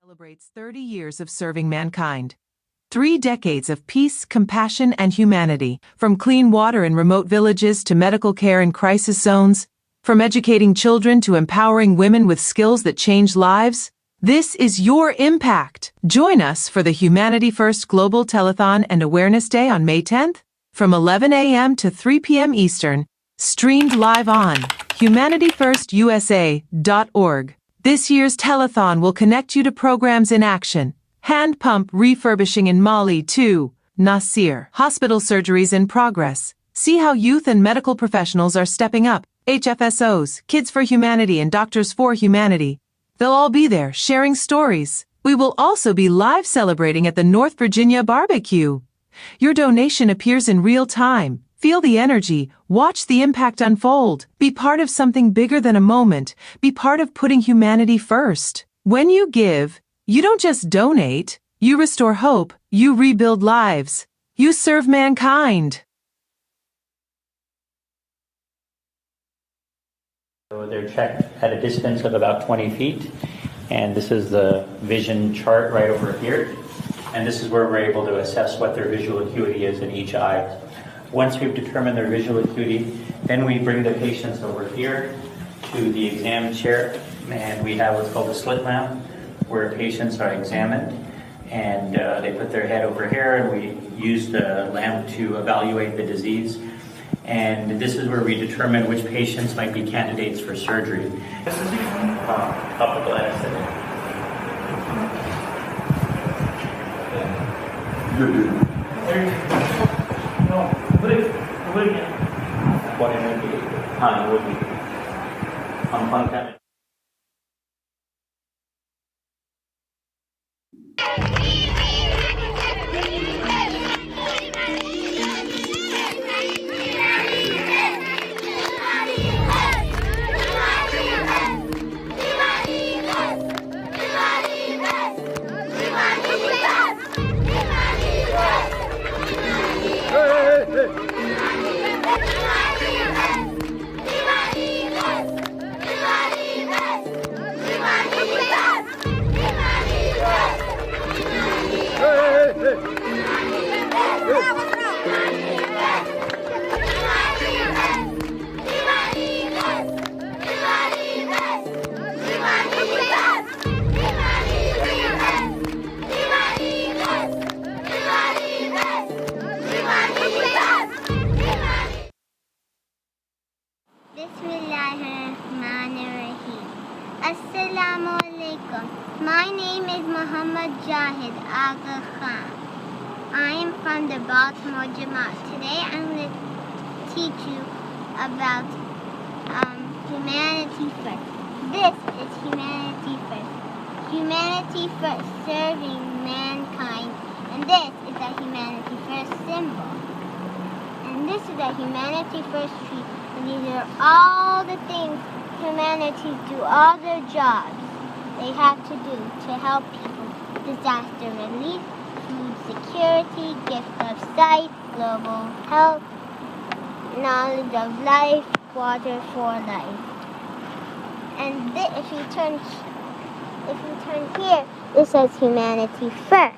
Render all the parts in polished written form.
Celebrates 30 years of serving mankind. 3 decades of peace, compassion, and humanity, from clean water in remote villages to medical care in crisis zones, from educating children to empowering women with skills that change lives. This is your impact. Join us for the Humanity First Global Telethon and Awareness Day on May 10th from 11 a.m. to 3 p.m. Eastern, streamed live on humanityfirstusa.org. This year's telethon will connect you to programs in action. Hand pump refurbishing in Mali to Nasir. Hospital surgeries in progress. See how youth and medical professionals are stepping up. HFSOs, Kids for Humanity, and Doctors for Humanity. They'll all be there sharing stories. We will also be live celebrating at the North Virginia barbecue. Your donation appears in real time. Feel the energy, watch the impact unfold. Be part of something bigger than a moment. Be part of putting humanity first. When you give, you don't just donate. You restore hope. You rebuild lives. You serve mankind. So they're checked at a distance of about 20 feet. And this is the vision chart right over here. And this is where we're able to assess what their visual acuity is in each eye. Once we've determined their visual acuity, then we bring the patients over here to the exam chair, and we have what's called a slit lamp, where patients are examined, and they put their head over here, and we use the lamp to evaluate the disease. And this is where we determine which patients might be candidates for surgery. This is topical anesthetic. Assalamu alaikum. My name is Muhammad Jahid Aga Khan. I am from the Baltimore Jamaat. Today I'm going to teach you about humanity first. This is humanity first. Humanity first, serving mankind. And this is the humanity first symbol. And this is the humanity first tree. And these are all the things humanity do, all their jobs they have to do to help people. Disaster relief, food security, gift of sight, global health, knowledge of life, water for life. And if you turn here, it says humanity first.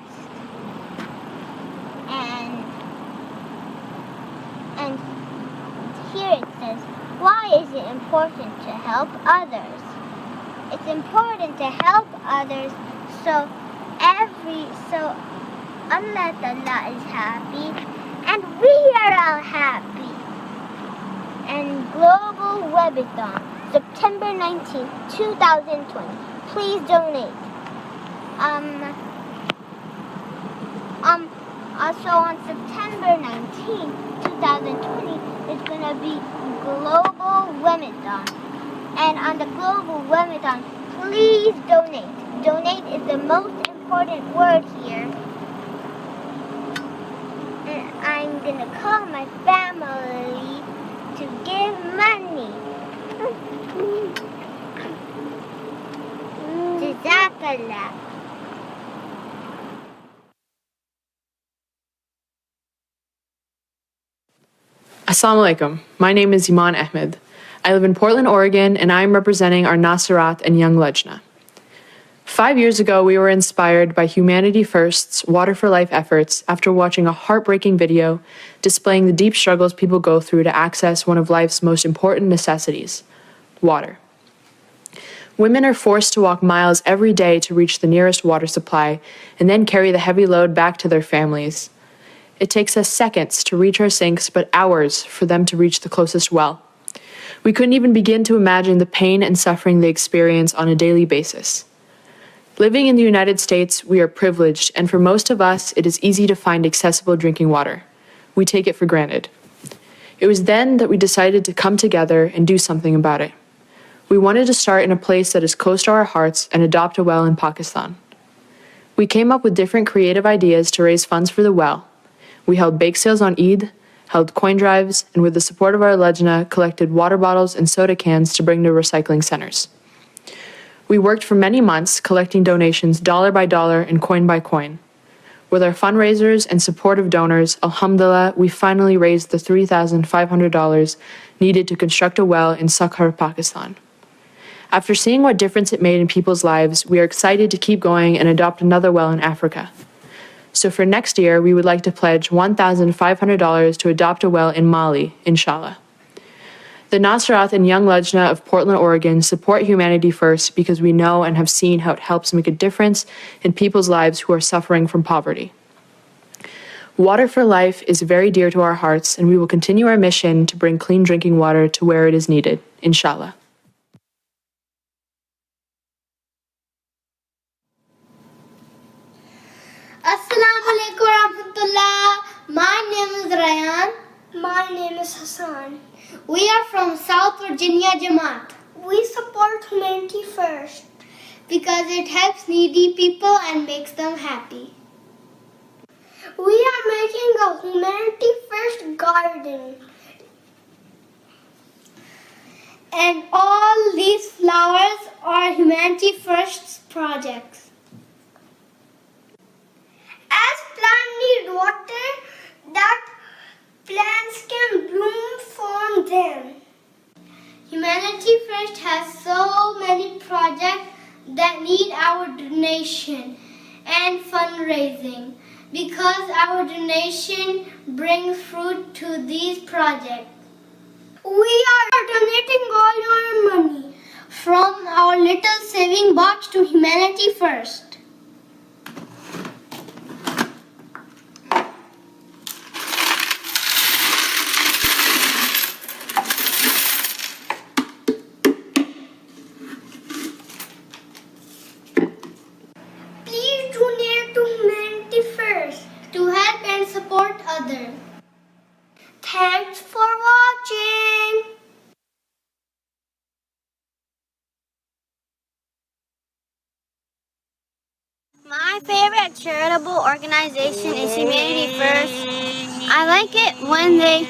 And here it says, why is it important to help others? It's important to help others so Allah is happy and we are all happy. And Global Telethon, September 19, 2020. Please donate. Also on September 19, 2020, it's going to be Global Telethon. And on the Global Telethon, please donate. Donate is the most important word here. And I'm going to call my family to give money. Jazakallah. Assalamu alaikum. My name is Iman Ahmed. I live in Portland, Oregon, and I am representing our Nasirat and Young Lejna. 5 years ago, we were inspired by Humanity First's Water for Life efforts after watching a heartbreaking video displaying the deep struggles people go through to access one of life's most important necessities, water. Women are forced to walk miles every day to reach the nearest water supply and then carry the heavy load back to their families. It takes us seconds to reach our sinks, but hours for them to reach the closest well. We couldn't even begin to imagine the pain and suffering they experience on a daily basis. Living in the United States, we are privileged, and for most of us, it is easy to find accessible drinking water. We take it for granted. It was then that we decided to come together and do something about it. We wanted to start in a place that is close to our hearts and adopt a well in Pakistan. We came up with different creative ideas to raise funds for the well. We held bake sales on Eid, held coin drives, and with the support of our Lajna, collected water bottles and soda cans to bring to recycling centers. We worked for many months, collecting donations dollar by dollar and coin by coin. With our fundraisers and support of donors, alhamdulillah, we finally raised the $3,500 needed to construct a well in Sakhar, Pakistan. After seeing what difference it made in people's lives, we are excited to keep going and adopt another well in Africa. So for next year, we would like to pledge $1,500 to adopt a well in Mali, inshallah. The Nasrat and Young Lajna of Portland, Oregon support Humanity First because we know and have seen how it helps make a difference in people's lives who are suffering from poverty. Water for Life is very dear to our hearts, and we will continue our mission to bring clean drinking water to where it is needed, inshallah. Assalamu alaikum warahmatullah. My name is Ryan. My name is Hassan. We are from South Virginia Jamaat. We support Humanity First because it helps needy people and makes them happy. We are making a Humanity First garden. And all these flowers are Humanity First projects. As plants need water, that plants can bloom from them. Humanity First has so many projects that need our donation and fundraising because our donation brings fruit to these projects. We are donating all our money from our little saving box to Humanity First. Please donate to Humanity First to help and support others. Thanks for watching. My favorite charitable organization is Humanity First. I like it when they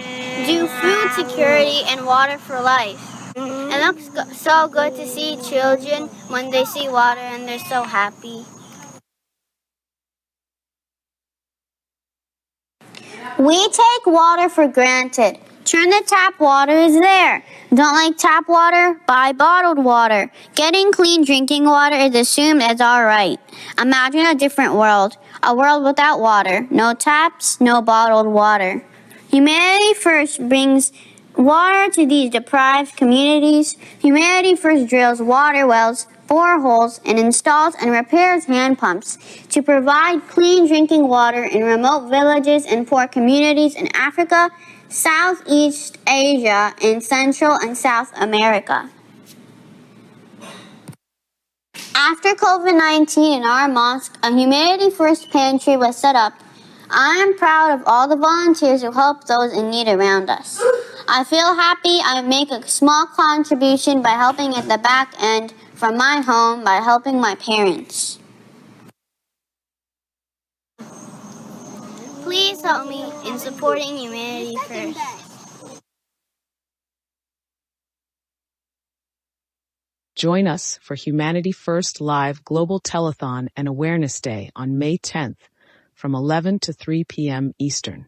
do food security and water for life. It looks so good to see children when they see water and they're so happy. We take water for granted. Turn the tap water is there. Don't like tap water? Buy bottled water. Getting clean drinking water is assumed as alright. Imagine a different world. A world without water. No taps, no bottled water. Humanity First brings water to these deprived communities. Humanity First drills water wells, boreholes, and installs and repairs hand pumps to provide clean drinking water in remote villages and poor communities in Africa, Southeast Asia, and Central and South America. After COVID-19 in our mosque, a Humanity First pantry was set up. I am proud of all the volunteers who help those in need around us. I feel happy I make a small contribution by helping at the back end from my home by helping my parents. Please help me in supporting Humanity First. Join us for Humanity First Live Global Telethon and Awareness Day on May 10th from 11 to 3 p.m. Eastern.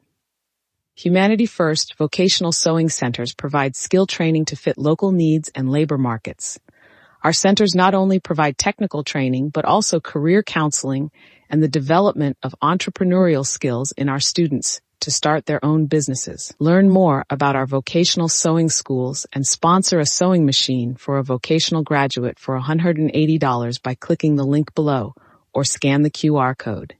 Humanity First vocational sewing centers provide skill training to fit local needs and labor markets. Our centers not only provide technical training, but also career counseling and the development of entrepreneurial skills in our students to start their own businesses. Learn more about our vocational sewing schools and sponsor a sewing machine for a vocational graduate for $180 by clicking the link below or scan the QR code.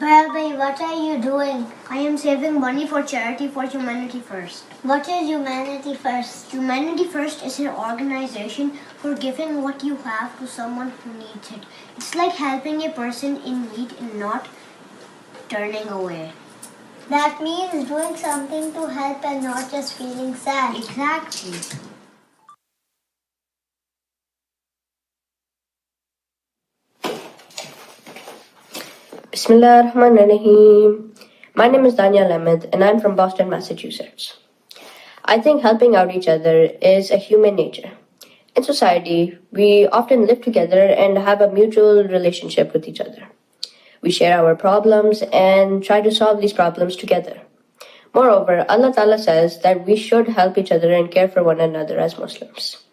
Barabai, what are you doing? I am saving money for charity for Humanity First. What is Humanity First? Humanity First is an organization for giving what you have to someone who needs it. It's like helping a person in need and not turning away. That means doing something to help and not just feeling sad. Exactly. Bismillahirrahmanirrahim. My name is Daniel Ahmed and I'm from Boston, Massachusetts. I think helping out each other is a human nature. In society, we often live together and have a mutual relationship with each other. We share our problems and try to solve these problems together. Moreover, Allah Ta'ala says that we should help each other and care for one another as Muslims.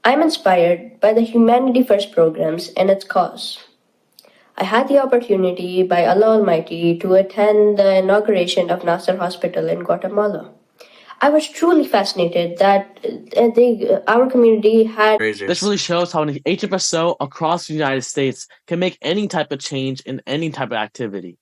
I'm inspired by the Humanity First programs and its cause. I had the opportunity by Allah Almighty to attend the inauguration of Nasser Hospital in Guatemala. I was truly fascinated that our community had... This really shows how an HFSO across the United States can make any type of change in any type of activity.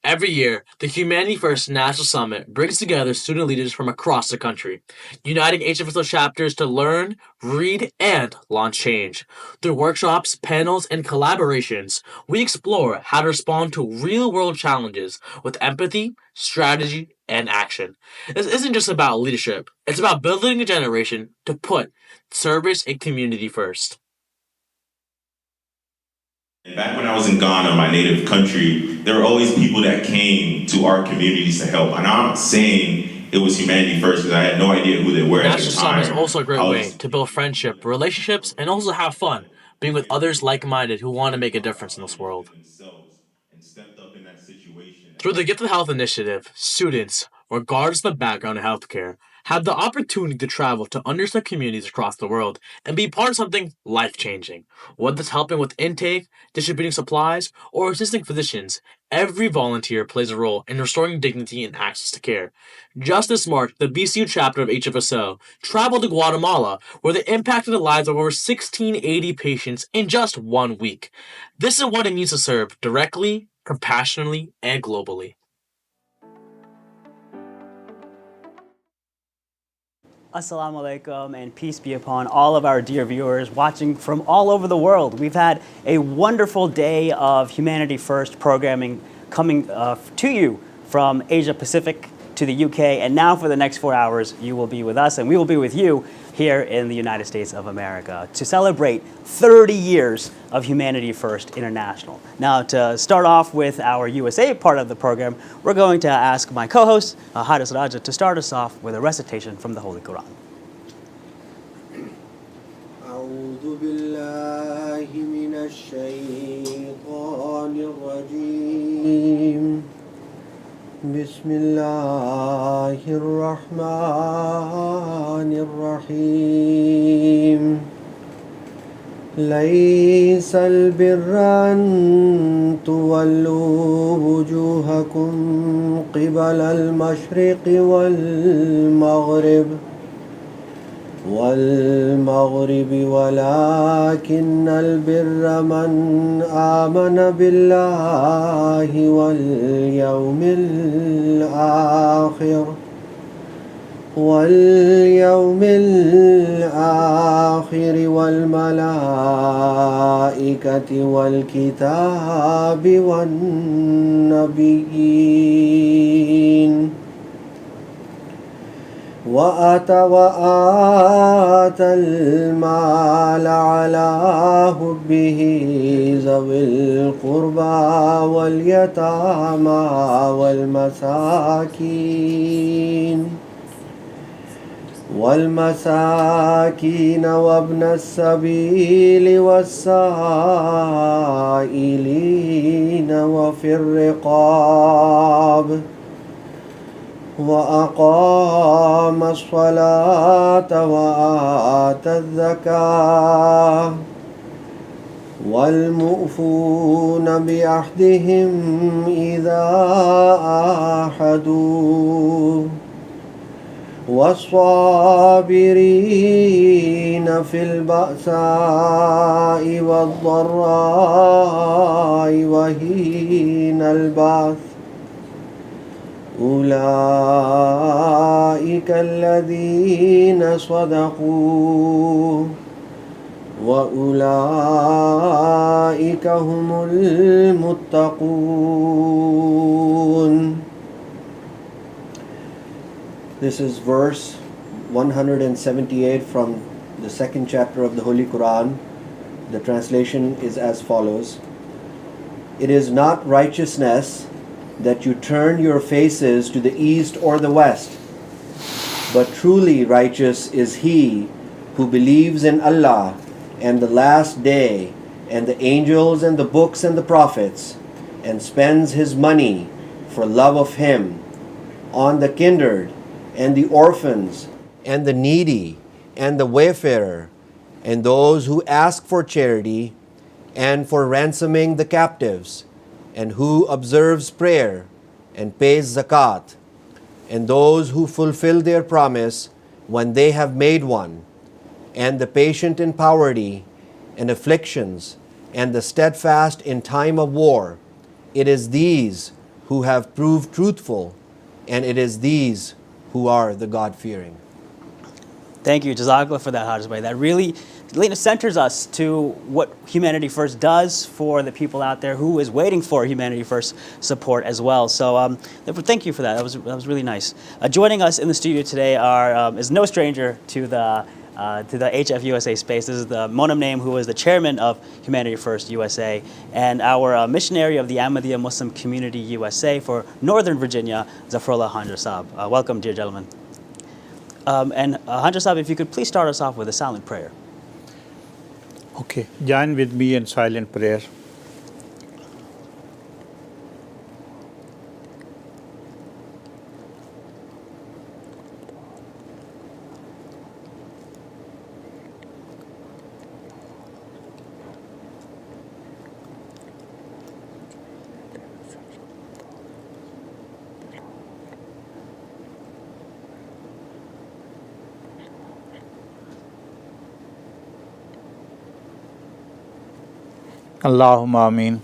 Every year, the Humanity First National Summit brings together student leaders from across the country, uniting HFSO chapters to learn, read, and launch change. Through workshops, panels, and collaborations, we explore how to respond to real-world challenges with empathy, strategy, and action. This isn't just about leadership, it's about building a generation to put service and community first. Back when I was in Ghana, my native country, there were always people that came to our communities to help. And I'm not saying it was Humanity First because I had no idea who they were at the National time. Summit is also a great way to build friendship, relationships, and also have fun, being with others like-minded who want to make a difference in this world. Through the Gift of Health initiative, students, regardless of the background in healthcare, have the opportunity to travel to underserved communities across the world and be part of something life-changing. Whether it's helping with intake, distributing supplies, or assisting physicians, every volunteer plays a role in restoring dignity and access to care. Just this March, the BCU chapter of HFSO traveled to Guatemala, where they impacted the lives of over 1,680 patients in just 1 week. This is what it means to serve directly, compassionately, and globally. Assalamu alaikum and peace be upon all of our dear viewers watching from all over the world. We've had a wonderful day of Humanity First programming coming to you from Asia Pacific to the UK, and now for the next 4 hours you will be with us and we will be with you here in the United States of America to celebrate 30 years of Humanity First International. Now, to start off with our USA part of the program, we're going to ask my co-host, Haris Raja, to start us off with a recitation from the Holy Quran. أعوذ بالله من الشيطان الرجيم بسم الله الرحمن الرحيم ليس البر أن تولوا وجوهكم قبل المشرق والمغرب ولكن البر من آمن بالله واليوم الآخر والملائكة والكتاب والنبيين وآتى المال على حبه ذوي القربى واليتامى والمساكين والمساكين وابن السبيل والسائلين وفي الرقاب وأقام الصلاة وآتى الزكاة والمؤفون بعهدهم إذا عاهدوا والصابرين في البأساء والضراء وحين البأس أولئك الذين صدقوا وأولئك هم المتقون. This is verse 178 from the second chapter of the Holy Quran. The translation is as follows. It is not righteousness that you turn your faces to the east or the west, but truly righteous is he who believes in Allah and the last day and the angels and the books and the prophets, and spends his money for love of him on the kindred and the orphans and the needy and the wayfarer and those who ask for charity and for ransoming the captives, and who observes prayer and pays zakat, and those who fulfill their promise when they have made one, and the patient in poverty and afflictions, and the steadfast in time of war. It is these who have proved truthful, and it is these who are the God-fearing. Thank you, Jazakallah, for that, Hajj Bhai. That really centers us to what Humanity First does for the people out there who is waiting for Humanity First support as well. So thank you for that. That was really nice. Joining us in the studio today is no stranger to the HF USA space. This is the Monam Naim, who is the chairman of Humanity First USA, and our missionary of the Ahmadiyya Muslim Community USA for Northern Virginia, Zafrullah Hanja Saab. Welcome, dear gentlemen. And Hanja Saab, if you could please start us off with a silent prayer. Okay, join with me in silent prayer. Allahumma ameen.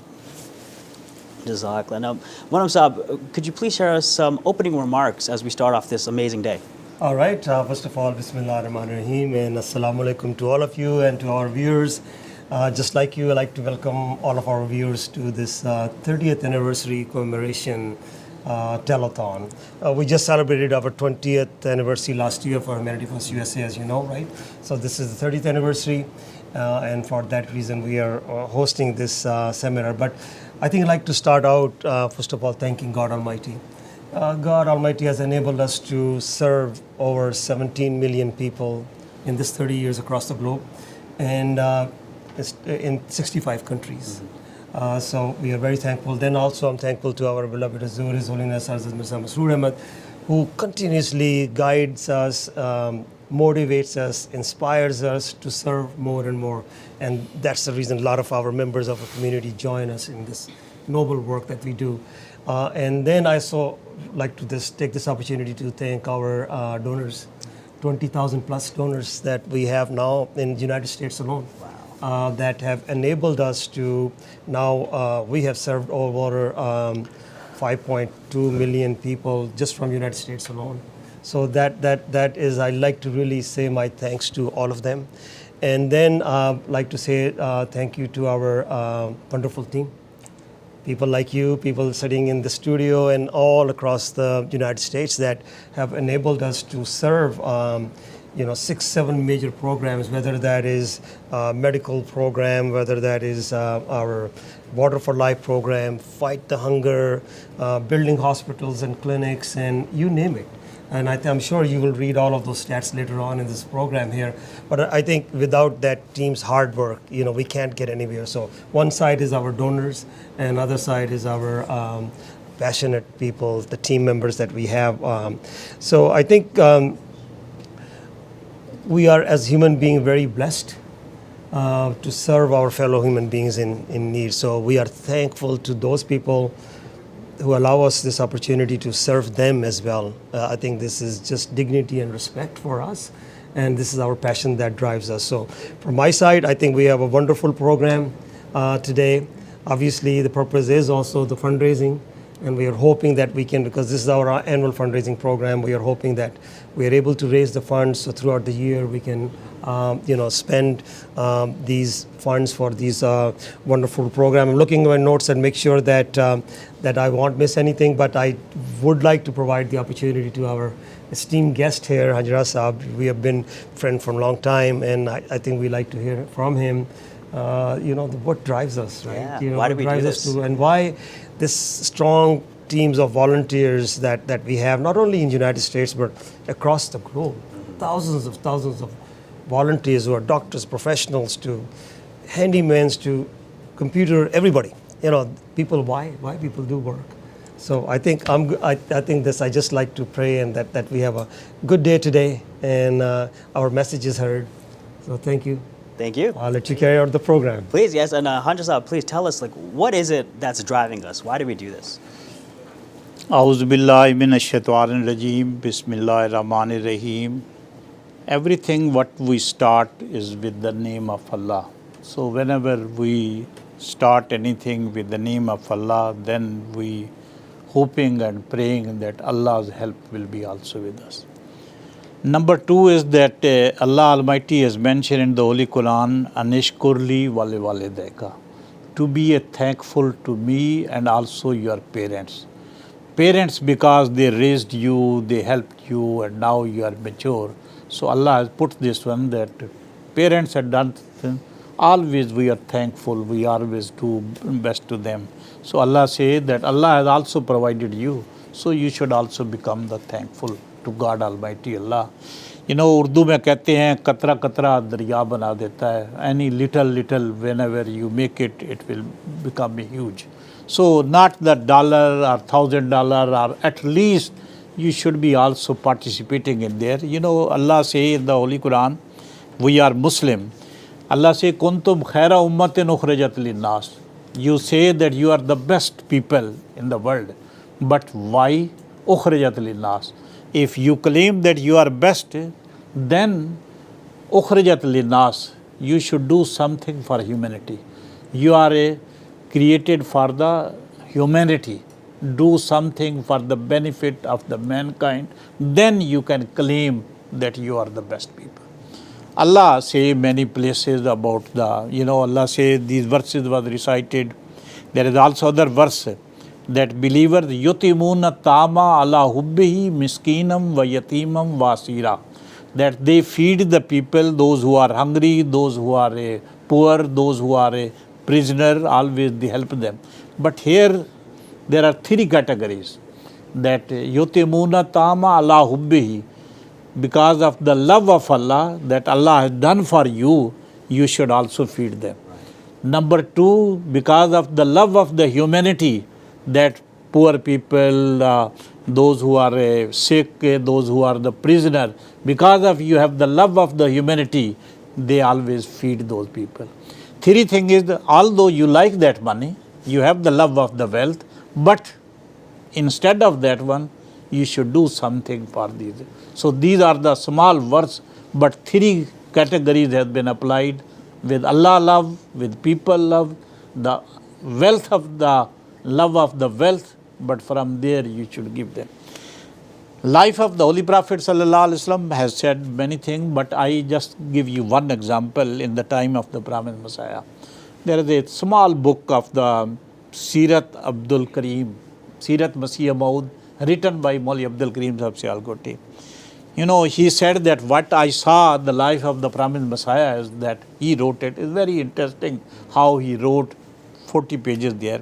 Jazakallah. Now, Monam Saab, could you please share us some opening remarks as we start off this amazing day? All right. First of all, Bismillah ar-Rahman ar-Rahim, and Assalamu alaikum to all of you and to our viewers. Just like you, I'd like to welcome all of our viewers to this 30th anniversary commemoration telethon. We just celebrated our 20th anniversary last year for Humanity First USA, as you know, right? So this is the 30th anniversary, and for that reason we are hosting this seminar. But I think I'd like to start out, first of all, thanking God Almighty. God Almighty has enabled us to serve over 17 million people in this 30 years across the globe, and in 65 countries. So we are very thankful. Then also I'm thankful to our beloved Azur, His Holiness Hazrat Mirza Masroor Ahmad, who continuously guides us, motivates us, inspires us to serve more and more. And that's the reason a lot of our members of the community join us in this noble work that we do. And then I also like to take this opportunity to thank our donors, 20,000 plus donors that we have now in the United States alone. That have enabled us to now, we have served over 5.2 million people just from the United States alone. So that is, I like to really say my thanks to all of them. And then like to say thank you to our wonderful team. People like you, people sitting in the studio and all across the United States that have enabled us to serve 6-7 major programs, whether that is medical program, whether that is our Water for Life program, Fight the Hunger, building hospitals and clinics, and you name it. And I'm sure you will read all of those stats later on in this program here. But I think without that team's hard work, we can't get anywhere. So one side is our donors, and other side is our passionate people, the team members that we have. So I think we are, as human beings, very blessed to serve our fellow human beings in need. So we are thankful to those people who allow us this opportunity to serve them as well. I think this is just dignity and respect for us, and this is our passion that drives us. So from my side, I think we have a wonderful program today. Obviously, the purpose is also the fundraising, and we are hoping that we can, because this is our annual fundraising program, we are hoping that we are able to raise the funds so throughout the year we can spend these funds for these wonderful program. I'm looking at my notes and make sure that that I won't miss anything, but I would like to provide the opportunity to our esteemed guest here, Hajra Saab. We have been friends for a long time, and I think we like to hear from him, what drives us, right? Yeah. Why do we do this? And why this strong teams of volunteers that we have, not only in the United States, but across the globe. Thousands of volunteers who are doctors, professionals, to handymans, to computer, everybody. People, why people do work. So I think I think this. I just like to pray and that we have a good day today, and our message is heard. So thank you. Thank you. I'll let you carry out the program. Please, yes, and Hajra Saab, please tell us, what is it that's driving us? Why do we do this? A'udhu billahi minash shaitanir rajeem. Bismillahir rahmanir rahim. Everything what we start is with the name of Allah. So whenever we start anything with the name of Allah, then we hoping and praying that Allah's help will be also with us. Number two is that Allah Almighty has mentioned in the Holy Quran, Anishkurli wale walidayka, to be thankful to me and also your parents. Parents, because they raised you, they helped you, and now you are mature. So Allah has put this one that parents had done things. Always we are thankful, we always do best to them. So Allah says that Allah has also provided you, so you should also become the thankful to God Almighty Allah. Urdu में कहते हैं कतरा कतरा दरिया बना देता है. Any little, whenever you make it, it will become huge. So not the dollar or $1,000, or at least you should be also participating in there. Allah say in the Holy Quran, we are Muslim. Allah say, kuntum khaira ummatin ukhrajat linnas. You say that you are the best people in the world. But why ukhrajat linnas? If you claim that you are best, then ukhrajat linnas, you should do something for humanity. You are created for the humanity. Do something for the benefit of the mankind, then you can claim that you are the best people. Allah say many places about Allah say these verses was recited. There is also other verse that believers yutimuna tama ala hubbihi miskinam va yatimam va asira, that they feed the people, those who are hungry, those who are poor, those who are prisoner, always they help them. But here there are three categories, that yutimuna tama ala hubbihi, because of the love of Allah that Allah has done for you, you should also feed them. Number two, because of the love of the humanity, that poor people, those who are sick, those who are the prisoner, because of you have the love of the humanity, they always feed those people. Three thing is that although you like that money, you have the love of the wealth, but instead of that one, you should do something for these. So these are the small words, but three categories have been applied with Allah love, with people love, the wealth of the love of the wealth, but from there you should give them. Life of the Holy Prophet ﷺ has said many things, but I just give you one example in the time of the Promised Messiah. There is a small book of the Sirat Abdul Karim, Sirat Masih Maud, written by Maulvi Abdul Karim Sahib Sialkoti. He said that what I saw the life of the Promised Messiah is that he wrote it. It's very interesting how he wrote 40 pages there.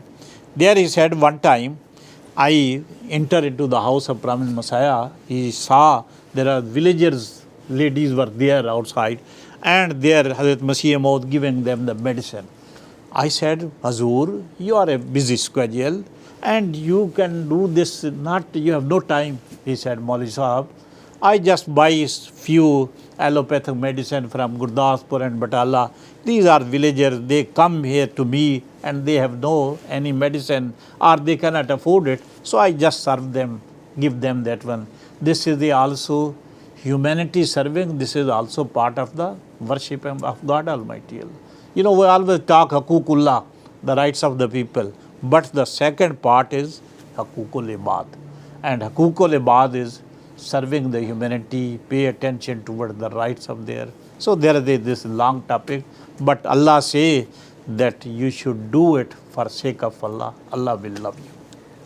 There he said one time, I enter into the house of Brahmin Messiah. He saw there are villagers, ladies were there outside, and there Hazrat Masih Maud giving them the medicine. I said, Hazur, you are a busy schedule and you can do this, you have no time. He said, Maulvi Sahab, I just buy few allopathic medicine from Gurdaspur and Batala. These are villagers, they come here to me and they have no any medicine or they cannot afford it. So I just serve them, give them that one. This is also humanity serving, this is also part of the worship of God Almighty. We always talk Hakukullah, the rights of the people. But the second part is Hakukul Ibad. And Hakukul Ibad is serving the humanity, pay attention toward the rights of their. So there is this long topic. But Allah say that you should do it for sake of Allah. Allah will love you.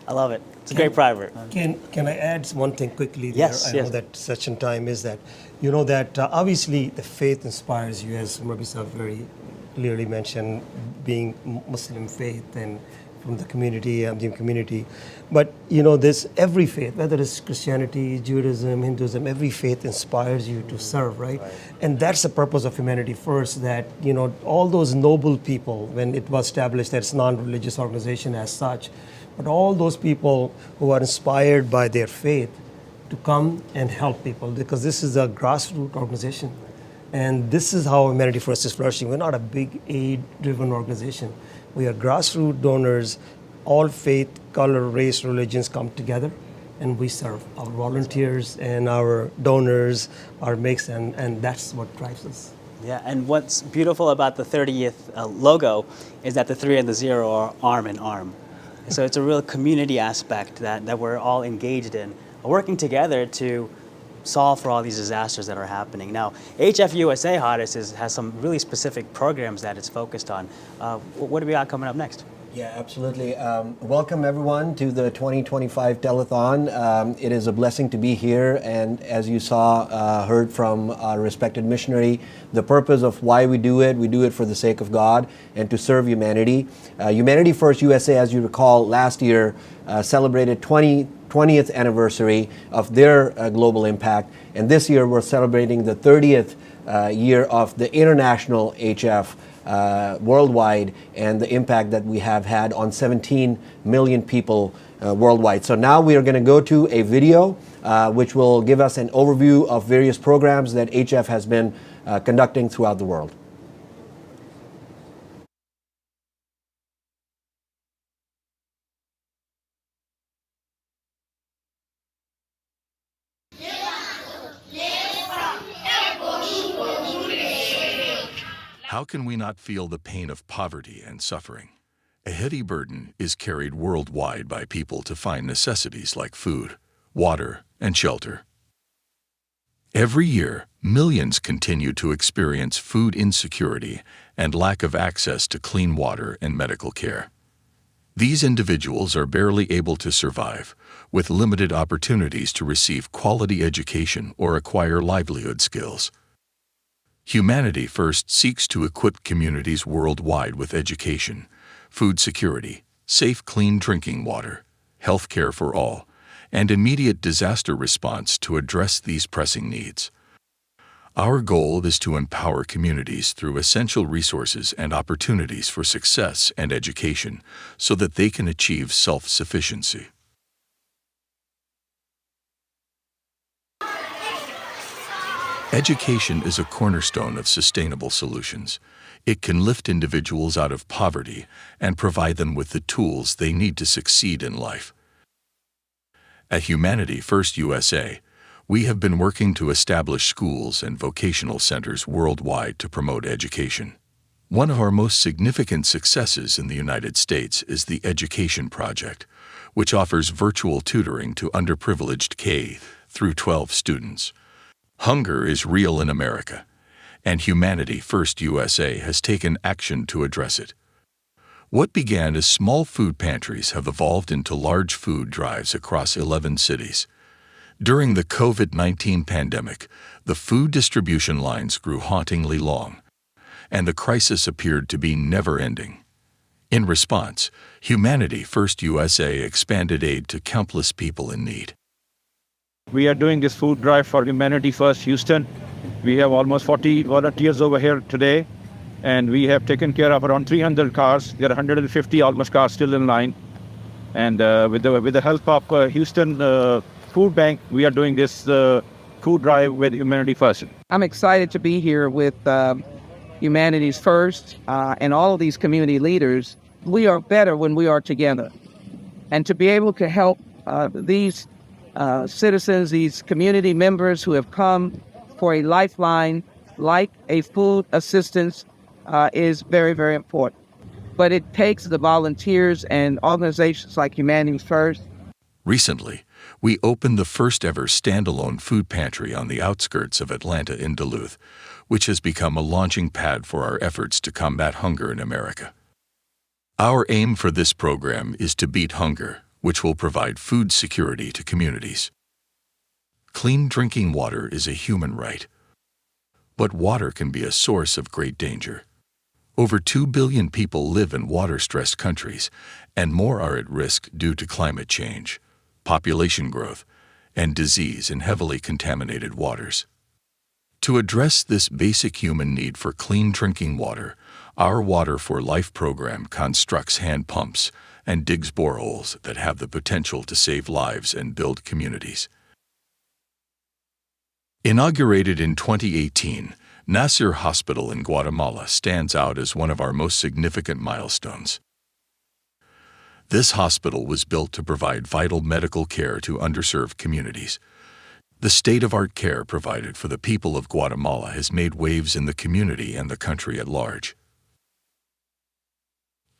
I love it. It's a great proverb. Can I add one thing quickly there? Yes, I know that session time is that, obviously the faith inspires you, as Rabbi Sahab very clearly mentioned, being Muslim faith and from the community, Amdim community. But, this every faith, whether it's Christianity, Judaism, Hinduism, every faith inspires you to serve, right? And that's the purpose of Humanity First, that, all those noble people, when it was established that it's non-religious organization as such, but all those people who are inspired by their faith to come and help people, because this is a grassroots organization. And this is how Humanity First is flourishing. We're not a big aid-driven organization. We are grassroots donors. All faith, color, race, religions come together, and we serve. Our volunteers and our donors, our mix, and that's what drives us. Yeah, and what's beautiful about the 30th logo is that the 3 and the 0 are arm in arm. So it's a real community aspect that we're all engaged in, working together to solve for all these disasters that are happening. Now, HF USA Hottest has some really specific programs that it's focused on. What do we got coming up next? Yeah, absolutely. Welcome everyone to the 2025 Telethon. It is a blessing to be here, and as you saw, heard from our respected missionary, the purpose of why we do it for the sake of God and to serve humanity. Humanity First USA, as you recall, last year celebrated 20th anniversary of their global impact, and this year we're celebrating the 30th year of the international HF worldwide and the impact that we have had on 17 million people worldwide. So now we are going to go to a video which will give us an overview of various programs that HF has been conducting throughout the world. How can we not feel the pain of poverty and suffering? A heavy burden is carried worldwide by people to find necessities like food, water, and shelter. Every year, millions continue to experience food insecurity and lack of access to clean water and medical care. These individuals are barely able to survive, with limited opportunities to receive quality education or acquire livelihood skills. Humanity First seeks to equip communities worldwide with education, food security, safe clean drinking water, health care for all, and immediate disaster response to address these pressing needs. Our goal is to empower communities through essential resources and opportunities for success and education so that they can achieve self-sufficiency. Education is a cornerstone of sustainable solutions. It can lift individuals out of poverty and provide them with the tools they need to succeed in life. At Humanity First USA, we have been working to establish schools and vocational centers worldwide to promote education. One of our most significant successes in the United States is the Education Project, which offers virtual tutoring to underprivileged K through 12 students. Hunger is real in America, and Humanity First USA has taken action to address it. What began as small food pantries have evolved into large food drives across 11 cities. During the COVID-19 pandemic, the food distribution lines grew hauntingly long, and the crisis appeared to be never-ending. In response, Humanity First USA expanded aid to countless people in need. We are doing this food drive for Humanity First Houston. We have almost 40 volunteers over here today, and we have taken care of around 300 cars. There are 150 almost cars still in line. And with the help of Houston Food Bank, we are doing this food drive with Humanity First. I'm excited to be here with Humanities First and all of these community leaders. We are better when we are together. And to be able to help these citizens, these community members who have come for a lifeline like a food assistance is very, very important. But it takes the volunteers and organizations like Humanities First. Recently, we opened the first ever standalone food pantry on the outskirts of Atlanta in Duluth, which has become a launching pad for our efforts to combat hunger in America. Our aim for this program is to beat hunger, which will provide food security to communities. Clean drinking water is a human right, but water can be a source of great danger. Over 2 billion people live in water-stressed countries, and more are at risk due to climate change, population growth, and disease in heavily contaminated waters. To address this basic human need for clean drinking water, our Water for Life program constructs hand pumps and digs boreholes that have the potential to save lives and build communities. Inaugurated in 2018, Nasir Hospital in Guatemala stands out as one of our most significant milestones. This hospital was built to provide vital medical care to underserved communities. The state-of-the-art care provided for the people of Guatemala has made waves in the community and the country at large.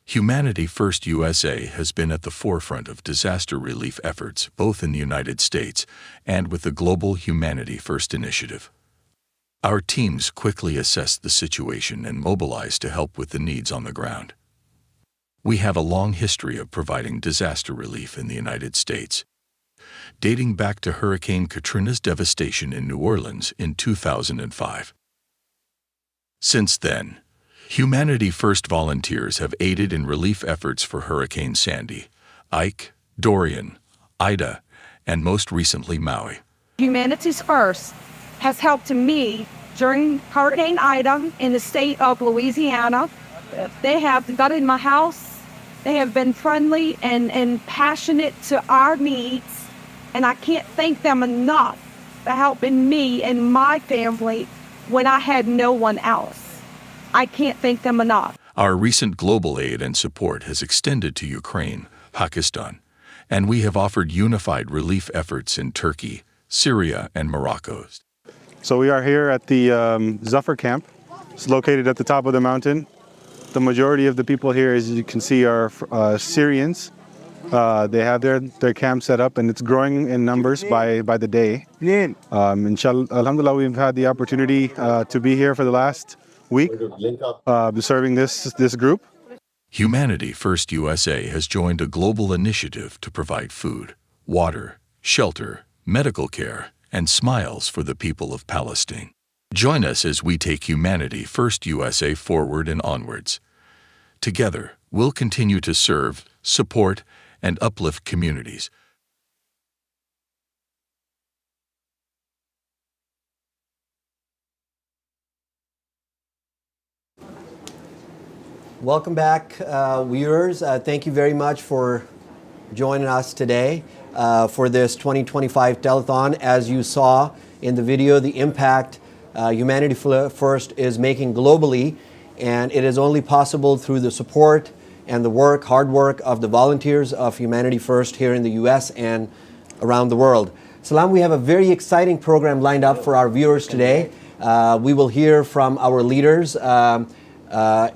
Humanity First USA has been at the forefront of disaster relief efforts both in the United States and with the Global Humanity First initiative. Our teams quickly assessed the situation and mobilized to help with the needs on the ground. We have a long history of providing disaster relief in the United States, dating back to Hurricane Katrina's devastation in New Orleans in 2005. Since then, Humanity First volunteers have aided in relief efforts for Hurricane Sandy, Ike, Dorian, Ida, and most recently Maui. Humanities First has helped me during Hurricane Ida in the state of Louisiana. They have got in my house. They have been friendly and passionate to our needs, and I can't thank them enough for helping me and my family when I had no one else. I can't thank them enough. Our recent global aid and support has extended to Ukraine, Pakistan, and we have offered unified relief efforts in Turkey, Syria, and Morocco. So we are here at the Zafar camp. It's located at the top of the mountain. The majority of the people here, as you can see, are Syrians. They have their camp set up, and it's growing in numbers by the day. Inshallah, alhamdulillah, we've had the opportunity to be here for the last week serving this group. Humanity First USA has joined a global initiative to provide food, water, shelter, medical care, and smiles for the people of Palestine. Join us as we take Humanity First USA forward and onwards. Together, we'll continue to serve, support, and uplift communities. Welcome back, viewers. Thank you very much for joining us today for this 2025 telethon. As you saw in the video, the impact Humanity First is making globally, and it is only possible through the support and the hard work of the volunteers of Humanity First here in the U.S. and around the world. Salam, we have a very exciting program lined up for our viewers today. We will hear from our leaders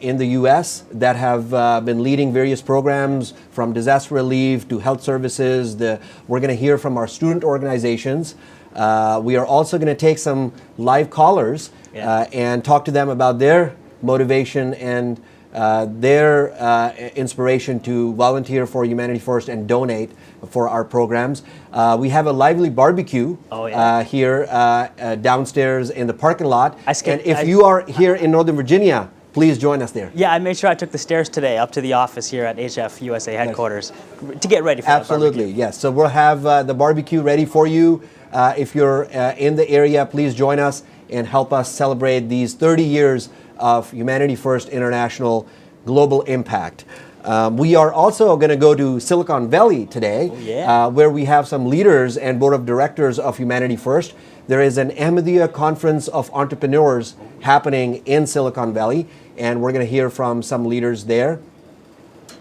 in the U.S. that have been leading various programs from disaster relief to health services. We're going to hear from our student organizations. We are also going to take some live callers and talk to them about their motivation and their inspiration to volunteer for Humanity First and donate for our programs. We have a lively barbecue here downstairs in the parking lot. And if you are here in Northern Virginia, please join us there. Yeah, I made sure I took the stairs today up to the office here at HF USA headquarters to get ready for Absolutely, that barbecue. yes. So we'll have the barbecue ready for you. If you're in the area, please join us and help us celebrate these 30 years of Humanity First International Global Impact. We are also going to go to Silicon Valley today, where we have some leaders and board of directors of Humanity First. There is an Ahmadiyya Conference of Entrepreneurs happening in Silicon Valley, and we're going to hear from some leaders there.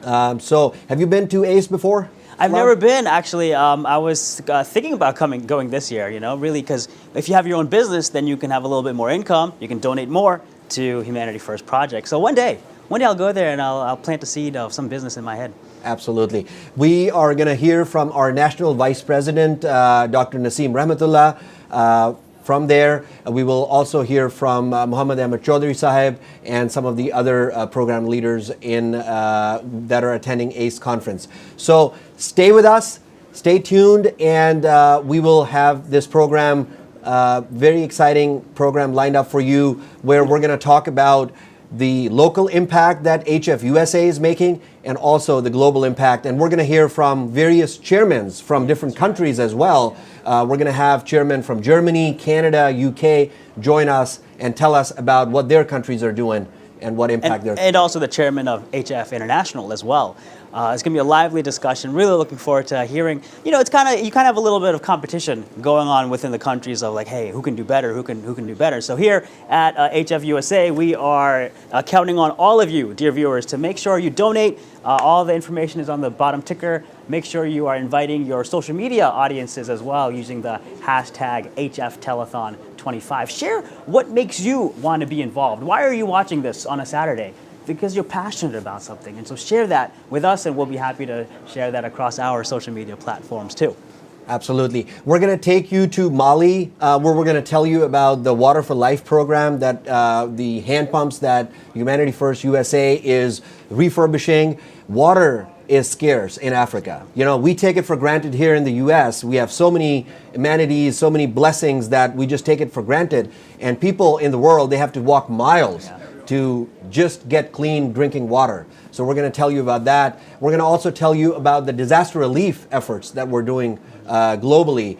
So, have you been to ACE before? I've never been, actually. I was thinking about going this year, really, because if you have your own business, then you can have a little bit more income, you can donate more to Humanity First projects. So one day I'll go there and I'll plant a seed of some business in my head. Absolutely. We are going to hear from our National Vice President, Dr. Naseem Rahmatullah. From there, we will also hear from Muhammad Ahmad Chaudhry Sahib and some of the other program leaders that are attending ACE conference. So stay with us, stay tuned, and we will have this program, very exciting program lined up for you, where we're going to talk about the local impact that HF USA is making and also the global impact. And we're going to hear from various chairmen from different countries as well. We're going to have chairmen from Germany, Canada, UK join us and tell us about what their countries are doing and what impact they're... And also the chairman of HF International as well. It's going to be a lively discussion. Really looking forward to hearing. It's you kind of have a little bit of competition going on within the countries of like, hey, who can do better? Who can do better? So here at HF USA, we are counting on all of you, dear viewers, to make sure you donate. All the information is on the bottom ticker. Make sure you are inviting your social media audiences as well using the hashtag HF Telethon 25. Share what makes you want to be involved. Why are you watching this on a Saturday? Because you're passionate about something. And so share that with us, and we'll be happy to share that across our social media platforms too. Absolutely. We're going to take you to Mali, where we're going to tell you about the Water for Life program, that the hand pumps that Humanity First USA is refurbishing. Water is scarce in Africa. We take it for granted here in the US. We have so many amenities, so many blessings that we just take it for granted. And people in the world, they have to walk miles to just get clean drinking water. So we're going to tell you about that. We're going to also tell you about the disaster relief efforts that we're doing globally.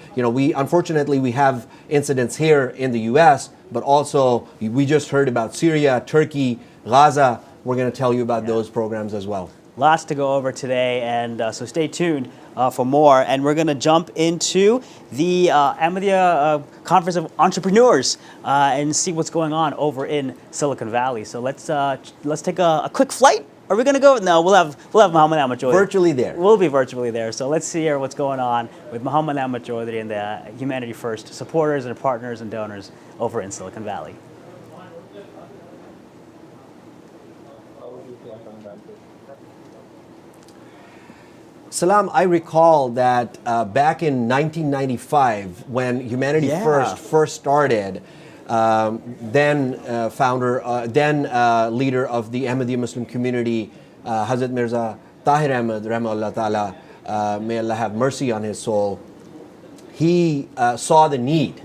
Unfortunately, we have incidents here in the US, but also we just heard about Syria, Turkey, Gaza. We're going to tell you about those programs as well. Lots to go over today, and so stay tuned for more. And we're going to jump into the Ahmadiyya Conference of Entrepreneurs and see what's going on over in Silicon Valley. So let's take a quick flight. Are we going to go? No, we'll have Muhammad Ahmad Chaudhry. Virtually there. We'll be virtually there. So let's see here what's going on with Muhammad Ahmad Chaudhry and the Humanity First supporters and partners and donors over in Silicon Valley. Salam, I recall that back in 1995, when Humanity first started, then leader of the Ahmadiyya Muslim community, Hazrat Mirza Tahir Ahmad, Rahmahullah Ta'ala, may Allah have mercy on his soul, he saw the need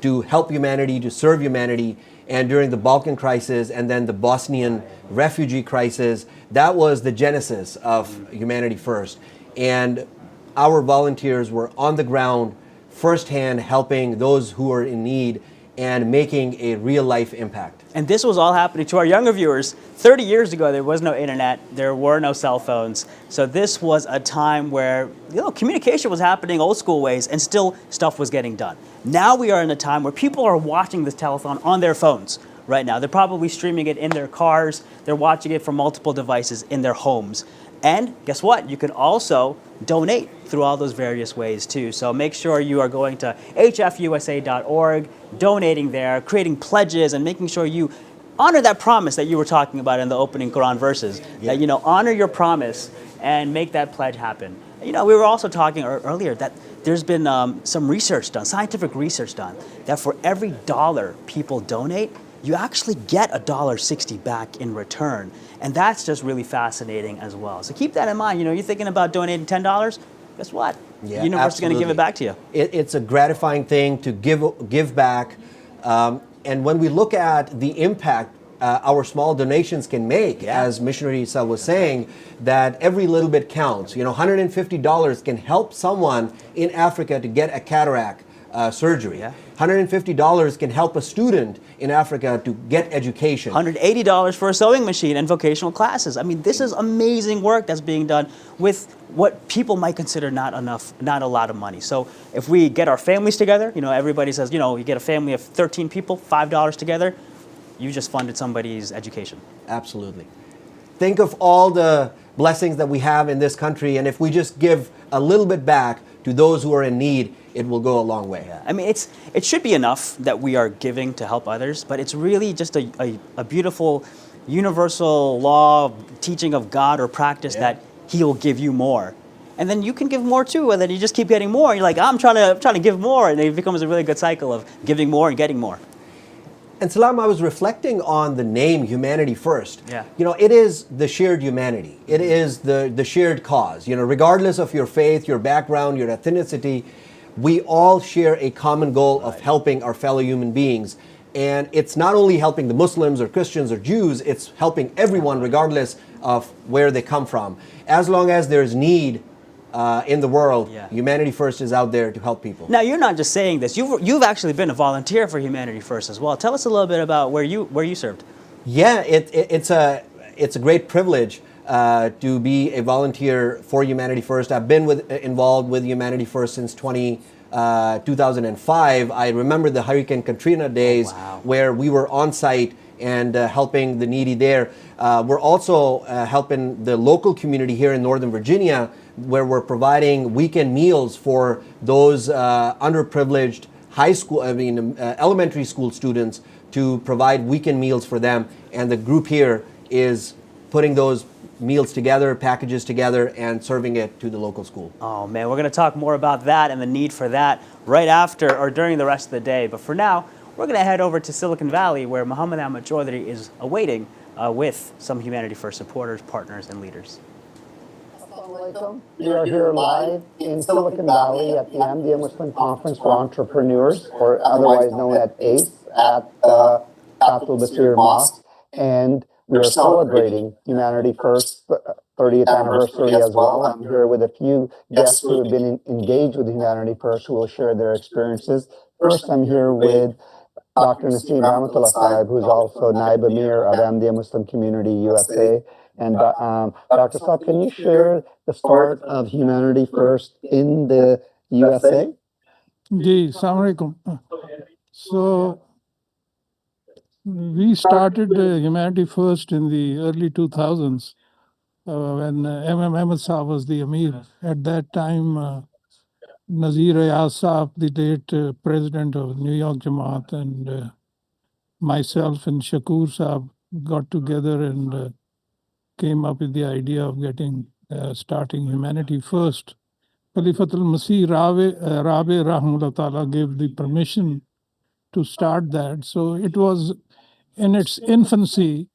to help humanity, to serve humanity. And during the Balkan crisis and then the Bosnian refugee crisis, that was the genesis of Humanity First. And our volunteers were on the ground, firsthand helping those who are in need and making a real life impact. And this was all happening to our younger viewers. 30 years ago, there was no internet, there were no cell phones. So this was a time where communication was happening old school ways and still stuff was getting done. Now we are in a time where people are watching this telethon on their phones right now. They're probably streaming it in their cars. They're watching it from multiple devices in their homes. And guess what? You can also donate through all those various ways too. So make sure you are going to hfusa.org, donating there, creating pledges, and making sure you honor that promise that you were talking about in the opening Quran verses. That, honor your promise and make that pledge happen. We were also talking earlier that there's been some research done, scientific research done, that for every $1 people donate, you actually get $1.60 back in return. And that's just really fascinating as well. So keep that in mind. You're thinking about donating $10, guess what? Yeah, the universe is going to give it back to you. It's a gratifying thing to give back. And when we look at the impact our small donations can make, as Missionary Isa was saying, that every little bit counts. You know, $150 can help someone in Africa to get a cataract surgery. $150 can help a student in Africa to get education. $180 for a sewing machine and vocational classes. I mean, this is amazing work that's being done with what people might consider not a lot of money. So if we get our families together, you know, everybody says, you know, you get a family of 13 people, $5 together, you just funded somebody's education. Absolutely. Think of all the blessings that we have in this country, and if we just give a little bit back to those who are in need, it will go a long way. I mean, it should be enough that we are giving to help others, but it's really just a beautiful universal law teaching of God or practice that He'll give you more. And then you can give more too, and then you just keep getting more. And you're like, I'm trying to give more, and it becomes a really good cycle of giving more and getting more. And Salam, I was reflecting on the name Humanity First. Yeah. You know, it is the shared humanity. It is the shared cause. You know, regardless of your faith, your background, your ethnicity, we all share a common goal of helping our fellow human beings. And it's not only helping the Muslims or Christians or Jews, it's helping everyone regardless of where they come from. As long as there's need in the world, Humanity First is out there to help people. Now, you're not just saying this. You've actually been a volunteer for Humanity First as well. Tell us a little bit about where you served. Yeah, it's a great privilege to be a volunteer for Humanity First. I've been involved with Humanity First since 2005. I remember the Hurricane Katrina days where we were on site and helping the needy there. We're also helping the local community here in Northern Virginia, where we're providing weekend meals for those underprivileged elementary school students, to provide weekend meals for them. And the group here is putting those meals together, packages together, and serving it to the local school. Oh man, we're going to talk more about that and the need for that right after or during the rest of the day. But for now, we're going to head over to Silicon Valley, where Muhammad Ahmad Chaudhry is awaiting with some Humanity First supporters, partners, and leaders. We are here live in Silicon Valley at the Ahmadiyya Muslim Conference for Entrepreneurs, or otherwise known as ACE, at Fatul Basir Mosque, and we are celebrating Humanity First 30th anniversary as well. I'm here with a few guests who have been engaged with Humanity First, who will share their experiences. First, I'm here with Dr. Naseem Rahmatullah Sahib, who's also Naib Amir of Ahmadiyya Muslim Community USA. And Dr. Saab, can you share the start of Humanity First in the USA? Ji, Assalamu alaikum. So, we started Humanity First in the early 2000s when M.M. Ahmed Saab was the Amir. At that time, Nazir Ayaz Saab, the late president of New York Jamaat, and myself and Shakur Saab got together and came up with the idea of starting Humanity First. Khalifatul Masih Rabi Rahmullah Ta'ala gave the permission to start that. So it was in its infancy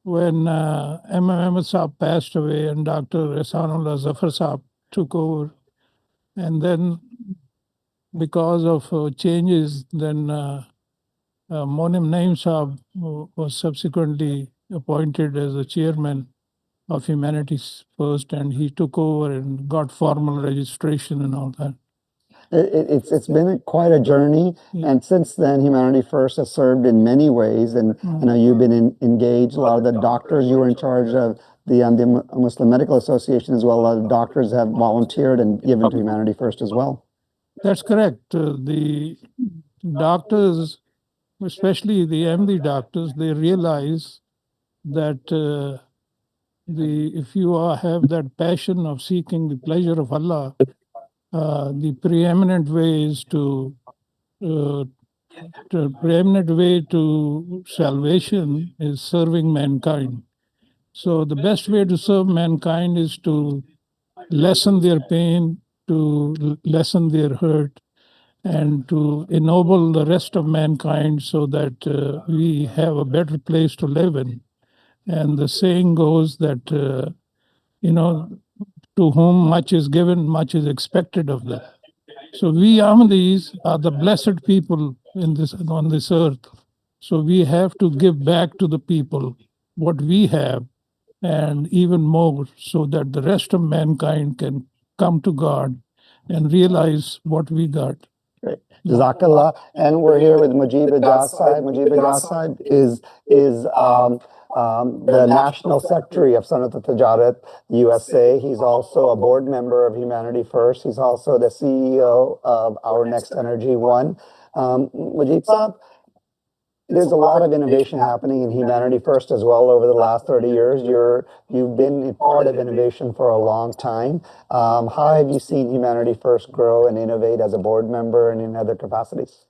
when M.M. Ahmed Saab passed away and Dr. Ehsanullah Zafar Saab took over. And then because of changes, then Monim Naim Saab was subsequently appointed as the chairman of Humanities First, and he took over and got formal registration and all that. It's been quite a journey, and since then, Humanity First has served in many ways, and I know you've been engaged. A lot of the doctors, you were in charge of the Muslim Medical Association as well. A lot of doctors have volunteered and given to Humanity First as well. That's correct. The doctors, especially the MD doctors, they realize that if you have that passion of seeking the pleasure of Allah, the preeminent way to salvation is serving mankind. So the best way to serve mankind is to lessen their pain, to lessen their hurt, and to ennoble the rest of mankind so that we have a better place to live in. And the saying goes that, to whom much is given, much is expected of them. So we Ahmadis are the blessed people on this earth. So we have to give back to the people what we have, and even more, so that the rest of mankind can come to God and realize what we got. Great. Jazakallah. And we're here with Mujib Ijaz Sahib. Mujib Ijaz Sahib is the National Secretary of Sanat Tijarat USA. He's also a board member of Humanity First. He's also the CEO of Our Next Energy One. Mujib Sahib, there's a lot of innovation happening in Humanity First as well over the last 30 years. You've been a part of innovation for a long time. How have you seen Humanity First grow and innovate as a board member and in other capacities?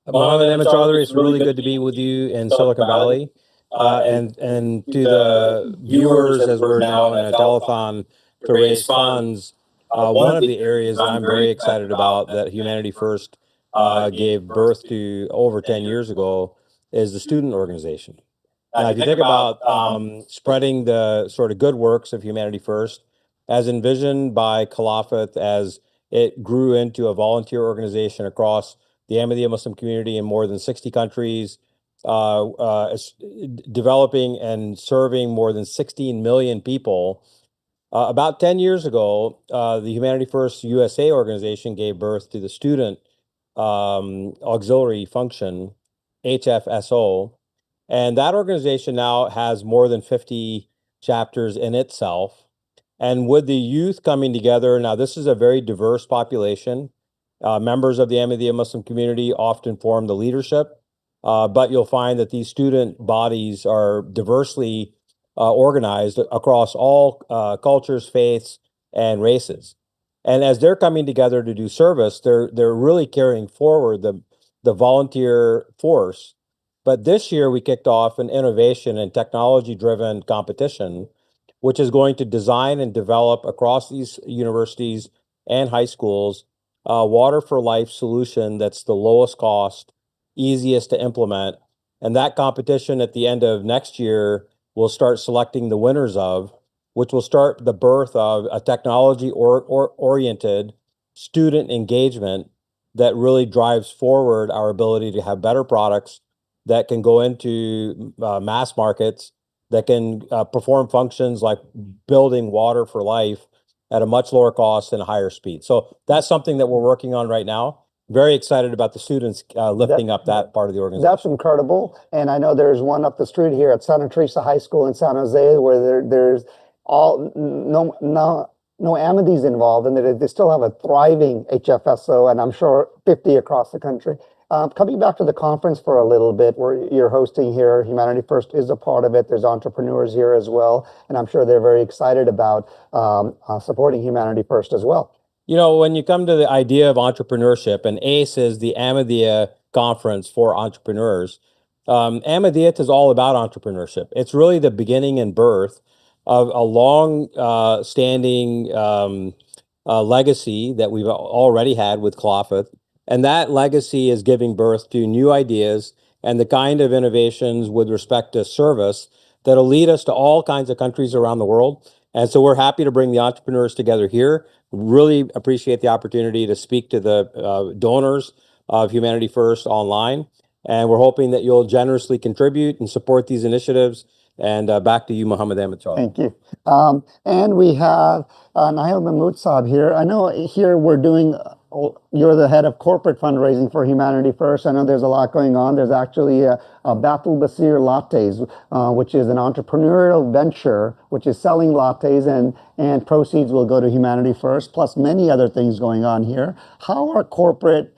Mohammed Ahmed Chaudhry, it's really good to be with you in Silicon Valley. And to the viewers, as we're now in a telethon to raise funds, one of the areas that I'm very excited about that Humanity First gave birth to over 10 years ago is the student organization. Now, if you think about spreading the sort of good works of Humanity First, as envisioned by Caliphate, as it grew into a volunteer organization across the Ahmadiyya Muslim community in more than 60 countries, developing and serving more than 16 million people. About 10 years ago, the Humanity First USA organization gave birth to the Student Auxiliary Function, HFSO, and that organization now has more than 50 chapters in itself. And with the youth coming together, now this is a very diverse population. Members of the Ahmadiyya Muslim community often form the leadership, but you'll find that these student bodies are diversely organized across all cultures, faiths, and races. And as they're coming together to do service, they're really carrying forward the volunteer force. But this year we kicked off an innovation and technology-driven competition, which is going to design and develop across these universities and high schools a water for life solution that's the lowest cost, easiest to implement. And that competition at the end of next year will start selecting the winners of, which will start the birth of a technology oriented student engagement that really drives forward our ability to have better products that can go into mass markets, that can perform functions like building water for life at a much lower cost and a higher speed. So that's something that we're working on right now. Very excited about the students lifting up that part of the organization. That's incredible. And I know there's one up the street here at Santa Teresa High School in San Jose where there's no Ahmadis involved, and they still have a thriving HFSO, and I'm sure 50 across the country. Coming back to the conference for a little bit, where you're hosting here, Humanity First is a part of it. There's entrepreneurs here as well, and I'm sure they're very excited about supporting Humanity First as well. You know, when you come to the idea of entrepreneurship, and ACE is the Ahmadiyya Conference for Entrepreneurs, Ahmadiyya is all about entrepreneurship. It's really the beginning and birth of a long standing legacy that we've already had with Caliphate. And that legacy is giving birth to new ideas and the kind of innovations with respect to service that'll lead us to all kinds of countries around the world. And so we're happy to bring the entrepreneurs together here. Really appreciate the opportunity to speak to the donors of Humanity First online. And we're hoping that you'll generously contribute and support these initiatives. And back to you, Muhammad Ahmed Chaudhry. Thank you. And we have Nahil Mahmood Saab here. I know here we're doing, you're the head of corporate fundraising for Humanity First. I know there's a lot going on. There's actually a Batul Basir Lattes, which is an entrepreneurial venture, which is selling lattes, and proceeds will go to Humanity First, plus many other things going on here. How are corporate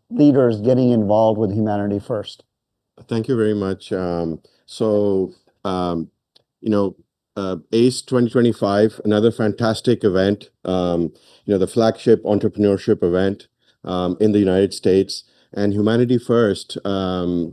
leaders getting involved with Humanity First? Thank you very much. ACE 2025, another fantastic event, the flagship entrepreneurship event in the United States. And Humanity First, Telethon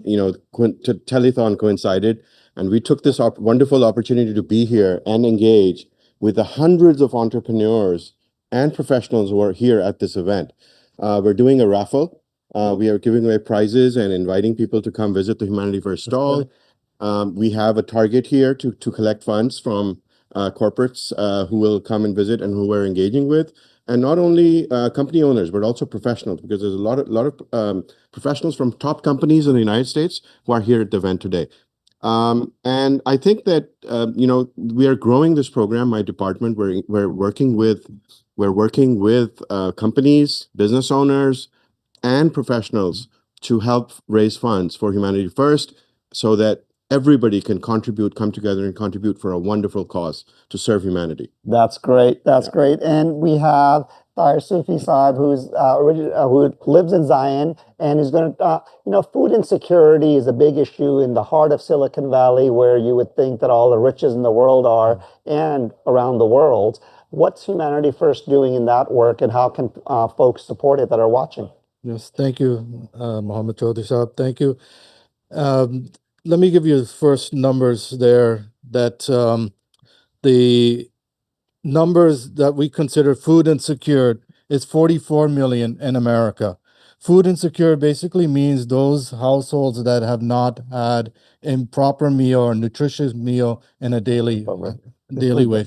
coincided, and we took this wonderful opportunity to be here and engage with the hundreds of entrepreneurs and professionals who are here at this event. We're doing a raffle. We are giving away prizes and inviting people to come visit the Humanity First stall. We have a target here to collect funds from corporates who will come and visit and who we're engaging with. and not only company owners, but also professionals, because there's a lot of professionals from top companies in the United States who are here at the event today. And I think that we are growing this program. My department, we're working with companies, business owners, and professionals to help raise funds for Humanity First, so that everybody can come together and contribute for a wonderful cause to serve humanity. That's great. That's great. And we have Tahir Sufi Saab, who lives in Zion and is going to, food insecurity is a big issue in the heart of Silicon Valley, where you would think that all the riches in the world are, and around the world. What's Humanity First doing in that work, and how can folks support it that are watching? Yes, thank you, Mohammed Chaudhry Saab. Thank you. Let me give you the first numbers there, that the numbers that we consider food insecure is 44 million in America. Food insecure basically means those households that have not had a proper meal or nutritious meal in a daily way.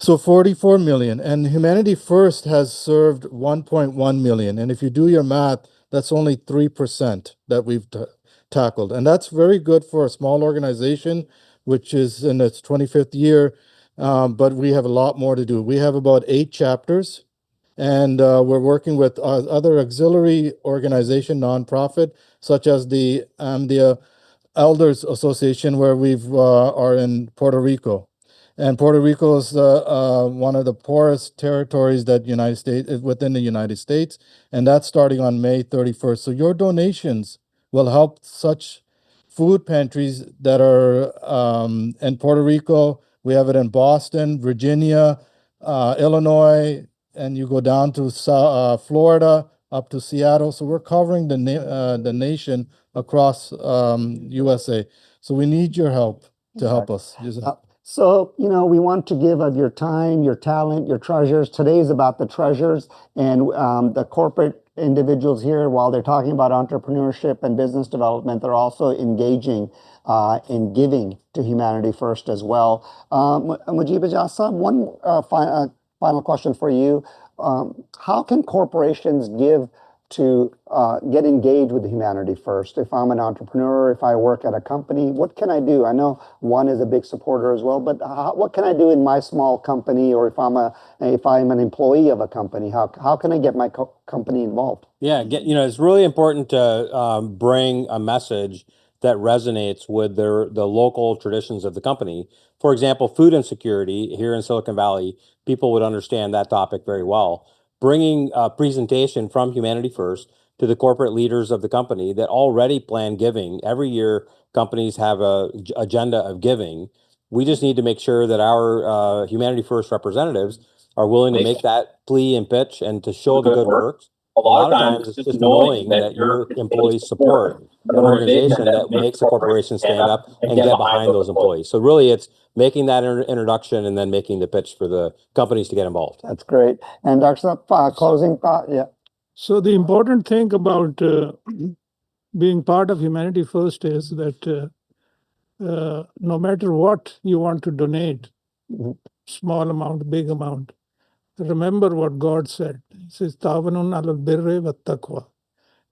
So 44 million, and Humanity First has served 1.1 million. And if you do your math, that's only 3% that we've tackled. And that's very good for a small organization, which is in its 25th year. But we have a lot more to do. We have about 8 chapters, and we're working with other auxiliary organization, nonprofit, such as the Elders Association, where we've are in Puerto Rico. And Puerto Rico is one of the poorest territories that within the United States, and that's starting on May 31st. So your donations will help such food pantries that are in Puerto Rico. We have it in Boston, Virginia, Illinois, and you go down to Florida, up to Seattle. So we're covering the nation across USA. So we need your help to help us. So, we want to give of your time, your talent, your treasures. Today is about the treasures, and the corporate individuals here, while they're talking about entrepreneurship and business development, they're also engaging in giving to Humanity First as well. Mujib Ajasab, one final question for you. How can corporations give to get engaged with Humanity First? If I'm an entrepreneur, if I work at a company, what can I do? I know one is a big supporter as well, but what can I do in my small company, or if I'm an employee of a company, how can I get my company involved? Yeah, it's really important to bring a message that resonates with the local traditions of the company. For example, food insecurity here in Silicon Valley, people would understand that topic very well. Bringing a presentation from Humanity First to the corporate leaders of the company that already plan giving. Every year, companies have an agenda of giving. We just need to make sure that our Humanity First representatives are willing to make that plea and pitch and to show the good works. A lot of times it's just knowing that your employees support an organization that makes a corporation stand up and get behind those employees. So really it's making that introduction and then making the pitch for the companies to get involved. That's great. And Dr. Closing thought, yeah. So the important thing about being part of Humanity First is that no matter what you want to donate, small amount, big amount, remember what God said. He says, "Tawanun alal birri wat taqwa."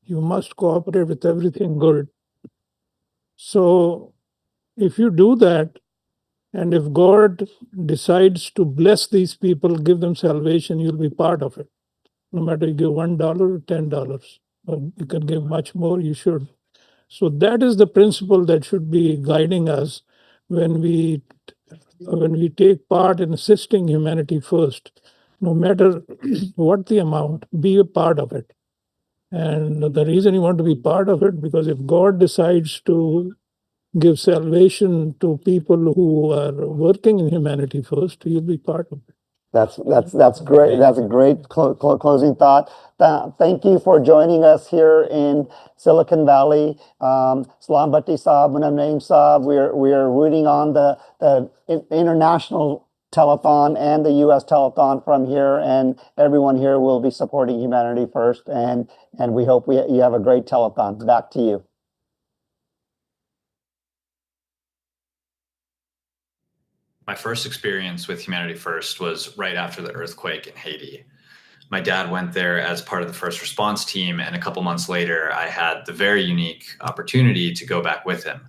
You must cooperate with everything good. So if you do that, and if God decides to bless these people, give them salvation, you'll be part of it. No matter you give $1 or $10, or you can give much more, you should. So that is the principle that should be guiding us when we take part in assisting Humanity First. No matter what the amount, be a part of it. And the reason you want to be part of it, because if God decides to give salvation to people who are working in Humanity First, you'll be part of it. That's great. That's a great closing thought. Thank you for joining us here in Silicon Valley. Salam Bhatti Saab, Munam Naeem Saab. We are rooting on the international telethon and the U.S. telethon from here, and everyone here will be supporting Humanity First. And we hope you have a great telethon. Back to you. My first experience with Humanity First was right after the earthquake in Haiti. My dad went there as part of the first response team, and a couple months later, I had the very unique opportunity to go back with him.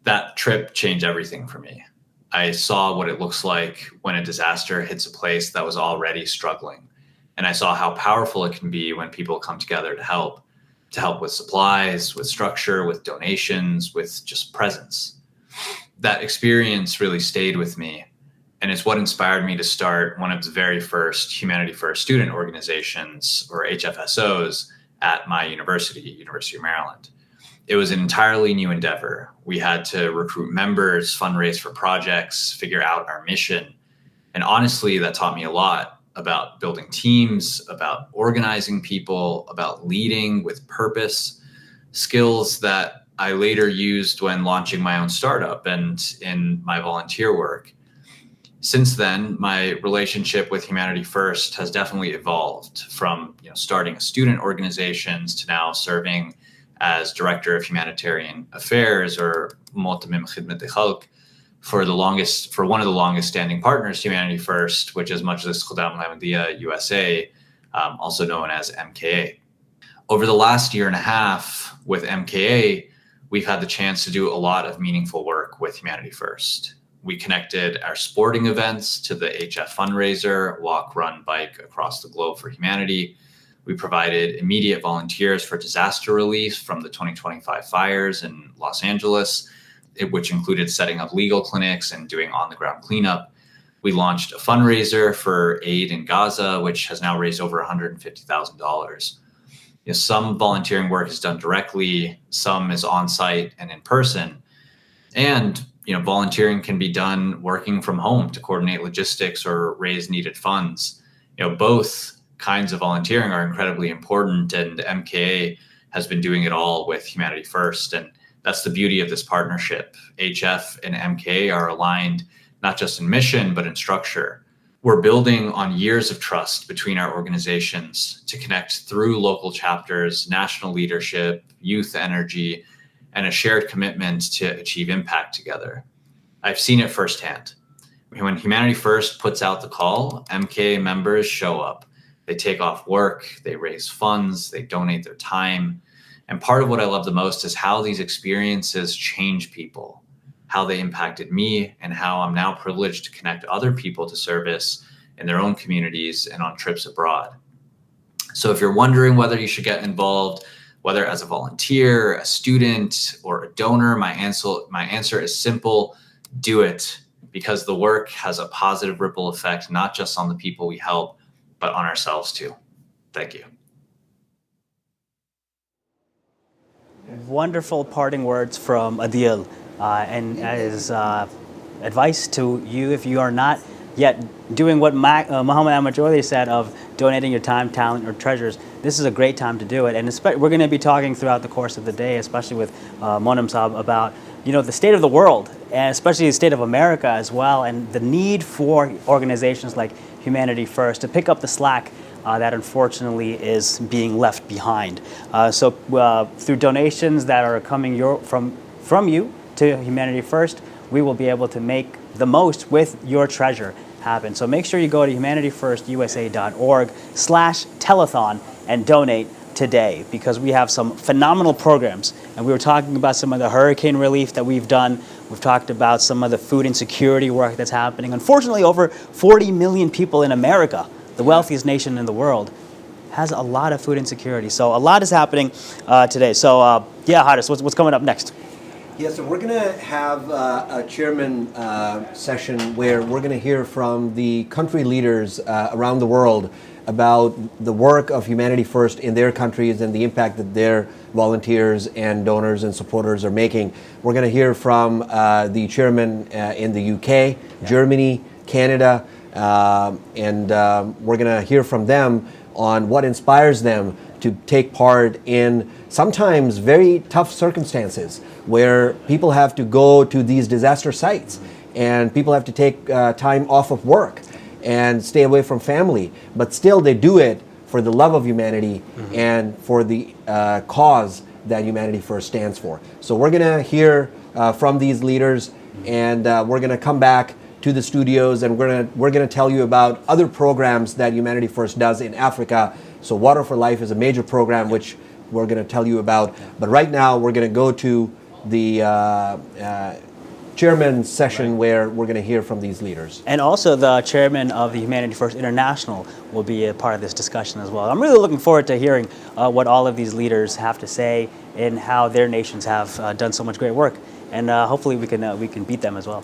That trip changed everything for me. I saw what it looks like when a disaster hits a place that was already struggling. And I saw how powerful it can be when people come together to help with supplies, with structure, with donations, with just presence. That experience really stayed with me. And it's what inspired me to start one of the very first Humanity First student organizations, or HFSOs, at my university, University of Maryland. It was an entirely new endeavor. We had to recruit members, fundraise for projects, figure out our mission. And honestly, that taught me a lot about building teams, about organizing people, about leading with purpose, skills that I later used when launching my own startup and in my volunteer work. Since then, my relationship with Humanity First has definitely evolved from starting student organizations to now serving as Director of Humanitarian Affairs, or Mu'tamim Khidmat al-Khalq, for one of the longest standing partners, Humanity First, which is Majlis Khuddam al-Ahmadiyya USA, also known as MKA. Over the last year and a half with MKA, we've had the chance to do a lot of meaningful work with Humanity First. We connected our sporting events to the HF fundraiser, Walk, Run, Bike Across the Globe for Humanity. We provided immediate volunteers for disaster relief from the 2025 fires in Los Angeles, which included setting up legal clinics and doing on-the-ground cleanup. We launched a fundraiser for aid in Gaza, which has now raised over $150,000. Some volunteering work is done directly, some is on-site and in person. And volunteering can be done working from home to coordinate logistics or raise needed funds. Both kinds of volunteering are incredibly important, and MKA has been doing it all with Humanity First. And that's the beauty of this partnership. HF and MKA are aligned not just in mission, but in structure. We're building on years of trust between our organizations to connect through local chapters, national leadership, youth energy, and a shared commitment to achieve impact together. I've seen it firsthand. When Humanity First puts out the call, MKA members show up. They take off work, they raise funds, they donate their time. And part of what I love the most is how these experiences change people, how they impacted me, and how I'm now privileged to connect other people to service in their own communities and on trips abroad. So if you're wondering whether you should get involved, whether as a volunteer, a student, or a donor, my answer is simple: do it, because the work has a positive ripple effect, not just on the people we help, but on ourselves too. Thank you. Wonderful parting words from Adil, and as advice to you, if you are not yet doing what Muhammad Ahmad Chaudhry said of donating your time, talent, or treasures, this is a great time to do it. And we're going to be talking throughout the course of the day, especially with Monam Saab, about the state of the world, and especially the state of America as well, and the need for organizations like Humanity First to pick up the slack that unfortunately is being left behind. So through donations that are coming from you to Humanity First, we will be able to make the most with your treasure happen. So make sure you go to humanityrfirstusa.org/telethon and donate today, because we have some phenomenal programs. And we were talking about some of the hurricane relief that we've done. We've talked about some of the food insecurity work that's happening. Unfortunately, over 40 million people in America, the wealthiest nation in the world, has a lot of food insecurity. So a lot is happening today. So Haris, what's coming up next? Yeah, so we're going to have a chairman session where we're going to hear from the country leaders around the world about the work of Humanity First in their countries and the impact that their volunteers and donors and supporters are making. We're going to hear from the chairman in the UK, Germany, Canada, and we're going to hear from them on what inspires them to take part in sometimes very tough circumstances where people have to go to these disaster sites and people have to take time off of work and stay away from family, but still they do it for the love of humanity and for the cause that Humanity First stands for. So we're going to hear from these leaders, and we're going to come back to the studios, and we're gonna tell you about other programs that Humanity First does in Africa. So Water for Life is a major program which we're gonna tell you about. But right now we're gonna go to the chairman's session where we're going to hear from these leaders. And also the chairman of the Humanity First International will be a part of this discussion as well. I'm really looking forward to hearing what all of these leaders have to say and how their nations have done so much great work. And hopefully we can beat them as well.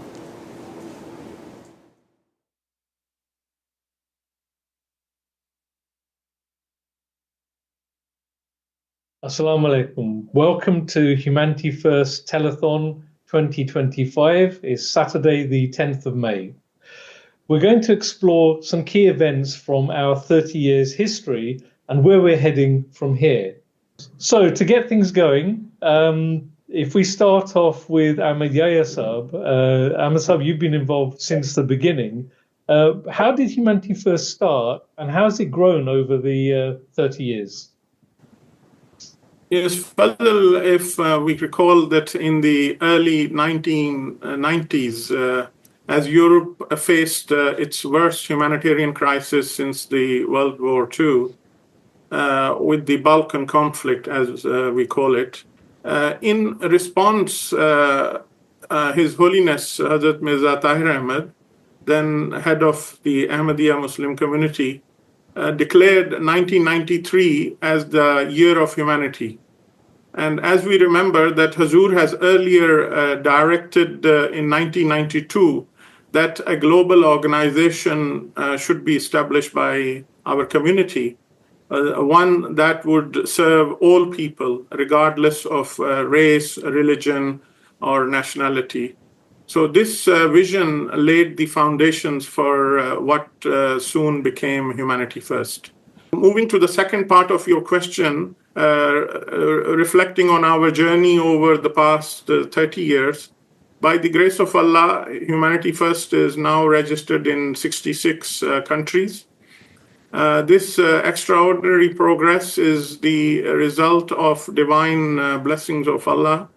Assalamu alaikum. Welcome to Humanity First Telethon 2025. It's Saturday, the 10th of May. We're going to explore some key events from our 30 years history and where we're heading from here. So to get things going, if we start off with Ahmed Yahya Saab, Ahmed Saab, you've been involved since the beginning. How did Humanity First start and how has it grown over the 30 years? Yes, Fadl, if we recall that in the early 1990s, as Europe faced its worst humanitarian crisis since the World War II, with the Balkan conflict, as we call it, in response, His Holiness Hazrat Mirza Tahir Ahmed, then head of the Ahmadiyya Muslim community, declared 1993 as the Year of Humanity. And as we remember that Hazur has earlier directed in 1992 that a global organization should be established by our community, one that would serve all people regardless of race, religion, or nationality. So this vision laid the foundations for what soon became Humanity First. Moving to the second part of your question, reflecting on our journey over the past 30 years, by the grace of Allah, Humanity First is now registered in 66 countries. This extraordinary progress is the result of divine blessings of Allah,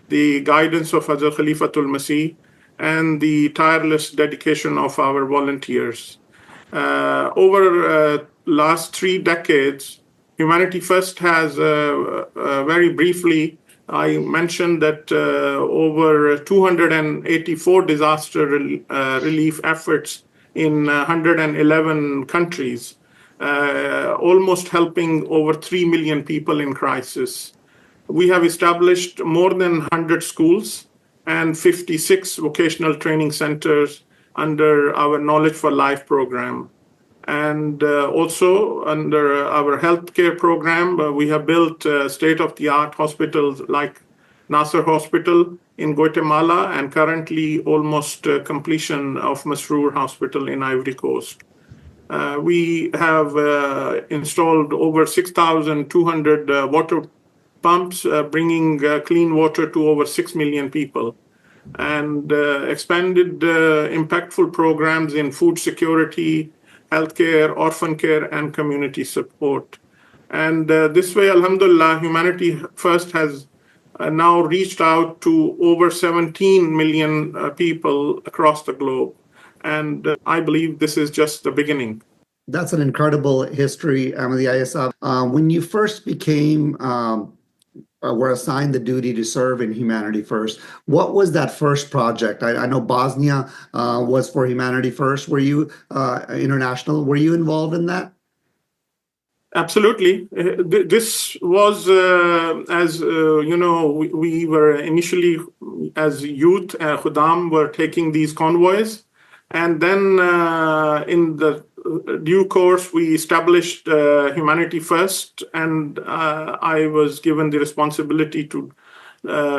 the guidance of Hazrat Khalifatul Masih, and the tireless dedication of our volunteers. Over last 3 decades, Humanity First has, very briefly, I mentioned that over 284 disaster relief efforts in 111 countries, almost helping over 3 million people in crisis. We have established more than 100 schools and 56 vocational training centers under our Knowledge for Life program. And also under our healthcare program, we have built state-of-the-art hospitals like Nasser Hospital in Guatemala and currently almost completion of Masroor Hospital in Ivory Coast. We have installed over 6,200 water pumps, bringing clean water to over 6 million people, and expanded impactful programs in food security, healthcare, orphan care, and community support. And this way, alhamdulillah, Humanity First has now reached out to over 17 million people across the globe. And I believe this is just the beginning. That's an incredible history, Ahmadiyya Saab. When you first became were assigned the duty to serve in Humanity First, what was that first project? I know Bosnia was for Humanity First. Were you international? Were you involved in that? Absolutely. This was, as you know, we were initially, as youth, Khuddam were taking these convoys. And then in the due course, we established Humanity First, and I was given the responsibility to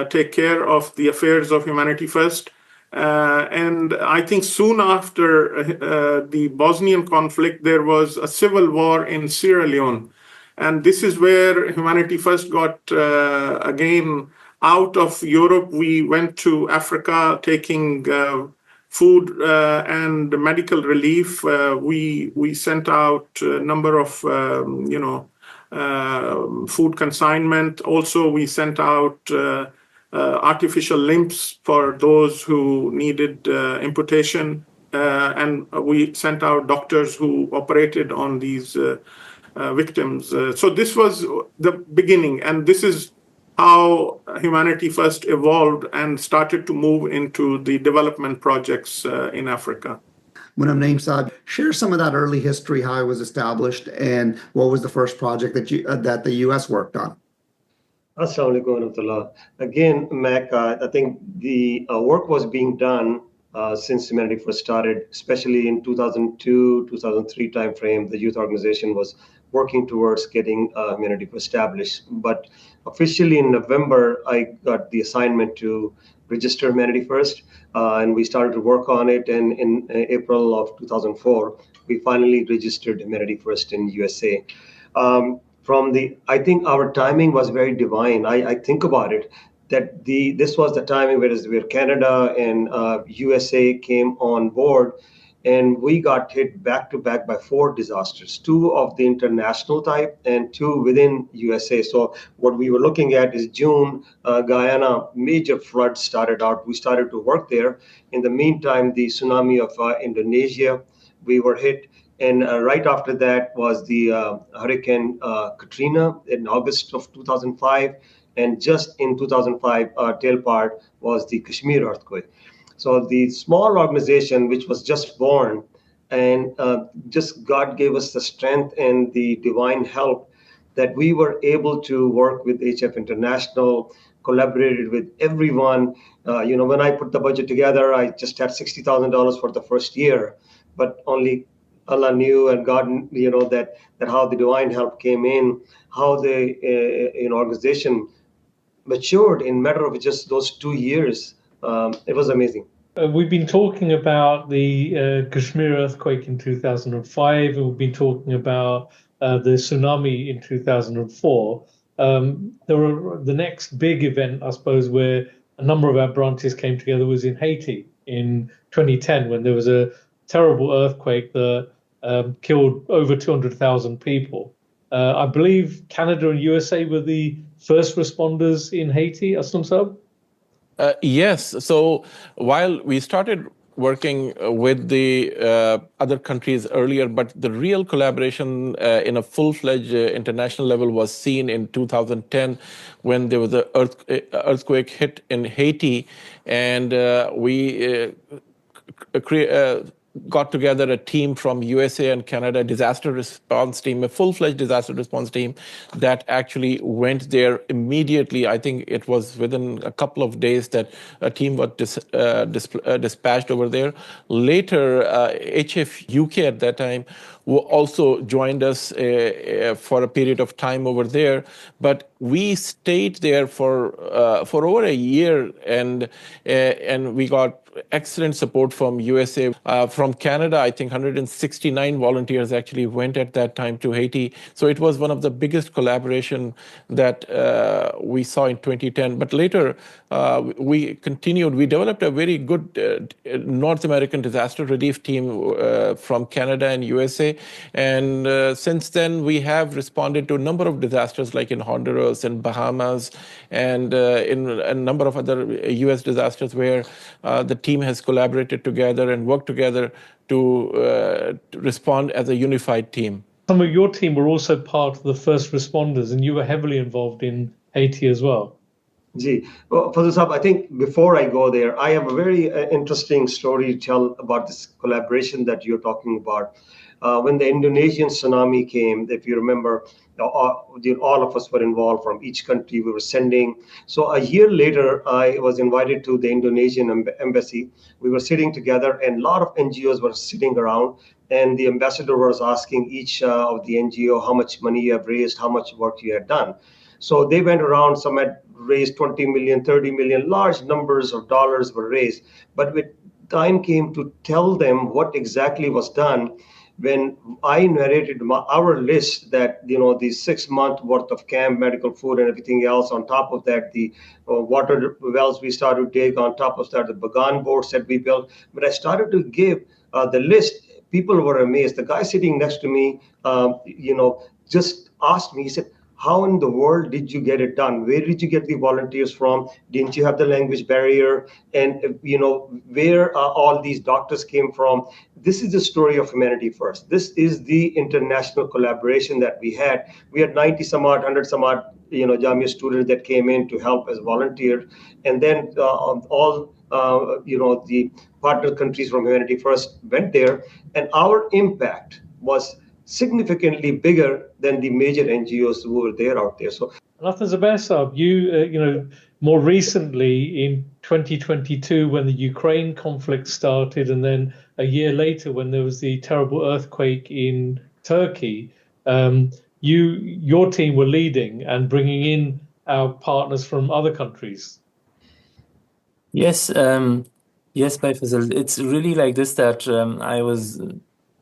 take care of the affairs of Humanity First. And I think soon after the Bosnian conflict, there was a civil war in Sierra Leone. And this is where Humanity First got, again, out of Europe. We went to Africa taking food and medical relief. We sent out a number of, food consignment. Also, we sent out artificial limbs for those who needed amputation. and we sent out doctors who operated on these victims. So this was the beginning, and this is how Humanity First evolved and started to move into the development projects in Africa. Munam Naeem Saab, share some of that early history, how it was established, and what was the first project that the U.S. worked on? Assalamu alaikum warahmatullah. Again, Mac, I think the work was being done since Humanity First started, especially in 2002, 2003 timeframe. The youth organization was working towards getting Humanity First established. But officially in November, I got the assignment to register Humanity First, and we started to work on it. And in April of 2004, we finally registered Humanity First in USA. I think our timing was very divine. I think about it, that this was the timing where Canada and USA came on board, and we got hit back to back by 4 disasters, 2 of the international type and 2 within USA. So what we were looking at is June, Guyana, major floods started out. We started to work there. In the meantime, the tsunami of Indonesia, we were hit. And right after that was the Hurricane Katrina in August of 2005. And just in 2005, tail part was the Kashmir earthquake. So the small organization, which was just born, and just God gave us the strength and the divine help that we were able to work with HF International, collaborated with everyone. When I put the budget together, I just had $60,000 for the first year, but only Allah knew, and God, that how the divine help came in, how the organization matured in matter of just those 2 years. It was amazing. We've been talking about the Kashmir earthquake in 2005, and we've been talking about the tsunami in 2004. The next big event, I suppose, where a number of our branches came together was in Haiti in 2010, when there was a terrible earthquake that killed over 200,000 people. I believe Canada and USA were the first responders in Haiti, Aslam Saab? Yes. So while we started working with the other countries earlier, but the real collaboration in a full-fledged international level was seen in 2010 when there was an earthquake hit in Haiti, and we got together a team from USA and Canada, disaster response team, a full-fledged disaster response team that actually went there immediately. I think it was within a couple of days that a team was dispatched over there. Later, HF UK at that time also joined us for a period of time over there, but we stayed there for over a year, and we got excellent support from USA. From Canada, I think 169 volunteers actually went at that time to Haiti. So it was one of the biggest collaboration that we saw in 2010. But later, we continued. We developed a very good North American disaster relief team from Canada and USA. And since then, we have responded to a number of disasters like in Honduras and Bahamas and in a number of other US disasters where the team has collaborated together and worked together to respond as a unified team. Some of your team were also part of the first responders, and you were heavily involved in Haiti as well. Ji. Well, Fazil Saab, I think before I go there, I have a very interesting story to tell about this collaboration that you're talking about. When the Indonesian tsunami came, if you remember, all of us were involved from each country. We were sending. So a year later, I was invited to the Indonesian embassy. We were sitting together, and a lot of NGOs were sitting around, and the ambassador was asking each of the NGO how much money you have raised, how much work you had done. So they went around, some had raised 20 million, 30 million, large numbers of dollars were raised. But when time came to tell them what exactly was done, when I narrated our list that, the 6 month worth of camp, medical food and everything else, on top of that, the water wells we started to dig, on top of that, the bagan boards that we built. But I started to give the list. People were amazed. The guy sitting next to me, just asked me, he said, how in the world did you get it done? Where did you get the volunteers from? Didn't you have the language barrier? And where all these doctors came from? This is the story of Humanity First. This is the international collaboration that we had. We had 90 some odd, 100 some odd, Jamia students that came in to help as volunteers, and then all the partner countries from Humanity First went there, and our impact was significantly bigger than the major NGOs who were there out there. So, Nathan Zubair, you more recently in 2022 when the Ukraine conflict started, and then a year later when there was the terrible earthquake in Turkey, your team were leading and bringing in our partners from other countries. Yes, yes, Bhai Fazal. It's really like this that I was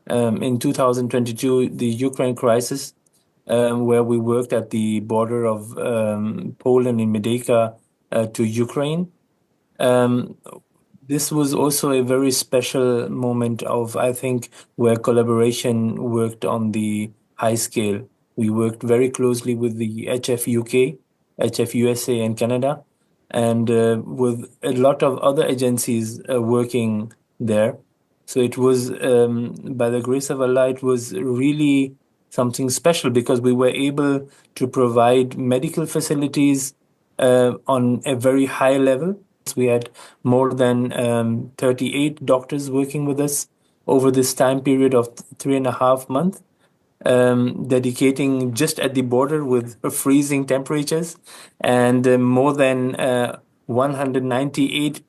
in 2022, the Ukraine crisis, where we worked at the border of Poland in Medyka to Ukraine. This was also a very special moment of, I think, where collaboration worked on the high scale. We worked very closely with the HF UK, HF USA, and Canada, and with a lot of other agencies working there. So it was, by the grace of Allah, it was really something special because we were able to provide medical facilities on a very high level. We had more than 38 doctors working with us over this time period of 3.5 months, dedicating just at the border with freezing temperatures, and more than 198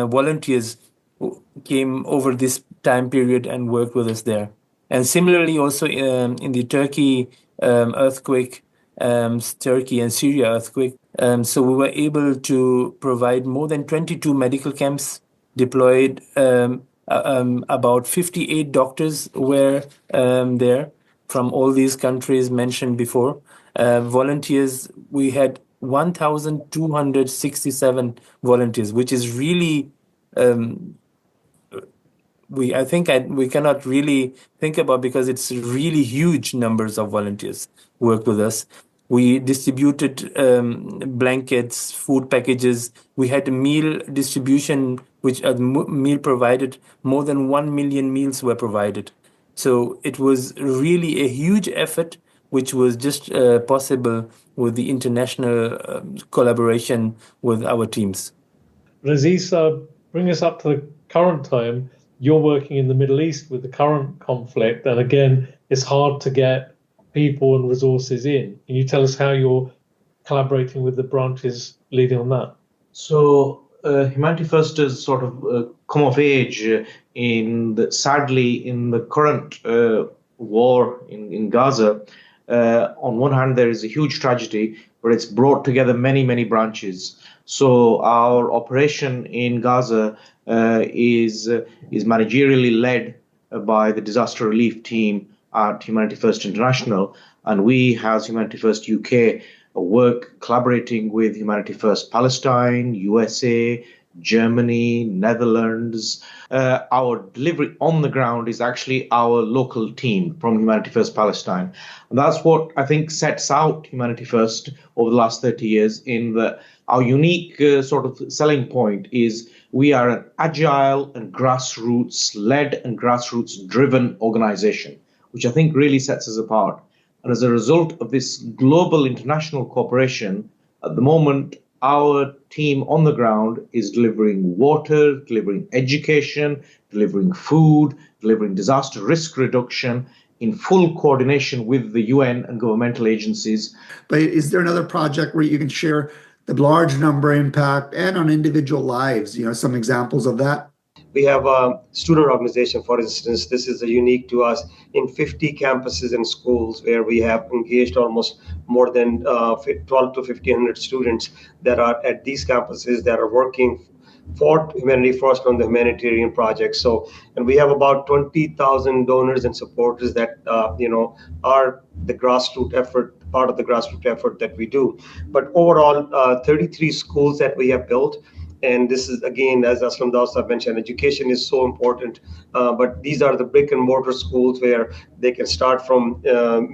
volunteers came over this time period and worked with us there. And similarly, also in the Turkey earthquake, Turkey and Syria earthquake. So we were able to provide more than 22 medical camps, deployed about 58 doctors were there from all these countries mentioned before. Volunteers, we had 1,267 volunteers, which is really, I think we cannot really think about, because it's really huge numbers of volunteers work with us. We distributed blankets, food packages. We had a meal distribution, which meal provided, more than 1 million meals were provided. So it was really a huge effort, which was just possible with the international collaboration with our teams. Raziz, bring us up to the current time. You're working in the Middle East with the current conflict, and again, it's hard to get people and resources in. Can you tell us how you're collaborating with the branches leading on that? So Humanity First has sort of come of age sadly in the current war in Gaza. On one hand, there is a huge tragedy, but it's brought together many branches. So our operation in Gaza is managerially led by the disaster relief team at Humanity First International, and we, as Humanity First UK, work collaborating with Humanity First Palestine, USA, Germany, Netherlands. Our delivery on the ground is actually our local team from Humanity First Palestine. And that's what I think sets out Humanity First over the last 30 years, in that our unique sort of selling point is we are an agile and grassroots-led and grassroots-driven organization, which I think really sets us apart. And as a result of this global international cooperation, at the moment, our team on the ground is delivering water, delivering education, delivering food, delivering disaster risk reduction in full coordination with the UN and governmental agencies. But is there another project where you can share the large number impact and on individual lives, some examples of that? We have a student organization, for instance. This is unique to us, in 50 campuses and schools, where we have engaged almost more than 12 to 1,500 students that are at these campuses that are working for Humanity First on the humanitarian project. So, and we have about 20,000 donors and supporters that are the grassroots effort, part of the grassroots effort that we do. But overall, 33 schools that we have built, And this is, again, as Aslam Dawsa mentioned, education is so important. But these are the brick and mortar schools where they can start from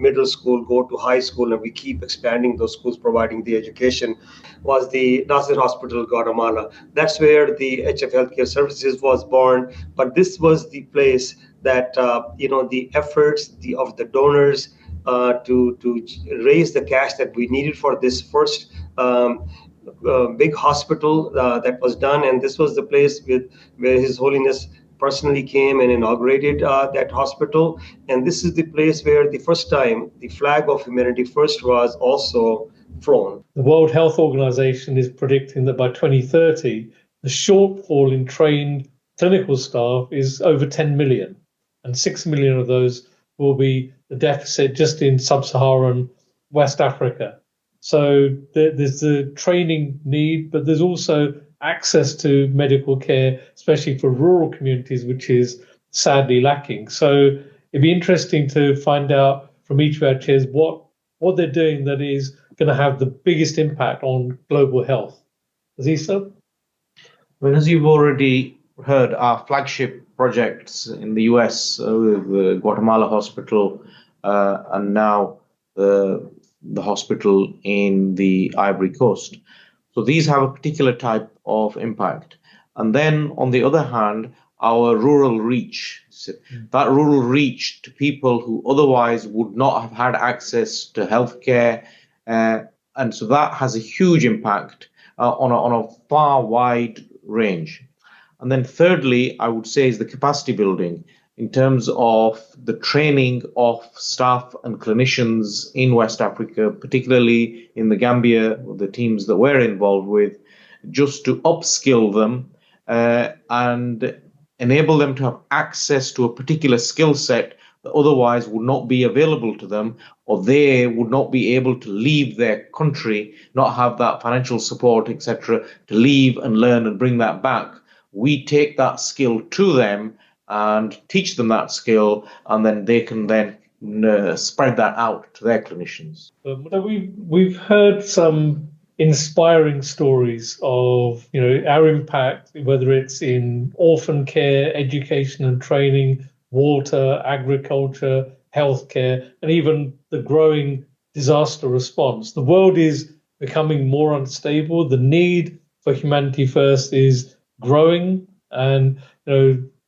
middle school, go to high school, and we keep expanding those schools, providing the education. Was the Nasir Hospital, Guatemala. That's where the HF Healthcare Services was born. But this was the place that, the efforts of the donors to raise the cash that we needed for this first big hospital that was done. And this was the place where His Holiness personally came and inaugurated that hospital. And this is the place where the first time the flag of Humanity First was also flown. The World Health Organization is predicting that by 2030, the shortfall in trained clinical staff is over 10 million, and 6 million of those will be the deficit just in sub-Saharan West Africa. So there's the training need, but there's also access to medical care, especially for rural communities, which is sadly lacking. So it'd be interesting to find out from each of our chairs what they're doing that is going to have the biggest impact on global health. Aziza? Well, as you've already heard, our flagship projects in the US with the Guatemala Hospital and now the hospital in the Ivory Coast. So these have a particular type of impact. And then on the other hand, our rural reach, that rural reach to people who otherwise would not have had access to healthcare. And so that has a huge impact on a far wide range. And then thirdly, I would say is the capacity building in terms of the training of staff and clinicians in West Africa, particularly in the Gambia, the teams that we're involved with, just to upskill them and enable them to have access to a particular skill set that otherwise would not be available to them, or they would not be able to leave their country, not have that financial support, etc., to leave and learn and bring that back. We take that skill to them and teach them that skill, and then they can then spread that out to their clinicians. We've heard some inspiring stories of our impact, whether it's in orphan care, education and training, water, agriculture, healthcare, and even the growing disaster response. The world is becoming more unstable. The need for Humanity First is growing, and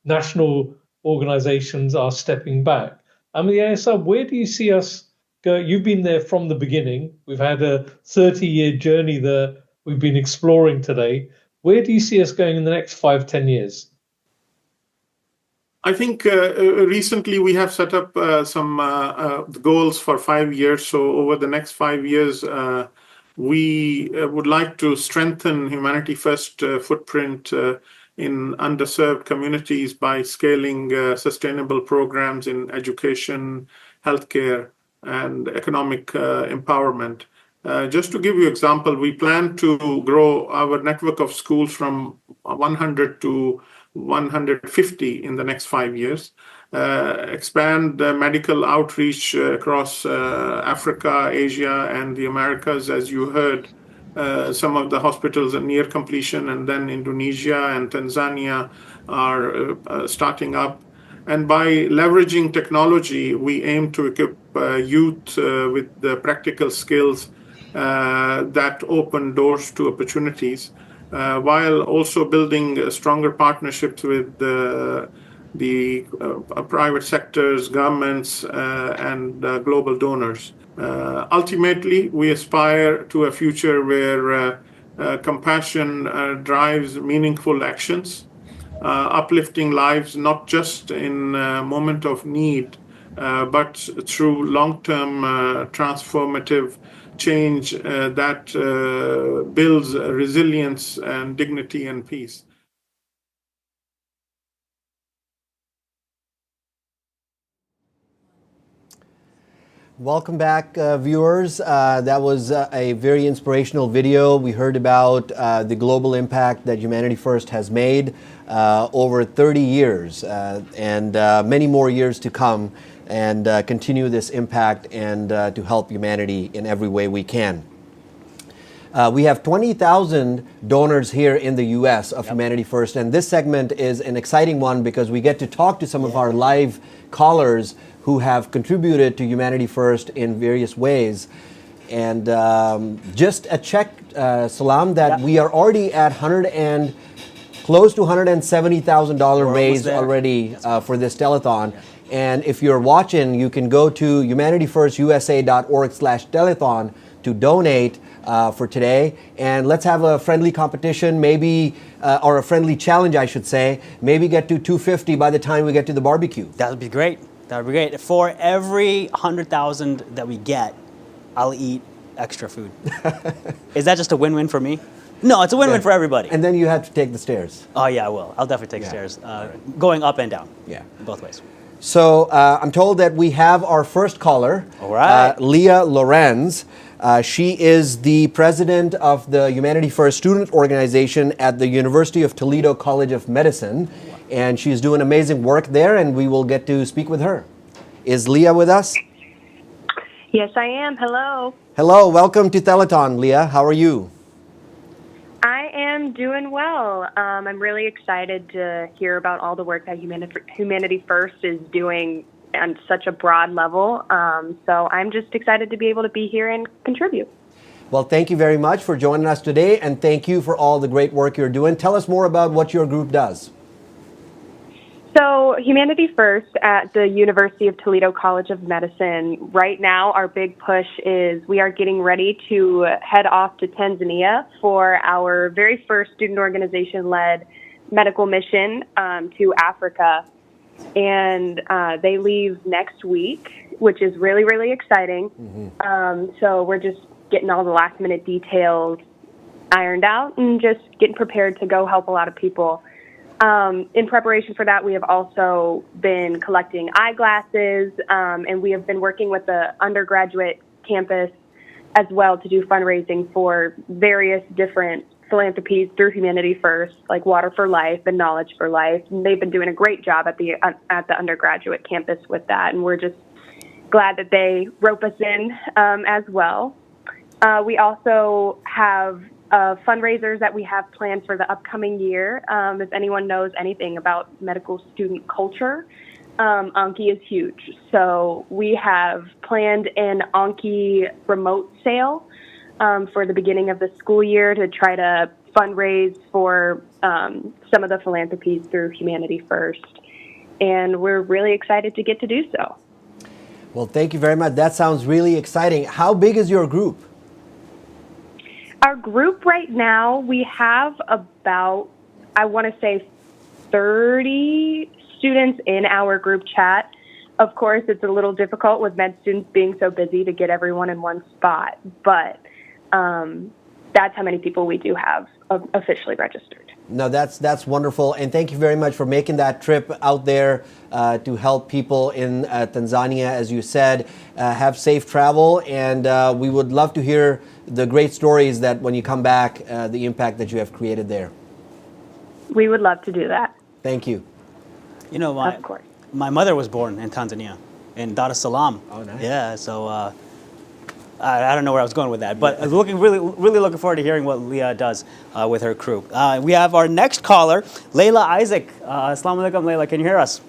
national organizations are stepping back. I mean, ASR, where do you see us go? You've been there from the beginning. We've had a 30-year journey that we've been exploring today. Where do you see us going in the next 5-10 years? I think recently we have set up some goals for 5 years. So over the next 5 years, we would like to strengthen Humanity First footprint in underserved communities by scaling sustainable programs in education, healthcare, and economic empowerment. Just to give you an example, we plan to grow our network of schools from 100 to 150 in the next 5 years, expand medical outreach across Africa, Asia, and the Americas. As you heard, some of the hospitals are near completion, and then Indonesia and Tanzania are starting up. And by leveraging technology, we aim to equip youth with the practical skills that open doors to opportunities, while also building stronger partnerships with the private sectors, governments, and global donors. Ultimately, we aspire to a future where compassion drives meaningful actions, uplifting lives not just in a moment of need, but through long-term transformative change that builds resilience and dignity and peace. Welcome back, viewers. That was a very inspirational video. We heard about the global impact that Humanity First has made over 30 years and many more years to come, and continue this impact and to help humanity in every way we can. We have 20,000 donors here in the U.S. of Humanity First, and this segment is an exciting one because we get to talk to some of our live callers who have contributed to Humanity First in various ways. And just a check, Salam, that we are already at close to $170,000 raised already for this telethon. And if you're watching, you can go to humanityrstusa.org/telethon to donate for today. And let's have a friendly competition, maybe, or a friendly challenge, I should say. Maybe get to 250 by the time we get to the barbecue. That would be great. That would be great. For every 100,000 that we get, I'll eat extra food. Is that just a win-win for me? No, it's a win-win for everybody. And then you have to take the stairs. Oh yeah, I will. I'll definitely take stairs, going up and down. Yeah, both ways. So I'm told that we have our first caller, all right. Leah Lorenz. She is the president of the Humanity First student organization at the University of Toledo College of Medicine, and she's doing amazing work there, and we will get to speak with her. Is Leah with us? Yes, I am. Hello. Hello, welcome to Telethon, Leah. How are you? I am doing well. I'm really excited to hear about all the work that Humanity First is doing on such a broad level. So I'm just excited to be able to be here and contribute. Well, thank you very much for joining us today, and thank you for all the great work you're doing. Tell us more about what your group does. So Humanity First at the University of Toledo College of Medicine, right now our big push is we are getting ready to head off to Tanzania for our very first student organization-led medical mission to Africa. And they leave next week, which is really, really exciting. So we're just getting all the last-minute details ironed out and just getting prepared to go help a lot of people. In preparation for that, we have also been collecting eyeglasses, and we have been working with the undergraduate campus as well to do fundraising for various different philanthropies through Humanity First, like Water for Life and Knowledge for Life. And they've been doing a great job at the undergraduate campus with that, and we're just glad that they rope us in as well. We also have fundraisers that we have planned for the upcoming year. If anyone knows anything about medical student culture, Anki is huge. So we have planned an Anki remote sale for the beginning of the school year to try to fundraise for some of the philanthropies through Humanity First. And we're really excited to get to do so. Well, thank you very much. That sounds really exciting. How big is your group? Our group right now, we have about, I want to say, 30 students in our group chat. Of course, it's a little difficult with med students being so busy to get everyone in one spot, but that's how many people we do have officially registered. No, that's wonderful, and thank you very much for making that trip out there to help people in Tanzania, as you said. Have safe travel, and we would love to hear the great stories that when you come back, the impact that you have created there. We would love to do that. Thank you. You know, of course. My mother was born in Tanzania, in Dar es Salaam. Oh, nice. Yeah, so I don't know where I was going with that, but I'm really looking forward to hearing what Leah does with her crew. We have our next caller, Layla Isaac. Assalamu alaikum, Layla. Can you hear us?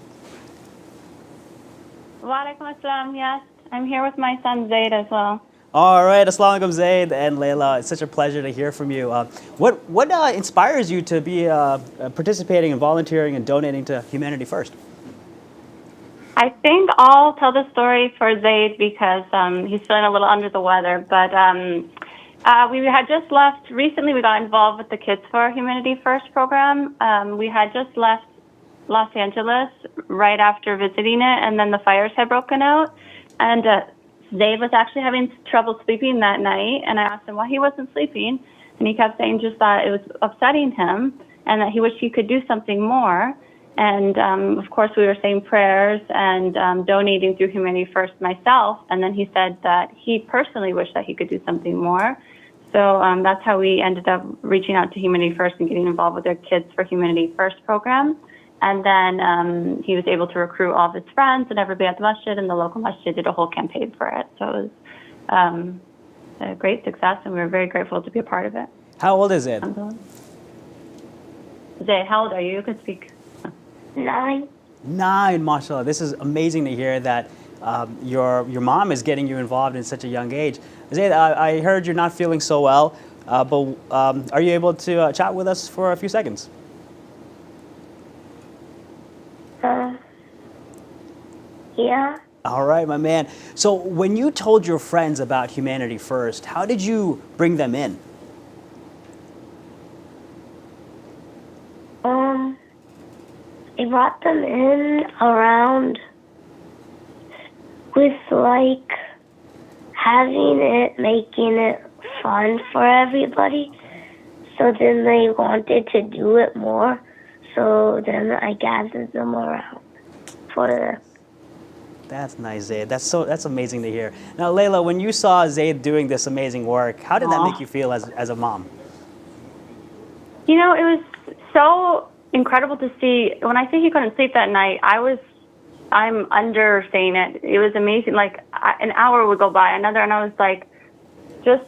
Wa alaikum assalam, yes. I'm here with my son Zaid as well. All right, assalamu alaikum, Zaid and Layla. It's such a pleasure to hear from you. What inspires you to be participating and volunteering and donating to Humanity First? I think I'll tell the story for Zaid because he's feeling a little under the weather. But we had just left, recently we got involved with the Kids for Humanity First program. We had just left Los Angeles right after visiting it, and then the fires had broken out. And Zaid was actually having trouble sleeping that night, and I asked him why he wasn't sleeping, and he kept saying just that it was upsetting him and that he wished he could do something more. And of course, we were saying prayers and donating through Humanity First myself. And then he said that he personally wished that he could do something more. So that's how we ended up reaching out to Humanity First and getting involved with their Kids for Humanity First program. And then he was able to recruit all of his friends and everybody at the masjid, and the local masjid did a whole campaign for it. So it was a great success, and we were very grateful to be a part of it. How old is Zaid? Zaid, how old are you? You can speak. 9. 9, mashallah. This is amazing to hear that your mom is getting you involved in such a young age. Zaid, I heard you're not feeling so well, but are you able to chat with us for a few seconds? Yeah. All right, my man. So when you told your friends about Humanity First, how did you bring them in? I brought them in around with like having it, making it fun for everybody. So then they wanted to do it more. So then I gathered them around for the. That's nice, Zaid. That's amazing to hear. Now, Layla, when you saw Zaid doing this amazing work, how did that make you feel as a mom? You know, it was so incredible to see. When I say he couldn't sleep that night, I'm understating it. It was amazing. Like an hour would go by, another, and I was like, just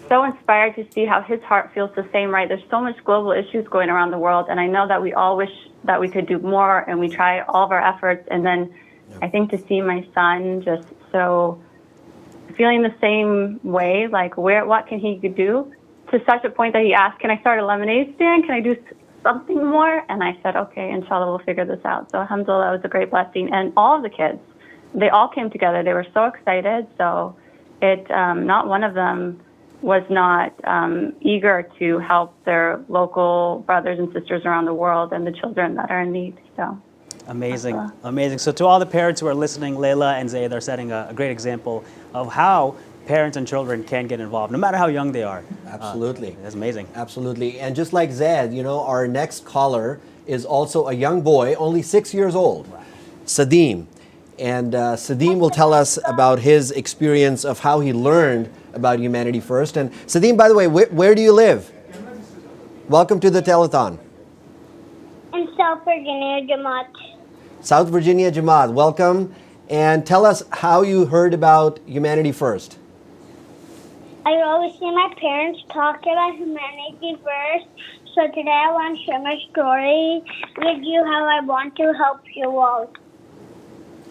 so inspired to see how his heart feels the same, right? There's so much global issues going around the world, and I know that we all wish that we could do more, and we try all of our efforts, and then I think to see my son just so feeling the same way, like what can he do, to such a point that he asked, can I start a lemonade stand? Can I do something more? And I said, okay, inshallah, we'll figure this out. So alhamdulillah, that was a great blessing. And all of the kids, they all came together. They were so excited. So not one of them was not eager to help their local brothers and sisters around the world and the children that are in need. So. Amazing, amazing. So to all the parents who are listening, Layla and Zaid are setting a great example of how parents and children can get involved, no matter how young they are. Absolutely. That's amazing. Absolutely. And just like Zaid, our next caller is also a young boy, only 6 years old, Sadim. And Sadim will tell us about his experience of how he learned about Humanity First. And Sadim, by the way, where do you live? Welcome to the telethon. In South Virginia, Jamaat. South Virginia Jamaat, welcome. And tell us how you heard about Humanity First. I always see my parents talk about Humanity First. So today I want to share my story with you, how I want to help you all.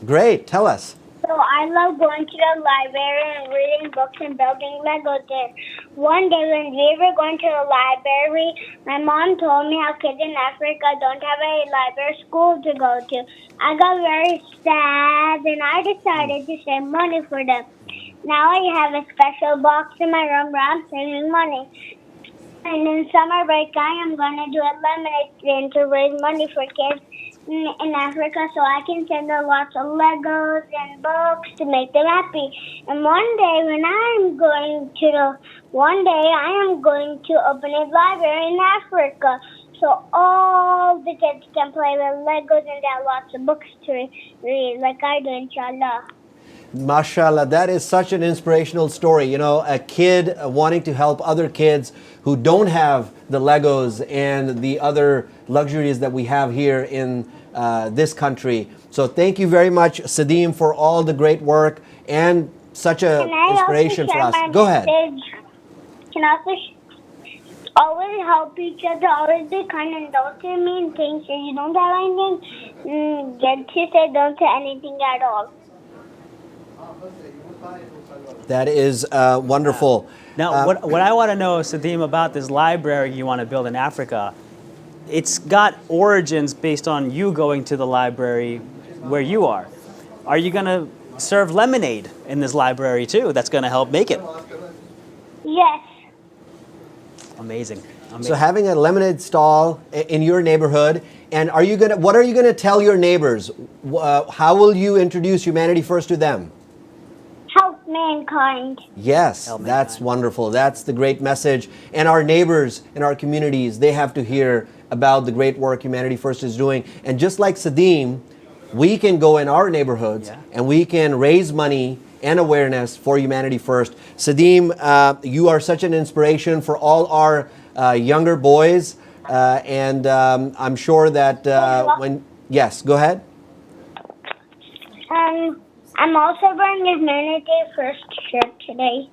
Great, tell us. So I love going to the library and reading books and building Legos there. One day when we were going to the library, my mom told me how kids in Africa don't have a library school to go to. I got very sad and I decided to save money for them. Now I have a special box in my room where I'm saving money. And in summer break, I am going to do a lemonade stand to raise money for kids in Africa so I can send them lots of Legos and books to make them happy. And one day I am going to open a library in Africa so all the kids can play with Legos and have lots of books to read like I do, inshallah. Mashallah, that is such an inspirational story. A kid wanting to help other kids who don't have the Legos and the other luxuries that we have here in this country. So thank you very much, Sadim, for all the great work and such an inspiration for us. Go ahead. Can I also always help each other, always be kind and don't say mean things. If you don't have anything, get to say don't say anything at all. That is wonderful. Now, what I want to know, Sadim, about this library you want to build in Africa, it's got origins based on you going to the library where you are. Are you going to serve lemonade in this library too? That's going to help make it. Yes. Amazing. So having a lemonade stall in your neighborhood, and what are you going to tell your neighbors? How will you introduce Humanity First to them? Help mankind. Yes, that's wonderful. That's the great message. And our neighbors in our communities, they have to hear about the great work Humanity First is doing. And just like Sadim, we can go in our neighborhoods and we can raise money and awareness for Humanity First. Sadim, you are such an inspiration for all our younger boys. And I'm sure that yes, go ahead. I'm also wearing a Humanity First shirt today.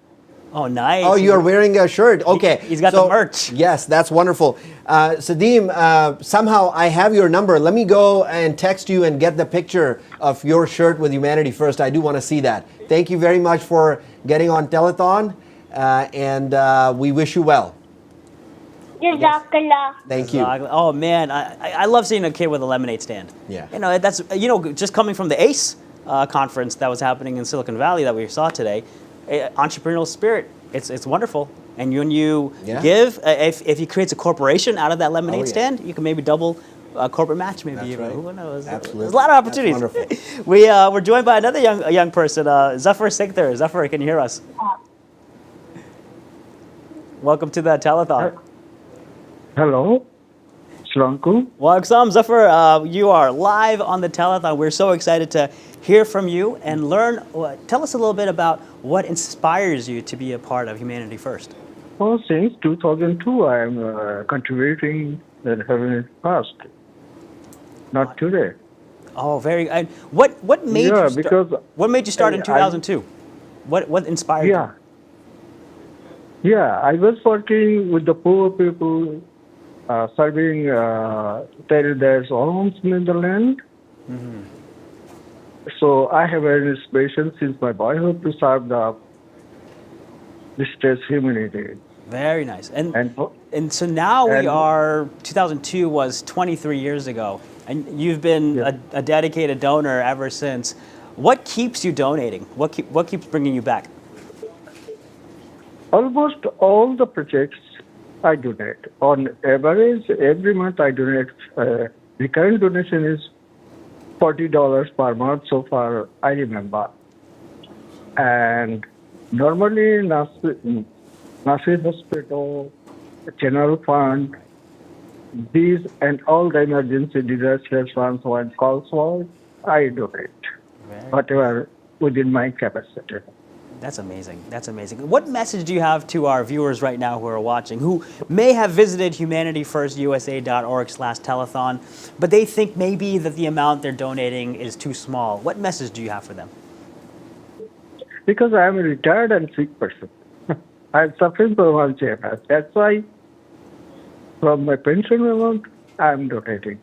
Oh, nice. Oh, you're wearing a shirt. Okay. He's got the merch. Yes, that's wonderful. Sadim, somehow I have your number. Let me go and text you and get the picture of your shirt with Humanity First. I do want to see that. Thank you very much for getting on Telethon, and we wish you well. Jazakallah. Thank you. Oh man, I love seeing a kid with a lemonade stand. Yeah. You know, that's just coming from the ACE conference that was happening in Silicon Valley that we saw today. Entrepreneurial spirit, it's wonderful. And when you give, if he creates a corporation out of that lemonade stand, you can maybe double a corporate match, maybe. That's right. Who knows? Absolutely. There's a lot of opportunities. That's wonderful. We're joined by another young person, Zafar Sikder. Zafar, can you hear us? Welcome to the telethon. Hello. Assalamualaikum. Welcome, Zafar. You are live on the telethon. We're so excited to hear from you and learn. Tell us a little bit about what inspires you to be a part of Humanity First. Well, since 2002, I am contributing the Humanity First. Not today. Oh, very. What made you? What made you start in 2002? What inspired you? Yeah, I was working with the poor people, serving their homes in the land. Mm-hmm. So I have an inspiration since my boyhood to serve the distressed humanity. Very nice. And so now we are. 2002 was 23 years ago, and you've been a dedicated donor ever since. What keeps you donating? What keeps bringing you back? Almost all the projects I donate. On average, every month I donate. The current donation is $40 per month so far, I remember. And normally, Nasir Hospital, General Fund, these and all the emergency disaster funds when calls for, I donate. Whatever within my capacity. That's amazing. That's amazing. What message do you have to our viewers right now who are watching, who may have visited humanityfirstusa.org/telethon, but they think maybe that the amount they're donating is too small? What message do you have for them? Because I am a retired and sick person. I am suffering from Alzheimer's. That's why from my pension amount, I am donating.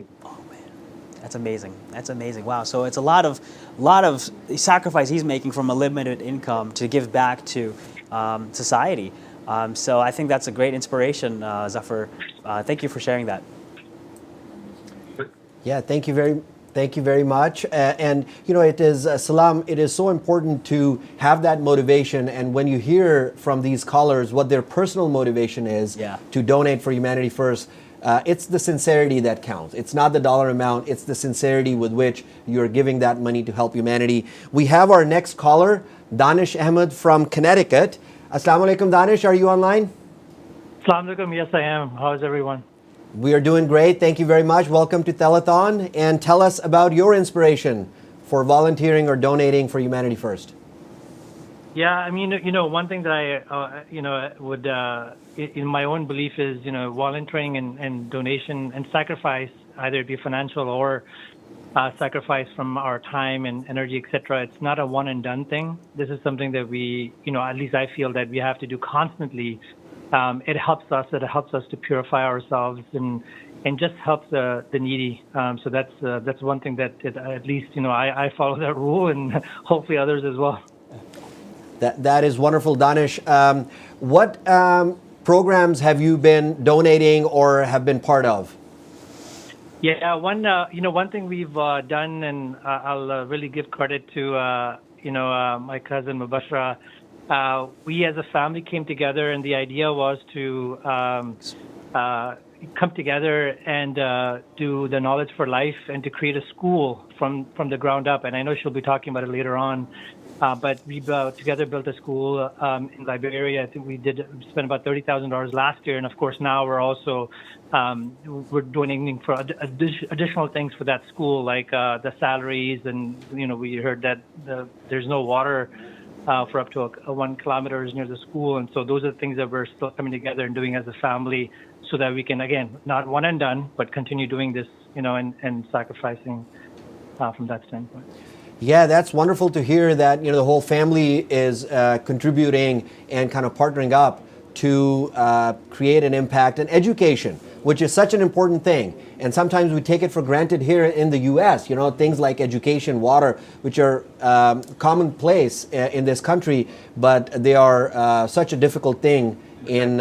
That's amazing. That's amazing. Wow. So it's a lot of sacrifice he's making from a limited income to give back to society. So I think that's a great inspiration, Zafar. Thank you for sharing that. Yeah, thank you very much. And it is Salam. It is so important to have that motivation. And when you hear from these callers what their personal motivation is to donate for Humanity First. It's the sincerity that counts. It's not the dollar amount. It's the sincerity with which you're giving that money to help humanity. We have our next caller, Danish Ahmed from Connecticut. Assalamu alaikum, Danish. Are you online? Assalamu alaikum. Yes, I am. How's everyone? We are doing great. Thank you very much. Welcome to Telethon. And tell us about your inspiration for volunteering or donating for Humanity First. Yeah, I mean, one thing that I, would, in my own belief is, volunteering and donation and sacrifice, either it be financial or sacrifice from our time and energy, etc. It's not a one and done thing. This is something that we, at least I feel that we have to do constantly. It helps us to purify ourselves and just helps the needy. So that's one thing that at least, I follow that rule and hopefully others as well. That is wonderful, Danish. What programs have you been donating or have been part of? Yeah, one thing we've done, and I'll really give credit to my cousin Mubashra. We as a family came together, and the idea was to come together and do the Knowledge for Life and to create a school from the ground up. And I know she'll be talking about it later on. But we together built a school in Liberia. I think we spent about $30,000 last year, and of course now we're also we're donating for additional things for that school, like the salaries, and we heard that there's no water for up to 1 kilometer near the school, and so those are the things that we're still coming together and doing as a family, so that we can again not one and done, but continue doing this, and sacrificing from that standpoint. Yeah, that's wonderful to hear that the whole family is contributing and kind of partnering up to create an impact and education, which is such an important thing. And sometimes we take it for granted here in the U.S. Things like education, water, which are commonplace in this country, but they are such a difficult thing in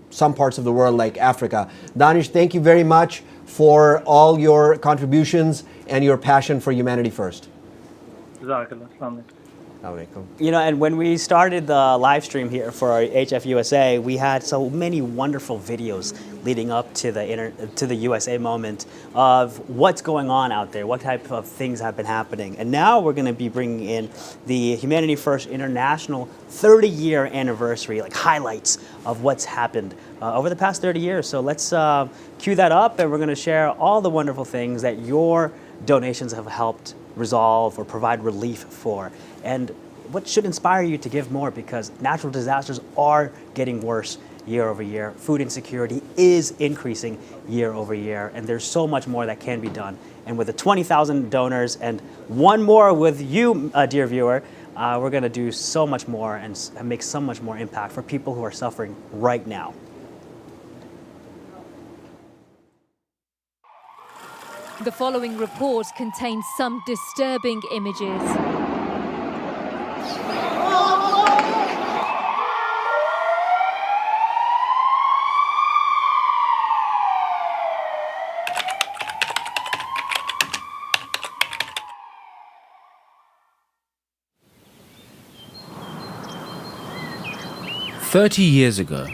some parts of the world like Africa. Danish, thank you very much for all your contributions and your passion for Humanity First. And when we started the live stream here for our HF USA, we had so many wonderful videos leading up to the USA moment of what's going on out there, what type of things have been happening. And now we're going to be bringing in the Humanity First International 30-year anniversary, like highlights of what's happened over the past 30 years. So let's cue that up, and we're going to share all the wonderful things that your donations have helped resolve or provide relief for, and what should inspire you to give more, because natural disasters are getting worse year over year. Food insecurity is increasing year over year, and there's so much more that can be done. And with the 20,000 donors and one more with you, dear viewer, we're going to do so much more and make so much more impact for people who are suffering right now. The following report contains some disturbing images. "30 years ago,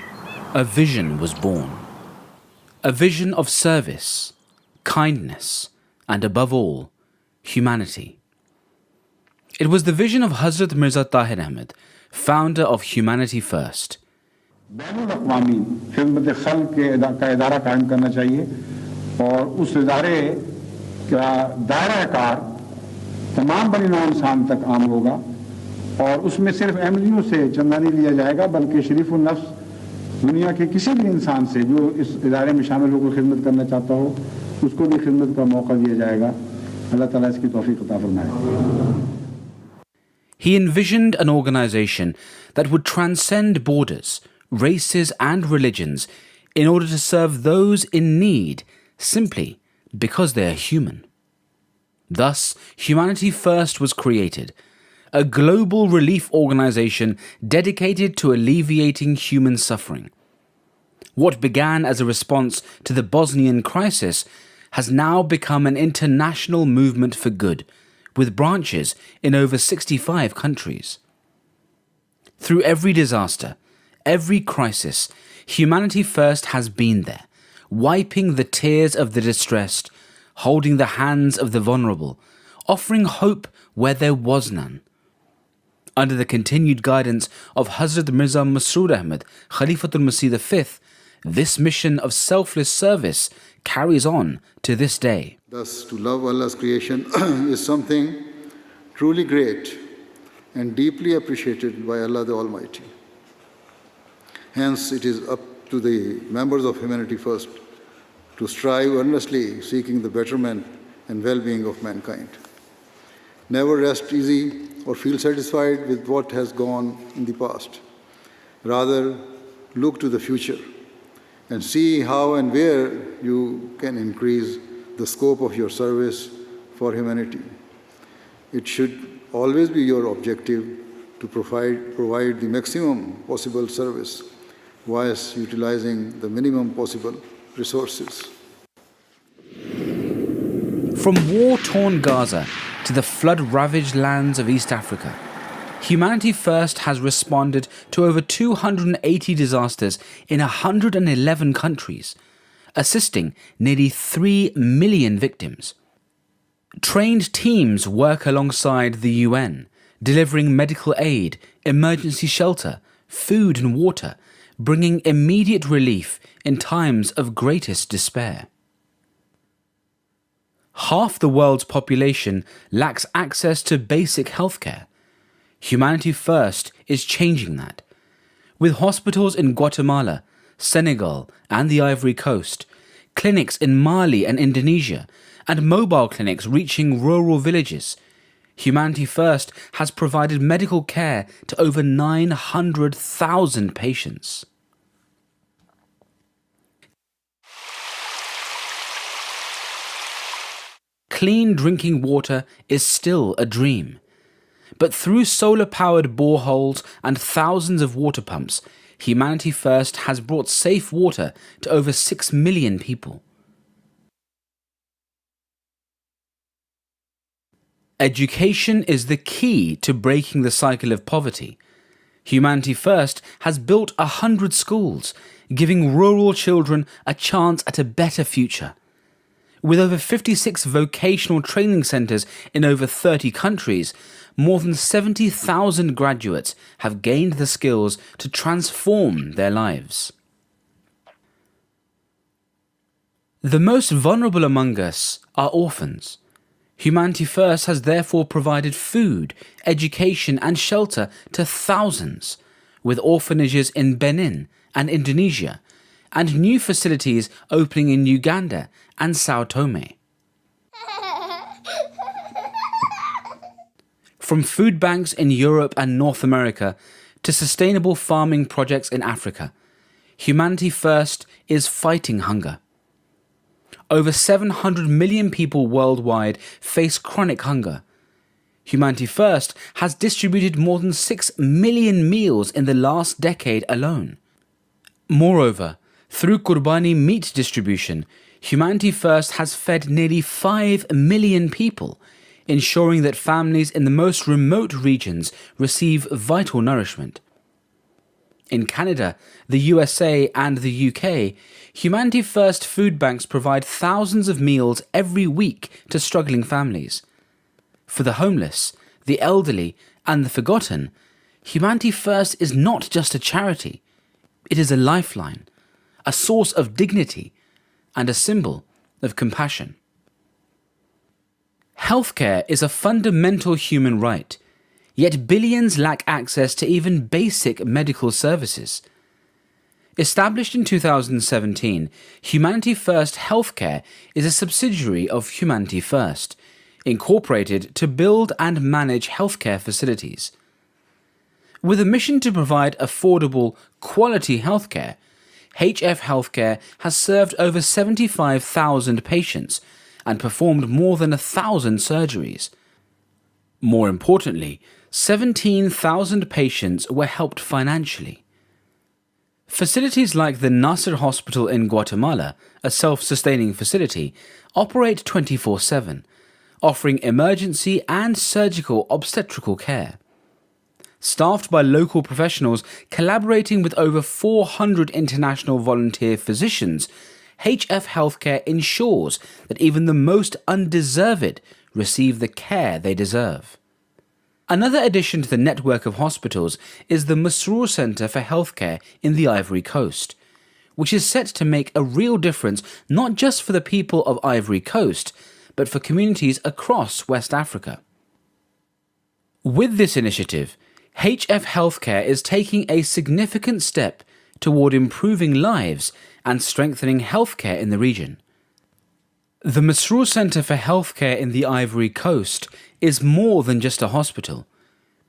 a vision was born. A vision of service, kindness, and above all, humanity. It was the vision of Hazrat Mirza Tahir Ahmed, founder of Humanity First. बैनुल-अक़वामी खिदमत खल्क़ का इदारा कायम करना चाहिए और उस इदारे का दायरा कार तमाम बनी नौ इंसान तक आम होगा और उसमें सिर्फ एमएलयू से चंदा नहीं लिया जाएगा, बल्कि शरीफुल नफ्स दुनिया के किसी भी इंसान से जो इस इदारे में शामिल होकर खिदमत करना चाहता हो उसको भी खिदमत का मौका दिया जाएगा। अल्लाह ताला इसकी तौफीक अता फरमाए। He envisioned an organization that would transcend borders, races, and religions in order to serve those in need simply because they are human. Thus, Humanity First was created, a global relief organization dedicated to alleviating human suffering. What began as a response to the Bosnian crisis has now become an international movement for good, with branches in over 65 countries. Through every disaster, every crisis, Humanity First has been there, wiping the tears of the distressed, holding the hands of the vulnerable, offering hope where there was none. Under the continued guidance of Hazrat Mirza Masroor Ahmed, Khalifatul Masih V, this mission of selfless service carries on to this day. Thus, to love Allah's creation is something truly great and deeply appreciated by Allah the Almighty. Hence, it is up to the members of Humanity First to strive earnestly seeking the betterment and well-being of mankind. Never rest easy or feel satisfied with what has gone in the past. Rather, look to the future and see how and where you can increase the scope of your service for humanity. It should always be your objective to provide the maximum possible service whilst utilizing the minimum possible resources. From war-torn Gaza to the flood-ravaged lands of East Africa, Humanity First has responded to over 280 disasters in 111 countries, assisting nearly 3 million victims. Trained teams work alongside the UN, delivering medical aid, emergency shelter, food and water, bringing immediate relief in times of greatest despair. Half the world's population lacks access to basic healthcare. Humanity First is changing that. With hospitals in Guatemala, Senegal, and the Ivory Coast, clinics in Mali and Indonesia, and mobile clinics reaching rural villages, Humanity First has provided medical care to over 900,000 patients. Clean drinking water is still a dream. But through solar-powered boreholes and thousands of water pumps, Humanity First has brought safe water to over 6 million people. Education is the key to breaking the cycle of poverty. Humanity First has built 100 schools, giving rural children a chance at a better future. With over 56 vocational training centres in over 30 countries, more than 70,000 graduates have gained the skills to transform their lives. The most vulnerable among us are orphans. Humanity First has therefore provided food, education and shelter to thousands, with orphanages in Benin and Indonesia, and new facilities opening in Uganda and Sao Tome. From food banks in Europe and North America to sustainable farming projects in Africa, Humanity First is fighting hunger. Over 700 million people worldwide face chronic hunger. Humanity First has distributed more than 6 million meals in the last decade alone. Moreover, through Qurbani meat distribution, Humanity First has fed nearly 5 million people, ensuring that families in the most remote regions receive vital nourishment. In Canada, the USA and the UK, Humanity First food banks provide thousands of meals every week to struggling families. For the homeless, the elderly and the forgotten, Humanity First is not just a charity. It is a lifeline, a source of dignity, and a symbol of compassion. Healthcare is a fundamental human right, yet billions lack access to even basic medical services. Established in 2017, Humanity First Healthcare is a subsidiary of Humanity First, incorporated to build and manage healthcare facilities. With a mission to provide affordable, quality healthcare, HF Healthcare has served over 75,000 patients and performed more than 1,000 surgeries. More importantly, 17,000 patients were helped financially. Facilities like the Nasser Hospital in Guatemala, a self-sustaining facility, operate 24/7, offering emergency and surgical obstetrical care. Staffed by local professionals collaborating with over 400 international volunteer physicians, HF Healthcare ensures that even the most undeserved receive the care they deserve. Another addition to the network of hospitals is the Masroor Centre for Healthcare in the Ivory Coast, which is set to make a real difference not just for the people of Ivory Coast, but for communities across West Africa. With this initiative, HF Healthcare is taking a significant step toward improving lives and strengthening healthcare in the region. The Masroor Centre for Healthcare in the Ivory Coast is more than just a hospital.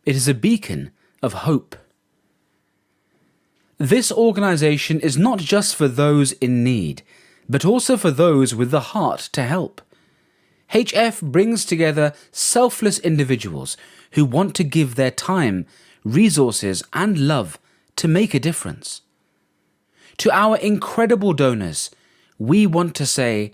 It is a beacon of hope. This organisation is not just for those in need, but also for those with the heart to help. HF brings together selfless individuals who want to give their time, resources and love to make a difference. To our incredible donors, we want to say,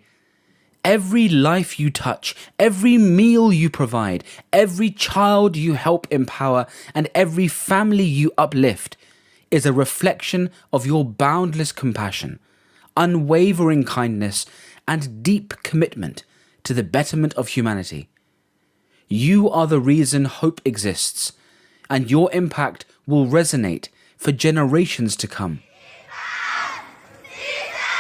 every life you touch, every meal you provide, every child you help empower, and every family you uplift is a reflection of your boundless compassion, unwavering kindness, and deep commitment to the betterment of humanity. You are the reason hope exists, and your impact will resonate for generations to come.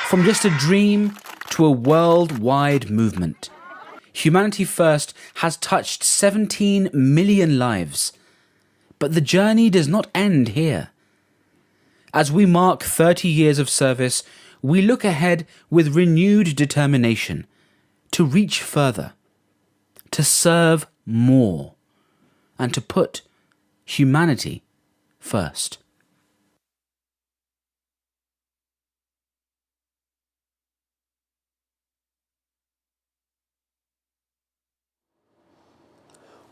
From just a dream to a worldwide movement, Humanity First has touched 17 million lives. But the journey does not end here. As we mark 30 years of service, we look ahead with renewed determination to reach further, to serve more, and to put humanity first.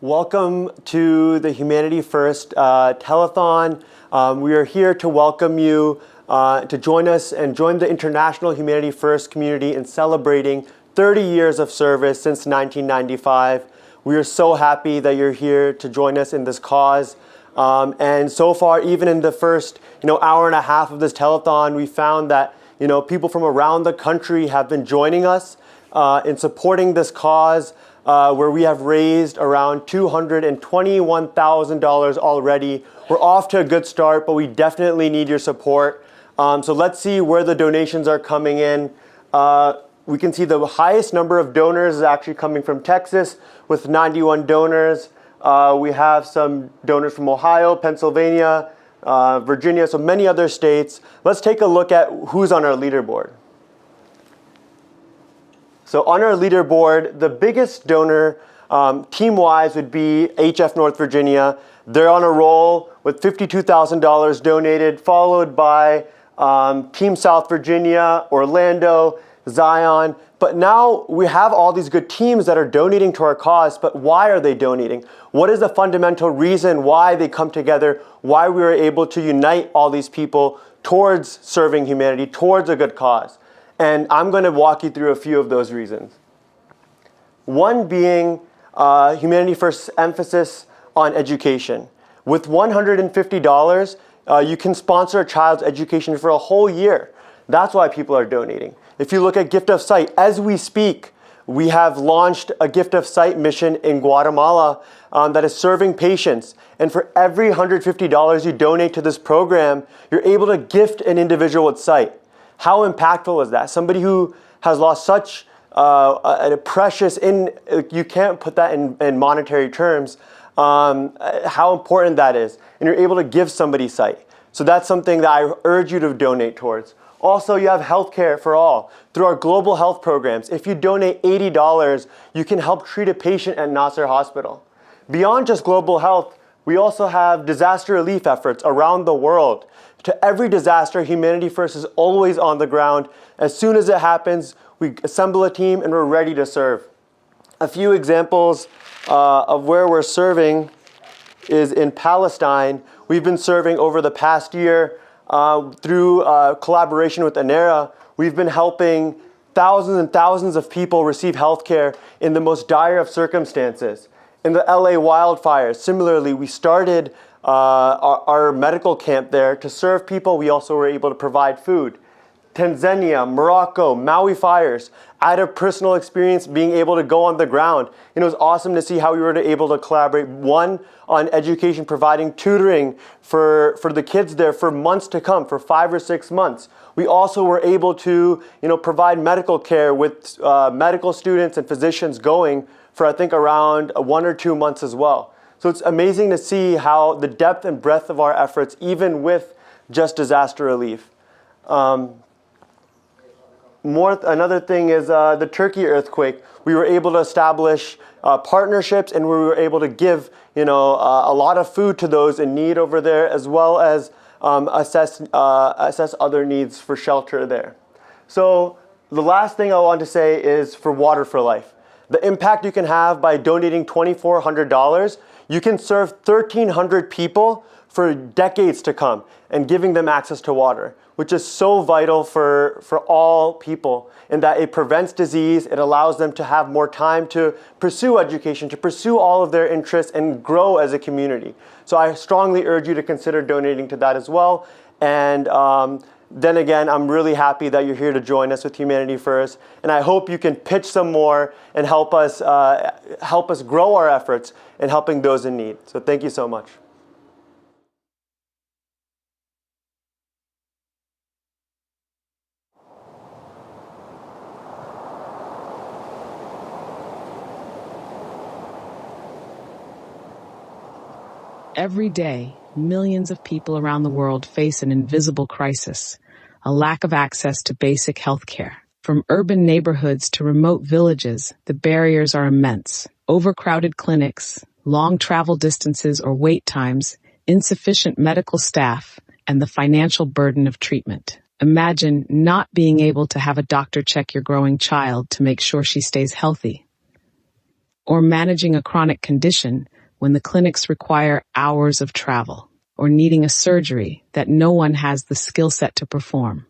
Welcome to the Humanity First Telethon. We are here to welcome you to join us and join the International Humanity First community in celebrating 30 years of service since 1995. We are so happy that you're here to join us in this cause. And so far, even in the first hour and a half of this telethon, we found that people from around the country have been joining us in supporting this cause. Where we have raised around $221,000 already. We're off to a good start, but we definitely need your support. So let's see where the donations are coming in. We can see the highest number of donors is actually coming from Texas with 91 donors. We have some donors from Ohio, Pennsylvania, Virginia, so many other states. Let's take a look at who's on our leaderboard. So on our leaderboard, the biggest donor team-wise would be HF North Virginia. They're on a roll with $52,000 donated, followed by Team South Virginia, Orlando, Zion. But now we have all these good teams that are donating to our cause, but why are they donating? What is the fundamental reason why they come together, why we are able to unite all these people towards serving humanity, towards a good cause? And I'm going to walk you through a few of those reasons. One being Humanity First's emphasis on education. With $150, you can sponsor a child's education for a whole year. That's why people are donating. If you look at Gift of Sight, as we speak, we have launched a Gift of Sight mission in Guatemala that is serving patients. And for every $150 you donate to this program, you're able to gift an individual with sight. How impactful is that? Somebody who has lost such a precious, you can't put that in monetary terms, how important that is. And you're able to give somebody sight. So that's something that I urge you to donate towards. Also, you have healthcare for all. Through our global health programs, if you donate $80, you can help treat a patient at Nasser Hospital. Beyond just global health, we also have disaster relief efforts around the world. To every disaster, Humanity First is always on the ground. As soon as it happens, we assemble a team and we're ready to serve. A few examples of where we're serving is in Palestine. We've been serving over the past year through collaboration with ANERA. We've been helping thousands and thousands of people receive health care in the most dire of circumstances. In the LA wildfires, similarly, we started our medical camp there to serve people. We also were able to provide food. Tanzania, Morocco, Maui fires. I had a personal experience being able to go on the ground. It was awesome to see how we were able to collaborate, one, on education, providing tutoring for the kids there for months to come, for 5 or 6 months. We also were able to provide medical care with medical students and physicians going for I think around 1 or 2 months as well. So it's amazing to see how the depth and breadth of our efforts, even with just disaster relief. Another thing is the Turkey earthquake. We were able to establish partnerships, and we were able to give a lot of food to those in need over there, as well as assess other needs for shelter there. So the last thing I want to say is for Water for Life. The impact you can have by donating $2,400, you can serve 1,300 people for decades to come and giving them access to water, which is so vital for all people in that it prevents disease, it allows them to have more time to pursue education, to pursue all of their interests and grow as a community. So I strongly urge you to consider donating to that as well. And then again, I'm really happy that you're here to join us with Humanity First, and I hope you can pitch some more and help us grow our efforts in helping those in need. So thank you so much. Every day, millions of people around the world face an invisible crisis, a lack of access to basic health care. From urban neighborhoods to remote villages, the barriers are immense. Overcrowded clinics, long travel distances or wait times, insufficient medical staff, and the financial burden of treatment. Imagine not being able to have a doctor check your growing child to make sure she stays healthy. Or managing a chronic condition when the clinics require hours of travel, or needing a surgery that no one has the skill set to perform.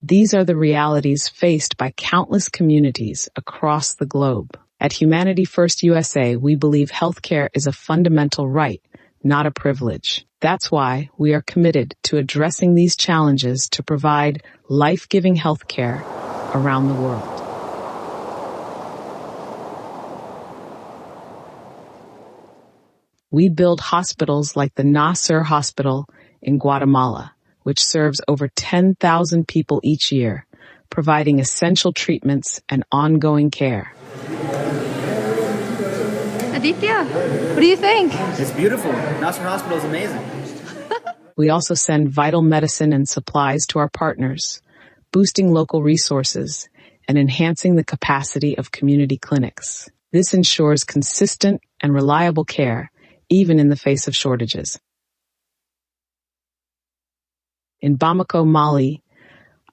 These are the realities faced by countless communities across the globe. At Humanity First USA, we believe healthcare is a fundamental right, not a privilege. That's why we are committed to addressing these challenges to provide life-giving healthcare around the world. We build hospitals like the Nasser Hospital in Guatemala, which serves over 10,000 people each year, providing essential treatments and ongoing care. Aditya, what do you think? It's beautiful. Nasser Hospital is amazing. We also send vital medicine and supplies to our partners, boosting local resources and enhancing the capacity of community clinics. This ensures consistent and reliable care, even in the face of shortages. In Bamako, Mali,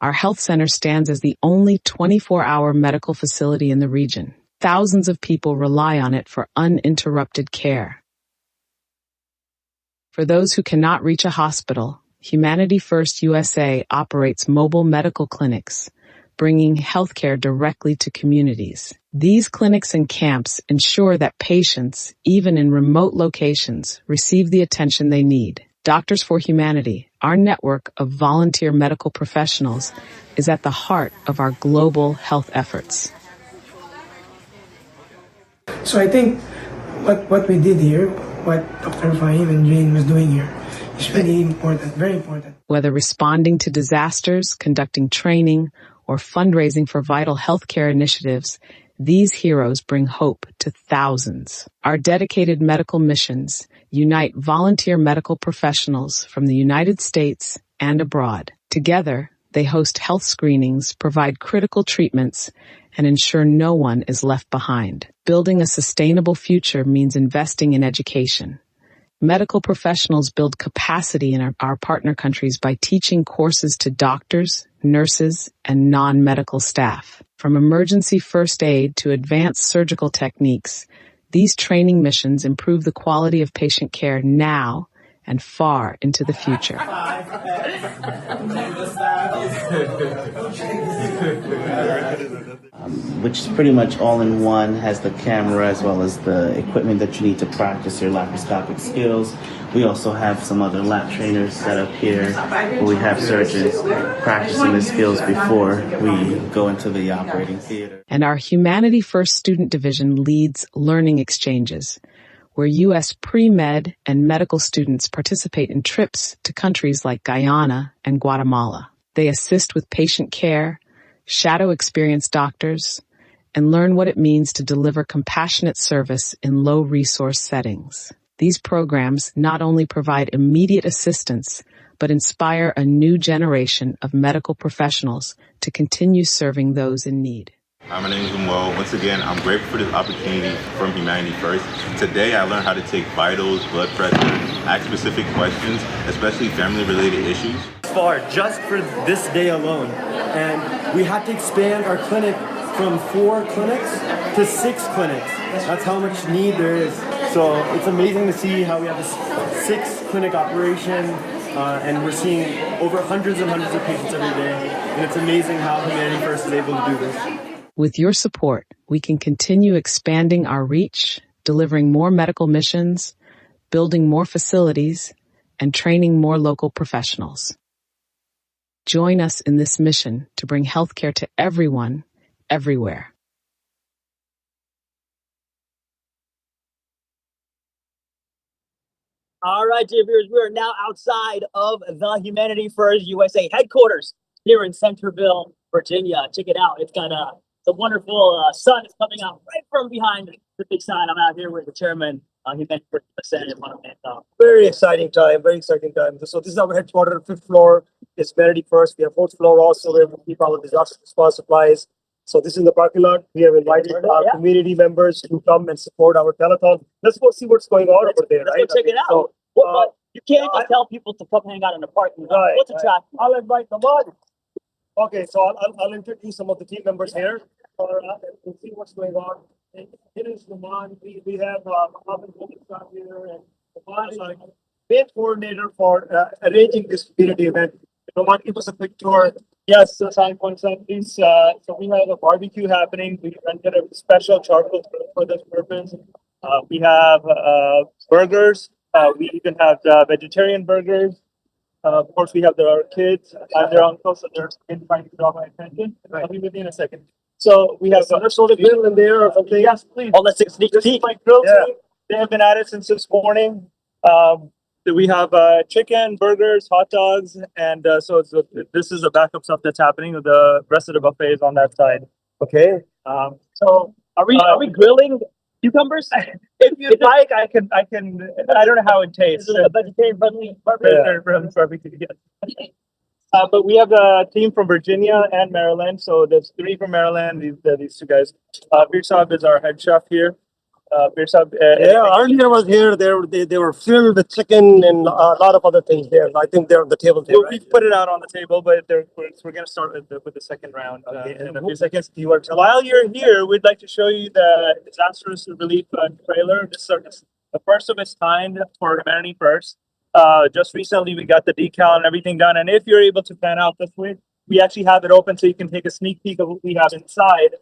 our health center stands as the only 24-hour medical facility in the region. Thousands of people rely on it for uninterrupted care. For those who cannot reach a hospital, Humanity First USA operates mobile medical clinics, bringing healthcare directly to communities. These clinics and camps ensure that patients, even in remote locations, receive the attention they need. Doctors for Humanity, our network of volunteer medical professionals, is at the heart of our global health efforts. So I think what we did here, what Dr. Fahim and Jane was doing here, is really important, very important. Whether responding to disasters, conducting training, or fundraising for vital healthcare initiatives, these heroes bring hope to thousands. Our dedicated medical missions unite volunteer medical professionals from the United States and abroad. Together, they host health screenings, provide critical treatments, and ensure no one is left behind. Building a sustainable future means investing in education. Medical professionals build capacity in our partner countries by teaching courses to doctors, nurses, and non-medical staff. From emergency first aid to advanced surgical techniques, these training missions improve the quality of patient care now and far into the future. Which is pretty much all in one, has the camera as well as the equipment that you need to practice your laparoscopic skills. We also have some other lap trainers set up here where we have surgeons practicing the skills before we go into the operating theater. And our Humanity First Student Division leads learning exchanges, where U.S. pre-med and medical students participate in trips to countries like Guyana and Guatemala. They assist with patient care, shadow experienced doctors, and learn what it means to deliver compassionate service in low-resource settings. These programs not only provide immediate assistance, but inspire a new generation of medical professionals to continue serving those in need. Hi, my name is Mo. Once again, I'm grateful for this opportunity from Humanity First. Today, I learned how to take vitals, blood pressure, ask specific questions, especially family-related issues. Far just for this day alone, and we had to expand our clinic from 4 clinics to 6 clinics. That's how much need there is. So it's amazing to see how we have this 6-clinic operation, and we're seeing over hundreds and hundreds of patients every day. And it's amazing how Humanity First is able to do this. With your support, we can continue expanding our reach, delivering more medical missions, building more facilities, and training more local professionals. Join us in this mission to bring healthcare to everyone, everywhere. All right, dear viewers, we are now outside of the Humanity First USA headquarters here in Centerville, Virginia. Check it out. It's got the wonderful sun is coming out right from behind the big sign. I'm out here with the chairman. Humanity First USA. Very exciting time. Very exciting time. So this is our headquarters, 5th floor. It's Humanity First. We have 4th floor also where we keep our disaster response supplies. So this is the parking lot. We have invited our community members to come and support our telethon. Let's go see what's going on over there. Let's go check it out. So, You can't just tell people to come hang out in the parking lot. Right, What's right. attractive? I'll invite them on. Okay, so I'll introduce some of the team members here. We'll see what's going on. It is Roman. We have Mohammed here, and Roman is like main coordinator for arranging this community event. Roman, give us a quick tour. Yes, sign points up, please. So we have a barbecue happening. We rented a special charcoal grill for this purpose. We have burgers. We even have vegetarian burgers. Of course, we have our kids and their uncles, so they're trying to draw my attention. I'll be with you in a second. So we have some sort of grill in there or something. Yes, please. Oh, let's take a sneak This is peek. my grill team. They have been at it since this morning. We have chicken, burgers, hot dogs, and this is the backup stuff that's happening. The rest of the buffet is on that side. Okay. So Are we grilling cucumbers? if you'd like, I can. I don't know how it tastes. Is it a vegetarian friendly Barbecue, yes. But we have a team from Virginia and Maryland. So there's 3 from Maryland. These 2 guys. Bir Saab is our head chef here. Bir Saab. Earlier was here. They were filled with chicken and a lot of other things there. I think they're on the table there. We've put it out on the table, but we're going to start with the second round in a few seconds. While you're here, we'd like to show you the disaster relief trailer. This is the first of its kind for Humanity First. Just recently, we got the decal and everything done. And if you're able to pan out this way, we actually have it open so you can take a sneak peek of what we have inside.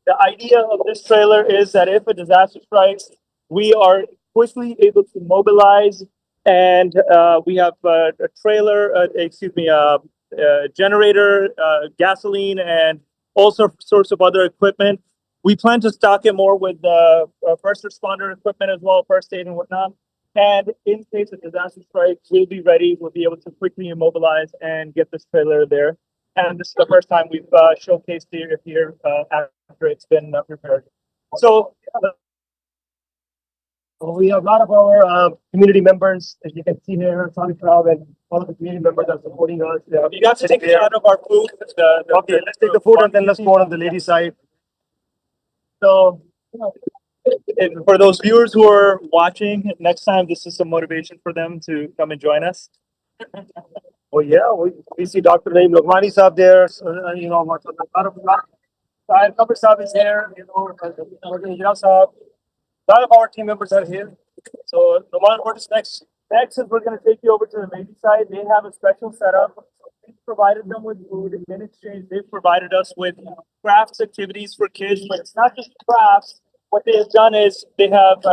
The idea of this trailer is that if a disaster strikes, we are quickly able to mobilize, and we have a trailer, generator, gasoline, and all sorts of other equipment. We plan to stock it more with first responder equipment as well, first aid and whatnot. And in case a disaster strikes, we'll be ready. We'll be able to quickly immobilize and get this trailer there. And this is the first time we've showcased it here after it's been prepared. So we have a lot of our community members, as you can see here, Tommy Crowd and all of the community members are supporting us. You got to take a shot of our food. Okay, let's take the food and then let's go on the lady side. So and for those viewers who are watching, next time this is some motivation for them to come and join us. Oh yeah, we see Dr. Naeem Lughmani Saab there. So, a lot of Kabir Saab is here. Saab. A lot of our team members are here. So Roman, what is next? Next is we're going to take you over to the lady side. They have a special setup. We provided them with food. In exchange, they've provided us with crafts activities for kids. But it's not just crafts. What they have done is they have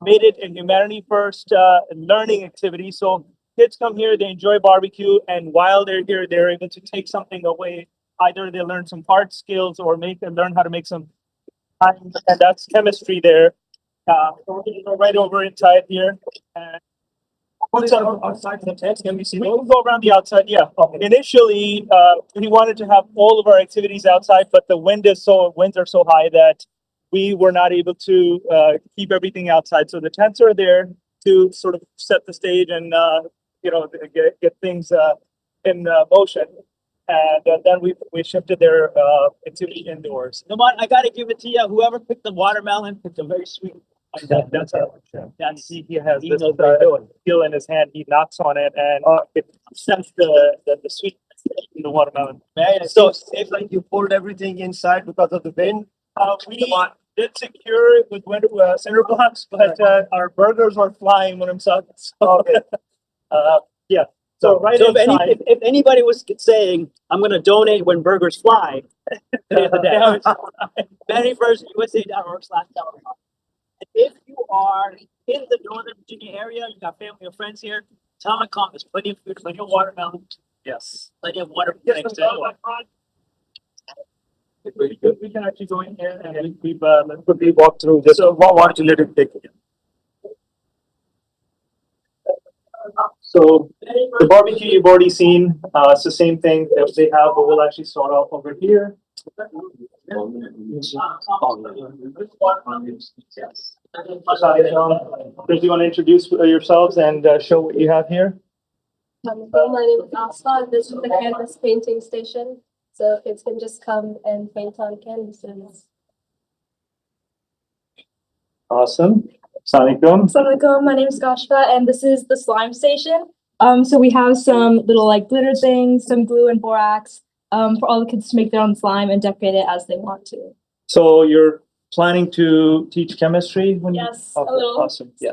made it a Humanity First learning activity. So kids come here, they enjoy barbecue, and while they're here, they're able to take something away. Either they learn some hard skills or learn how to make some, and that's chemistry there. So we're going to go right over inside here. What's outside the tent? Can we see? We can go around the outside. Yeah. Okay. Initially, we wanted to have all of our activities outside, but the winds are so high that we were not able to keep everything outside. So the tents are there to sort of set the stage and get things in motion. And then we shifted their activity indoors. Naman, I gotta give it to you. Whoever picked the watermelon picked a very sweet. That's our chef. He has this skill in his hand. He knocks on it and it sends the sweet in the watermelon. So it seems like you pulled everything inside because of the wind. We did secure it with cinder blocks, but our burgers were flying when I'm talking. Okay. Yeah. So if anybody was saying, I'm going to donate when burgers fly, Humanity First, USA.org/telethon. If you are in the Northern Virginia area, you got family or friends here, tell them to come. There's plenty of food, plenty of watermelon. Yes. Plenty of wonderful things to do. We can actually go in here and let's quickly walk through this. So why don't you let it take it? So the barbecue you've already seen, it's the same thing that they have, but we'll actually start off over here. Do you want to introduce yourselves and show what you have here? My name is Asfa, and this is the canvas painting station. So kids can just come and paint on canvases. Awesome. Assalamualaikum. Assalamualaikum, my name is Kashfa, and this is the slime station. So we have some little like glitter things, some glue and borax, for all the kids to make their own slime and decorate it as they want to. So you're planning to teach chemistry when Yes, you? Okay, a little. awesome. Yes.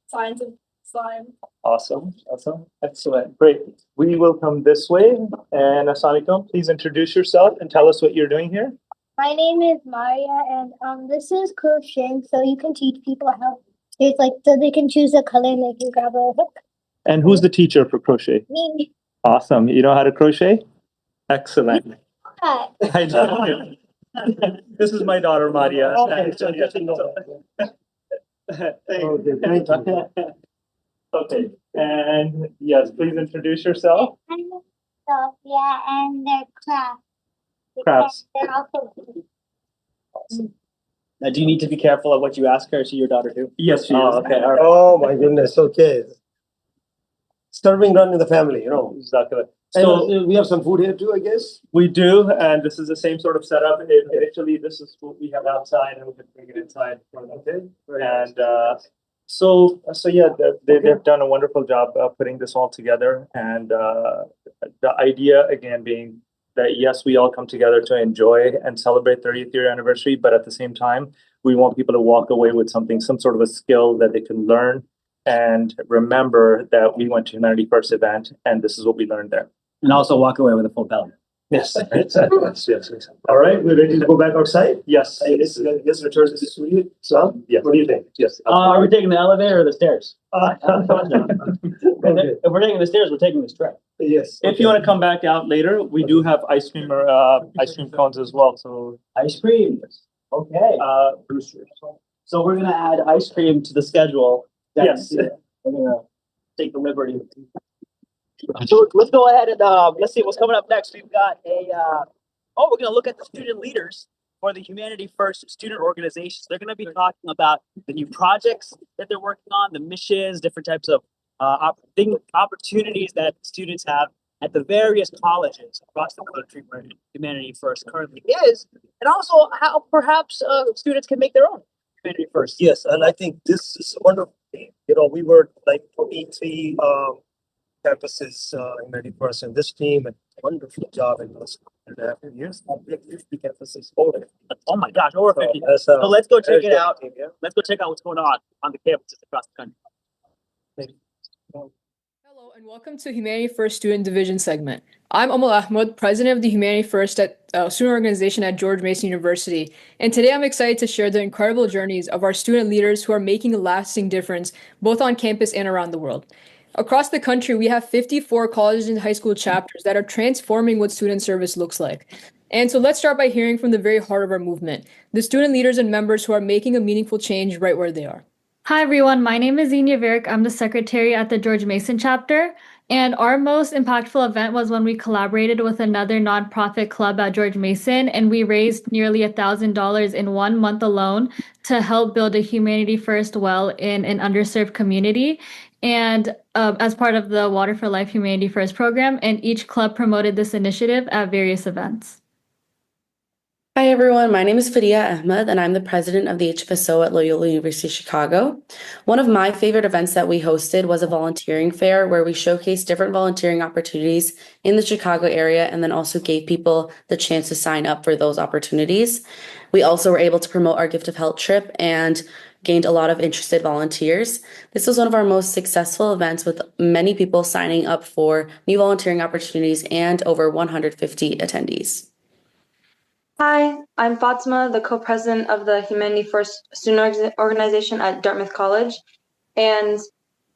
Science of slime. Awesome. Awesome. Excellent. Great. We will come this way. And Assalamualaikum, please introduce yourself and tell us what you're doing here. My name is Maria, and this is crocheting, so you can teach people how. It's like so they can choose a color and they can grab a hook. And who's the teacher for crochet? Me. Awesome. You know how to crochet? Excellent. Hi. I know. This is my daughter, Maria. Okay. Thank you. Okay. And yes, please introduce yourself. Yeah, and they're crafts. Crafts. They're also. Now, do you need to be careful of what you ask her? Is she your daughter too? Yes, she is. Okay, all right. Oh my goodness. Okay. Serving run in the family, Exactly. So we have some food here too, I guess. We do, and this is the same sort of setup. Initially, this is what we have outside, and we can bring it inside. Okay. And so yeah, they've done a wonderful job putting this all together, and the idea again being that yes, we all come together to enjoy and celebrate 30th year anniversary, but at the same time, we want people to walk away with something, some sort of a skill that they can learn and remember that we went to Humanity First event, and this is what we learned there. And also walk away with a full belly. Yes. Yes. All right, we're ready to go back outside? Yes. Yes, return to the studio. So, yes. What do you think? Yes. Are we taking the elevator or the stairs? Okay. If we're taking the stairs, we're taking this track. Yes. If you want to come back out later, we do have ice cream or ice cream cones as well. So ice cream. Okay. Brewster. So we're gonna add ice cream to the schedule. Yes. We're gonna take the liberty. So let's go ahead and let's see what's coming up next. We've got we're gonna look at the student leaders for the Humanity First student organizations. They're gonna be talking about the new projects that they're working on, the missions, different types of opportunities that students have at the various colleges across the country where Humanity First currently is, and also how perhaps students can make their own Humanity First. Yes, and I think this is wonderful. We were like 43 campuses in Humanity First, and this team did a wonderful job in those 2.5 years. 50 campuses over. Oh my gosh, over 50. So let's go check it out. Let's go check out what's going on the campuses across the country. Hello and welcome to Humanity First Student Division segment. I'm Amal Ahmed, president of the Humanity First student organization at George Mason University, and today I'm excited to share the incredible journeys of our student leaders who are making a lasting difference both on campus and around the world. Across the country, we have 54 colleges and high school chapters that are transforming what student service looks like. And so let's start by hearing from the very heart of our movement, the student leaders and members who are making a meaningful change right where they are. Hi, everyone. My name is Zenia Varick. I'm the secretary at the George Mason chapter. And our most impactful event was when we collaborated with another nonprofit club at George Mason, and we raised nearly $1,000 in 1 month alone to help build a Humanity First well in an underserved community. And as part of the Water for Life Humanity First program, and each club promoted this initiative at various events. Hi, everyone. My name is Fadia Ahmed, and I'm the president of the HFSO at Loyola University Chicago. One of my favorite events that we hosted was a volunteering fair where we showcased different volunteering opportunities in the Chicago area and then also gave people the chance to sign up for those opportunities. We also were able to promote our Gift of Health trip and gained a lot of interested volunteers. This was one of our most successful events with many people signing up for new volunteering opportunities and over 150 attendees. Hi, I'm Fatima, the co-president of the Humanity First student organization at Dartmouth College. And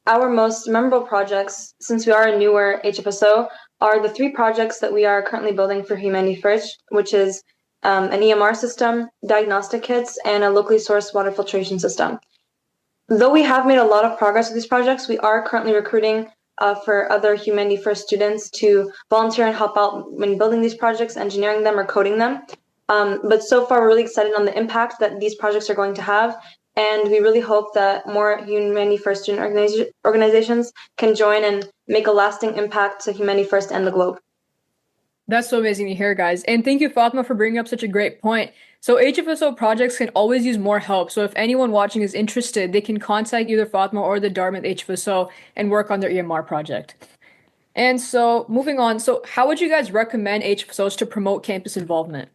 our most memorable projects, since we are a newer HFSO, are the 3 projects that we are currently building for Humanity First, which is an EMR system, diagnostic kits, and a locally sourced water filtration system. Though we have made a lot of progress with these projects, we are currently recruiting for other Humanity First students to volunteer and help out when building these projects, engineering them, or coding them. But so far, we're really excited on the impact that these projects are going to have. And we really hope that more Humanity First student organizations can join and make a lasting impact to Humanity First and the globe. That's so amazing to hear, guys. And thank you, Fatma, for bringing up such a great point. So HFSO projects can always use more help. So if anyone watching is interested, they can contact either Fatma or the Dartmouth HFSO and work on their EMR project. And so moving on, so how would you guys recommend HFSOs to promote campus involvement?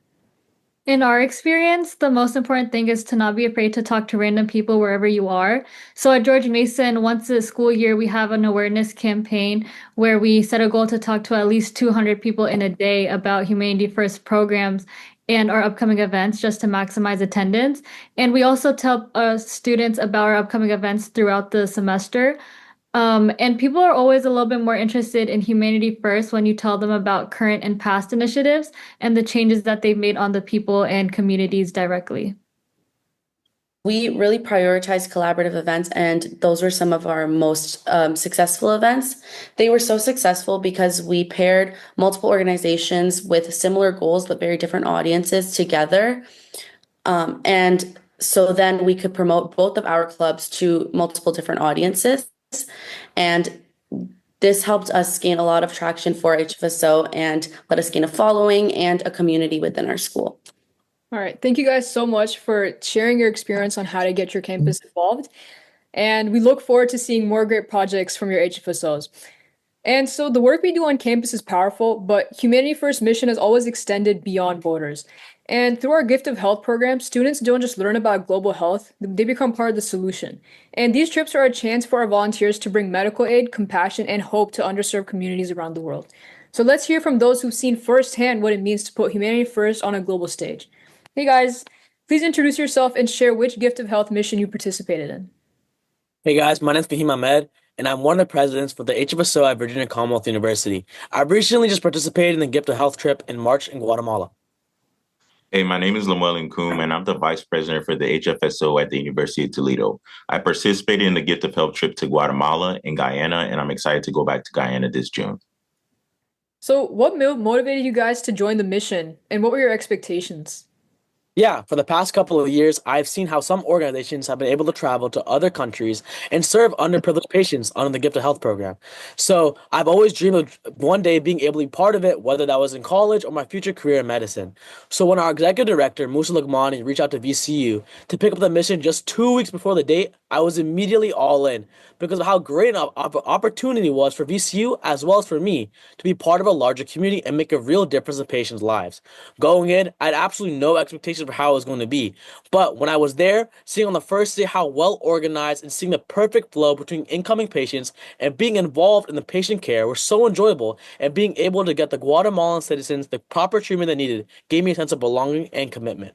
In our experience, the most important thing is to not be afraid to talk to random people wherever you are. So at George Mason, once a school year, we have an awareness campaign where we set a goal to talk to at least 200 people in a day about Humanity First programs and our upcoming events just to maximize attendance. And we also tell students about our upcoming events throughout the semester. And people are always a little bit more interested in Humanity First when you tell them about current and past initiatives and the changes that they've made on the people and communities directly. We really prioritize collaborative events, and those were some of our most successful events. They were so successful because we paired multiple organizations with similar goals but very different audiences together. And so then we could promote both of our clubs to multiple different audiences. And this helped us gain a lot of traction for HFSO and let us gain a following and a community within our school. All right. Thank you guys so much for sharing your experience on how to get your campus involved. And we look forward to seeing more great projects from your HFSOs. And so the work we do on campus is powerful, but Humanity First mission has always extended beyond borders. And through our Gift of Health program, students don't just learn about global health, they become part of the solution. And these trips are a chance for our volunteers to bring medical aid, compassion, and hope to underserved communities around the world. So let's hear from those who've seen firsthand what it means to put humanity first on a global stage. Hey guys, please introduce yourself and share which Gift of Health mission you participated in. Hey guys, my name's Fahim Ahmed, and I'm one of the presidents for the HFSO at Virginia Commonwealth University. I recently just participated in the Gift of Health trip in March in Guatemala. Hey, my name is Lemuel Nkum, and I'm the vice president for the HFSO at the University of Toledo. I participated in the Gift of Health trip to Guatemala and Guyana, and I'm excited to go back to Guyana this June. So what motivated you guys to join the mission, and what were your expectations? Yeah, for the past couple of years, I've seen how some organizations have been able to travel to other countries and serve underprivileged patients under the Gift of Health program. So I've always dreamed of one day being able to be part of it, whether that was in college or my future career in medicine. So when our executive director, Musa Lagmani, reached out to VCU to pick up the mission just 2 weeks before the date, I was immediately all in because of how great an opportunity was for VCU as well as for me to be part of a larger community and make a real difference in patients' lives. Going in, I had absolutely no expectations for how it was going to be. But when I was there, seeing on the first day how well organized and seeing the perfect flow between incoming patients and being involved in the patient care were so enjoyable, and being able to get the Guatemalan citizens the proper treatment they needed gave me a sense of belonging and commitment.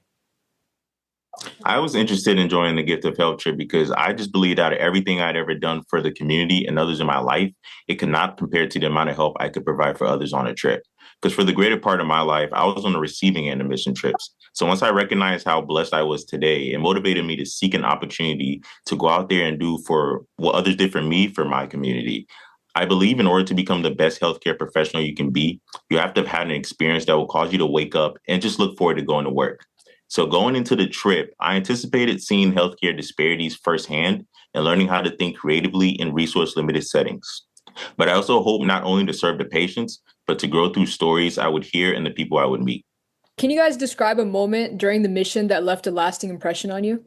I was interested in joining the Gift of Health trip because I just believed out of everything I'd ever done for the community and others in my life, it could not compare to the amount of help I could provide for others on a trip. Because for the greater part of my life, I was on the receiving end of mission trips. So once I recognized how blessed I was today, it motivated me to seek an opportunity to go out there and do for what others did for me, for my community. I believe in order to become the best healthcare professional you can be, you have to have had an experience that will cause you to wake up and just look forward to going to work. So going into the trip, I anticipated seeing healthcare disparities firsthand and learning how to think creatively in resource-limited settings. But I also hope not only to serve the patients, but to grow through stories I would hear and the people I would meet. Can you guys describe a moment during the mission that left a lasting impression on you?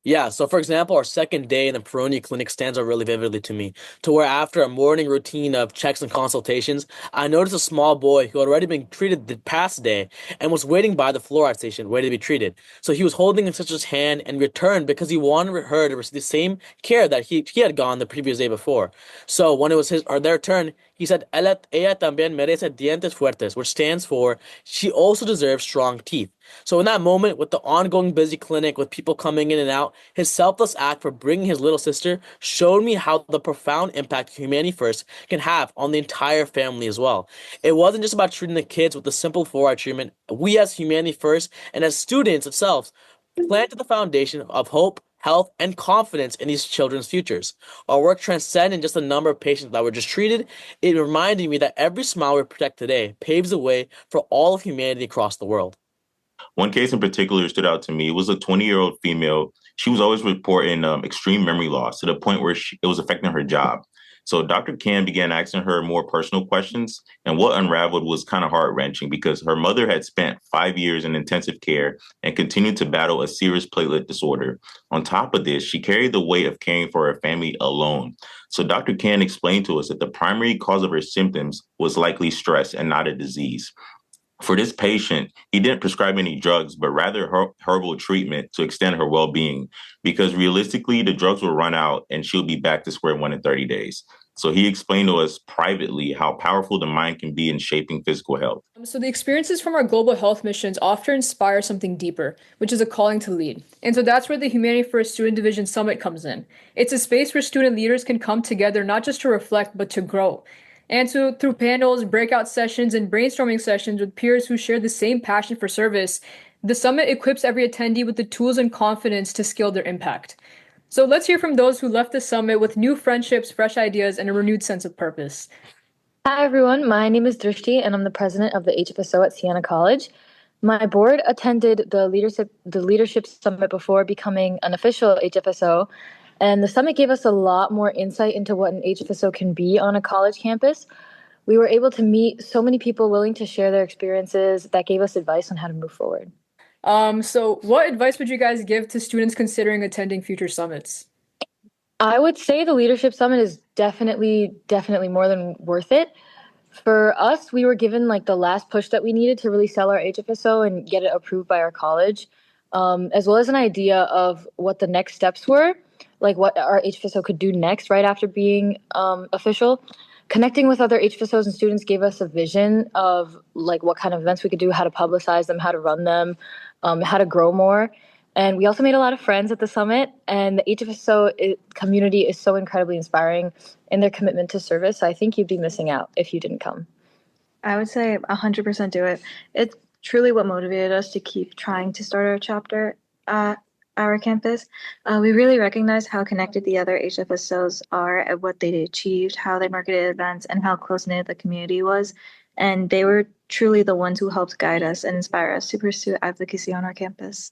Yeah, so for example, our second day in the Peroni clinic stands out really vividly to me, to where after a morning routine of checks and consultations, I noticed a small boy who had already been treated the past day and was waiting by the fluoride station, ready to be treated. So he was holding his sister's hand and returned because he wanted her to receive the same care that he had gone the previous day before. So when it was their turn, he said, ella también merece dientes fuertes, which stands for she also deserves strong teeth. So in that moment, with the ongoing busy clinic, with people coming in and out, his selfless act for bringing his little sister showed me how the profound impact Humanity First can have on the entire family as well. It wasn't just about treating the kids with the simple fluoride treatment. We as Humanity First and as students themselves planted the foundation of hope, health, and confidence in these children's futures. Our work transcended just the number of patients that were just treated. It reminded me that every smile we protect today paves the way for all of humanity across the world. One case in particular stood out to me. It was a 20-year-old female. She was always reporting extreme memory loss to the point where it was affecting her job. So Dr. Can began asking her more personal questions, and what unraveled was kind of heart-wrenching because her mother had spent 5 years in intensive care and continued to battle a serious platelet disorder. On top of this, she carried the weight of caring for her family alone. So Dr. Can explained to us that the primary cause of her symptoms was likely stress and not a disease. For this patient, he didn't prescribe any drugs, but rather herbal treatment to extend her well-being, because realistically, the drugs will run out and she'll be back to square one in 30 days. So he explained to us privately how powerful the mind can be in shaping physical health. So the experiences from our global health missions often inspire something deeper, which is a calling to lead. And so that's where the Humanity First Student Division Summit comes in. It's a space where student leaders can come together not just to reflect, but to grow. And so through panels, breakout sessions, and brainstorming sessions with peers who share the same passion for service, the summit equips every attendee with the tools and confidence to scale their impact. So let's hear from those who left the summit with new friendships, fresh ideas, and a renewed sense of purpose. Hi, everyone. My name is Drishti, and I'm the president of the HFSO at Siena College. My board attended the leadership summit before becoming an official HFSO, and the summit gave us a lot more insight into what an HFSO can be on a college campus. We were able to meet so many people willing to share their experiences that gave us advice on how to move forward. So what advice would you guys give to students considering attending future summits? I would say the leadership summit is definitely more than worth it. For us, we were given like the last push that we needed to really sell our HFSO and get it approved by our college, as well as an idea of what the next steps were, like what our HFSO could do next right after being official. Connecting with other HFSOs and students gave us a vision of like what kind of events we could do, how to publicize them, how to run them, how to grow more. And we also made a lot of friends at the summit, and the HFSO community is so incredibly inspiring in their commitment to service. So I think you'd be missing out if you didn't come. I would say 100% do it. It's truly what motivated us to keep trying to start our chapter at our campus. We really recognized how connected the other HFSOs are at what they achieved, how they marketed events, and how close-knit the community was. And they were truly the ones who helped guide us and inspire us to pursue advocacy on our campus.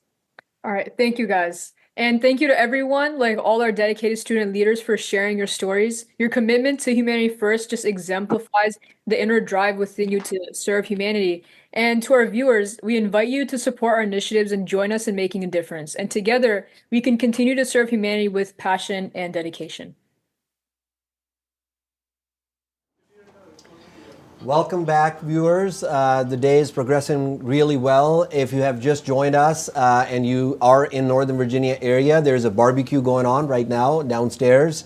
All right, thank you guys. And thank you to everyone, like all our dedicated student leaders, for sharing your stories. Your commitment to Humanity First just exemplifies the inner drive within you to serve humanity. And to our viewers, we invite you to support our initiatives and join us in making a difference. And together, we can continue to serve humanity with passion and dedication. Welcome back, viewers. The day is progressing really well. If you have just joined us and you are in Northern Virginia area, there's a barbecue going on right now downstairs.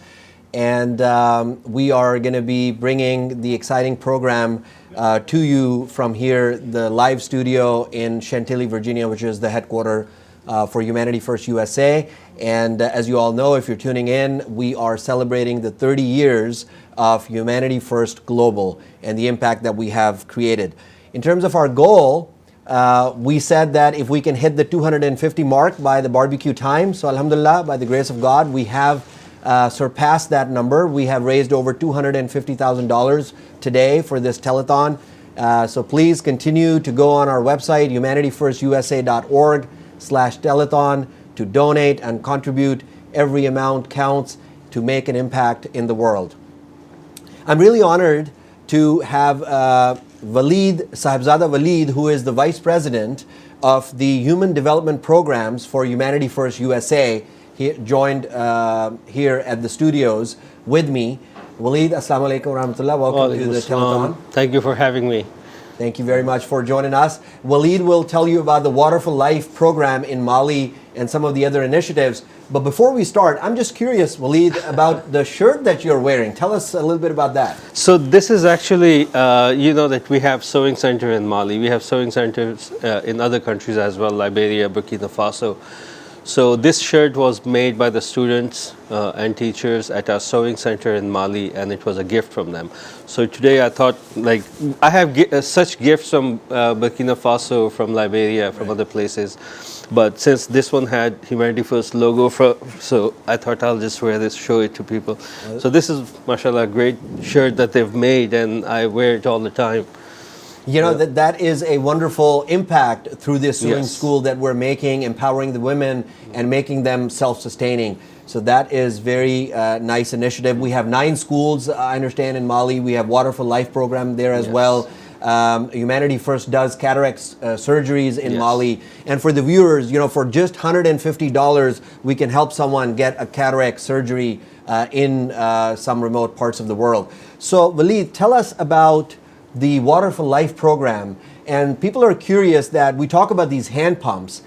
And we are going to be bringing the exciting program to you from here, the live studio in Chantilly, Virginia, which is the headquarters for Humanity First USA. And as you all know, if you're tuning in, we are celebrating the 30 years of Humanity First Global and the impact that we have created. In terms of our goal, we said that if we can hit the 250 mark by the barbecue time, so alhamdulillah, by the grace of God, we have surpassed that number. We have raised over $250,000 today for this telethon. So please continue to go on our website, humanityfirstusa.org/telethon, to donate and contribute. Every amount counts to make an impact in the world. I'm really honored to have Sahibzada Waleed, who is the Vice President of the Human Development Programs for Humanity First USA. He joined here at the studios with me. Waleed, assalamu alaikum wa rahmatullah. Welcome to the telethon. Thank you for having me. Thank you very much for joining us. Waleed will tell you about the Water for Life program in Mali and some of the other initiatives. But before we start, I'm just curious, Waleed, about the shirt that you're wearing. Tell us a little bit about that. So this is actually, you know that we have sewing center in Mali. We have sewing centers in other countries as well, Liberia, Burkina Faso. So this shirt was made by the students and teachers at our sewing center in Mali, and it was a gift from them. So today I thought, like, I have such gifts from Burkina Faso, from Liberia, from other places. But since this one had Humanity First logo, so I thought I'll just wear this, show it to people. So this is, mashallah, a great shirt that they've made, and I wear it all the time. You know, that is a wonderful impact through this sewing school that we're making, empowering the women and making them self-sustaining. So that is very nice initiative. We have 9 schools, I understand, in Mali. We have Water for Life program there as well. Humanity First does cataract surgeries in Mali. And for the viewers, for just $150, we can help someone get a cataract surgery in some remote parts of the world. So Walid, tell us about the Water for Life program. And people are curious that we talk about these hand pumps.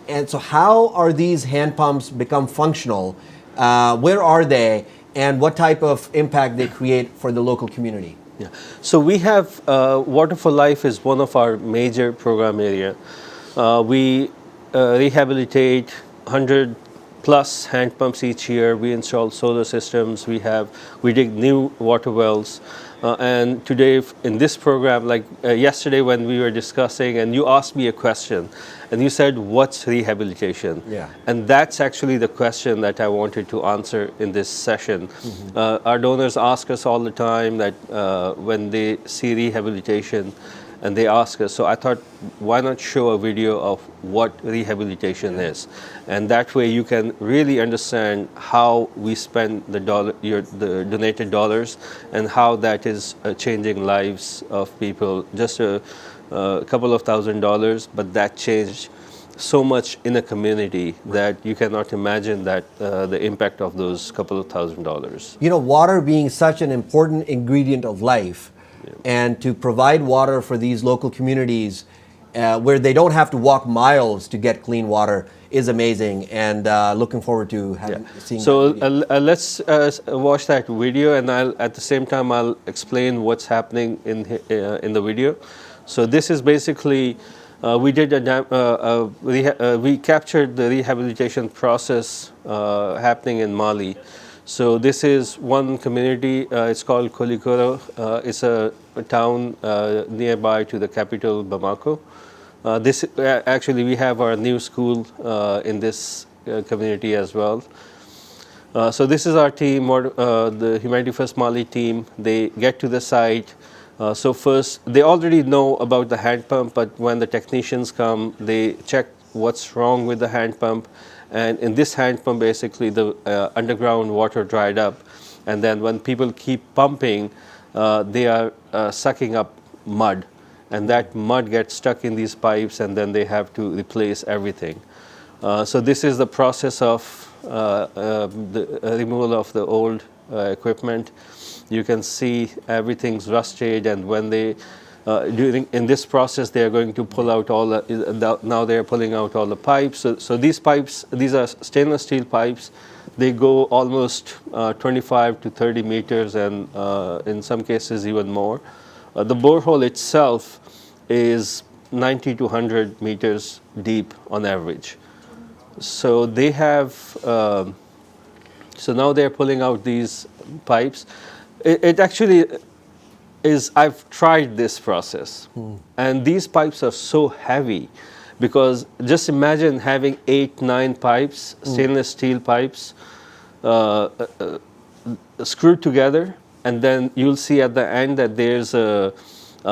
And so how are these hand pumps become functional? Where are they? And what type of impact they create for the local community? Yeah. So we have Water for Life is one of our major program area. We rehabilitate 100 plus hand pumps each year. We install solar systems. We dig new water wells. And today in this program, like yesterday when we were discussing and you asked me a question and you said, what's rehabilitation? Yeah. And that's actually the question that I wanted to answer in this session. Our donors ask us all the time that when they see rehabilitation, and they ask us. So I thought, why not show a video of what rehabilitation is? And that way you can really understand how we spend the donated dollars and how that is changing lives of people. Just a couple of $1,000s, but that changed so much in a community that you cannot imagine that the impact of those couple of $1,000s. Water being such an important ingredient of life, and to provide water for these local communities where they don't have to walk miles to get clean water is amazing, and looking forward to seeing so that let's watch that video, and at the same time I'll explain what's happening in the video. So this is basically we captured the rehabilitation process happening in Mali. So this is one community, it's called Kolikoro. It's a town nearby to the capital, Bamako. Actually, we have our new school in this community as well. So this is our team, the Humanity First Mali team. They get to the site. So first, they already know about the hand pump, but when the technicians come, they check what's wrong with the hand pump. And in this hand pump, basically, the underground water dried up. And then when people keep pumping, they are sucking up mud. And that mud gets stuck in these pipes, and then they have to replace everything. So this is the process of the removal of the old equipment. You can see everything's rusted, and when they in this process, they are going to pull out now they are pulling out all the pipes. So these pipes, these are stainless steel pipes. They go almost 25 to 30 meters, and in some cases even more. The borehole itself is 90 to 100 meters deep on average. So they have, so now they're pulling out these pipes. It actually is, I've tried this process, and these pipes are so heavy, because just imagine having 8, 9 pipes, stainless steel pipes, screwed together, and then you'll see at the end that there's a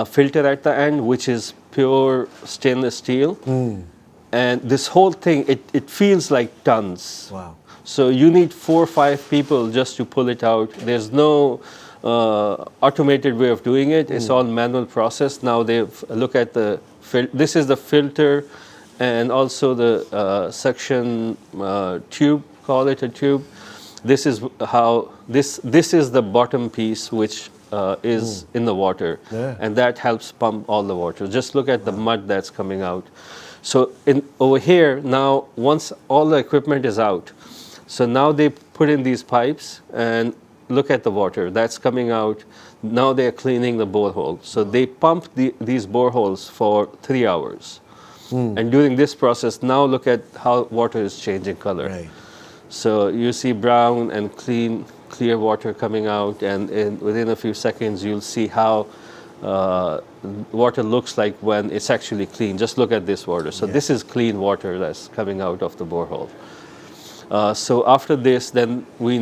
filter at the end, which is pure stainless steel. And this whole thing, it feels like tons. Wow. So you need 4 or 5 people just to pull it out. There's no automated way of doing it. It's all manual process. Now they've look at this is the filter, and also the suction tube, call it a tube. This is how this is the bottom piece, which is in the water, and that helps pump all the water. Just look at the mud that's coming out. So over here now, once all the equipment is out, so now they put in these pipes and look at the water that's coming out. Now they're cleaning the borehole. So they pump these boreholes for 3 hours. And during this process, now look at how water is changing color. Right. So you see brown and clear water coming out, and within a few seconds you'll see how water looks like when it's actually clean. Just look at this water. So this is clean water that's coming out of the borehole. So after this, then we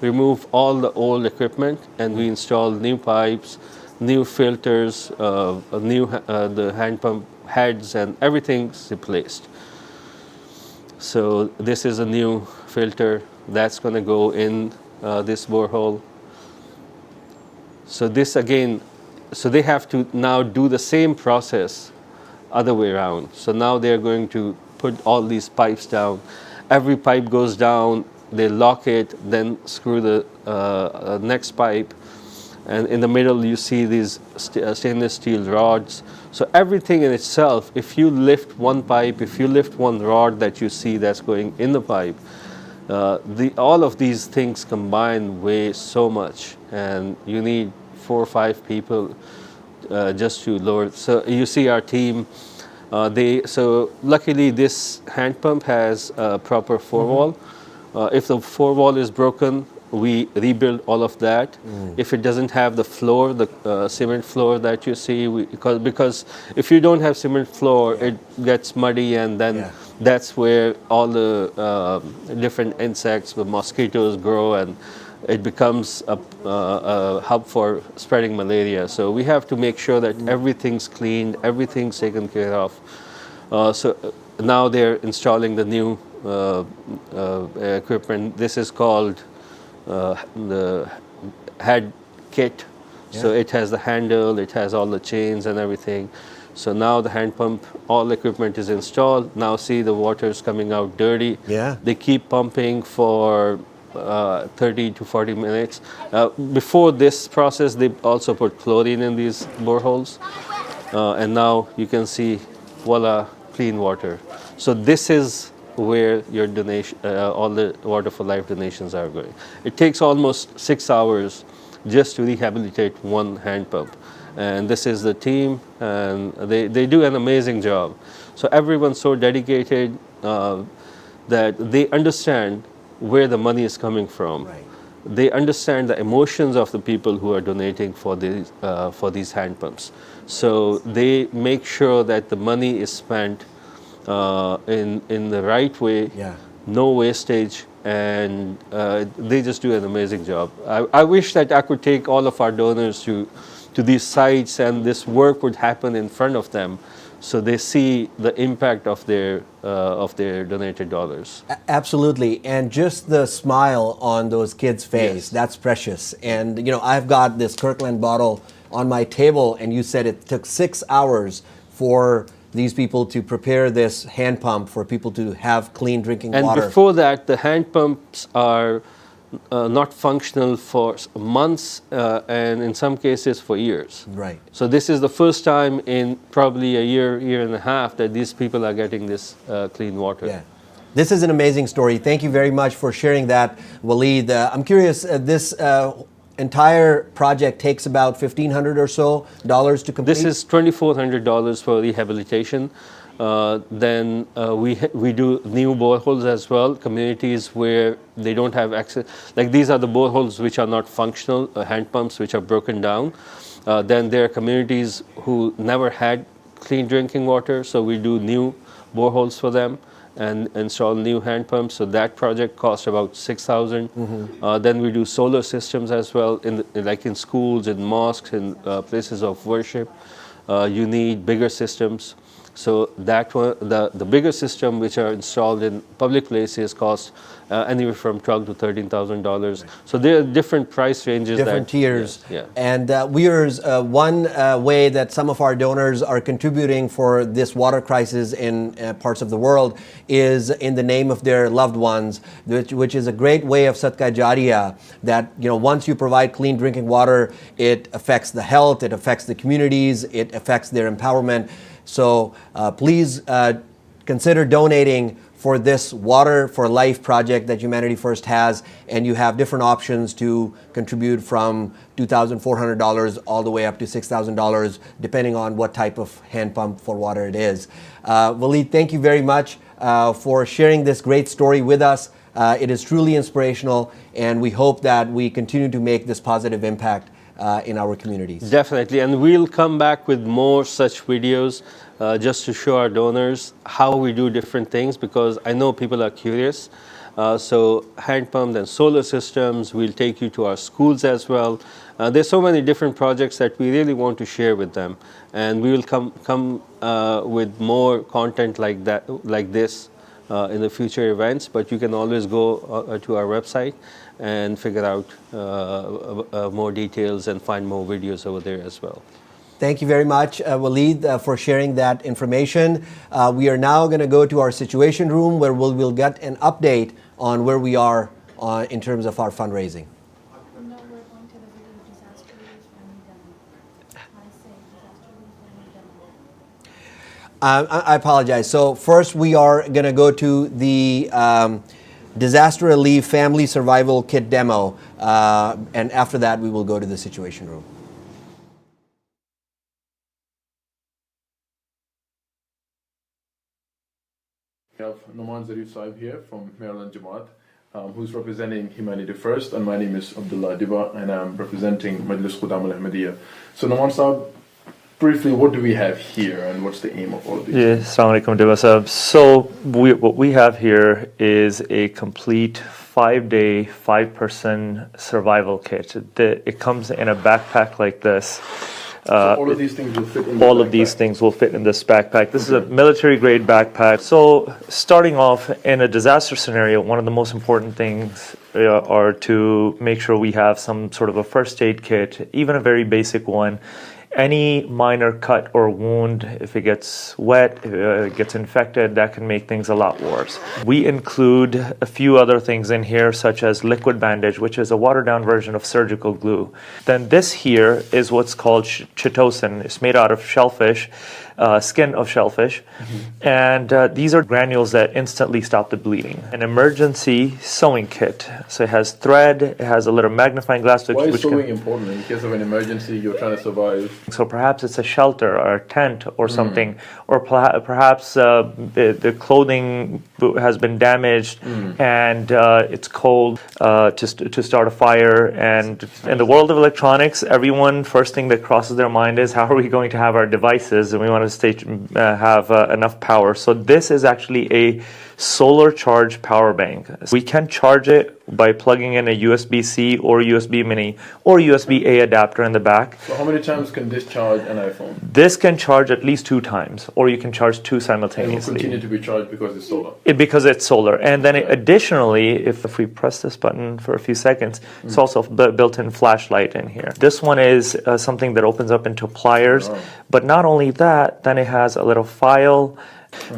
remove all the old equipment, and we install new pipes, new filters, the hand pump heads, and everything's replaced. So this is a new filter that's going to go in this borehole. So this again, so they have to now do the same process other way around. So now they're going to put all these pipes down. Every pipe goes down, they lock it, then screw the next pipe. And in the middle you see these stainless steel rods. So everything in itself, if you lift one pipe, if you lift one rod that you see that's going in the pipe, all of these things combined weigh so much, and you need 4 or 5 people just to lower. So you see our team. So luckily this hand pump has a proper forewall. If the forewall is broken, we rebuild all of that. If it doesn't have the floor, the cement floor that you see, because if you don't have cement floor, it gets muddy, and then that's where all the different insects, the mosquitoes grow, and it becomes a hub for spreading malaria. So we have to make sure that everything's cleaned, everything's taken care of. So now they're installing the new equipment. This is called the head kit. So it has the handle, it has all the chains and everything. So now the hand pump, all equipment is installed. Now see the water's coming out dirty. They keep pumping for 30 to 40 minutes. Before this process, they also put chlorine in these boreholes. And now you can see, voila, clean water. So this is where your donation, all the Water for Life donations are going. It takes almost 6 hours just to rehabilitate one hand pump. And this is the team, and they do an amazing job. So everyone's so dedicated that they understand where the money is coming from. They understand the emotions of the people who are donating for these hand pumps. So they make sure that the money is spent in the right way, no wastage, and they just do an amazing job. I wish that I could take all of our donors to these sites, and this work would happen in front of them, so they see the impact of their donated dollars. Absolutely, and just the smile on those kids' face, that's precious. And you know, I've got this Kirkland bottle on my table, and you said it took 6 hours for these people to prepare this hand pump for people to have clean drinking water. And before that, the hand pumps are not functional for months, and in some cases for years. Right. So this is the first time in probably a year and a half that these people are getting this clean water. Yeah. This is an amazing story. Thank you very much for sharing that, Waleed. I'm curious, this entire project takes about $1,500 or so to complete? This is $2,400 for rehabilitation. Then we do new boreholes as well, communities where they don't have access. Like these are the boreholes which are not functional, hand pumps which are broken down. Then there are communities who never had clean drinking water, so we do new boreholes for them and install new hand pumps. So that project cost about $6,000. Then we do solar systems as well, like in schools, in mosques, in places of worship. You need bigger systems. So that one, the bigger system which are installed in public places cost anywhere from $12,000 to $13,000. So there are different price ranges. Different tiers. Yeah. And viewers, one way that some of our donors are contributing for this water crisis in parts of the world is in the name of their loved ones, which is a great way of Sadaqah Jariyah, that once you provide clean drinking water, it affects the health, it affects the communities, it affects their empowerment. So please consider donating for this Water for Life project that Humanity First has, and you have different options to contribute from $2,400 all the way up to $6,000, depending on what type of hand pump for water it is. Waleed, thank you very much for sharing this great story with us. It is truly inspirational, and we hope that we continue to make this positive impact in our communities. Definitely, and we'll come back with more such videos just to show our donors how we do different things, because I know people are curious. So hand pumps and solar systems, we'll take you to our schools as well. There's so many different projects that we really want to share with them, and we will come with more content like this in the future events, but you can always go to our website and figure out more details and find more videos over there as well. Thank you very much, Waleed, for sharing that information. We are now going to go to our situation room where we'll get an update on where we are in terms of our fundraising. I apologize. So first we are going to go to the disaster relief family survival kit demo, and after that we will go to the situation room. We have Noman Zarif Saib here from Maryland Jamaat, who's representing Humanity First, and my name is Abdullah Diba, and I'm representing Majlis Khudam al-Ahmadiyya. So Noman Saab, briefly, what do we have here, and what's the aim of all of these? Yes, Assalamu alaikum Diba Saab. So what we have here is a complete 5-day, 5-person survival kit. It comes in a backpack like this. So all of these things will fit in all of these things will fit in this backpack. This is a military grade backpack. So starting off in a disaster scenario, one of the most important things are to make sure we have some sort of a first aid kit, even a very basic one. Any minor cut or wound, if it gets wet, if it gets infected, that can make things a lot worse. We include a few other things in here, such as liquid bandage, which is a watered down version of surgical glue. Then this here is what's called chitosan. It's made out of shellfish, skin of shellfish. And these are granules that instantly stop the bleeding. An emergency sewing kit. So it has thread, it has a little magnifying glass. Why is sewing important in case of an emergency you're trying to survive? So perhaps it's a shelter or a tent or something, or perhaps the clothing has been damaged and it's cold to start a fire. And in the world of electronics, everyone, first thing that crosses their mind is how are we going to have our devices, and we want to have enough power. So this is actually a solar charge power bank. We can charge it by plugging in a USB-C or USB mini or USB-A adapter in the back. So how many times can this charge an iPhone? This can charge at least 2 times, or you can charge 2 simultaneously. It will continue to be charged because it's solar. Because it's solar. And then additionally, if we press this button for a few seconds, it's also a built-in flashlight in here. This one is something that opens up into pliers. But not only that, then it has a little file.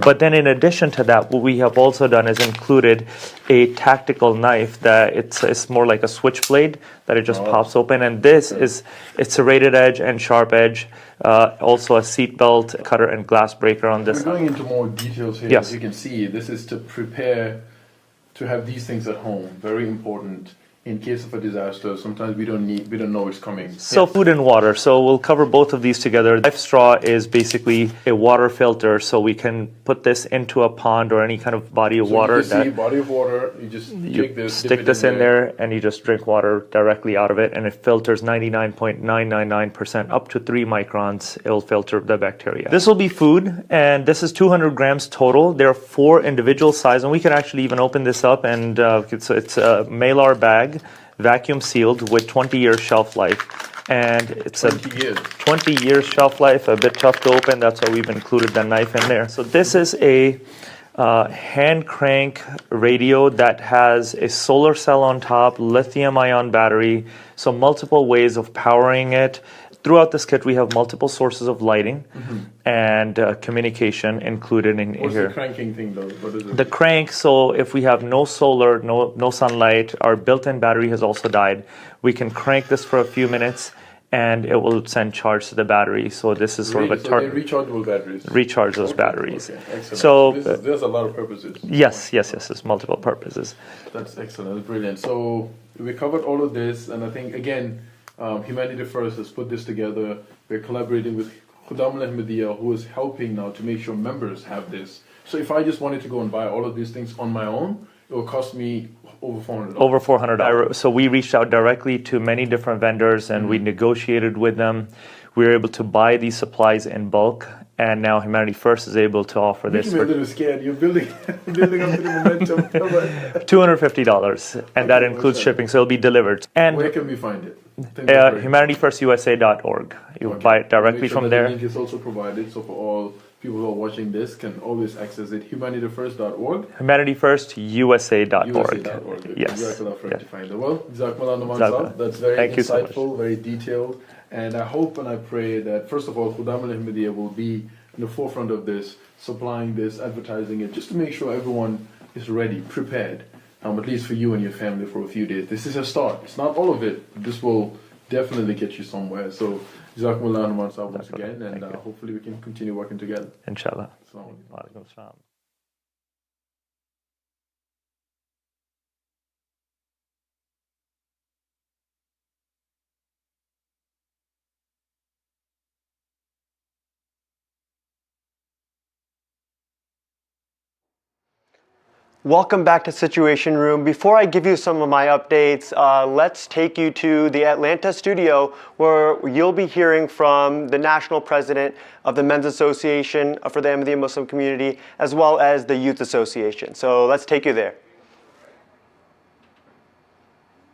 But then in addition to that, what we have also done is included a tactical knife that it's more like a switchblade that it just pops open. And this is a serrated edge and sharp edge, also a seat belt, cutter, and glass breaker on this. We're going into more details here. Yes. As you can see, this is to prepare to have these things at home. Very important. In case of a disaster, sometimes we don't know it's coming. So food and water. So we'll cover both of these together. Life straw is basically a water filter, so we can put this into a pond or any kind of body of water. You can see body of water. You just stick this in there, and you just drink water directly out of it, and it filters 99.999% up to 3 microns. It'll filter the bacteria. This will be food, and this is 200 grams total. There are 4 individual sizes, and we can actually even open this up, and it's a Malar bag. Vacuum sealed with 20 years shelf life, and it's 20 years shelf life. A bit tough to open. That's why we've included the knife in there. So this is a hand crank radio that has a solar cell on top, lithium ion battery, so multiple ways of powering it. Throughout this kit, we have multiple sources of lighting and communication included in here. What's the cranking thing, though? What is it? The crank, so if we have no solar, no sunlight, our built-in battery has also died, we can crank this for a few minutes and it will send charge to the battery. So this is sort of a rechargeable batteries. Recharge those batteries. Okay, excellent. So there's a lot of purposes. Yes, there's multiple purposes. That's excellent. That's brilliant. So we covered all of this, and I think again, Humanity First has put this together. We're collaborating with Khudam al-Ahmadiyya, who is helping now to make sure members have this. So if I just wanted to go and buy all of these things on my own, it will cost me over $400. Over $400. So we reached out directly to many different vendors, and we negotiated with them. We were able to buy these supplies in bulk, and now Humanity First is able to offer this. You're a little scared. You're building up to the momentum. $250, and that includes shipping, so it'll be delivered. And where can we find it? HumanityFirstUSA.org. You buy it directly from there. The link is also provided, so for all people who are watching this can always access it, humanityfirst.org. HumanityFirstUSA.org. USA.org. Yes. Jazakallah for rectifying that. Well, Jazakallah Numan Jazakallah. Saab. That's very Thank you so insightful, very detailed. And I hope and I pray that, first of all, Khudam al-Ahmadiyya will be in the forefront of this, supplying this, advertising it, just to make sure everyone is ready, prepared, at least for you and your family for a few days. This is a start. It's not all of it. This will definitely get you somewhere. So, Jazakumullah Numan Saab once again, and hopefully we can continue working together. Inshallah. Assalamu alaikum. Welcome back to Situation Room. Before I give you some of my updates, let's take you to the Atlanta studio where you'll be hearing from the National President of the Men's Association for the Ahmadiyya Muslim Community, as well as the Youth Association. So let's take you there.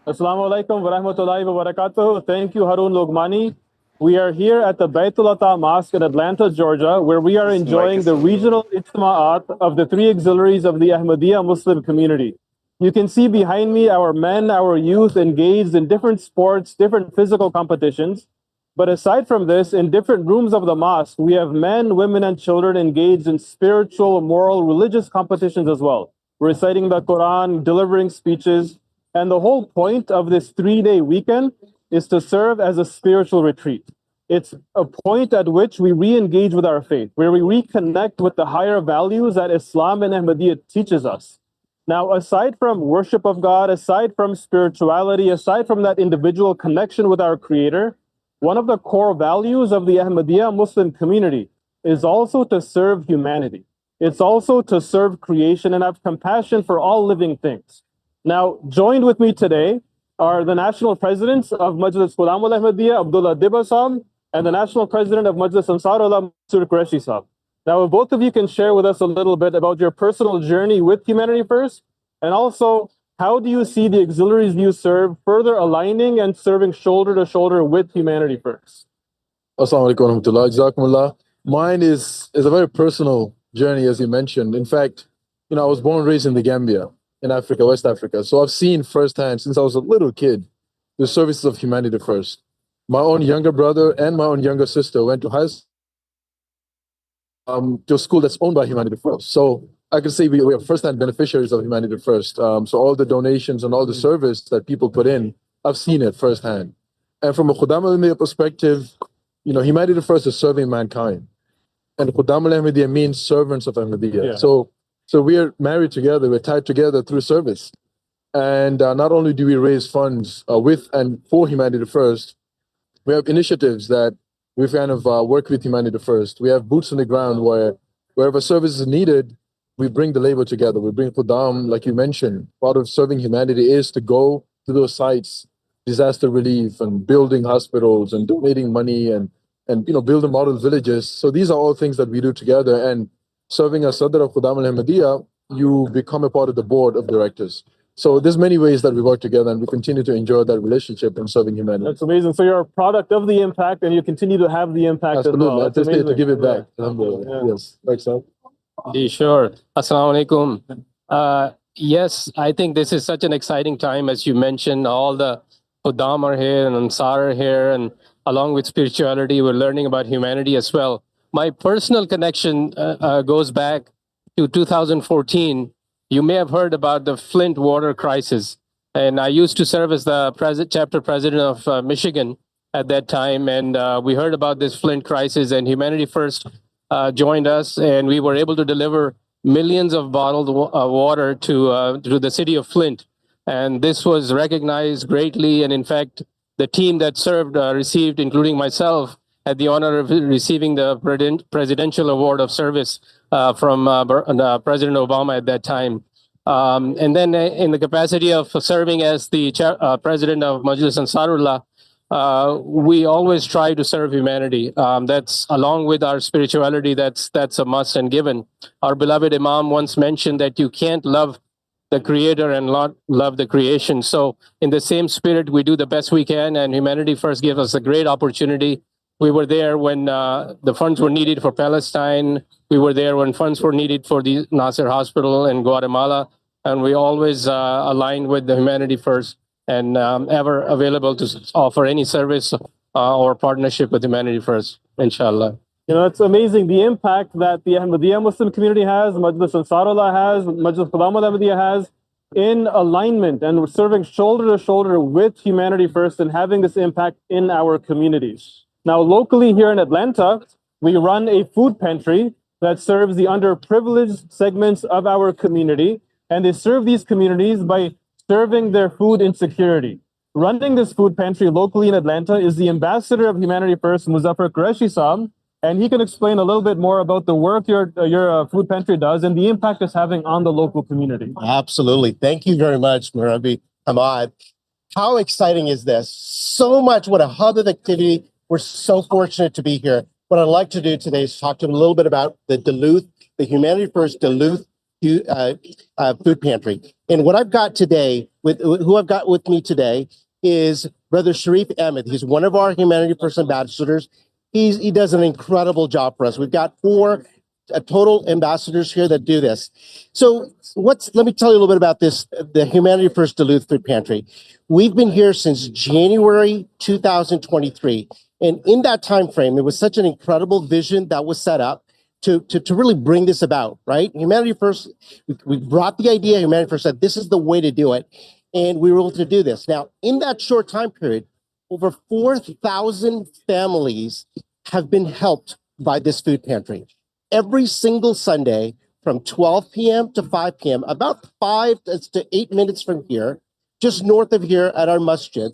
Assalamu alaikum wa rahmatullahi wa barakatuh. Thank you, Harun Logmani. We are here at the Baitul Ata Mosque in Atlanta, Georgia, where we are enjoying the regional ijtima'at of the three auxiliaries of the Ahmadiyya Muslim community. You can see behind me our men, our youth engaged in different sports, different physical competitions. But aside from this, in different rooms of the mosque, we have men, women, and children engaged in spiritual, moral, religious competitions as well, reciting the Quran, delivering speeches. And the whole point of this 3-day weekend is to serve as a spiritual retreat. It's a point at which we re-engage with our faith, where we reconnect with the higher values that Islam and Ahmadiyya teaches us. Now, aside from worship of God, aside from spirituality, aside from that individual connection with our Creator, one of the core values of the Ahmadiyya Muslim community is also to serve humanity. It's also to serve creation and have compassion for all living things. Now, joined with me today are the national presidents of Majlis Khudam al-Ahmadiyya, Abdullah Dibasam, and the national president of Majlis Ansarullah, Mansur Qureshi Saab. Now, if both of you can share with us a little bit about your personal journey with Humanity First, and also how do you see the auxiliaries you serve further aligning and serving shoulder to shoulder with Humanity First? Assalamu alaikum wa rahmatullah. Jazakumullah. Mine is a very personal journey, as you mentioned. In fact, I was born and raised in the Gambia, in Africa, West Africa. So I've seen firsthand, since I was a little kid, the services of Humanity First. My own younger brother and my own younger sister went to high school, to a school that's owned by Humanity First. So I can say we are first-hand beneficiaries of Humanity First. So all the donations and all the service that people put in, I've seen it firsthand. And from a Khudam al-Ahmadiyya perspective, Humanity First is serving mankind. And Khudam al-Ahmadiyya means servants of Ahmadiyya. Yeah. So we are married together, we're tied together through service. And not only do we raise funds with and for Humanity First, we have initiatives that we've kind of worked with Humanity First. We have boots on the ground where wherever service is needed, we bring the labor together. We bring Khudam, like you mentioned. Part of serving humanity is to go to those sites, disaster relief and building hospitals and donating money and building model villages. So these are all things that we do together. And serving as Sadr of Khudam al-Ahmadiyya, you become a part of the board of directors. So there's many ways that we work together and we continue to enjoy that relationship in serving humanity. That's amazing. So you're a product of the impact and you continue to have the impact Absolutely. as well. That's amazing. To give it back. Yeah. Yes. Thanks, sir. Sure. Assalamu alaikum. Yes, I think this is such an exciting time. As you mentioned, all the Khuddam are here and Ansar are here, and along with spirituality, we're learning about humanity as well. My personal connection goes back to 2014. You may have heard about the Flint water crisis. And I used to serve as the chapter president of Michigan at that time. And we heard about this Flint crisis, and Humanity First joined us, and we were able to deliver millions of bottled water to the city of Flint. And this was recognized greatly. And in fact, the team that served received, including myself, had the honor of receiving the Presidential Award of Service from President Obama at that time. And then in the capacity of serving as the president of Majlis Ansarullah, we always try to serve humanity. That's along with our spirituality, that's a must and given. Our beloved Imam once mentioned that you can't love the Creator and not love the creation. So in the same spirit, we do the best we can, and Humanity First gives us a great opportunity We were there when the funds were needed for Palestine. We were there when funds were needed for the Nasser Hospital in Guatemala. And we always aligned with the Humanity First and ever available to offer any service or partnership with Humanity First, inshallah. You know, it's amazing the impact that the Ahmadiyya Muslim community has, Majlis Ansarullah has, Majlis Qudam al-Ahmadiyya has, in alignment and serving shoulder to shoulder with Humanity First and having this impact in our communities. Now, locally here in Atlanta, we run a food pantry that serves the underprivileged segments of our community, and they serve these communities by serving their food insecurity. Running this food pantry locally in Atlanta is the ambassador of Humanity First, Muzaffar Qureshi Saab, and he can explain a little bit more about the work your food pantry does and the impact it's having on the local community. Absolutely. Thank you very much, Murabi Ahmad. How exciting is this? So much, what a hub of activity. We're so fortunate to be here. What I'd like to do today is talk to you a little bit about the Duluth, the Humanity First Duluth food pantry. And what I've got today, who I've got with me today is Brother Sharif Ahmed. He's one of our Humanity First ambassadors. He does an incredible job for us. We've got 4 total ambassadors here that do this. So let me tell you a little bit about this, the Humanity First Duluth Food Pantry. We've been here since January 2023. And in that time frame, it was such an incredible vision that was set up to really bring this about, right? Humanity First, we brought the idea, Humanity First said, this is the way to do it. And we were able to do this. Now, in that short time period, over 4,000 families have been helped by this food pantry. Every single Sunday from 12 p.m. to 5 p.m., about 5 to 8 minutes from here, just north of here at our masjid,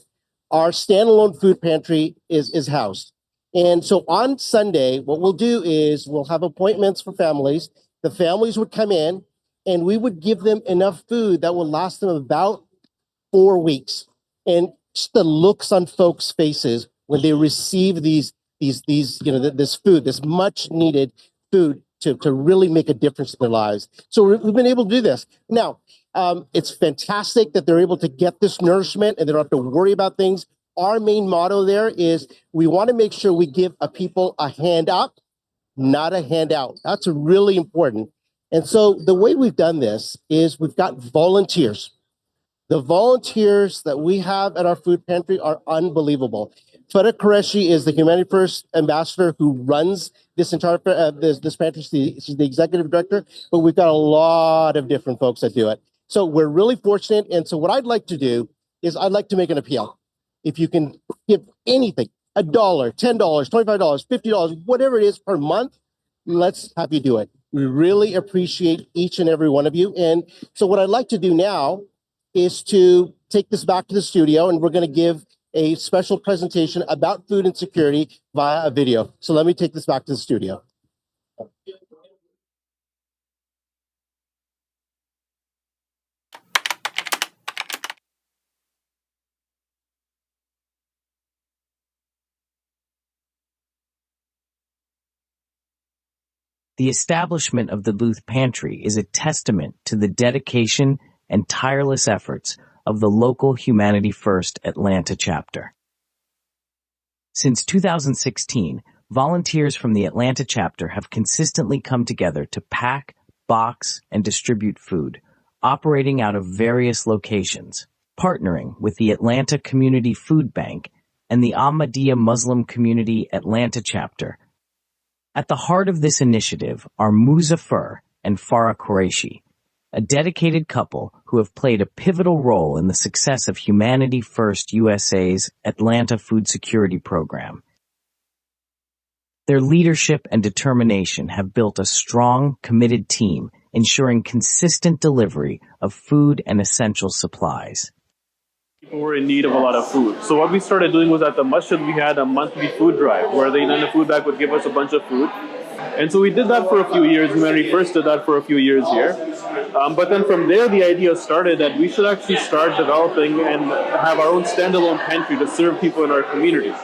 our standalone food pantry is housed. And so on Sunday, what we'll do is we'll have appointments for families. The families would come in and we would give them enough food that will last them about 4 weeks. And just the looks on folks' faces when they receive this food, this much needed food to really make a difference in their lives. So we've been able to do this. Now, it's fantastic that they're able to get this nourishment and they don't have to worry about things. Our main motto there is we want to make sure we give people a hand up, not a handout. That's really important. And so the way we've done this is we've got volunteers. The volunteers that we have at our food pantry are unbelievable. Farah Qureshi is the Humanity First ambassador who runs this entire this pantry. She's the executive director, but we've got a lot of different folks that do it. So we're really fortunate. And so what I'd like to do is I'd like to make an appeal. If you can give anything, $1, $10, $25, $50, whatever it is per month, let's have you do it. We really appreciate each and every one of you. And so what I'd like to do now is to take this back to the studio, and we're going to give a special presentation about food insecurity via a video. So let me take this back to the studio. The establishment of the Duluth Pantry is a testament to the dedication and tireless efforts of the local Humanity First Atlanta chapter. Since 2016, volunteers from the Atlanta chapter have consistently come together to pack, box, and distribute food, operating out of various locations, partnering with the Atlanta Community Food Bank and the Ahmadiyya Muslim Community Atlanta chapter. At the heart of this initiative are Muzaffar and Farah Qureshi, a dedicated couple who have played a pivotal role in the success of Humanity First USA's Atlanta Food Security Program. Their leadership and determination have built a strong, committed team, ensuring consistent delivery of food and essential supplies. People were in need of a lot of food. So what we started doing was at the masjid, we had a monthly food drive where the United Food Bank would give us a bunch of food. And so we did that for a few years. Humanity First did that for a few years here. But then from there, the idea started that we should actually start developing and have our own standalone pantry to serve people in our communities.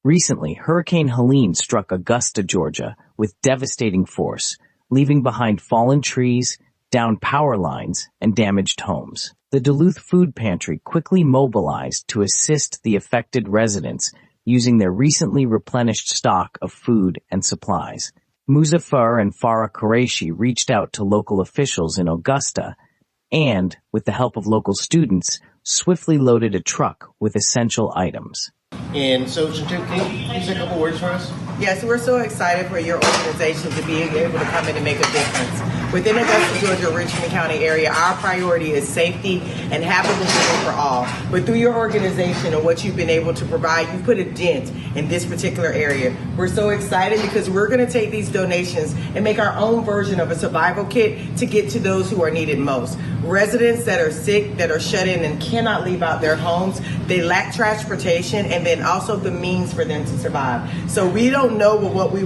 Recently, Hurricane Helene struck Augusta, Georgia, with devastating force, leaving behind fallen trees, downed power lines, and damaged homes. The Duluth Food Pantry quickly mobilized to assist the affected residents, using their recently replenished stock of food and supplies. Muzaffar and Farah Qureshi reached out to local officials in Augusta and, with the help of local students, swiftly loaded a truck with essential items. And so, Shantu, can you say a couple words for us? Yes, we're so excited for your organization to be able to come in and make a difference. Within Augusta, Georgia, Richmond County area, our priority is safety and habitable living for all. But through your organization and what you've been able to provide, you've put a dent in this particular area. We're so excited because we're going to take these donations and make our own version of a survival kit to get to those who are needed most. Residents that are sick, that are shut in and cannot leave out their homes, they lack transportation and then also the means for them to survive. So we don't know what we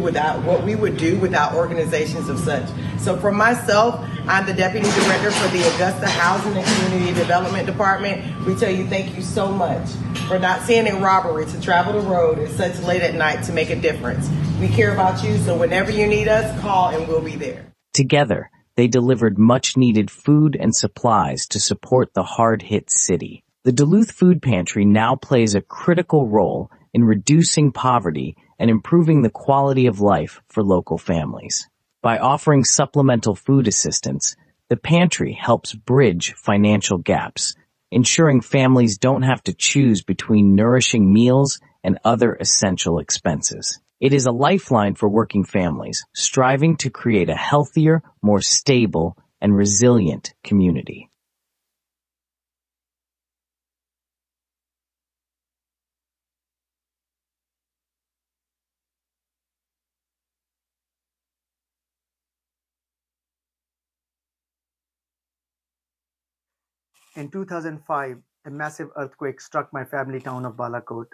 would do without organizations of such. So for myself, I'm the Deputy Director for the Augusta Housing and Community Development Department. We tell you thank you so much for not seeing it robbery to travel the road at such late at night to make a difference. We care about you, so whenever you need us, call and we'll be there. Together, they delivered much-needed food and supplies to support the hard-hit city. The Duluth Food Pantry now plays a critical role in reducing poverty and improving the quality of life for local families. By offering supplemental food assistance, the pantry helps bridge financial gaps, ensuring families don't have to choose between nourishing meals and other essential expenses. It is a lifeline for working families, striving to create a healthier, more stable, and resilient community. In 2005, a massive earthquake struck my family town of Balakot.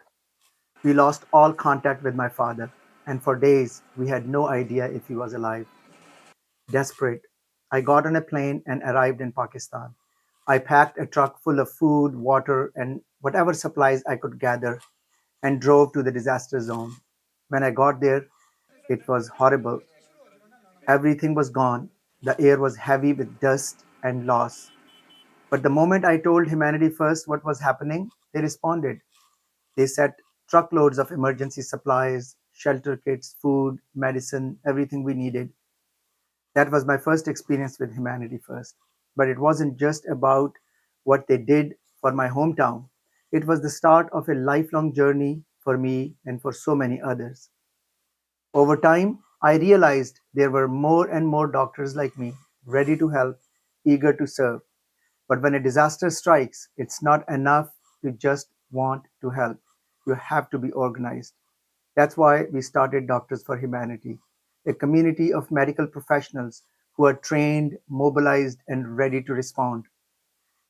We lost all contact with my father, and for days we had no idea if he was alive. Desperate, I got on a plane and arrived in Pakistan. I packed a truck full of food, water, and whatever supplies I could gather and drove to the disaster zone. When I got there, it was horrible. Everything was gone. The air was heavy with dust and loss. But the moment I told Humanity First what was happening, they responded. They sent truckloads of emergency supplies, shelter kits, food, medicine, everything we needed. That was my first experience with Humanity First. But it wasn't just about what they did for my hometown. It was the start of a lifelong journey for me and for so many others. Over time, I realized there were more and more doctors like me, ready to help, eager to serve. But when a disaster strikes, it's not enough to just want to help. You have to be organized. That's why we started Doctors for Humanity, a community of medical professionals who are trained, mobilized, and ready to respond.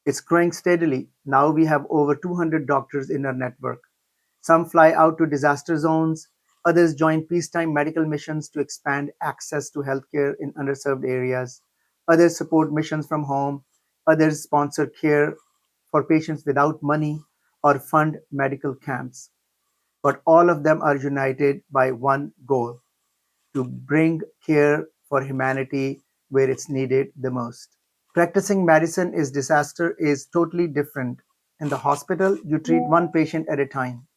It's growing steadily. Now we have over 200 doctors in our network. Some fly out to disaster zones, others join peacetime medical missions to expand access to healthcare in underserved areas, others support missions from home, others sponsor care for patients without money or fund medical camps. But all of them are united by one goal: to bring care for humanity where it's needed the most. Practicing medicine is disaster is totally different. In the hospital, you treat one patient at a time.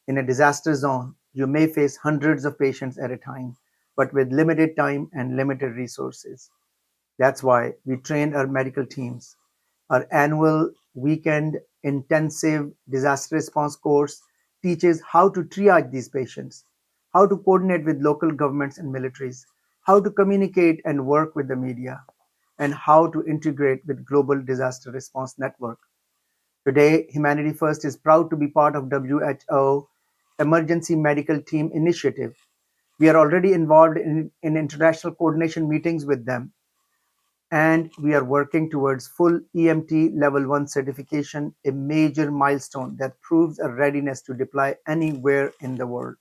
In a disaster zone, you may face hundreds of patients at a time, but with limited time and limited resources. That's why we train our medical teams. Our annual weekend intensive disaster response course teaches how to triage these patients, how to coordinate with local governments and militaries, how to communicate and work with the media, and how to integrate with global disaster response network. Today, Humanity First is proud to be part of WHO Emergency Medical Team Initiative. We are already involved in international coordination meetings with them, and we are working towards full EMT Level 1 certification, a major milestone that proves a readiness to deploy anywhere in the world.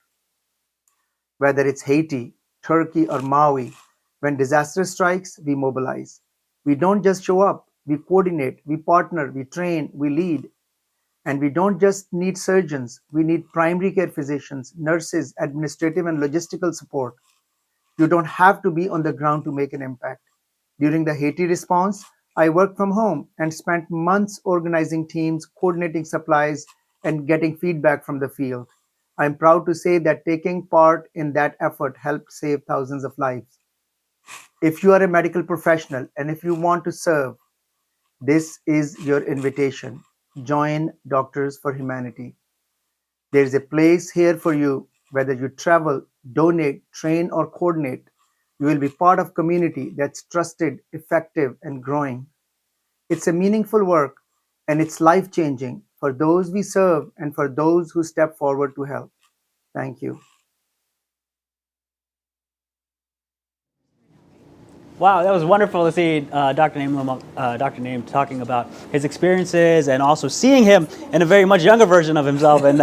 Whether it's Haiti, Turkey, or Maui, when disaster strikes, we mobilize. We don't just show up, we coordinate, we partner, we train, we lead. And we don't just need surgeons, we need primary care physicians, nurses, administrative and logistical support. You don't have to be on the ground to make an impact. During the Haiti response, I worked from home and spent months organizing teams, coordinating supplies, and getting feedback from the field. I'm proud to say that taking part in that effort helped save thousands of lives. If you are a medical professional and if you want to serve, this is your invitation. Join Doctors for Humanity. There is a place here for you, whether you travel, donate, train, or coordinate. You will be part of a community that's trusted, effective, and growing. It's a meaningful work, and it's life-changing for those we serve and for those who step forward to help. Thank you. Wow, that was wonderful to see Dr. Naim talking about his experiences and also seeing him in a very much younger version of himself and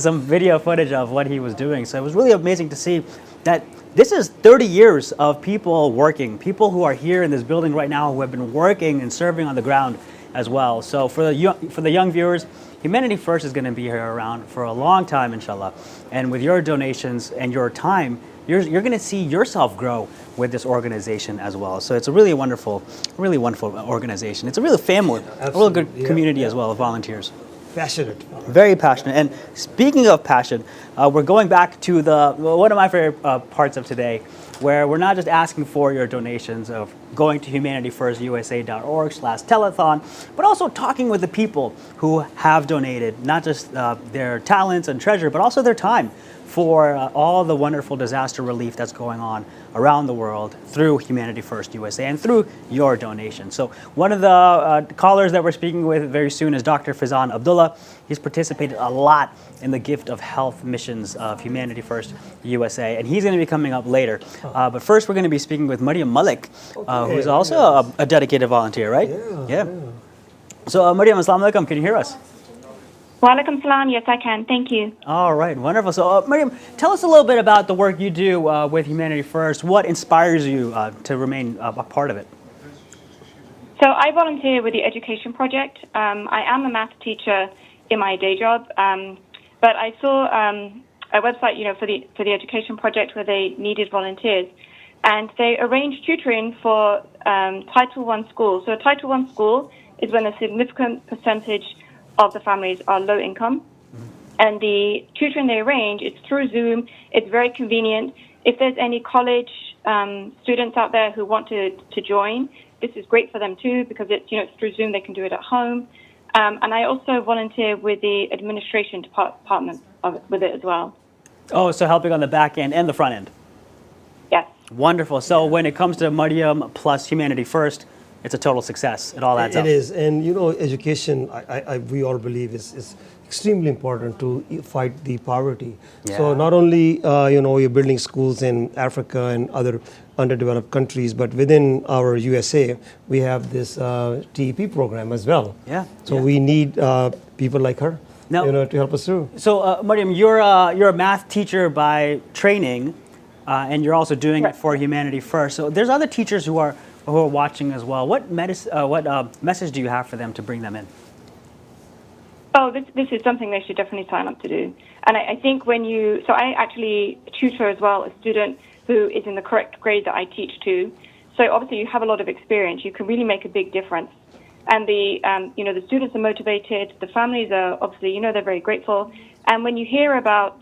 some video footage of what he was doing. So it was really amazing to see that this is 30 years of people working, people who are here in this building right now who have been working and serving on the ground as well. So for the young viewers, Humanity First is going to be here around for a long time, inshallah. And with your donations and your time, you're going to see yourself grow with this organization as well. So it's a really wonderful organization. It's a real family, a real good community as well of volunteers. Passionate. Very passionate. And speaking of passion, we're going back to one of my favorite parts of today, where we're not just asking for your donations of going to humanityfirstusa.org/telethon, but also talking with the people who have donated, not just their talents and treasure, but also their time for all the wonderful disaster relief that's going on around the world through Humanity First USA and through your donation. So one of the callers that we're speaking with very soon is Dr. Fizan Abdullah. He's participated a lot in the Gift of Health missions of Humanity First USA, and he's going to be coming up later. But first we're going to be speaking with Mariam Malik, who is also a dedicated volunteer, right? Yeah. So Mariam, Assalamu alaikum, can you hear us? Walaikum salam. Yes, I can. Thank you. All right, wonderful. So, Mariam, tell us a little bit about the work you do with Humanity First. What inspires you to remain a part of it? So, I volunteer with the Education Project. I am a math teacher in my day job, but I saw a website, for the Education Project where they needed volunteers, and they arranged tutoring for Title I schools. So, a Title I school is when a significant percentage of the families are low income, and the tutoring they arrange, it's through Zoom. It's very convenient. If there's any college students out there who want to join, this is great for them too, because it's through Zoom. They can do it at home. And I also volunteer with the administration department with it as well. Oh, so helping on the back end and the front end. Yes. Wonderful. So when it comes to Mariam plus Humanity First, it's a total success. It all adds up. It is, and education, we all believe is extremely important to fight the poverty. Yeah. So not only you're building schools in Africa and other underdeveloped countries, but within our USA, we have this TEP program as well. Yeah. So we need people like her, to help us through. So Mariam, you're a math teacher by training, and you're also doing it for Humanity First. So there's other teachers who are watching as well. What message do you have for them to bring them in? Oh, this is something they should definitely sign up to do. And I think so I actually tutor as well a student who is in the correct grade that I teach to. So obviously you have a lot of experience. You can really make a big difference. And the students are motivated. The families are obviously, they're very grateful. And when you hear about,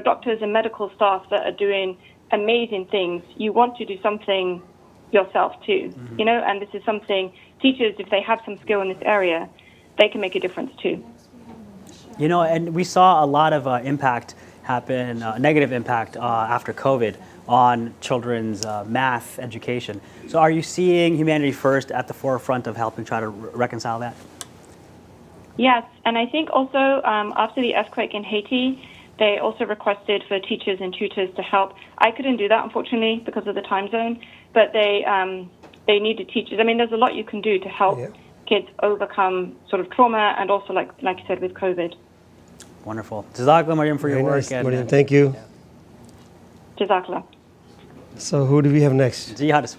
doctors and medical staff that are doing amazing things, you want to do something yourself too, and this is something teachers, if they have some skill in this area, they can make a difference too. And we saw a lot of impact happen, negative impact after COVID on children's math education. So are you seeing Humanity First at the forefront of helping try to reconcile that? Yes, and I think also after the earthquake in Haiti, they also requested for teachers and tutors to help. I couldn't do that, unfortunately, because of the time zone, but they needed teachers. I mean, there's a lot you can do to help kids overcome sort of trauma, and also, like you said, with COVID. Wonderful. Jazakallah, Mariam, for your work. Nice, Mariam, thank you. Jazakallah. So who do we have next? Jihad.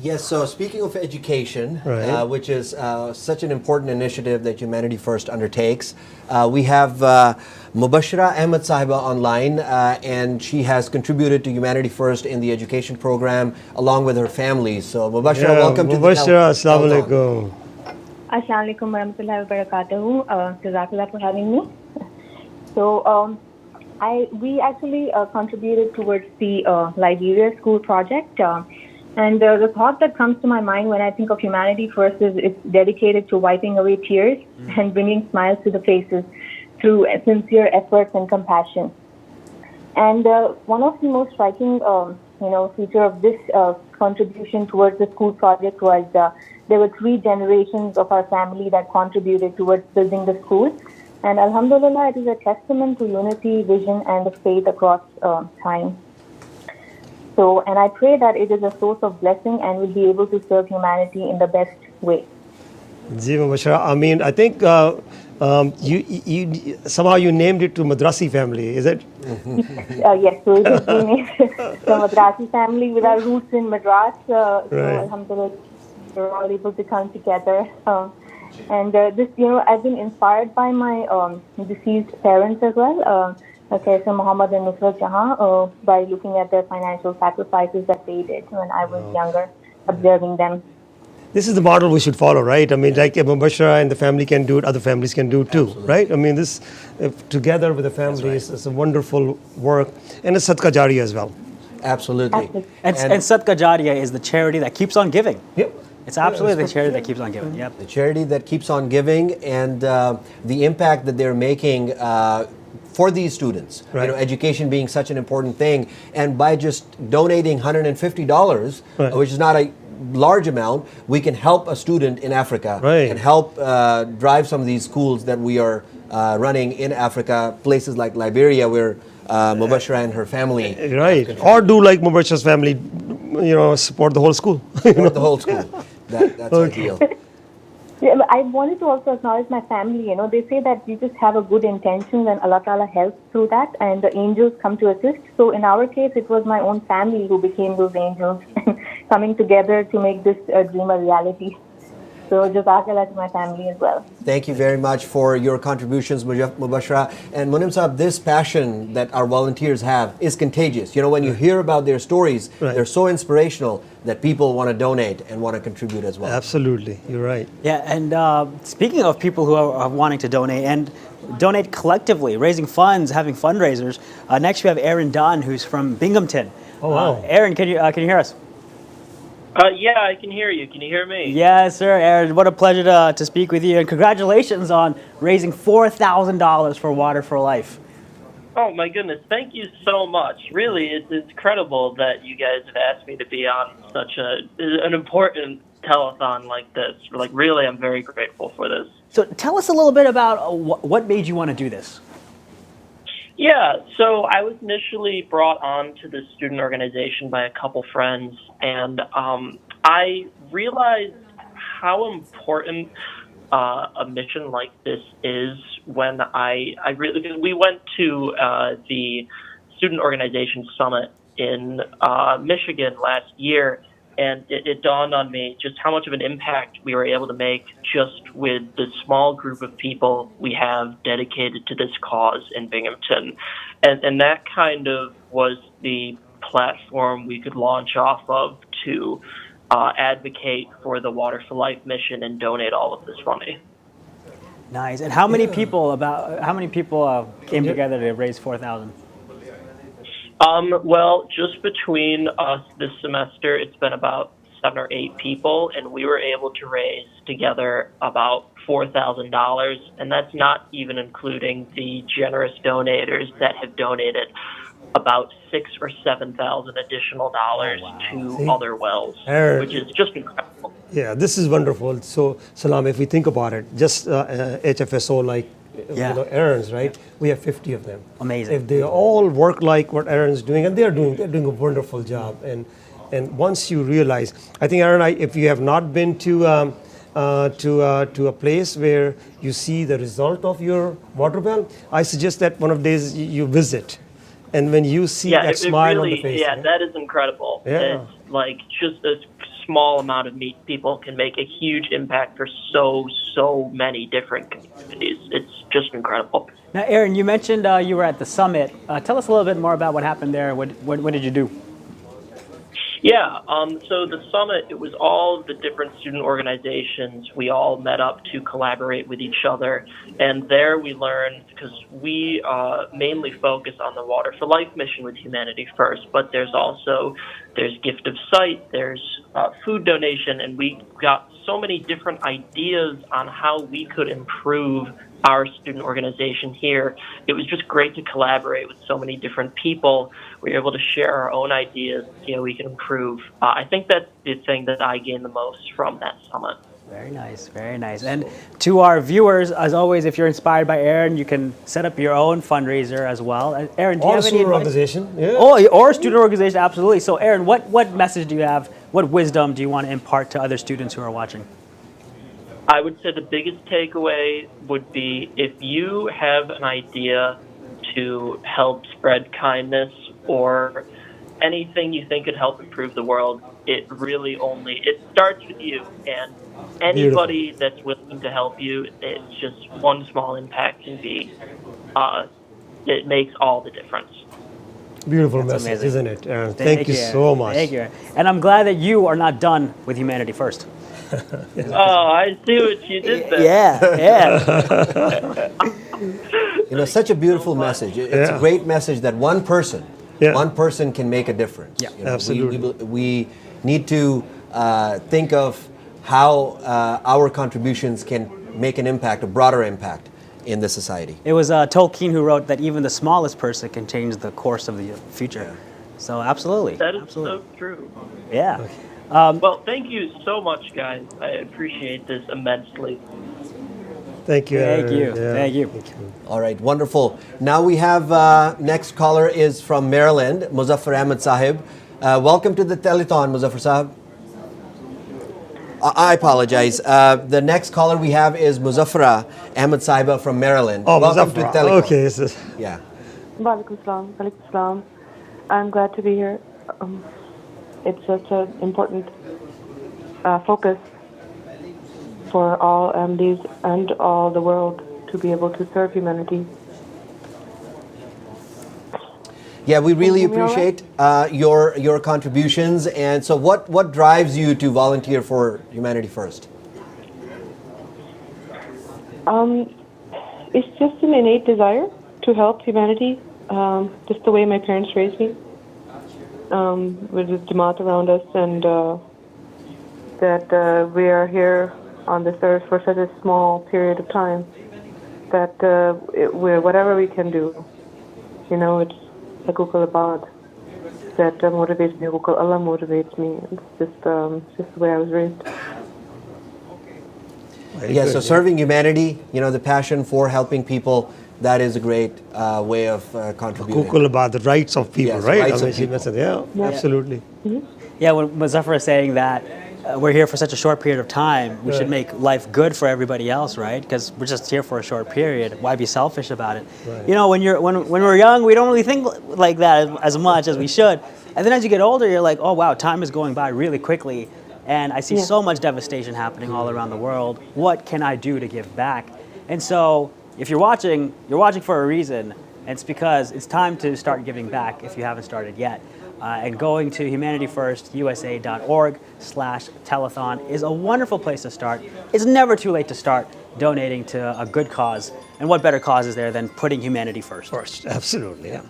Yes, so speaking of education, Right. which is such an important initiative that Humanity First undertakes, we have Mubashira Ahmed Sahiba online, and she has contributed to Humanity First in the education program along with her family. So Mubashira, welcome to the Mubashira, assalamu alaikum. Assalamu alaikum warahmatullahi wabarakatuh. Jazakallah for having me. So We actually contributed towards the Liberia School project. And the thought that comes to my mind when I think of Humanity First is it's dedicated to wiping away tears and bringing smiles to the faces through sincere efforts and compassion. And one of the most striking, feature of this contribution towards the school project was there were 3 generations of our family that contributed towards building the school. And Alhamdulillah, it is a testament to unity, vision, and the faith across time. So, and I pray that it is a source of blessing and will be able to serve humanity in the best way. Jeeva Mashra, I mean, I think you somehow you named it to Madrasi family, is it? Yes, so it is named the Madrasi family with our roots in Madras. So, Alhamdulillah, we're all able to come together. And this, I've been inspired by my deceased parents as well. Kaisa Muhammad and Nusrat Jahan, by looking at the financial sacrifices that they did when I was younger, observing them. This is the model we should follow, right? I mean, like Mubashara and the family can do it, other families can do it too, right? I mean, this together with the families is a wonderful work, and it's Sadqa Jariya as well. Absolutely. And Sadqa Jariya is the charity that keeps on giving. Yep. It's absolutely the charity that keeps on giving. Yep. The charity that keeps on giving, and the impact that they're making for these students. Right. Education being such an important thing, and by just donating $150, which is not a large amount, we can help a student in Africa and help drive some of these schools that we are running in Africa, places like Liberia where Mubashara and her family. Right. Or do like Mubashara's family, support the whole school. Support the whole school. That's ideal. Yeah, I wanted to also acknowledge my family. They say that you just have a good intention and Allah Ta'ala helps through that, and the angels come to assist. So in our case, it was my own family who became those angels, coming together to make this dream a reality. So Jazakallah to my family as well. Thank you very much for your contributions, Mubashara. And Munim Saab, this passion that our volunteers have is contagious. When you hear about their stories, they're so inspirational that people want to donate and want to contribute as well. Absolutely, you're right. Yeah, and speaking of people who are wanting to donate and donate collectively, raising funds, having fundraisers, next we have Aaron Dunn, who's from Binghamton. Oh, wow. Aaron, can you hear us? Yeah, I can hear you. Can you hear me? Yes, sir, Aaron. What a pleasure to speak with you, and congratulations on raising $4,000 for Water for Life. Oh my goodness, thank you so much. Really, it's incredible that you guys have asked me to be on such an important telethon like this. Really, I'm very grateful for this. So tell us a little bit about what made you want to do this. Yeah, so I was initially brought on to the student organization by a couple friends, and I realized how important a mission like this is when we went to the student organization summit in Michigan last year, and it dawned on me just how much of an impact we were able to make just with the small group of people we have dedicated to this cause in Binghamton. And that kind of was the platform we could launch off of to advocate for the Water for Life mission and donate all of this money. Nice. And how many people came together to raise $4,000? Well, just between us this semester, it's been about 7 or 8 people, and we were able to raise together about $4,000, and that's not even including the generous donators that have donated about $6,000 or $7,000 additional dollars to other wells, which is just incredible. Yeah, this is wonderful. So, Salam, if we think about it, just HFSO like Aaron's, right? We have 50 of them. Amazing. If they all work like what Aaron's doing, and they're doing a wonderful job. And once you realize, I think Aaron, if you have not been to a place where you see the result of your water well, I suggest that one of the days you visit. And when you see that smile on the face. Yeah, that is incredible. Yeah. It's like just a small amount of people can make a huge impact for so many different communities. It's just incredible. Now, Aaron, you mentioned you were at the summit. Tell us a little bit more about what happened there. What did you do? Yeah, so the summit, it was all the different student organizations. We all met up to collaborate with each other. And there we learned, because we mainly focus on the Water for Life mission with Humanity First, but there's gift of sight, there's food donation, and we got so many different ideas on how we could improve our student organization here. It was just great to collaborate with so many different people. We were able to share our own ideas, see how we can improve. I think that's the thing that I gained the most from that summit. Very nice, very nice. And to our viewers, as always, if you're inspired by Aaron, you can set up your own fundraiser as well. Aaron, do you have any student advice? organization, yeah. Oh, or student organization, absolutely. So Aaron, what message do you have, what wisdom do you want to impart to other students who are watching? I would say the biggest takeaway would be if you have an idea to help spread kindness or anything you think could help improve the world, it starts with you, and anybody that's willing to help you, it's just one small impact can be, it makes all the difference. Beautiful That's message, amazing. isn't it, Aaron? Thank you so much. Thank you. And I'm glad that you are not done with Humanity First. Oh, I see what you did there. Yeah. Such a beautiful message. It's a great message that one person can make a difference. Yeah, absolutely. We need to think of how our contributions can make an impact, a broader impact in the society. It was Tolkien who wrote that even the smallest person can change the course of the future. Yeah. So absolutely. That is so true. Yeah. Okay. Well, thank you so much, guys. I appreciate this immensely. Thank you. Thank you. Yeah. Thank you. All right, wonderful. Now we have next caller is from Maryland, Muzaffar Ahmed Sahib. Welcome to the Telethon, Muzaffar Sahib. I apologize. The next caller we have is Muzaffar Ahmed Sahiba from Maryland. Oh, welcome Muzaffar. to Telethon. Okay. Yeah. Walaikum salam. Walaikum salam. I'm glad to be here. It's such an important focus for all MDs and all the world to be able to serve humanity. Yeah, we really appreciate your contributions. And so what drives you to volunteer for Humanity First? It's just an innate desire to help humanity, just the way my parents raised me. With the Jamaat around us, and that we are here on this earth for such a small period of time, that whatever we can do, it's Hukuk al-Abad that motivates me. Hukuk Allah motivates me. It's just the way I was raised. Yeah, so serving humanity, the passion for helping people, that is a great way of contributing. Hukuk al-Abad, the rights of people, yes, right? Rights of people. Yeah, absolutely. Mm-hmm. Yeah, when Muzaffar is saying that we're here for such a short period of time, we should make life good for everybody else, right? Because we're just here for a short period. Why be selfish about it? Right. When we're young, we don't really think like that as much as we should. And then as you get older, you're like, oh wow, time is going by really quickly. And I see so much devastation happening all around the world. What can I do to give back? And so if you're watching for a reason. And it's because it's time to start giving back if you haven't started yet. And going to humanityfirstusa.org/telethon is a wonderful place to start. It's never too late to start donating to a good cause. And what better cause is there than putting humanity first? First, absolutely, yeah.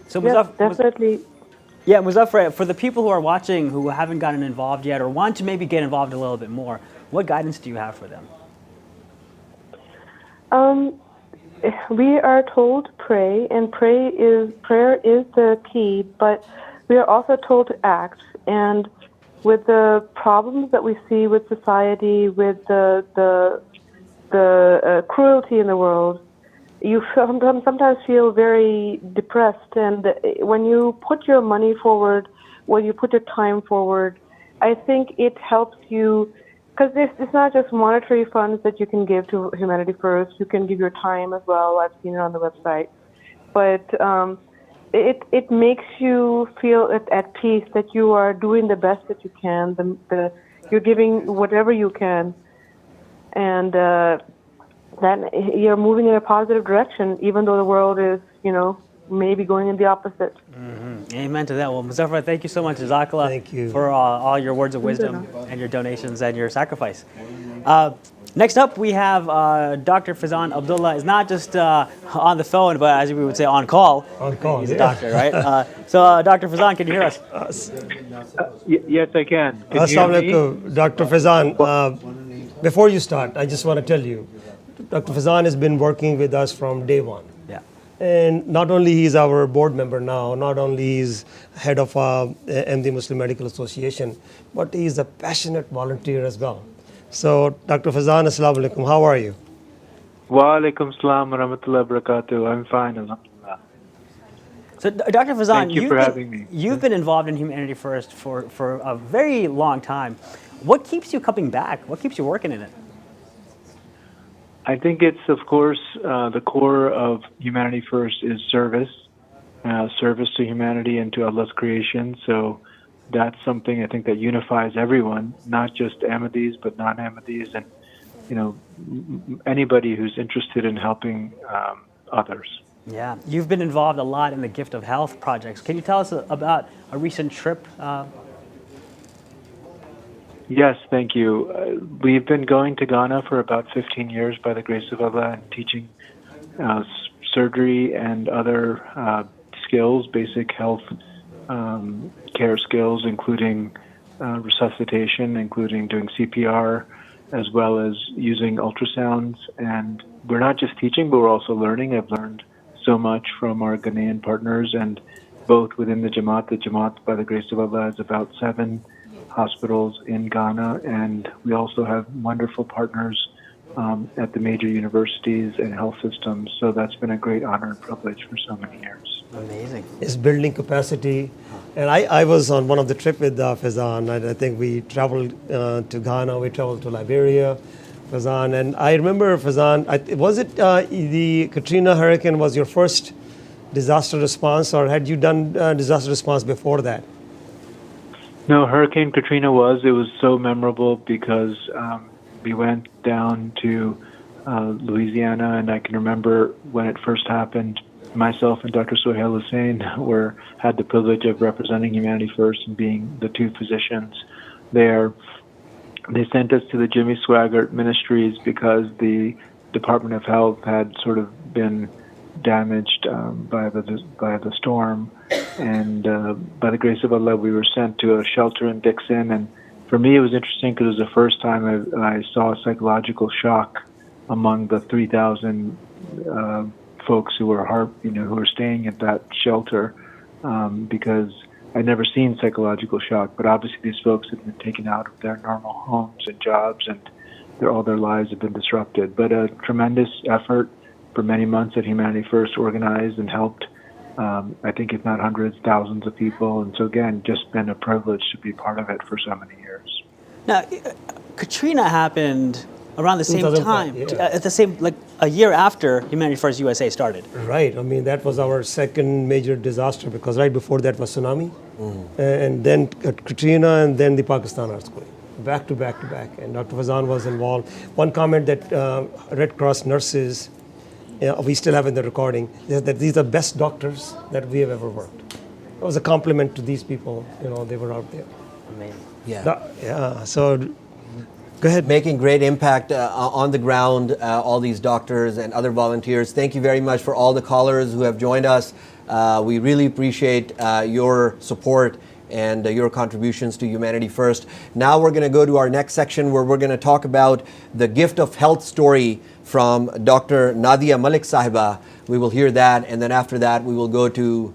So yes, definitely. Yeah, Muzaffar, for the people who are watching who haven't gotten involved yet or want to maybe get involved a little bit more, what guidance do you have for them? We are told to pray, and prayer is the key, but we are also told to act. And with the problems that we see with society, with the cruelty in the world, you sometimes feel very depressed. And when you put your money forward, when you put your time forward, I think it helps you. Because it's not just monetary funds that you can give to Humanity First. You can give your time as well. I've seen it on the website. But it makes you feel at peace that you are doing the best that you can. You're giving whatever you can. And that you're moving in a positive direction, even though the world is, maybe going in the opposite. Amen to that. Well, Muzaffar, thank you so much, Jazakallah, Thank you. for all your words of wisdom and your donations and your sacrifice. Next up, we have Dr. Fazan Abdullah. Is not just on the phone, but as we would say, on call. On call, He's a doctor, right? So, Dr. Fazan, can you hear us? Yes, I can. Assalamu alaikum, Dr. Fazan. Before you start, I just want to tell you, Dr. Fazan has been working with us from day one. Yeah. And not only he's our board member now, not only he's head of MD Muslim Medical Association, but he's a passionate volunteer as well. So, Dr. Fazan, assalamu alaikum, how are you? Wa alaikum salam wa rahmatullahi wa barakatuh. I'm fine, alhamdulillah. So, Dr. Fazan, Thank you for having me. You've been involved in Humanity First for a very long time. What keeps you coming back? What keeps you working in it? I think it's, of course, the core of Humanity First is service, service to humanity and to Allah's creation. So that's something I think that unifies everyone, not just Ahmadis, but non-Ahmadis, and anybody who's interested in helping others. Yeah, you've been involved a lot in the Gift of Health projects. Can you tell us about a recent trip? Yes, thank you. We've been going to Ghana for about 15 years by the grace of Allah and teaching surgery and other skills, basic health care skills, including resuscitation, including doing CPR, as well as using ultrasounds. And we're not just teaching, but we're also learning. I've learned so much from our Ghanaian partners, and both within the Jamaat, by the grace of Allah, is about 7 hospitals in Ghana, and we also have wonderful partners at the major universities and health systems. So that's been a great honor and privilege for so many years. Amazing. It's building capacity. And I was on one of the trip with Fazan, and I think we traveled to Ghana, we traveled to Liberia, Fazan, and I remember Fazan, was it the Katrina hurricane was your first disaster response, or had you done disaster response before that? No, Hurricane Katrina it was so memorable because we went down to Louisiana, and I can remember when it first happened, myself and Dr. Sohail Hussain had the privilege of representing Humanity First and being the 2 physicians there. They sent us to the Jimmy Swaggart Ministries because the Department of Health had sort of been damaged by the storm, and by the grace of Allah, we were sent to a shelter in Dixon. And for me, it was interesting because it was the first time I saw a psychological shock among the 3,000 folks who were staying at that shelter, because I'd never seen psychological shock. But obviously, these folks had been taken out of their normal homes and jobs, and all their lives have been disrupted. But a tremendous effort for many months that Humanity First organized and helped, I think if not hundreds, thousands of people. And so again, just been a privilege to be part of it for so many years. Now, Katrina happened around the same time, yeah. at the same, like a year after Humanity First USA started. Right, I mean, that was our second major disaster, because right before that was tsunami, and then Katrina, and then the Pakistan earthquake. Back to back to back, and Dr. Fazan was involved. One comment that Red Cross nurses, we still have in the recording, is that these are best doctors that we have ever worked. It was a compliment to these people, they were out there. Amazing. Yeah, so go ahead. Making great impact on the ground, all these doctors and other volunteers. Thank you very much for all the callers who have joined us. We really appreciate your support and your contributions to Humanity First. Now we're going to go to our next section, where we're going to talk about the Gift of Health story from Dr. Nadia Malik Sahiba. We will hear that, and then after that we will go to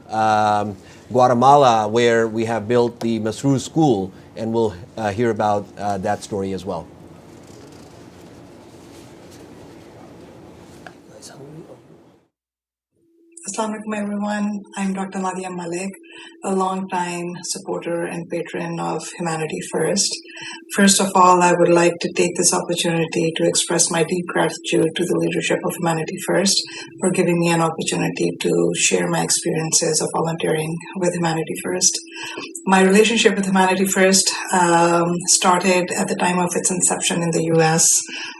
Guatemala, where we have built the Masrur School, and we'll hear about that story as well. Assalamu alaikum everyone. I'm Dr. Nadia Malik, a longtime supporter and patron of Humanity First. First of all, I would like to take this opportunity to express my deep gratitude to the leadership of Humanity First for giving me an opportunity to share my experiences of volunteering with Humanity First. My relationship with Humanity First started at the time of its inception in the U.S.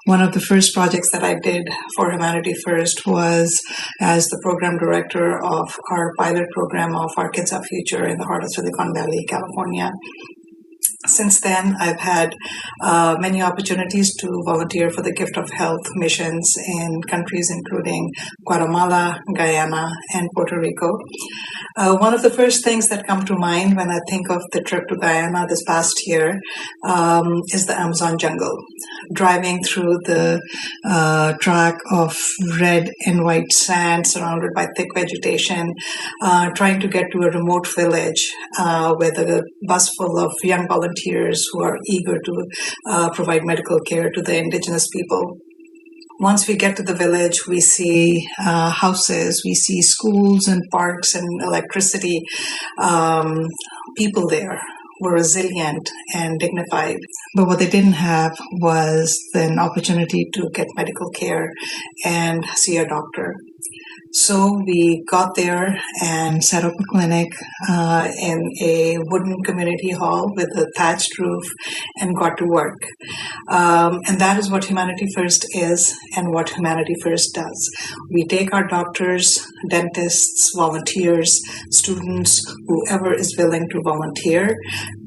One of the first projects that I did for Humanity First was as the program director of our pilot program of Our Kids Our Future in the heart of Silicon Valley, California. Since then, I've had many opportunities to volunteer for the Gift of Health missions in countries including Guatemala, Guyana, and Puerto Rico. One of the first things that come to mind when I think of the trip to Guyana this past year is the Amazon jungle. Driving through the track of red and white sand surrounded by thick vegetation, trying to get to a remote village with a bus full of young volunteers who are eager to provide medical care to the indigenous people. Once we get to the village, we see houses, we see schools and parks and electricity. People there were resilient and dignified. But what they didn't have was an opportunity to get medical care and see a doctor. So we got there and set up a clinic in a wooden community hall with a thatched roof and got to work. And that is what Humanity First is and what Humanity First does. We take our doctors, dentists, volunteers, students, whoever is willing to volunteer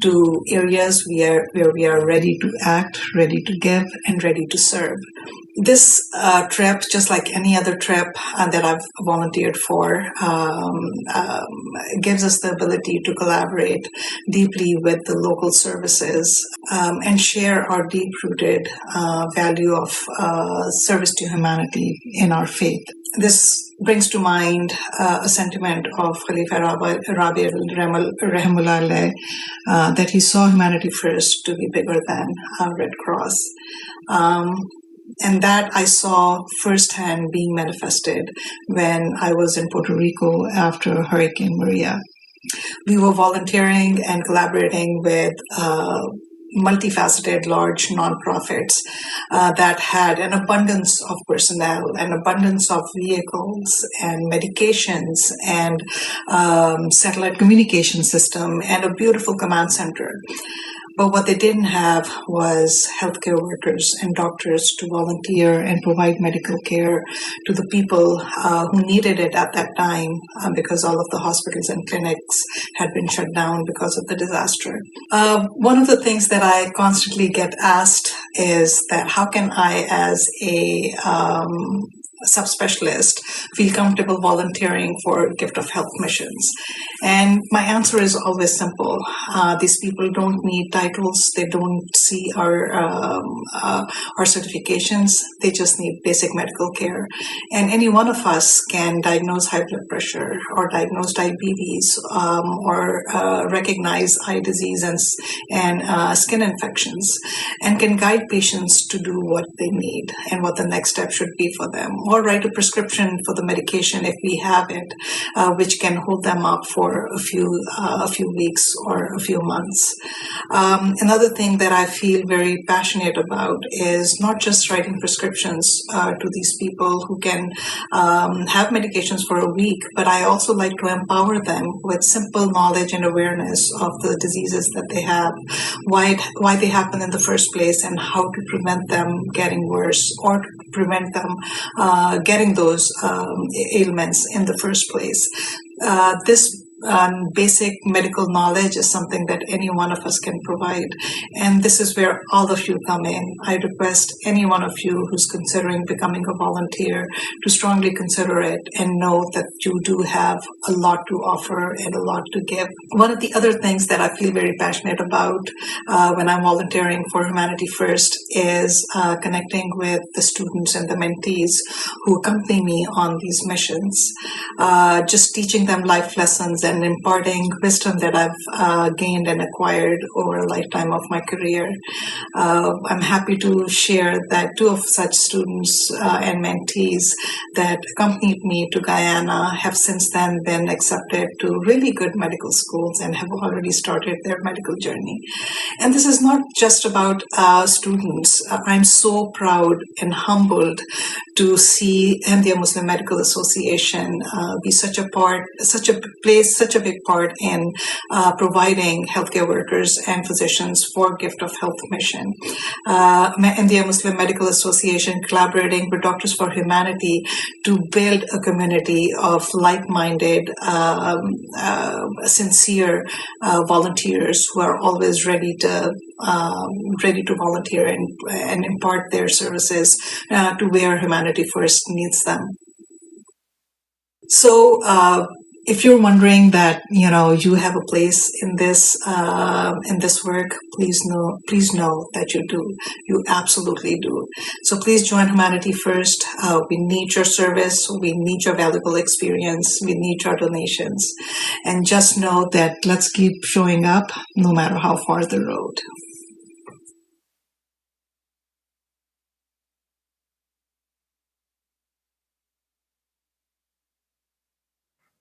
to areas where we are ready to act, ready to give, and ready to serve. This trip, just like any other trip that I've volunteered for, gives us the ability to collaborate deeply with the local services and share our deep-rooted value of service to humanity in our faith. This brings to mind a sentiment of Khalifa Rabi Rahimullah that he saw Humanity First to be bigger than Red Cross. And that I saw firsthand being manifested when I was in Puerto Rico after Hurricane Maria. We were volunteering and collaborating with multifaceted large nonprofits that had an abundance of personnel, an abundance of vehicles and medications and satellite communication system and a beautiful command center. But what they didn't have was healthcare workers and doctors to volunteer and provide medical care to the people who needed it at that time because all of the hospitals and clinics had been shut down because of the disaster. One of the things that I constantly get asked is that how can I, as a subspecialist, feel comfortable volunteering for Gift of Health missions? And my answer is always simple. These people don't need titles. They don't see our certifications. They just need basic medical care. And any one of us can diagnose high blood pressure or diagnose diabetes or recognize eye disease and skin infections and can guide patients to do what they need and what the next step should be for them, or write a prescription for the medication if we have it, which can hold them up for a few weeks or a few months. Another thing that I feel very passionate about is not just writing prescriptions to these people who can have medications for a week, but I also like to empower them with simple knowledge and awareness of the diseases that they have, why they happen in the first place, and how to prevent them getting worse or to prevent them getting those ailments in the first place. This basic medical knowledge is something that any one of us can provide. And this is where all of you come in. I request any one of you who's considering becoming a volunteer to strongly consider it and know that you do have a lot to offer and a lot to give. One of the other things that I feel very passionate about when I'm volunteering for Humanity First is connecting with the students and the mentees who accompany me on these missions, just teaching them life lessons and imparting wisdom that I've gained and acquired over a lifetime of my career. I'm happy to share that two of such students and mentees that accompanied me to Guyana have since then been accepted to really good medical schools and have already started their medical journey. And this is not just about students. I'm so proud and humbled to see Ahmadiyya Muslim Medical Association be such a big part in providing healthcare workers and physicians for Gift of Health mission. Ahmadiyya Muslim Medical Association collaborating with Doctors for Humanity to build a community of like-minded, sincere volunteers who are always ready to volunteer and impart their services to where Humanity First needs them. So if you're wondering that you have a place in this work, please know that you do. You absolutely do. So please join Humanity First. We need your service. We need your valuable experience. We need your donations. And just know that let's keep showing up no matter how far the road.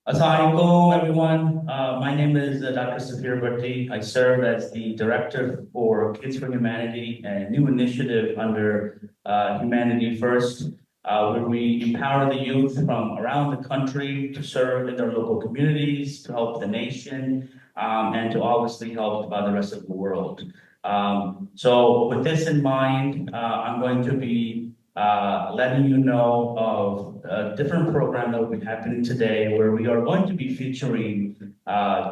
Assalamualaikum, everyone. My name is Dr. Safir Bhatti. I serve as the Director for Kids for Humanity, a new initiative under Humanity First, where we empower the youth from around the country to serve in their local communities, to help the nation, and to obviously help the rest of the world. So with this in mind, I'm going to be letting you know of a different program that will be happening today, where we are going to be featuring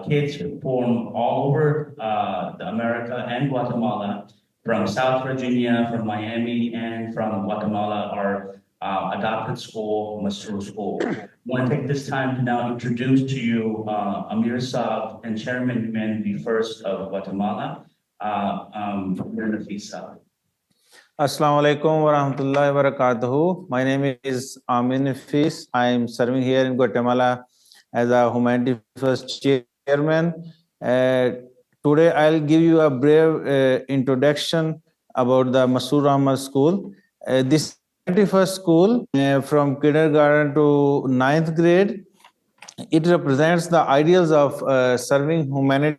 kids from all over America and Guatemala, from South Virginia, from Miami, and from Guatemala, our adopted school, Masur School. I want to take this time to now introduce to you Amir Saab and Chairman Humanity First of Guatemala, Nafisa. Assalamu alaikum wa rahmatullahi wa barakatuhu. My name is Amin Nafis. I am serving here in Guatemala as a Humanity First Chairman. Today I'll give you a brief introduction about the Masur Ahmad School. This Humanity First School from kindergarten to 9th grade. It represents the ideals of serving humanity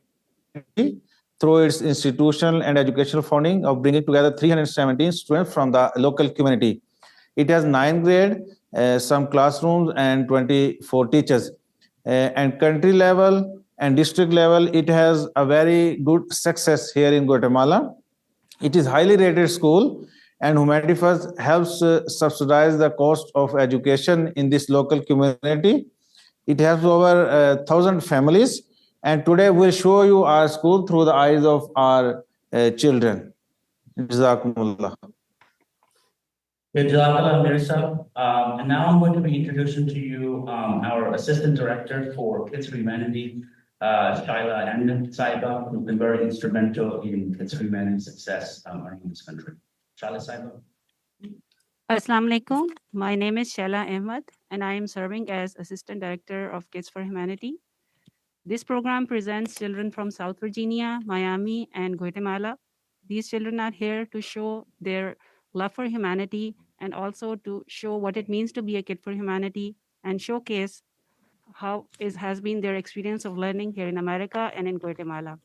through its institutional and educational funding of bringing together 317 students from the local community. It has 9th grade, some classrooms, and 24 teachers. And country level and district level, it has a very good success here in Guatemala. It is highly rated school, and Humanity First helps subsidize the cost of education in this local community. It has over 1,000 families. And today we'll show you our school through the eyes of our children. Jazakumullah. Jazakallah, Mirza. And now I'm going to be introducing to you our Assistant Director for Kids for Humanity, Shaila and Saiba, who've been very instrumental in Kids for Humanity success around this country. Shaila Saiba. Assalamu alaikum. My name is Shaila Ahmed, and I am serving as Assistant Director of Kids for Humanity. This program presents children from South Virginia, Miami, and Guatemala. These children are here to show their love for humanity and also to show what it means to be a kid for humanity and showcase how has been their experience of learning here in America and in Guatemala.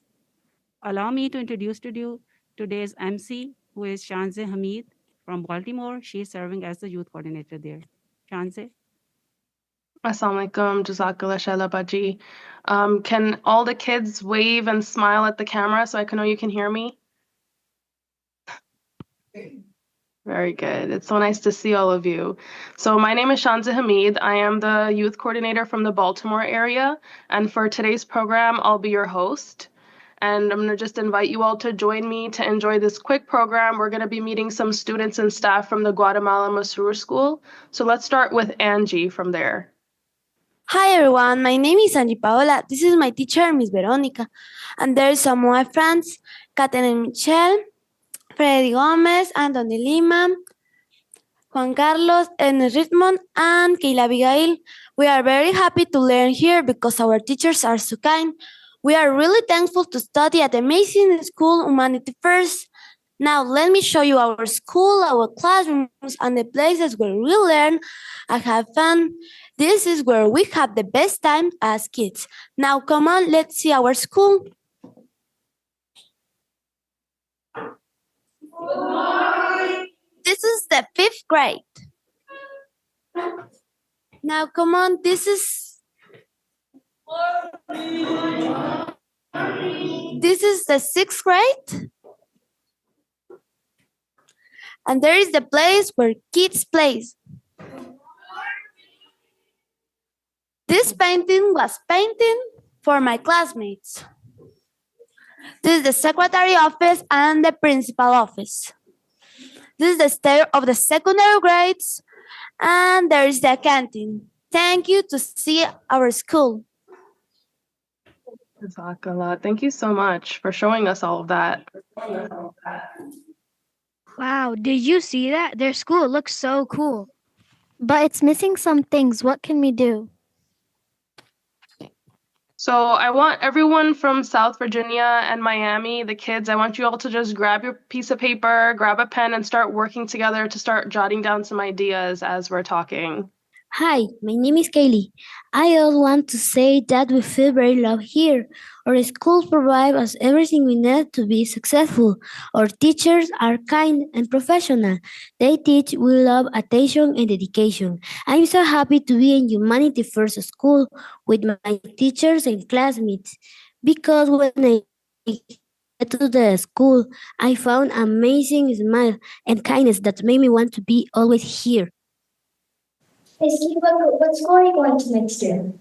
Allow me to introduce to you today's MC, who is Shanze Hamid from Baltimore. She is serving as the youth coordinator there. Shanze. Assalamu alaikum, Jazakallah Shaila Baji. Can all the kids wave and smile at the camera so I can know you can hear me? Very good. It's so nice to see all of you. So my name is Shanza Hamid. I am the youth coordinator from the Baltimore area. And for today's program, I'll be your host. And I'm going to just invite you all to join me to enjoy this quick program. We're going to be meeting some students and staff from the Guatemala Masur School. So let's start with Angie from there. Hi everyone, my name is Angie Paola. This is my teacher, Miss Veronica. And there are some of my friends, Catherine Michelle, Freddy Gomez, Anthony Lima, Juan Carlos, Ernest Richmond, and Keila Abigail. We are very happy to learn here because our teachers are so kind. We are really thankful to study at the amazing school Humanity First. Now let me show you our school, our classrooms, and the places where we learn and have fun. This is where we have the best time as kids. Now come on, let's see our school. This is the 5th grade. Now come on, this is the 6th grade. And there is the place where kids play. This painting was painted for my classmates. This is the secretary office and the principal office. This is the stair of the secondary grades, and there is the canteen. Thank you to see our school. Jazakallah. Thank you so much for showing us all of that. Wow, did you see that? Their school looks so cool. But it's missing some things. What can we do? So I want everyone from South Virginia and Miami, the kids, I want you all to just grab your piece of paper, grab a pen, and start working together to start jotting down some ideas as we're talking. Hi, my name is Kaylee. I also want to say that we feel very loved here. Our schools provide us everything we need to be successful. Our teachers are kind and professional. They teach with love, attention, and dedication. I'm so happy to be in Humanity First School with my teachers and classmates because when I get to the school, I found amazing smile and kindness that made me want to be always here. What school are you going to next year?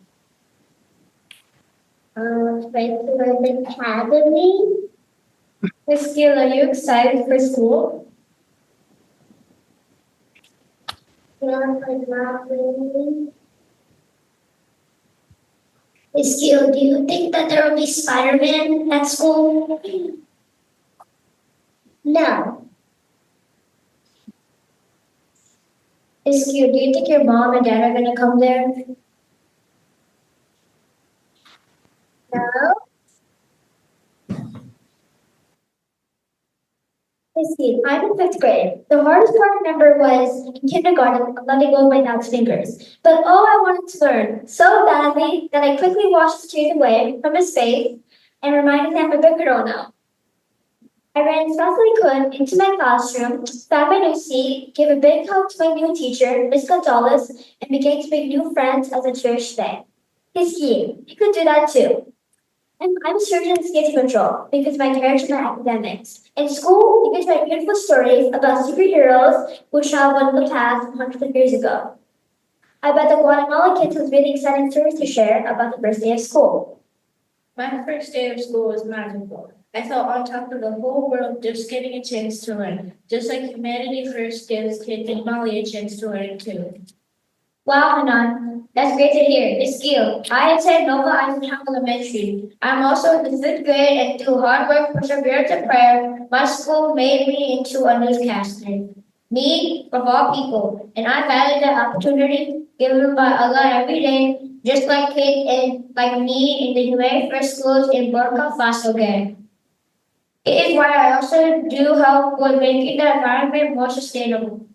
Franklin Academy. Miss Gill, are you excited for school? Not really. Miss Gill, do you think that there will be Spider-Man at school? No. Miss Gill, do you think your mom and dad are going to come there? No. Miss Gill, I'm in 5th grade. The hardest part I remember was in kindergarten, letting go of my dad's fingers. But I wanted to learn so badly that I quickly washed the tears away from his face and reminded him I'm a big girl now. I ran as fast as I could into my classroom, found my new seat, gave a big hug to my new teacher, Miss Gonzalez, and began to make new friends as a cherish day. Miss Gill, you could do that too. And I'm a surgeon in safety control because my parents are academics. In school, you can write beautiful stories about superheroes who traveled in the past hundreds of years ago. I bet the Guatemala kids has really exciting stories to share about the first day of school. My first day of school was magical. I felt on top of the whole world just getting a chance to learn, just like Humanity First gives kids in Mali a chance to learn too. Wow, Hanan, that's great to hear. Miss Gill, I attend Nova Eisenhower Elementary. I'm also in the 5th grade, and through hard work, perseverance, and prayer, my school made me into a newscaster. Me, of all people, and I value the opportunity given by Allah every day, just like kids and like me in the Humanity First schools in Burkina Faso gang. It is why I also do help with making the environment more sustainable.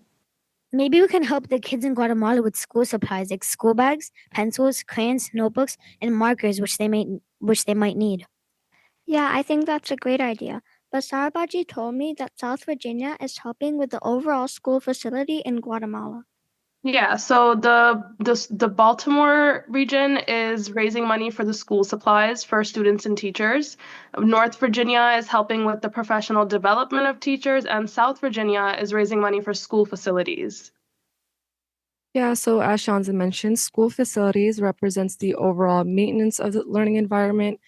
Maybe we can help the kids in Guatemala with school supplies like school bags, pencils, crayons, notebooks, and markers which they might need. Yeah, I think that's a great idea. But Sarabaji told me that South Virginia is helping with the overall school facility in Guatemala. Yeah, so the Baltimore region is raising money for the school supplies for students and teachers. North Virginia is helping with the professional development of teachers, and South Virginia is raising money for school facilities. Yeah, so as Shanza mentioned, school facilities represents the overall maintenance of the learning environment.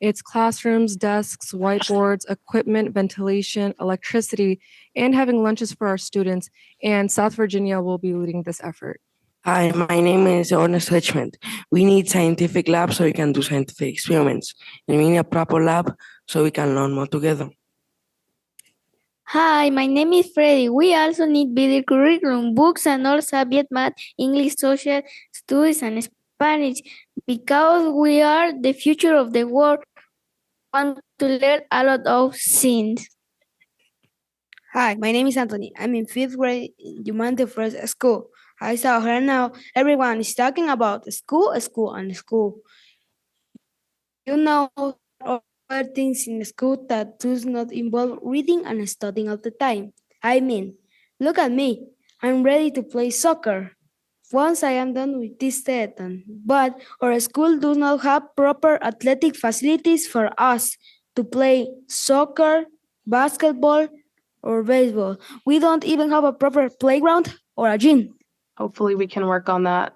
It's classrooms, desks, whiteboards, equipment, ventilation, electricity, and having lunches for our students. And South Virginia will be leading this effort. Hi, my name is Ernest Richmond. We need scientific labs so we can do scientific experiments. And we need a proper lab so we can learn more together. Hi, my name is Freddy. We also need better curriculum, books, and all subject math, English, social studies, and Spanish because we are the future of the world. Want to learn a lot of things. Hi, my name is Anthony. I'm in fifth grade in Humanity First School. I saw her now. Everyone is talking about school, school, and school. You know, other things in school that does not involve reading and studying all the time. I mean, look at me. I'm ready to play soccer. Once I am done with this telethon, but our school does not have proper athletic facilities for us to play soccer, basketball, or baseball. We don't even have a proper playground or a gym. Hopefully, we can work on that.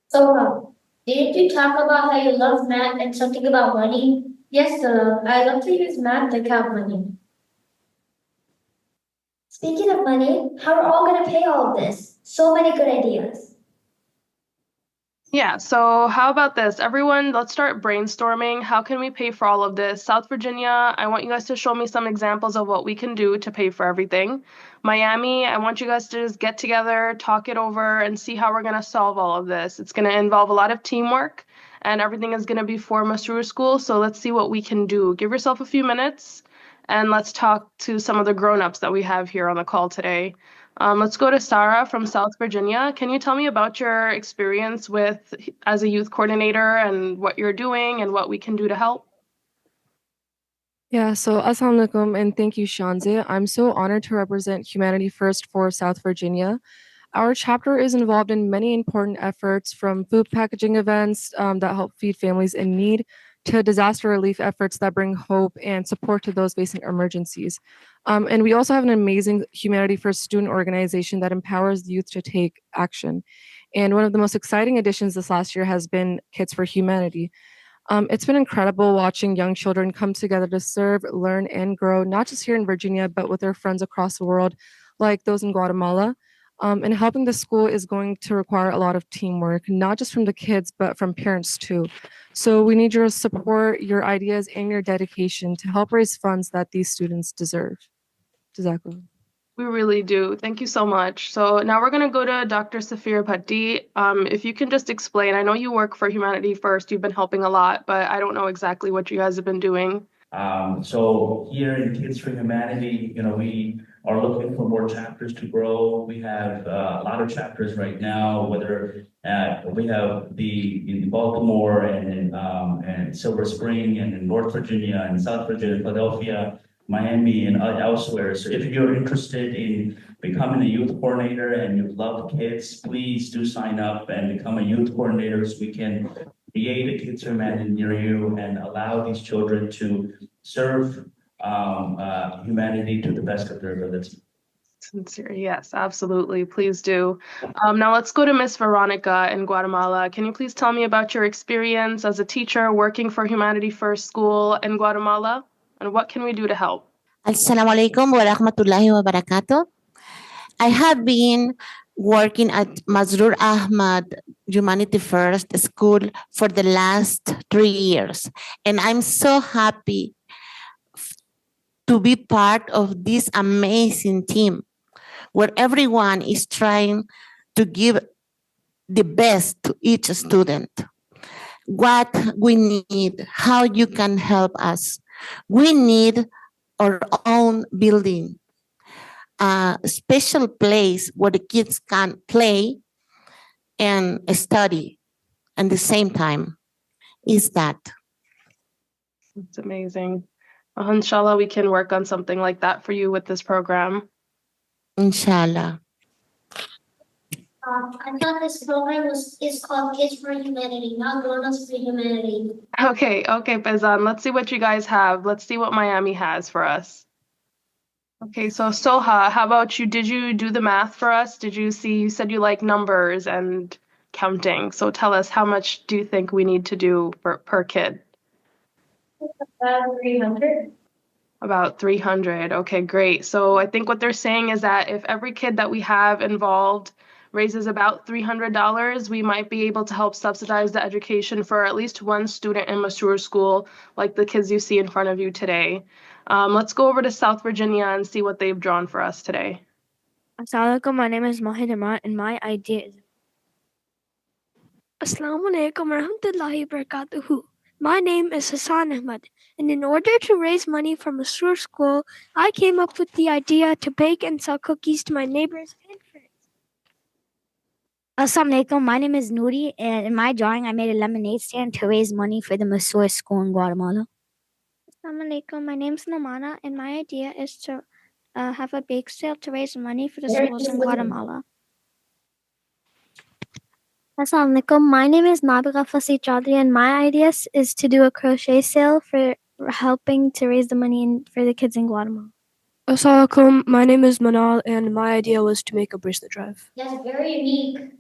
So, didn't you talk about how you love math and something about money? Yes, I love to use math to count money. Speaking of money, how are all going to pay all of this? So many good ideas. Yeah, so how about this? Everyone, let's start brainstorming. How can we pay for all of this? South Virginia, I want you guys to show me some examples of what we can do to pay for everything. Miami, I want you guys to just get together, talk it over, and see how we're going to solve all of this. It's going to involve a lot of teamwork, and everything is going to be for Masrur School, so let's see what we can do. Give yourself a few minutes, and let's talk to some of the grown-ups that we have here on the call today. Let's go to Sarah from South Virginia. Can you tell me about your experience with as a youth coordinator and what you're doing and what we can do to help? Yeah, so assalamu alaikum and thank you, Shanze. I'm so honored to represent Humanity First for South Virginia. Our chapter is involved in many important efforts from food packaging events that help feed families in need to disaster relief efforts that bring hope and support to those facing emergencies. And we also have an amazing Humanity First student organization that empowers youth to take action. And one of the most exciting additions this last year has been Kids for Humanity. It's been incredible watching young children come together to serve, learn, and grow, not just here in Virginia, but with their friends across the world, like those in Guatemala. And helping the school is going to require a lot of teamwork, not just from the kids, but from parents too. So we need your support, your ideas, and your dedication to help raise funds that these students deserve. Jazakallah. We really do. Thank you so much. So now we're going to go to Dr. Safir Bhatti. If you can just explain, I know you work for Humanity First, you've been helping a lot, but I don't know exactly what you guys have been doing. So here in Kids for Humanity, we are looking for more chapters to grow. We have a lot of chapters right now, whether we have in Baltimore and Silver Spring and in North Virginia and South Virginia, Philadelphia, Miami and elsewhere. So if you're interested in becoming a youth coordinator and you love kids, please do sign up and become a youth coordinator so we can create a Kids for Humanity near you and allow these children to serve humanity to the best of their ability. Sincere, yes, absolutely. Please do. Now let's go to Miss Veronica in Guatemala. Can you please tell me about your experience as a teacher working for Humanity First School in Guatemala? And what can we do to help? Assalamu alaikum wa rahmatullahi wa barakatuh. I have been working at Masrur Ahmad Humanity First School for the last 3 years, and I'm so happy to be part of this amazing team where everyone is trying to give the best to each student. What we need, how you can help us. We need our own building, a special place where the kids can play and study at the same time. Is that? It's amazing. Inshallah, we can work on something like that for you with this program. Inshallah. I thought this program is called Kids for Humanity, not Grown-ups for Humanity. Okay, Pezan, let's see what you guys have. Let's see what Miami has for us. Okay, so Soha, how about you? Did you do the math for us? You said you like numbers and counting. So tell us, how much do you think we need to do per kid? About 300. About 300. Okay, great. So I think what they're saying is that if every kid that we have involved raises about $300, we might be able to help subsidize the education for at least one student in Masroor School, like the kids you see in front of you today. Let's go over to South Virginia and see what they've drawn for us today. Assalamu alaikum, my name is Mohid Imran and my idea is Assalamu alaikum warahmatullahi wabarakatuh. My name is Hassan Ahmad, and in order to raise money for Masroor School, I came up with the idea to bake and sell cookies to my neighbors and friends. Assalamu alaikum, my name is Noori, and in my drawing I made a lemonade stand to raise money for the Masroor School in Guatemala. Assalamu alaikum, my name is Namana, and my idea is to have a bake sale to raise money for the schools in Guatemala. Assalamu alaikum. My name is Nabiga Fasi Chaudhry, and my idea is to do a crochet sale for helping to raise the money for the kids in Guatemala. Assalamu alaikum. My name is Manal, and my idea was to make a bracelet drive. That's very unique.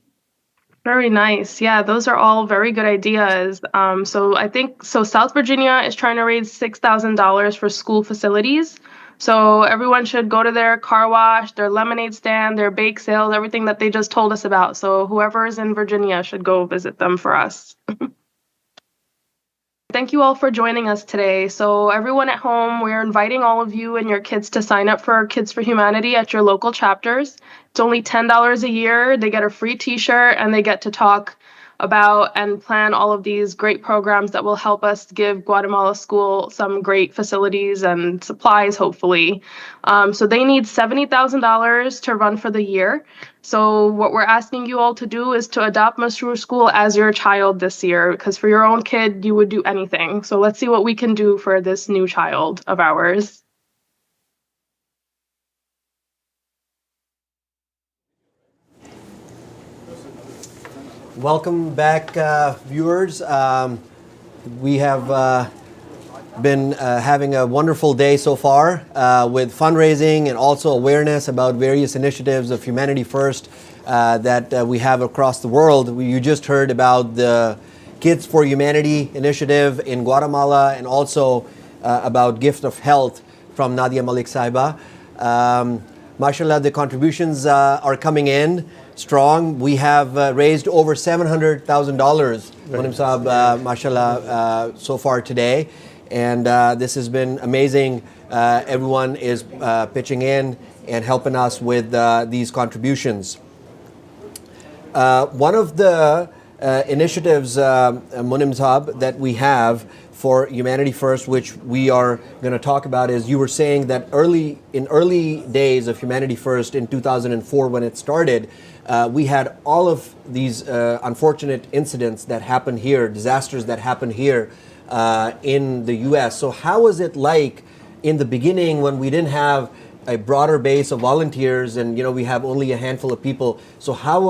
Very nice. Yeah, those are all very good ideas. So South Virginia is trying to raise $6,000 for school facilities. So everyone should go to their car wash, their lemonade stand, their bake sales, everything that they just told us about. So whoever is in Virginia should go visit them for us. Thank you all for joining us today. So everyone at home, we're inviting all of you and your kids to sign up for Kids for Humanity at your local chapters. It's only $10 a year. They get a free t-shirt and they get to talk about and plan all of these great programs that will help us give Guatemala School some great facilities and supplies, hopefully. So they need $70,000 to run for the year. So what we're asking you all to do is to adopt Masroor School as your child this year, because for your own kid, you would do anything. So let's see what we can do for this new child of ours. Welcome back, viewers. We have been having a wonderful day so far with fundraising and also awareness about various initiatives of Humanity First that we have across the world. You just heard about the Kids for Humanity initiative in Guatemala and also about Gift of Health from Nadia Malik Saiba. Mashallah, the contributions are coming in strong. We have raised over $700,000, Munim Saab, mashallah, so far today. And this has been amazing. Everyone is pitching in and helping us with these contributions. One of the initiatives, Munim Saab, that we have for Humanity First, which we are going to talk about, is you were saying that in early days of Humanity First in 2004 when it started, we had all of these unfortunate incidents that happened here, disasters that happened here in the US. So how was it like in the beginning when we didn't have a broader base of volunteers and we have only a handful of people? So how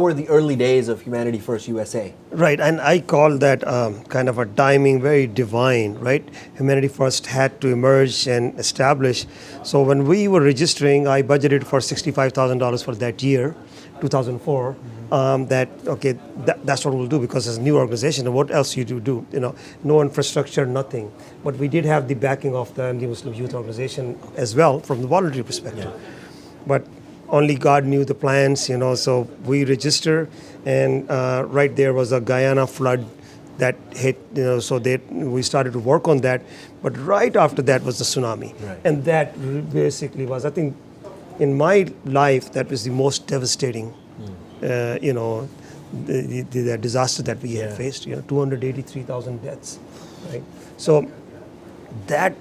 were the early days of Humanity First USA? Right, and I call that kind of a timing very divine, right? Humanity First had to emerge and establish. So when we were registering, I budgeted for $65,000 for that year, 2004. That's what we'll do because it's a new organization. And what else you do? No infrastructure, nothing. But we did have the backing of the Muslim Youth Organization as well from the voluntary perspective. Yeah. But only God knew the plans, so we register, and right there was a Guyana flood that hit, so we started to work on that. But right after that was the tsunami. Right. And that basically was, I think, in my life, that was the most devastating, the disaster that we had faced, 283,000 deaths, right? So that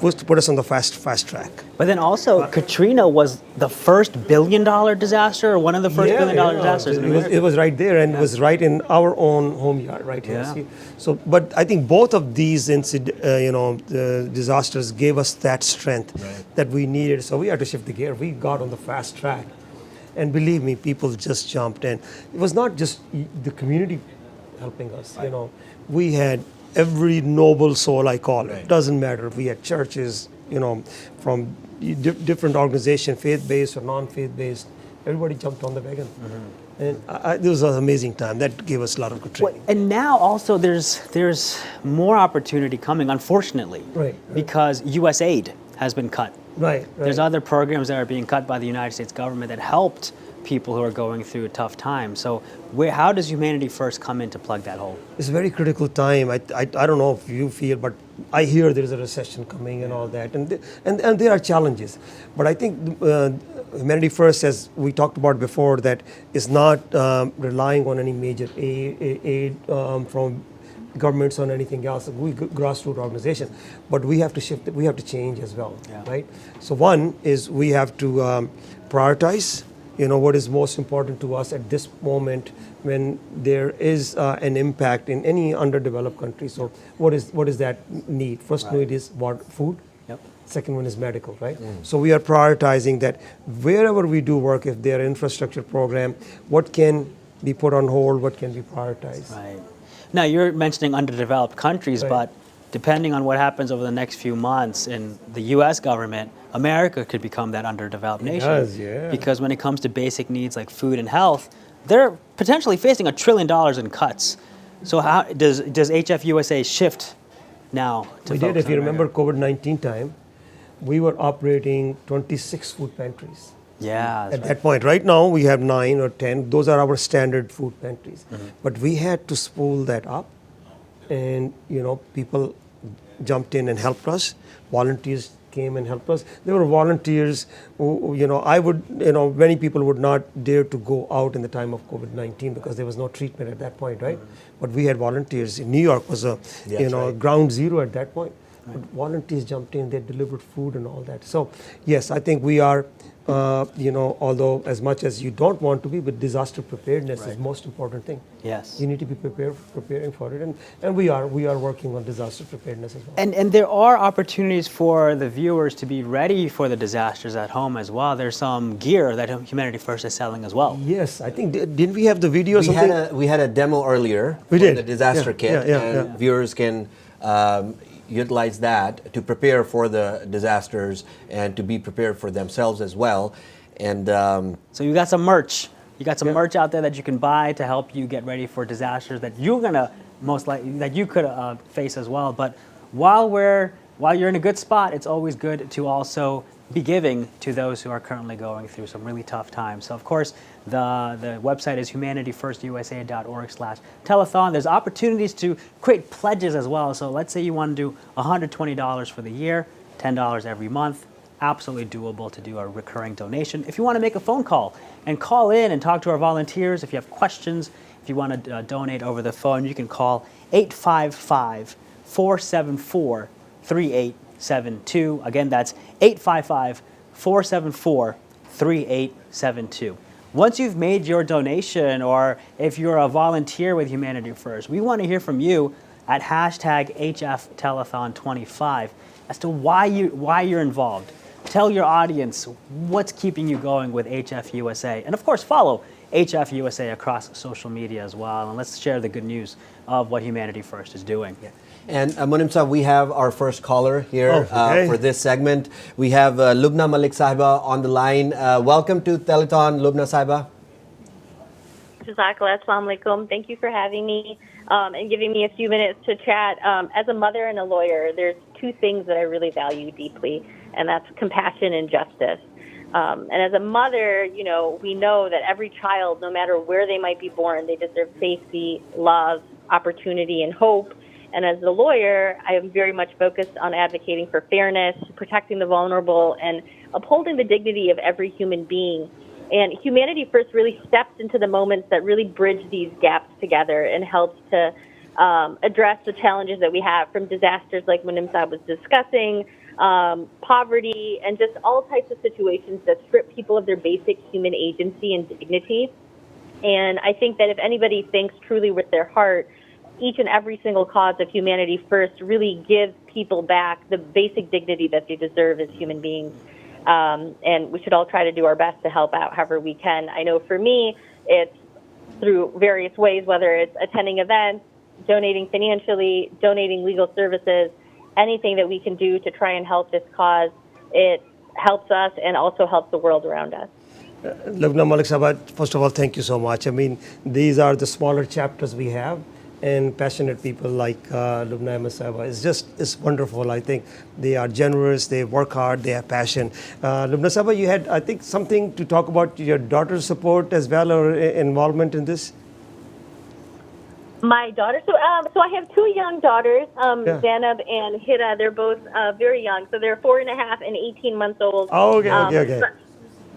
was to put us on the fast track. But then also, Katrina was the first $1 billion disaster, or one of the first $1 billion disasters. It was right there, and it was right in our own home yard, right here. Yeah. So, but I think both of these disasters gave us that strength that we needed. So we had to shift the gear. We got on the fast track, and believe me, people just jumped in. It was not just the community helping us. We had every noble soul, I call it. Doesn't matter if we had churches, from different organizations, faith-based or non-faith-based. Everybody jumped on the wagon. Mm-hmm. And this was an amazing time. That gave us a lot of good training. And now also there's more opportunity coming, unfortunately, because USAID has been cut. Right. There's other programs that are being cut by the United States government that helped people who are going through a tough time. So how does Humanity First come in to plug that hole? It's a very critical time. I don't know if you feel, but I hear there is a recession coming and all that, and there are challenges. But I think Humanity First, as we talked about before, that is not relying on any major aid from governments or anything else. We grassroots organization, but we have to shift. We have to change as well, right? So one is we have to prioritize. What is most important to us at this moment when there is an impact in any underdeveloped country. So what is that need? First need is food. Yep. Second one is medical, right? So we are prioritizing that wherever we do work, if there are infrastructure program, what can be put on hold, what can be prioritized. Right. Now you're mentioning underdeveloped countries, but depending on what happens over the next few months in the U.S. government, America could become that underdeveloped nation. It does, yeah. Because when it comes to basic needs like food and health, they're potentially facing $1 trillion in cuts. So how does HFUSA shift now to We did, if you remember COVID-19 time, we were operating 26 food pantries. Yeah, at that point. Right now we have 9 or 10. Those are our standard food pantries. But we had to spool that up, and people jumped in and helped us. Volunteers came and helped us. There were volunteers who, many people would not dare to go out in the time of COVID-19 because there was no treatment at that point, right? But we had volunteers. New York was ground zero at that point. But volunteers jumped in, they delivered food and all that. So yes, I think we are, although as much as you don't want to be, but disaster preparedness is the most important thing. Yes. You need to be preparing for it. And we are working on disaster preparedness as well. And there are opportunities for the viewers to be ready for the disasters at home as well. There's some gear that Humanity First is selling as well. Yes, I think, didn't we have the video or something? We had a demo earlier for the disaster kit. Yeah. Viewers can utilize that to prepare for the disasters and to be prepared for themselves as well. And so you got some merch. You got some merch out there that you can buy to help you get ready for disasters that you're gonna that you could face as well. But while you're in a good spot, it's always good to also be giving to those who are currently going through some really tough times. So of course, the website is humanityfirstusa.org/telethon. There's opportunities to create pledges as well. So let's say you want to do $120 for the year, $10 every month. Absolutely doable to do a recurring donation. If you want to make a phone call and call in and talk to our volunteers, if you have questions, if you want to donate over the phone, you can call 855-474-3872. Again, that's 855-474-3872. Once you've made your donation, or if you're a volunteer with Humanity First, we want to hear from you at #HFTelethon25 as to why you're involved. Tell your audience what's keeping you going with HFUSA. And of course, follow HFUSA across social media as well. And let's share the good news of what Humanity First is doing. Yeah. And Munim Saab, we have our first caller here for this segment. We have Lubna Malik Sahiba on the line. Welcome to Telethon, Lubna Sahiba. Jazakallah, assalamu alaikum. Thank you for having me and giving me a few minutes to chat. As a mother and a lawyer, there's two things that I really value deeply, and that's compassion and justice. And as a mother, we know that every child, no matter where they might be born, they deserve safety, love, opportunity, and hope. And as a lawyer, I am very much focused on advocating for fairness, protecting the vulnerable, and upholding the dignity of every human being. And Humanity First really steps into the moments that really bridge these gaps together and helps to address the challenges that we have, from disasters like Munim Saab was discussing, poverty, and just all types of situations that strip people of their basic human agency and dignity. And I think that if anybody thinks truly with their heart, each and every single cause of Humanity First really gives people back the basic dignity that they deserve as human beings. And we should all try to do our best to help out however we can. I know for me, it's through various ways, whether it's attending events, donating financially, donating legal services, anything that we can do to try and help this cause. It helps us and also helps the world around us. Lubna Malik Sahiba, first of all, thank you so much. I mean, these are the smaller chapters we have, and passionate people like Lubna Masaba. It's wonderful. I think they are generous, they work hard, they have passion. Lubna Saba, you had, I think, something to talk about your daughter's support as well, or involvement in this? My daughter, so I have two young daughters, Zainab and Hira. They're both very young, so they're 4.5 and 18 months old. Oh, okay.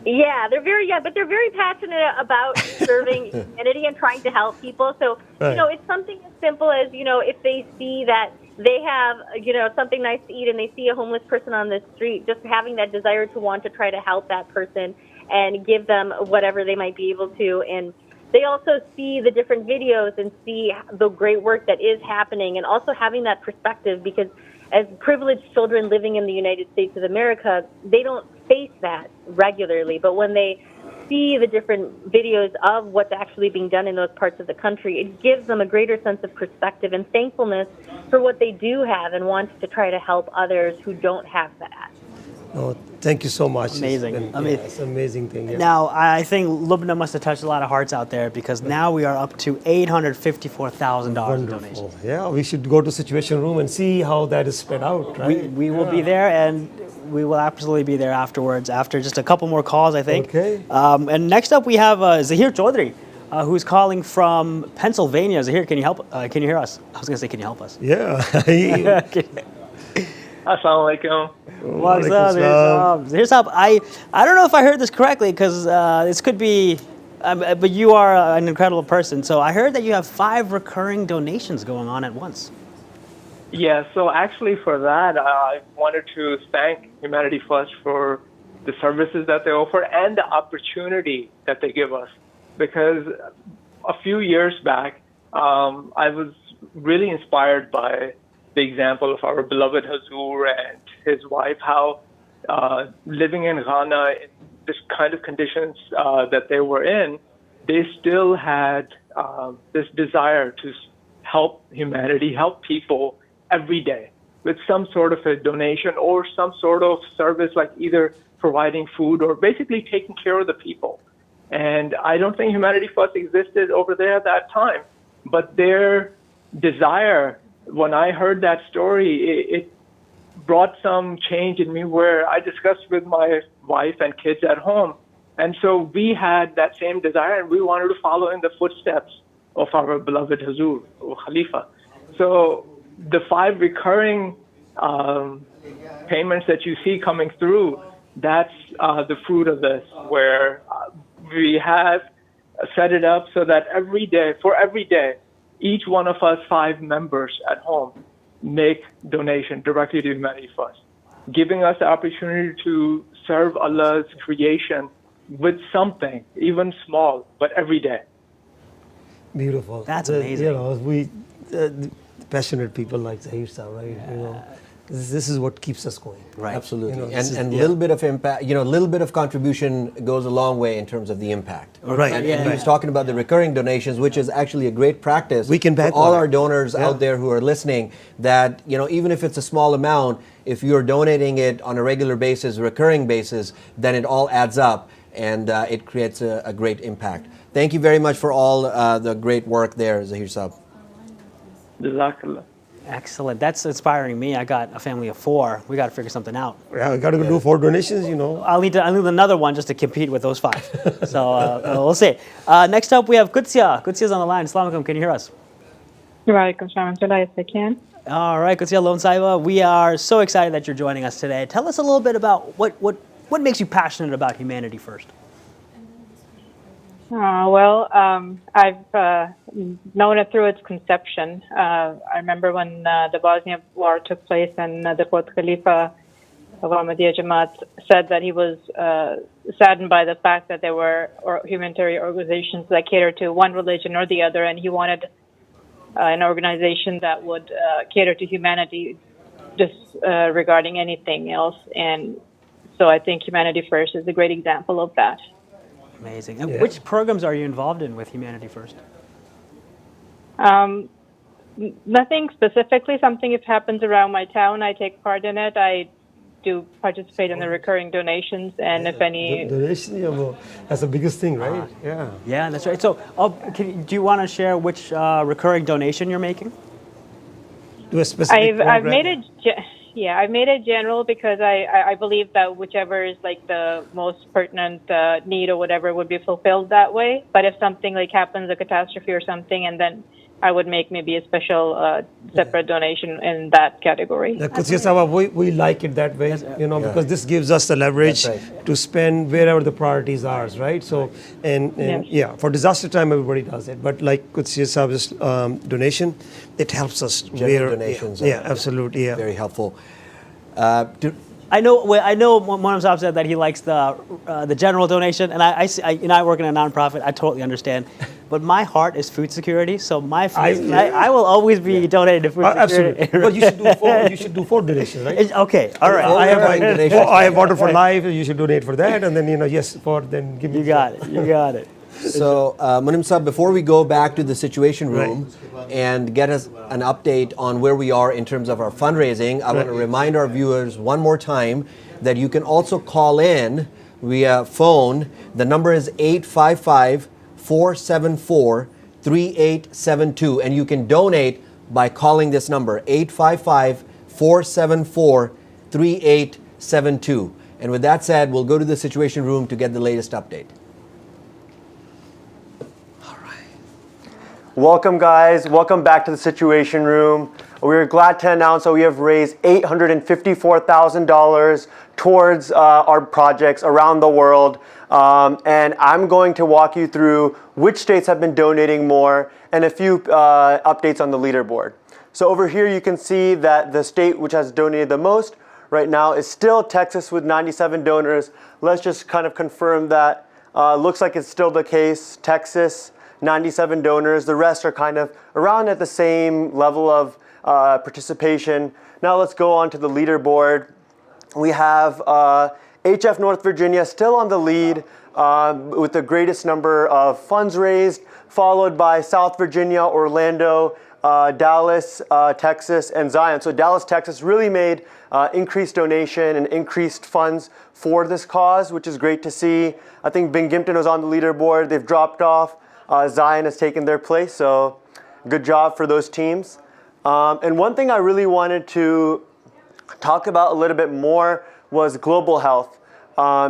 Yeah, they're very young, but they're very passionate about serving humanity and trying to help people. So, it's something as simple as, if they see that they have, something nice to eat and they see a homeless person on the street, just having that desire to want to try to help that person and give them whatever they might be able to. And they also see the different videos and see the great work that is happening, and also having that perspective, because as privileged children living in the United States of America, they don't face that regularly. But when they see the different videos of what's actually being done in those parts of the country, it gives them a greater sense of perspective and thankfulness for what they do have, and wants to try to help others who don't have that. Oh, thank you so much. Amazing. It's an amazing thing. Yeah. Now, I think Lubna must have touched a lot of hearts out there, because now we are up to $854,000 in donations. Yeah, we should go to Situation Room and see how that is spread out, right? We will be there, and we will absolutely be there afterwards, after just a couple more calls, I think. Okay. And next up, we have Zahir Chaudhry, who's calling from Pennsylvania. Zahir, can you help? Can you hear us? I was going to say, can you help us? Yeah. Assalamu alaikum. What's up? Zahir Saab, I don't know if I heard this correctly, because this could be, but you are an incredible person. So I heard that you have 5 recurring donations going on at once. Yeah, so actually for that, I wanted to thank Humanity First for the services that they offer and the opportunity that they give us. Because a few years back, I was really inspired by the example of our beloved Hazur and his wife, how living in Ghana in this kind of conditions that they were in, they still had this desire to help humanity, help people every day with some sort of a donation or some sort of service, like either providing food or basically taking care of the people. And I don't think Humanity First existed over there at that time, but their desire, when I heard that story, it brought some change in me, where I discussed with my wife and kids at home. And so we had that same desire, and we wanted to follow in the footsteps of our beloved Hazur or Khalifa. So the 5 recurring payments that you see coming through, that's the fruit of this, where we have set it up so that every day, each one of us 5 members at home make donation directly to Humanity First, giving us the opportunity to serve Allah's creation with something, even small, but every day. Beautiful. That's amazing. We passionate people like Zahir Sir, right? Yeah. This is what keeps us going. Right. Absolutely. And a little bit of impact, a little bit of contribution goes a long way in terms of the impact. Right. And he was talking about the recurring donations, which is actually a great practice. We can for back all on our it. donors out there who are listening, that, even if it's a small amount, if you're donating it on a regular basis, recurring basis, then it all adds up, and it creates a great impact. Thank you very much for all the great work there, Zahir Saab. Jazakallah. Excellent. That's inspiring me. I got a family of 4. We got to figure something out. Yeah, we got to go do 4 donations, I'll need another one just to compete with those 5. So we'll see. Next up, we have Qudsiya. Qudsiya's on the line. Assalamu alaikum. Can you hear us? Walaikum salam. Yes, I can. All right, Qudsiya Lone Saiba. We are so excited that you're joining us today. Tell us a little bit about what makes you passionate about Humanity First. I've known it through its conception. I remember when the Bosnia war took place, and the fourth Khalifa of Ahmadiyya Jamaat said that he was saddened by the fact that there were humanitarian organizations that catered to one religion or the other, and he wanted an organization that would cater to humanity regarding anything else. And so I think Humanity First is a great example of that. Amazing. And which programs are you involved in with Humanity First? Nothing specifically. Something if happens around my town, I take part in it. I do participate in the recurring donations, and if any. Donation, that's the biggest thing, right? Yeah. Yeah, that's right. So, do you want to share which recurring donation you're making? To a specific I've made it. I've made it general because I believe that whichever is like the most pertinent need or whatever would be fulfilled that way. But if something like happens, a catastrophe or something, and then I would make maybe a special separate donation in that category. We like it that way, because this gives us the leverage to spend wherever the priorities are, right? So, and for disaster time, everybody does it. But like Kutsia Sahab's donation, it helps us. General donations. Absolutely. Yeah. Very helpful. I know Monam Saab said that he likes the general donation, and I work in a nonprofit. I totally understand, but my heart is food security, so I will always be donating to food security. Absolutely, but you should do 4 donations, right? Okay, all right. I have Water for Life. You should donate for that, and then then give me. You got it. So, Munim Saab, before we go back to the Situation Room and get us an update on where we are in terms of our fundraising, I want to remind our viewers one more time that you can also call in via phone. The number is 855-474-3872, and you can donate by calling this number, 855-474-3872. And with that said, we'll go to the Situation Room to get the latest update. Welcome, guys. Welcome back to the Situation Room. We're glad to announce that we have raised $854,000 towards our projects around the world. And I'm going to walk you through which states have been donating more and a few updates on the leaderboard. So over here, you can see that the state which has donated the most right now is still Texas with 97 donors. Let's just kind of confirm that. Looks like it's still the case. Texas, 97 donors. The rest are kind of around at the same level of participation. Now let's go on to the leaderboard. We have HF North Virginia still on the lead with the greatest number of funds raised, followed by South Virginia, Orlando, Dallas, Texas, and Zion. So Dallas, Texas really made increased donation and increased funds for this cause, which is great to see. I think Binghamton was on the leaderboard. They've dropped off. Zion has taken their place, so good job for those teams. And one thing I really wanted to talk about a little bit more was global health,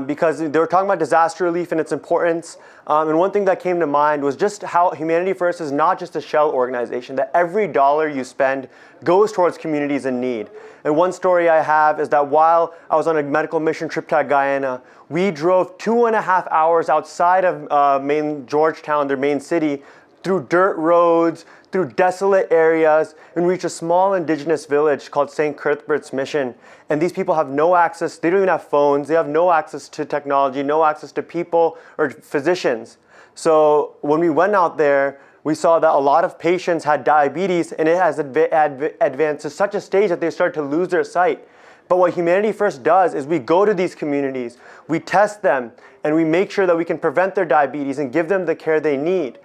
because they were talking about disaster relief and its importance. And one thing that came to mind was just how Humanity First is not just a shell organization, that every dollar you spend goes towards communities in need. And one story I have is that while I was on a medical mission trip to Guyana, we drove 2.5 hours outside of main Georgetown, their main city, through dirt roads, through desolate areas, and reached a small indigenous village called St. Cuthbert's Mission. And these people have no access, they don't even have phones, they have no access to technology, no access to people or physicians. So when we went out there, we saw that a lot of patients had diabetes, and it has advanced to such a stage that they start to lose their sight. But what Humanity First does is we go to these communities, we test them, and we make sure that we can prevent their diabetes and give them the care they need,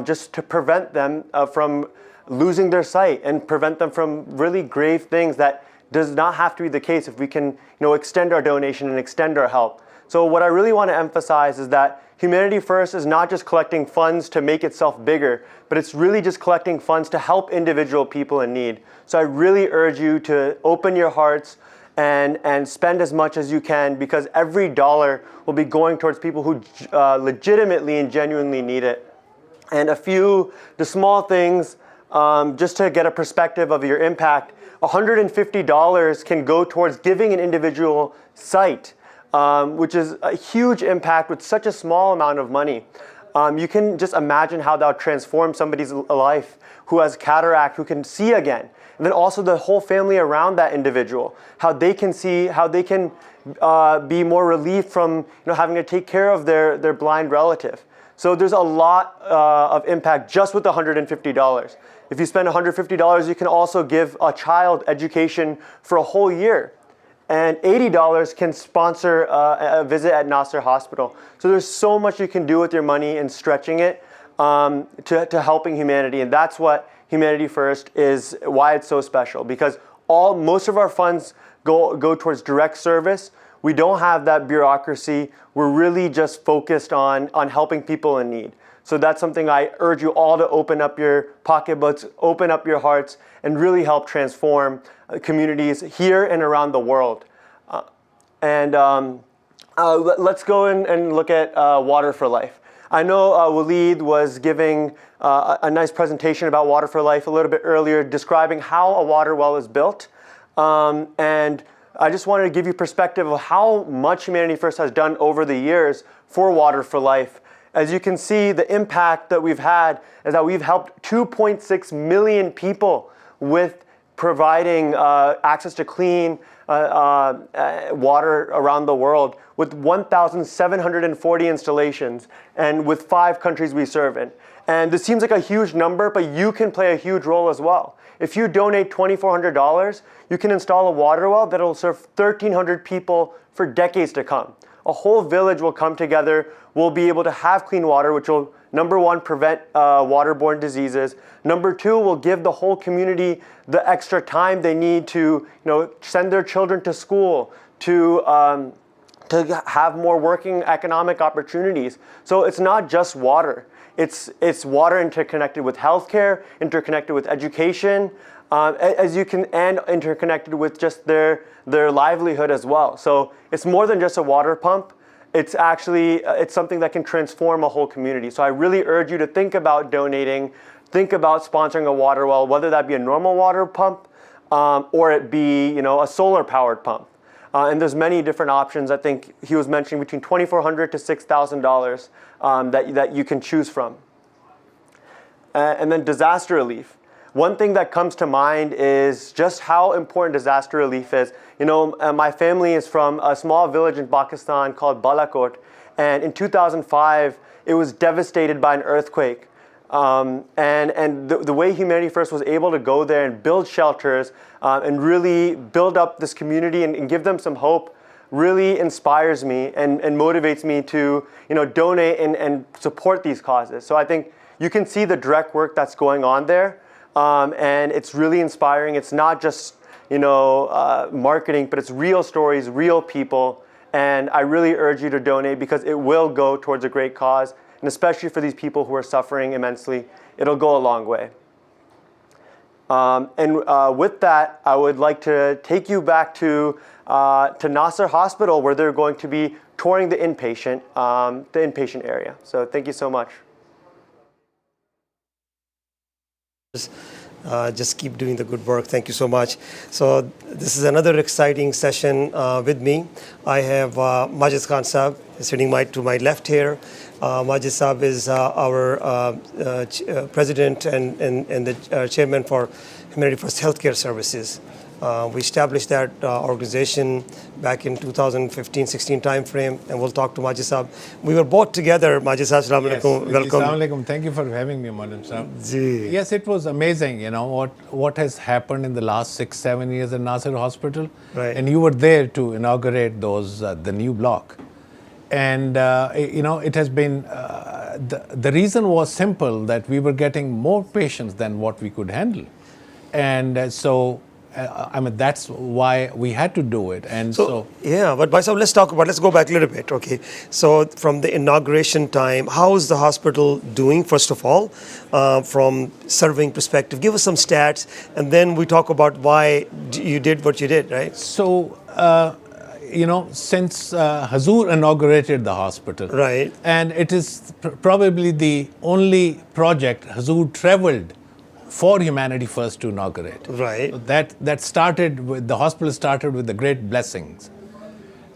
just to prevent them from losing their sight and prevent them from really grave things that does not have to be the case if we can, extend our donation and extend our help. So what I really want to emphasize is that Humanity First is not just collecting funds to make itself bigger, but it's really just collecting funds to help individual people in need. So I really urge you to open your hearts and spend as much as you can, because every dollar will be going towards people who legitimately and genuinely need it. And the small things, just to get a perspective of your impact, $150 can go towards giving an individual sight, which is a huge impact with such a small amount of money. You can just imagine how that would transform somebody's life who has cataract, who can see again. And then also the whole family around that individual, how they can see, how they can be more relieved from having to take care of their blind relative. So there's a lot of impact just with the $150. If you spend $150, you can also give a child education for a whole year. And $80 can sponsor a visit at Nasser Hospital. So there's so much you can do with your money and stretching it to helping humanity. And that's what Humanity First is, why it's so special. Because most of our funds go towards direct service. We don't have that bureaucracy. We're really just focused on helping people in need. So that's something I urge you all to open up your pocketbooks, open up your hearts, and really help transform communities here and around the world. Let's go and look at Water for Life. I know Waleed was giving a nice presentation about Water for Life a little bit earlier, describing how a water well is built. And I just wanted to give you perspective of how much Humanity First has done over the years for Water for Life. As you can see, the impact that we've had is that we've helped 2.6 million people with providing access to clean water around the world, with 1,740 installations and with 5 countries we serve in. And this seems like a huge number, but you can play a huge role as well. If you donate $2,400, you can install a water well that will serve 1,300 people for decades to come. A whole village will come together. We'll be able to have clean water, which will, number 1, prevent waterborne diseases. Number 2, will give the whole community the extra time they need to, send their children to school, to have more working economic opportunities. So it's not just water. It's water interconnected with healthcare, interconnected with education, and interconnected with just their livelihood as well. So it's more than just a water pump. It's actually, it's something that can transform a whole community. So I really urge you to think about donating, think about sponsoring a water well, whether that be a normal water pump or it be, a solar powered pump. And there's many different options. I think he was mentioning between $2,400 to $6,000 that you can choose from. And then disaster relief. One thing that comes to mind is just how important disaster relief is. My family is from a small village in Pakistan called Balakot, and in 2005, it was devastated by an earthquake. And the way Humanity First was able to go there and build shelters and really build up this community and give them some hope really inspires me and motivates me to donate and support these causes. So I think you can see the direct work that's going on there, and it's really inspiring. It's not just marketing, but it's real stories, real people, and I really urge you to donate because it will go towards a great cause. And especially for these people who are suffering immensely, it'll go a long way. With that, I would like to take you back to Nasser Hospital, where they're going to be touring the inpatient area. So thank you so much. Just keep doing the good work. Thank you so much. So this is another exciting session with me. I have Majid Khan Saab sitting to my left here. Majid Saab is our president and the chairman for Humanity First Healthcare Services. We established that organization back in 2015-16 timeframe, and we'll talk to Majid Saab. We were both together. Majid Saab, Assalamu alaikum. Welcome. Assalamu alaikum. Thank you for having me, Madam Saab. Yes, it was amazing, what has happened in the last 6-7 years at Nasser Hospital. Right. And you were there to inaugurate the new block. And, it has been, the reason was simple, that we were getting more patients than what we could handle. And so that's why we had to do it. And yeah, but let's go back a little bit. Okay, so from the inauguration time, how is the hospital doing, first of all, from serving perspective? Give us some stats, and then we talk about why you did what you did, right? So, since Hazur inaugurated the hospital, right, and it is probably the only project Hazur traveled for Humanity First to inaugurate. Right. So that started with, the hospital started with the great blessings.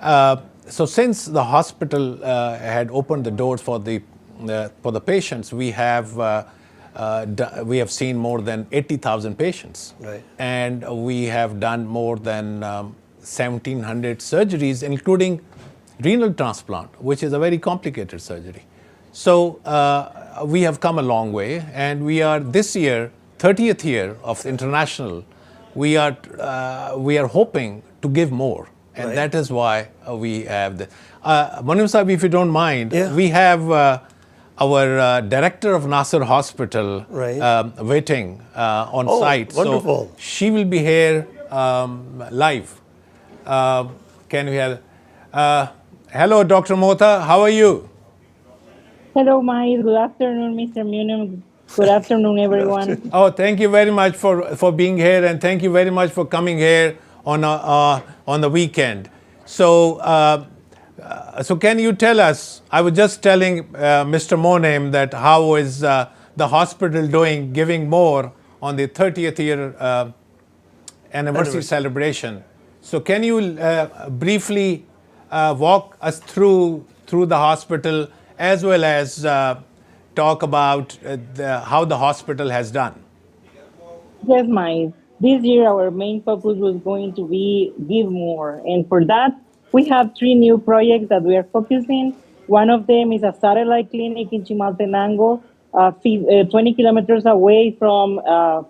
So since the hospital had opened the doors for the patients, we have seen more than 80,000 patients. Right. And we have done more than 1,700 surgeries, including renal transplant, which is a very complicated surgery. So we have come a long way, and we are this year, 30th year of international, we are hoping to give more, and right, that is why we have the. Manim Saab, if you don't mind, yeah, we have our director of Nasser Hospital right, waiting on site. Wonderful. So she will be here live. Can we have? Hello, Dr. Mota. How are you? Hello, Mike. Good afternoon, Mr. Munum. Good afternoon, everyone. Oh, thank you very much for being here, and thank you very much for coming here on the weekend. So, so can you tell us? I was just telling Mr. Monem that how is the hospital doing, giving more on the 30th year anniversary celebration. So, can you briefly walk us through the hospital as well as talk about how the hospital has done? Yes, Mike. This year, our main focus was going to be give more. And for that, we have 3 new projects that we are focusing. One of them is a satellite clinic in Chimaltenango, 20 kilometers away from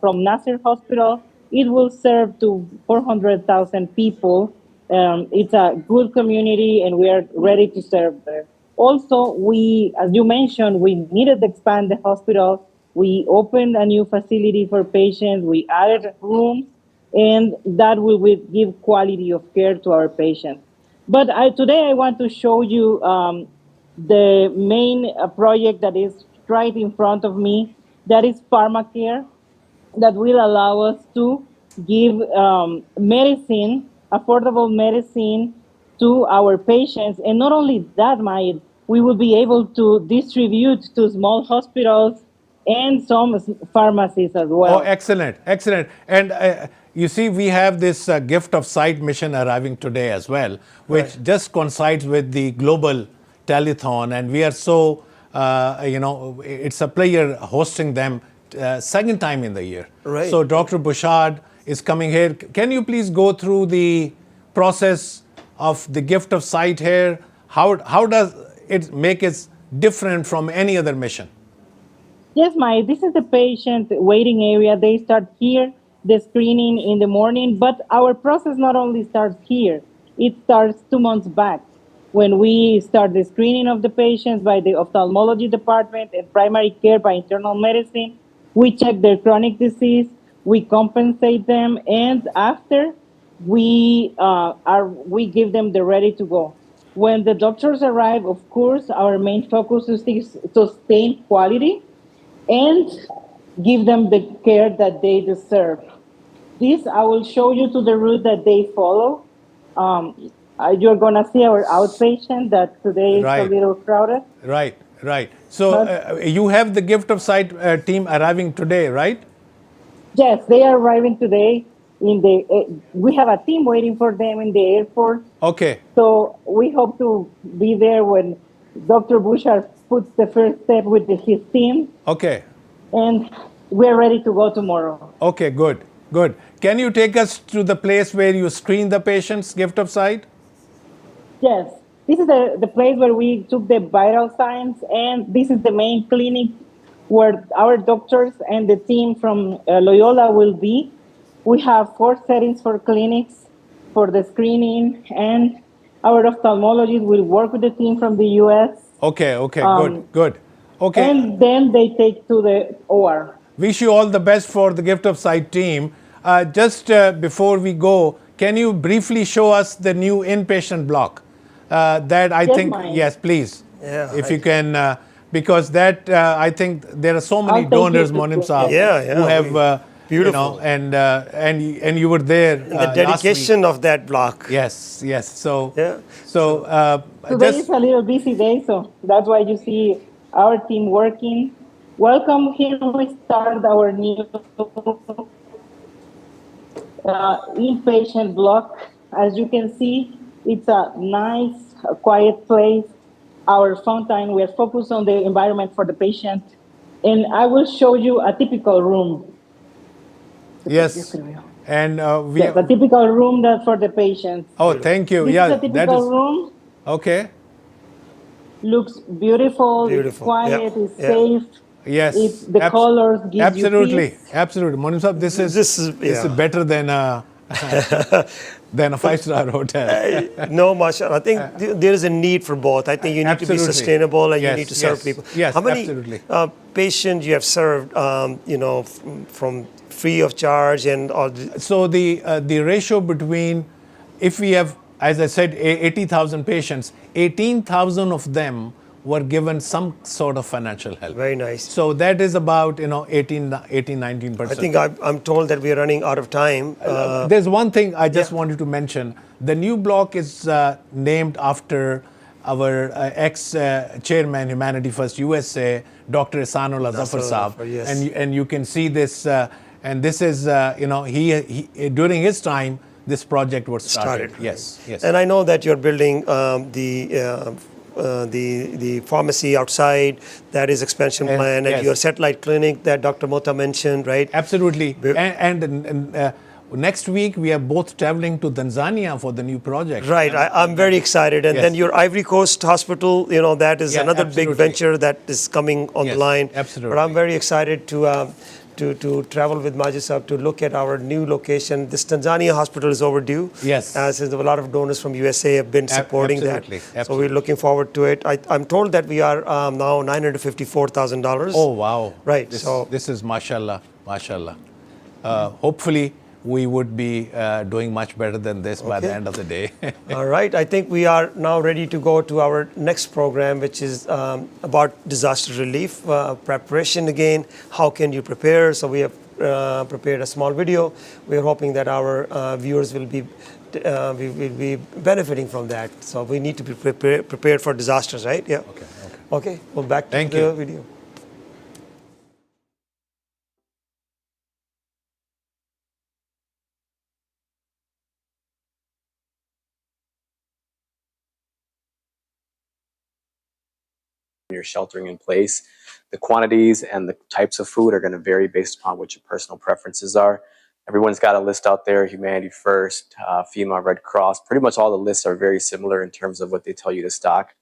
Nasser Hospital. It will serve to 400,000 people. It's a good community, and we are ready to serve there. Also, we, as you mentioned, we needed to expand the hospital. We opened a new facility for patients. We added rooms, and that will give quality of care to our patients. But today I want to show you the main project that is right in front of me. That is PharmaCare, that will allow us to give medicine, affordable medicine, to our patients. And not only that, Mike, we will be able to distribute to small hospitals and some pharmacies as well. Oh, excellent, excellent. And you see, we have this gift of sight mission arriving today as well, which just coincides with the Global Telethon. And we are so, it's a pleasure hosting them second time in the year. Right. So Dr. Bouchard is coming here. Can you please go through the process of the gift of sight here? How does it make it different from any other mission? Yes, Mike, this is the patient waiting area. They start here, the screening in the morning, but our process not only starts here, it starts 2 months back when we start the screening of the patients by the ophthalmology department and primary care by internal medicine. We check their chronic disease, we compensate them, and after we give them the ready to go. When the doctors arrive, of course, our main focus is to sustain quality and give them the care that they deserve. This, I will show you to the route that they follow. You're going to see our outpatient that today is a little crowded. Right, right. So you have the gift of sight team arriving today, right? Yes, they are arriving today. We have a team waiting for them in the airport. Okay. So we hope to be there when Dr. Bouchard puts the first step with his team. Okay. And we're ready to go tomorrow. Okay, good, good. Can you take us to the place where you screen the patient's gift of sight? Yes. This is the place where we took the vital signs, and this is the main clinic where our doctors and the team from Loyola will be. We have 4 settings for clinics for the screening, and our ophthalmologist will work with the team from the U.S. Okay, okay, good, good. Okay. And then they take to the OR. Wish you all the best for the gift of sight team. Just before we go, can you briefly show us the new inpatient block? That I think, yes, please. Yeah, if you can, because that I think there are so many donors, Monim Saab, who have beautiful, and you were there. The dedication of that block. Yes, yes. So Today is a little busy day, so that's why you see our team working. Welcome. Here we start our new inpatient block. As you can see, it's a nice, quiet place. Our fountain, we are focused on the environment for the patient. And I will show you a typical room. Yes. And yes, a typical room that for the patients. Oh, thank you. This Yeah, is a typical room. Okay. Looks beautiful. It's quiet. It's safe. Yes. The colors give absolutely, you peace. absolutely. Monim Saab, this is better than than a five-star hotel. No, mashallah. I think there is a need for both. I think you need to be Absolutely. sustainable and you Yes, need to serve yes, people. yes, How many absolutely. patients you have served, from free of charge and all? So the ratio between, if we have, as I said, 80,000 patients, 18,000 of them were given some sort of financial help. Very nice. So that is about 19%. I think I'm told that we are running out of time. There's one thing I just wanted to mention. The new block is named after our ex-chairman, Humanity First USA, Dr. Ihsanullah Zafar Saab. Yes. And you can see this, and this is, he during his time, this project was started. Yes, yes. And I know that you're building the pharmacy outside. That is expansion plan, and yes. your satellite clinic that Dr. Mota mentioned, right? Absolutely. And next week we are both traveling to Tanzania for the new project. Right, I'm very excited. And Yes. then your Ivory Coast Hospital, that is another big absolutely. venture that is coming on the line. Absolutely. But I'm very excited to travel with Majid Saab to look at our new location. This Tanzania hospital is overdue. Yes. Since a lot of donors from USA have been supporting absolutely. that. Absolutely. So we're looking forward to it. I'm told that we are now $954,000. Oh, wow. Right. This is mashallah, mashallah. Hopefully, we would be doing much better than this by the end of the day. All right. I think we are now ready to go to our next program, which is about disaster relief preparation again. How can you prepare? So we have prepared a small video. We are hoping that our viewers will be benefiting from that. So we need to be prepared for disasters, right? Yeah. Okay. Well, back to the video. You're sheltering in place. The quantities and the types of food are going to vary based upon what your personal preferences are. Everyone's got a list out there, Humanity First, FEMA, Red Cross. Pretty much all the lists are very similar in terms of what they tell you to stock.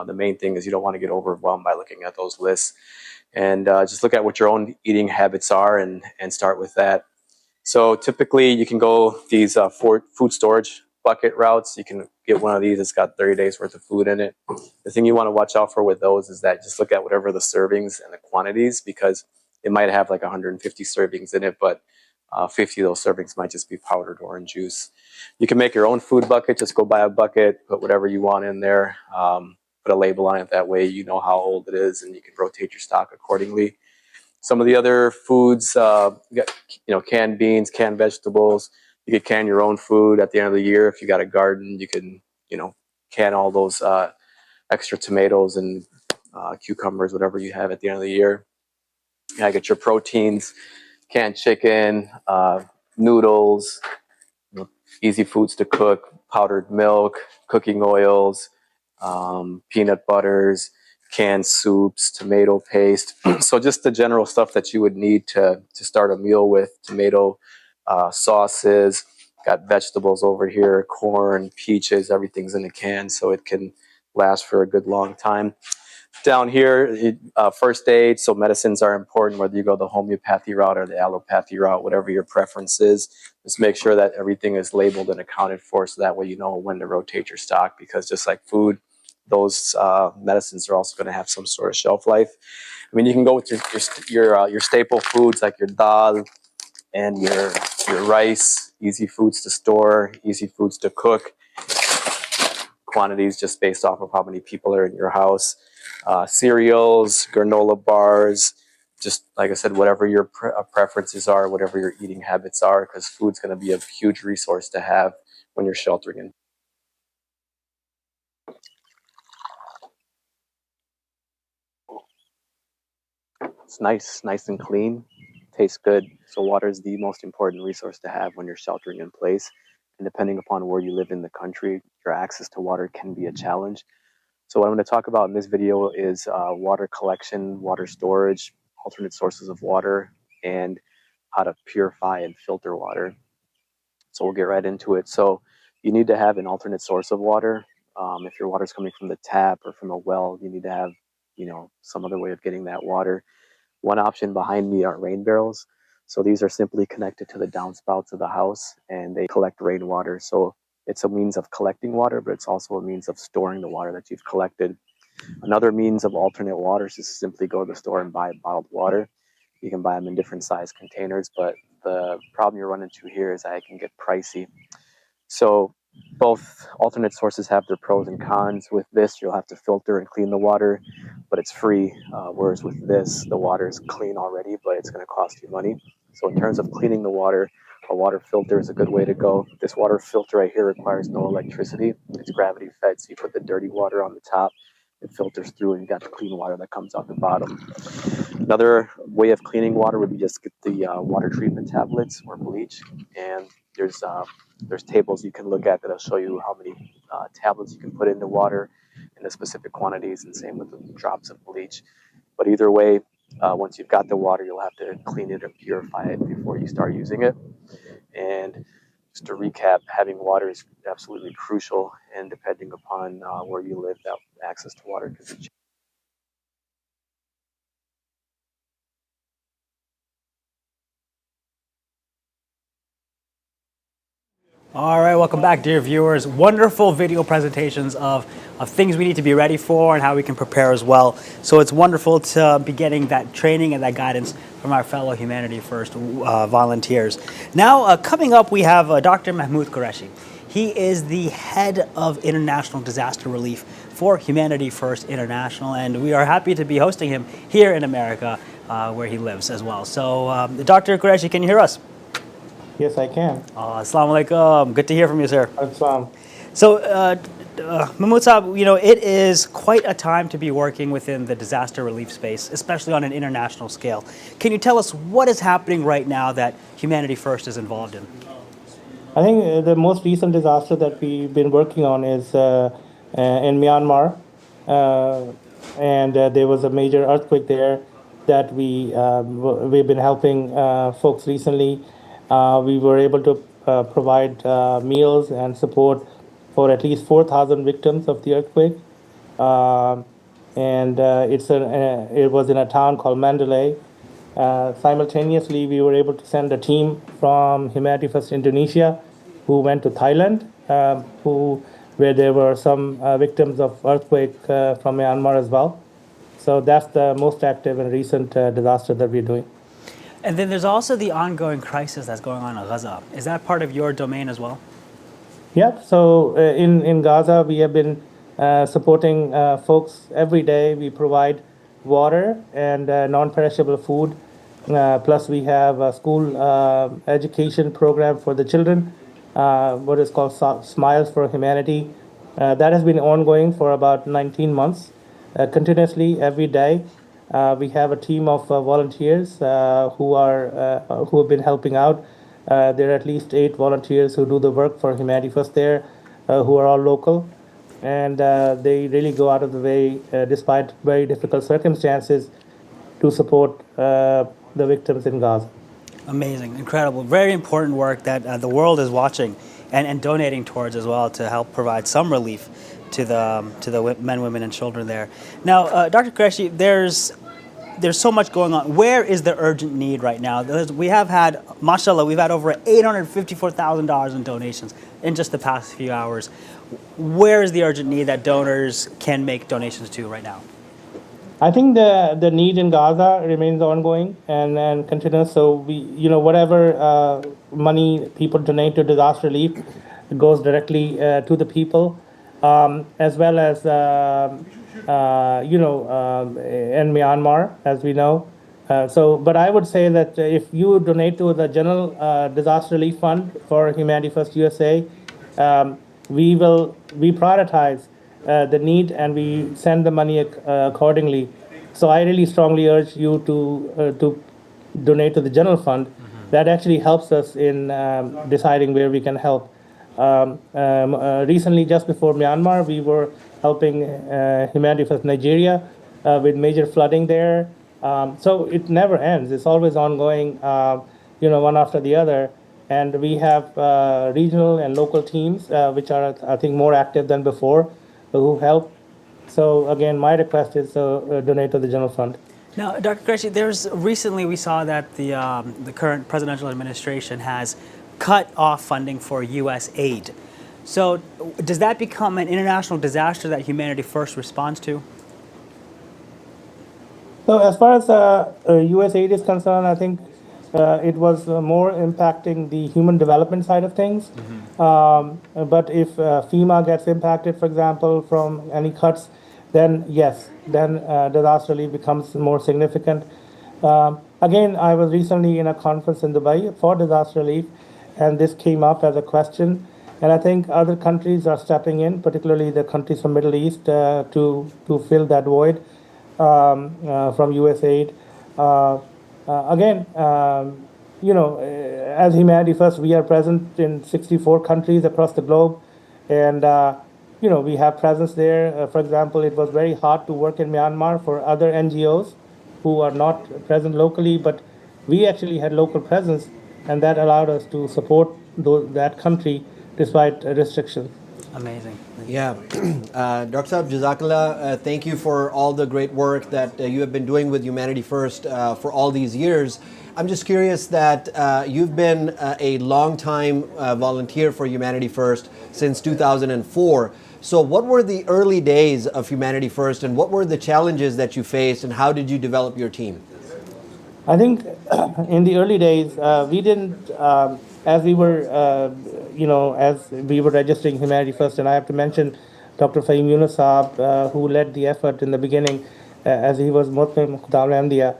The main thing is you don't want to get overwhelmed by looking at those lists. And just look at what your own eating habits are and start with that. So typically you can go these food storage bucket routes. You can get one of these. It's got 30 days worth of food in it. The thing you want to watch out for with those is that just look at whatever the servings and the quantities, because it might have like 150 servings in it, but 50 of those servings might just be powdered orange juice. You can make your own food bucket. Just go buy a bucket, put whatever you want in there, put a label on it. That way you know how old it is and you can rotate your stock accordingly. Some of the other foods, you got, canned beans, canned vegetables. You could can your own food at the end of the year. If you got a garden, you can, can all those extra tomatoes and cucumbers, whatever you have at the end of the year. I get your proteins, canned chicken, noodles, easy foods to cook, powdered milk, cooking oils, peanut butters, canned soups, tomato paste. So just the general stuff that you would need to start a meal with. Tomato sauces, got vegetables over here, corn, peaches, everything's in a can so it can last for a good long time. Down here, first aid, so medicines are important, whether you go the homeopathy route or the allopathy route, whatever your preference is. Just make sure that everything is labeled and accounted for so that way you know when to rotate your stock, because just like food, those medicines are also going to have some sort of shelf life. I mean, you can go with your staple foods like your dal and your rice, easy foods to store, easy foods to cook. Quantities just based off of how many people are in your house. Cereals, granola bars, just like I said, whatever your preferences are, whatever your eating habits are, because food's going to be a huge resource to have when you're sheltering in. It's nice and clean, tastes good. So water is the most important resource to have when you're sheltering in place. And depending upon where you live in the country, your access to water can be a challenge. So what I'm going to talk about in this video is water collection, water storage, alternate sources of water, and how to purify and filter water. So we'll get right into it. So you need to have an alternate source of water. If your water is coming from the tap or from a well, you need to have, some other way of getting that water. One option behind me are rain barrels. So these are simply connected to the downspouts of the house, and they collect rainwater. So it's a means of collecting water, but it's also a means of storing the water that you've collected. Another means of alternate waters is simply go to the store and buy bottled water. You can buy them in different size containers, but the problem you run into here is that it can get pricey. So both alternate sources have their pros and cons. With this, you'll have to filter and clean the water, but it's free. Whereas with this, the water is clean already, but it's going to cost you money. So in terms of cleaning the water, a water filter is a good way to go. This water filter right here requires no electricity. It's gravity fed, so you put the dirty water on the top, it filters through, and you got the clean water that comes out the bottom. Another way of cleaning water would be just get the water treatment tablets or bleach, and there's tables you can look at that'll show you how many tablets you can put into water in the specific quantities, and same with the drops of bleach. But either way, once you've got the water, you'll have to clean it and purify it before you start using it. And just to recap, having water is absolutely crucial, and depending upon where you live, that access to water can be. All right, welcome back, dear viewers. Wonderful video presentations of things we need to be ready for and how we can prepare as well. So it's wonderful to be getting that training and that guidance from our fellow Humanity First volunteers. Now, coming up, we have Dr. Mahmoud Qureshi. He is the head of international disaster relief for Humanity First International, and we are happy to be hosting him here in America, where he lives as well. So, Dr. Qureshi, can you hear us? Yes, I can. Assalamu alaikum. Good to hear from you, sir. Assalam. So, Mahmoud Saab, you know, it is quite a time to be working within the disaster relief space, especially on an international scale. Can you tell us what is happening right now that Humanity First is involved in? I think the most recent disaster that we've been working on is in Myanmar, and there was a major earthquake there that we've been helping folks recently. We were able to provide meals and support for at least 4,000 victims of the earthquake. And it was in a town called Mandalay. Simultaneously, we were able to send a team from Humanity First Indonesia who went to Thailand, where there were some victims of earthquake from Myanmar as well. So that's the most active and recent disaster that we're doing. And then there's also the ongoing crisis that's going on in Gaza. Is that part of your domain as well? Yep. So in Gaza, we have been supporting folks every day. We provide water and non-perishable food. Plus, we have a school education program for the children, what is called Smiles for Humanity. That has been ongoing for about 19 months, continuously every day. We have a team of volunteers who have been helping out. There are at least 8 volunteers who do the work for Humanity First there, who are all local, and they really go out of the way, despite very difficult circumstances, to support the victims in Gaza. Amazing, incredible, very important work that the world is watching and donating towards as well to help provide some relief to the men, women, and children there. Now, Dr. Qureshi, there's so much going on. Where is the urgent need right now? We have had, mashallah, we've had over $854,000 in donations in just the past few hours. Where is the urgent need that donors can make donations to right now? I think the need in Gaza remains ongoing and continuous. So whatever money people donate to disaster relief goes directly to the people, as well as in Myanmar, as we know. But I would say that if you donate to the General Disaster Relief Fund for Humanity First USA, we prioritize the need and we send the money accordingly. So I really strongly urge you to donate to the General Fund. That actually helps us in deciding where we can help. Recently, just before Myanmar, we were helping Humanity First Nigeria with major flooding there. So it never ends. It's always ongoing, one after the other. And we have regional and local teams, which are, I think, more active than before, who help. So again, my request is donate to the General Fund. Now, Dr. Qureshi, recently we saw that the current presidential administration has cut off funding for U.S. aid. So does that become an international disaster that Humanity First responds to? So as far as U.S. aid is concerned, I think it was more impacting the human development side of things. But if FEMA gets impacted, for example, from any cuts, then yes, then disaster relief becomes more significant. Again, I was recently in a conference in Dubai for disaster relief, and this came up as a question. And I think other countries are stepping in, particularly the countries from Middle East, to fill that void from USAID. Again, as Humanity First, we are present in 64 countries across the globe, and we have presence there. For example, it was very hard to work in Myanmar for other NGOs who are not present locally, but we actually had local presence, and that allowed us to support that country despite restrictions. Amazing. Yeah. Dr. Saab, Jazakallah, thank you for all the great work that you have been doing with Humanity First for all these years. I'm just curious that you've been a long-time volunteer for Humanity First since 2004. So what were the early days of Humanity First, and what were the challenges that you faced, and how did you develop your team? I think in the early days, we didn't, as we were, as we were registering Humanity First, and I have to mention Dr. Fahim Yunus Saab, who led the effort in the beginning, as he was Mutmim Ahmadiyya.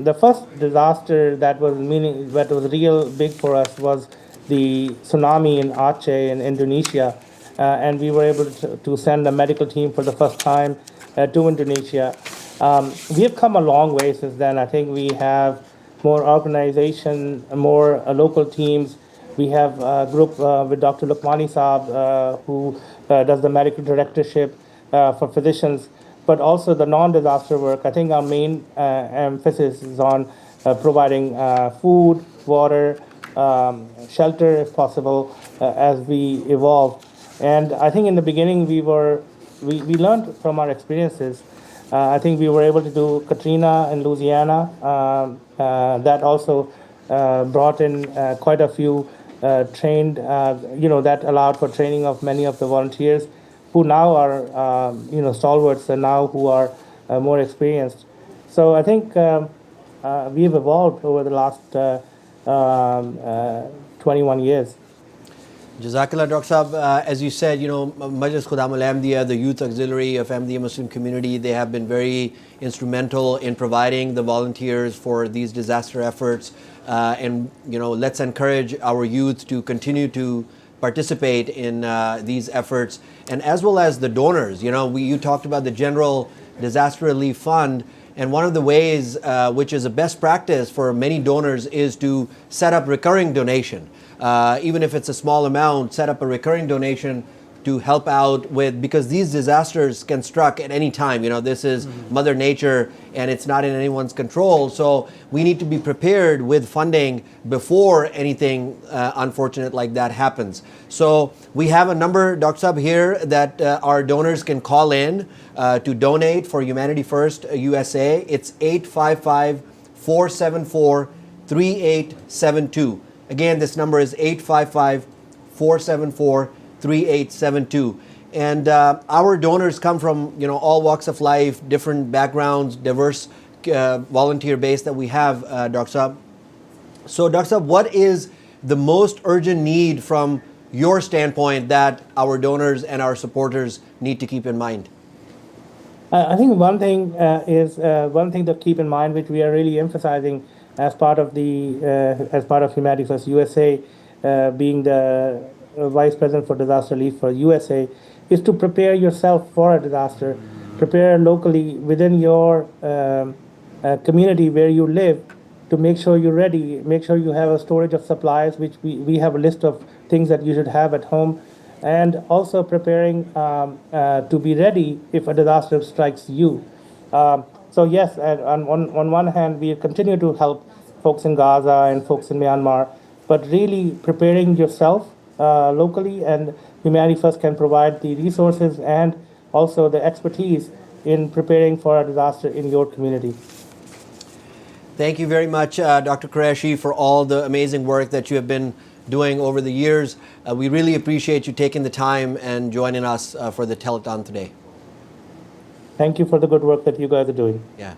The first disaster that was real big for us was the tsunami in Aceh in Indonesia, and we were able to send a medical team for the first time to Indonesia. We have come a long way since then. I think we have more organization, more local teams. We have a group with Dr. Lukmani Saab, who does the medical directorship for physicians, but also the non-disaster work. I think our main emphasis is on providing food, water, shelter, if possible, as we evolve. And I think in the beginning we learned from our experiences. I think we were able to do Katrina in Louisiana. That also brought in quite a few trained, that allowed for training of many of the volunteers who now are, stalwarts and now who are more experienced. So I think we have evolved over the last 21 years. Jazakallah, Dr. Saab. As you said, Majlis Khudam al-Ahmadiyya, the youth auxiliary of Ahmadiyya Muslim community, they have been very instrumental in providing the volunteers for these disaster efforts. And let's encourage our youth to continue to participate in these efforts, and as well as the donors. You talked about the General Disaster Relief Fund, and one of the ways which is a best practice for many donors is to set up recurring donation. Even if it's a small amount, set up a recurring donation to help out with, because these disasters can strike at any time. This is Mother Nature, and it's not in anyone's control. So we need to be prepared with funding before anything unfortunate like that happens. So we have a number, Dr. Saab, here that our donors can call in to donate for Humanity First USA. It's 855-474-3872. Again, this number is 855-474-3872. And our donors come from all walks of life, different backgrounds, diverse volunteer base that we have, Dr. Saab. So, Dr. Saab, what is the most urgent need from your standpoint that our donors and our supporters need to keep in mind? I think one thing to keep in mind, which we are really emphasizing as part of Humanity First USA, being the Vice President for Disaster Relief for USA, is to prepare yourself for a disaster. Prepare locally within your community where you live to make sure you're ready. Make sure you have a storage of supplies, which we have a list of things that you should have at home, and also preparing to be ready if a disaster strikes you. So yes, on one hand, we continue to help folks in Gaza and folks in Myanmar, but really preparing yourself locally, and Humanity First can provide the resources and also the expertise in preparing for a disaster in your community. Thank you very much, Dr. Qureshi, for all the amazing work that you have been doing over the years. We really appreciate you taking the time and joining us for the telethon today. Thank you for the good work that you guys are doing. Yeah,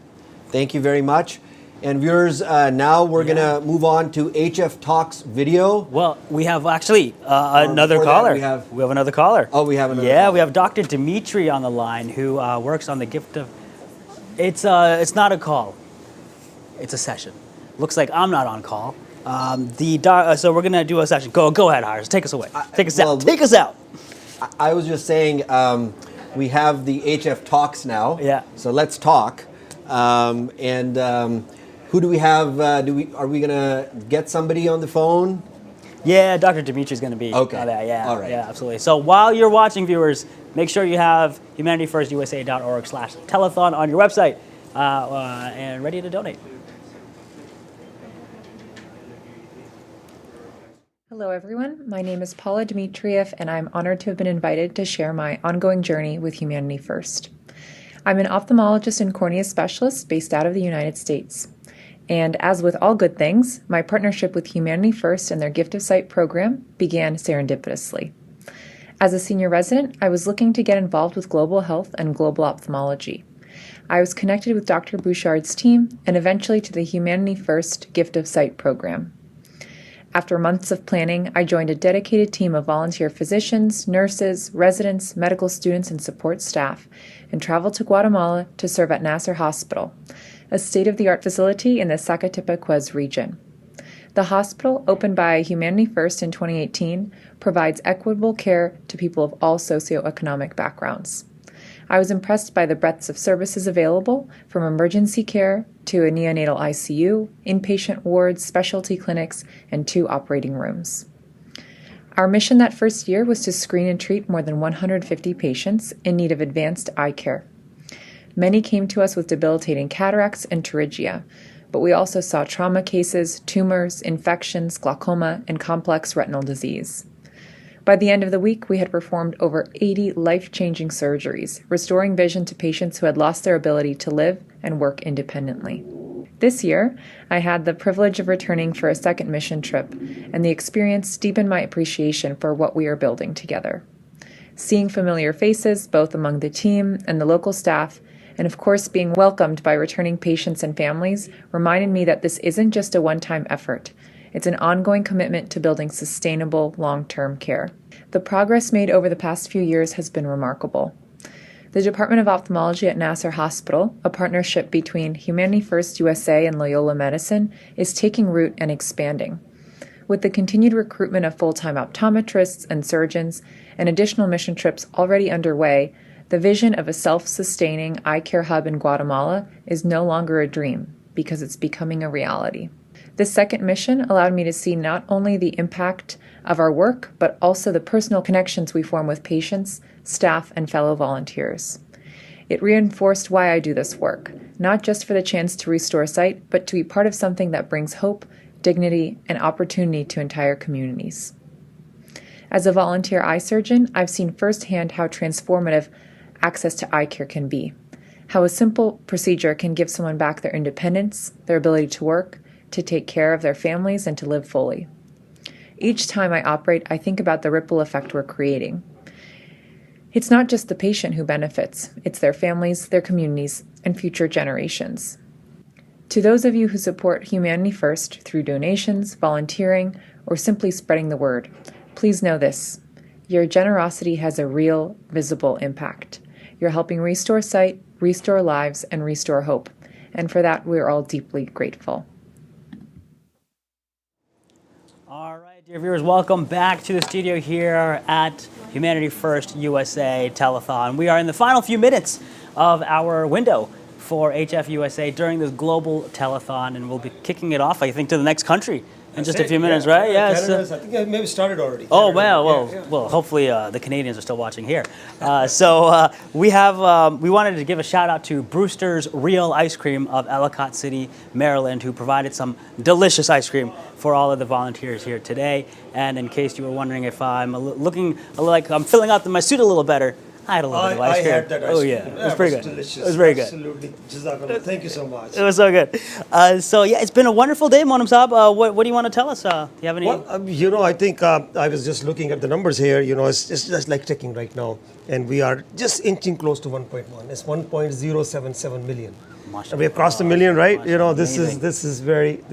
thank you very much. And viewers, now we're going to move on to HF Talks video. Well, we have actually another caller. We have another caller. Oh, we have another Yeah, caller. we have Dr. Dimitri on the line who works on the gift of... It's not a call. It's a session. Looks like I'm not on call. So we're going to do a session. Go ahead, Hires. Take us away. Take us out. Take us out. I was just saying we have the HF Talks now. Yeah. So let's talk. Who do we have? Are we gonna get somebody on the phone? Yeah, Dr. Dimitri's going to be Okay. on that. Yeah, All right. Yeah, absolutely. So while you're watching, viewers, make sure you have humanityfirstusa.org/telethon on your website and ready to donate. Hello, everyone. My name is Paula Dmitriev, and I'm honored to have been invited to share my ongoing journey with Humanity First. I'm an ophthalmologist and cornea specialist based out of the United States. And as with all good things, my partnership with Humanity First and their Gift of Sight program began serendipitously. As a senior resident, I was looking to get involved with global health and global ophthalmology. I was connected with Dr. Bouchard's team and eventually to the Humanity First Gift of Sight program. After months of planning, I joined a dedicated team of volunteer physicians, nurses, residents, medical students, and support staff, and traveled to Guatemala to serve at Nasser Hospital, a state-of-the-art facility in the Zacatepec region. The hospital, opened by Humanity First in 2018, provides equitable care to people of all socioeconomic backgrounds. I was impressed by the breadth of services available, from emergency care to a neonatal ICU, inpatient wards, specialty clinics, and 2 operating rooms. Our mission that first year was to screen and treat more than 150 patients in need of advanced eye care. Many came to us with debilitating cataracts and pterygia, but we also saw trauma cases, tumors, infections, glaucoma, and complex retinal disease. By the end of the week, we had performed over 80 life-changing surgeries, restoring vision to patients who had lost their ability to live and work independently. This year, I had the privilege of returning for a second mission trip, and the experience deepened my appreciation for what we are building together. Seeing familiar faces, both among the team and the local staff, and of course being welcomed by returning patients and families, reminded me that this isn't just a one-time effort. It's an ongoing commitment to building sustainable, long-term care. The progress made over the past few years has been remarkable. The Department of Ophthalmology at Nasser Hospital, a partnership between Humanity First USA and Loyola Medicine, is taking root and expanding. With the continued recruitment of full-time optometrists and surgeons and additional mission trips already underway, the vision of a self-sustaining eye care hub in Guatemala is no longer a dream, because it's becoming a reality. This second mission allowed me to see not only the impact of our work, but also the personal connections we form with patients, staff, and fellow volunteers. It reinforced why I do this work, not just for the chance to restore sight, but to be part of something that brings hope, dignity, and opportunity to entire communities. As a volunteer eye surgeon, I've seen firsthand how transformative access to eye care can be, how a simple procedure can give someone back their independence, their ability to work, to take care of their families, and to live fully. Each time I operate, I think about the ripple effect we're creating. It's not just the patient who benefits, it's their families, their communities, and future generations. To those of you who support Humanity First through donations, volunteering, or simply spreading the word, please know this: your generosity has a real, visible impact. You're helping restore sight, restore lives, and restore hope. And for that, we're all deeply grateful. All right, dear viewers, welcome back to the studio here at Humanity First USA Telethon. We are in the final few minutes of our window for HF USA during this Global Telethon, and we'll be kicking it off, I think, to the next country in just a few minutes, right? Yeah, Canada's, I think it maybe started already. Oh, well, hopefully the Canadians are still watching here. We wanted to give a shout out to Brewster's Real Ice Cream of Ellicott City, Maryland, who provided some delicious ice cream for all of the volunteers here today. And in case you were wondering if I'm looking like I'm filling out my suit a little better, I had a little bit of ice I cream. had that ice Oh cream. yeah, it was pretty good. Delicious. It was very good. Absolutely. Jazakallah. Thank you so much. It was so good. So yeah, it's been a wonderful day, Monam Saab. What do you want to tell us? Do you have any? Well, I think I was just looking at the numbers here. It's just like ticking right now, and we are just inching close to 1.1. It's 1.077 million. And we have crossed the million, right? This is very.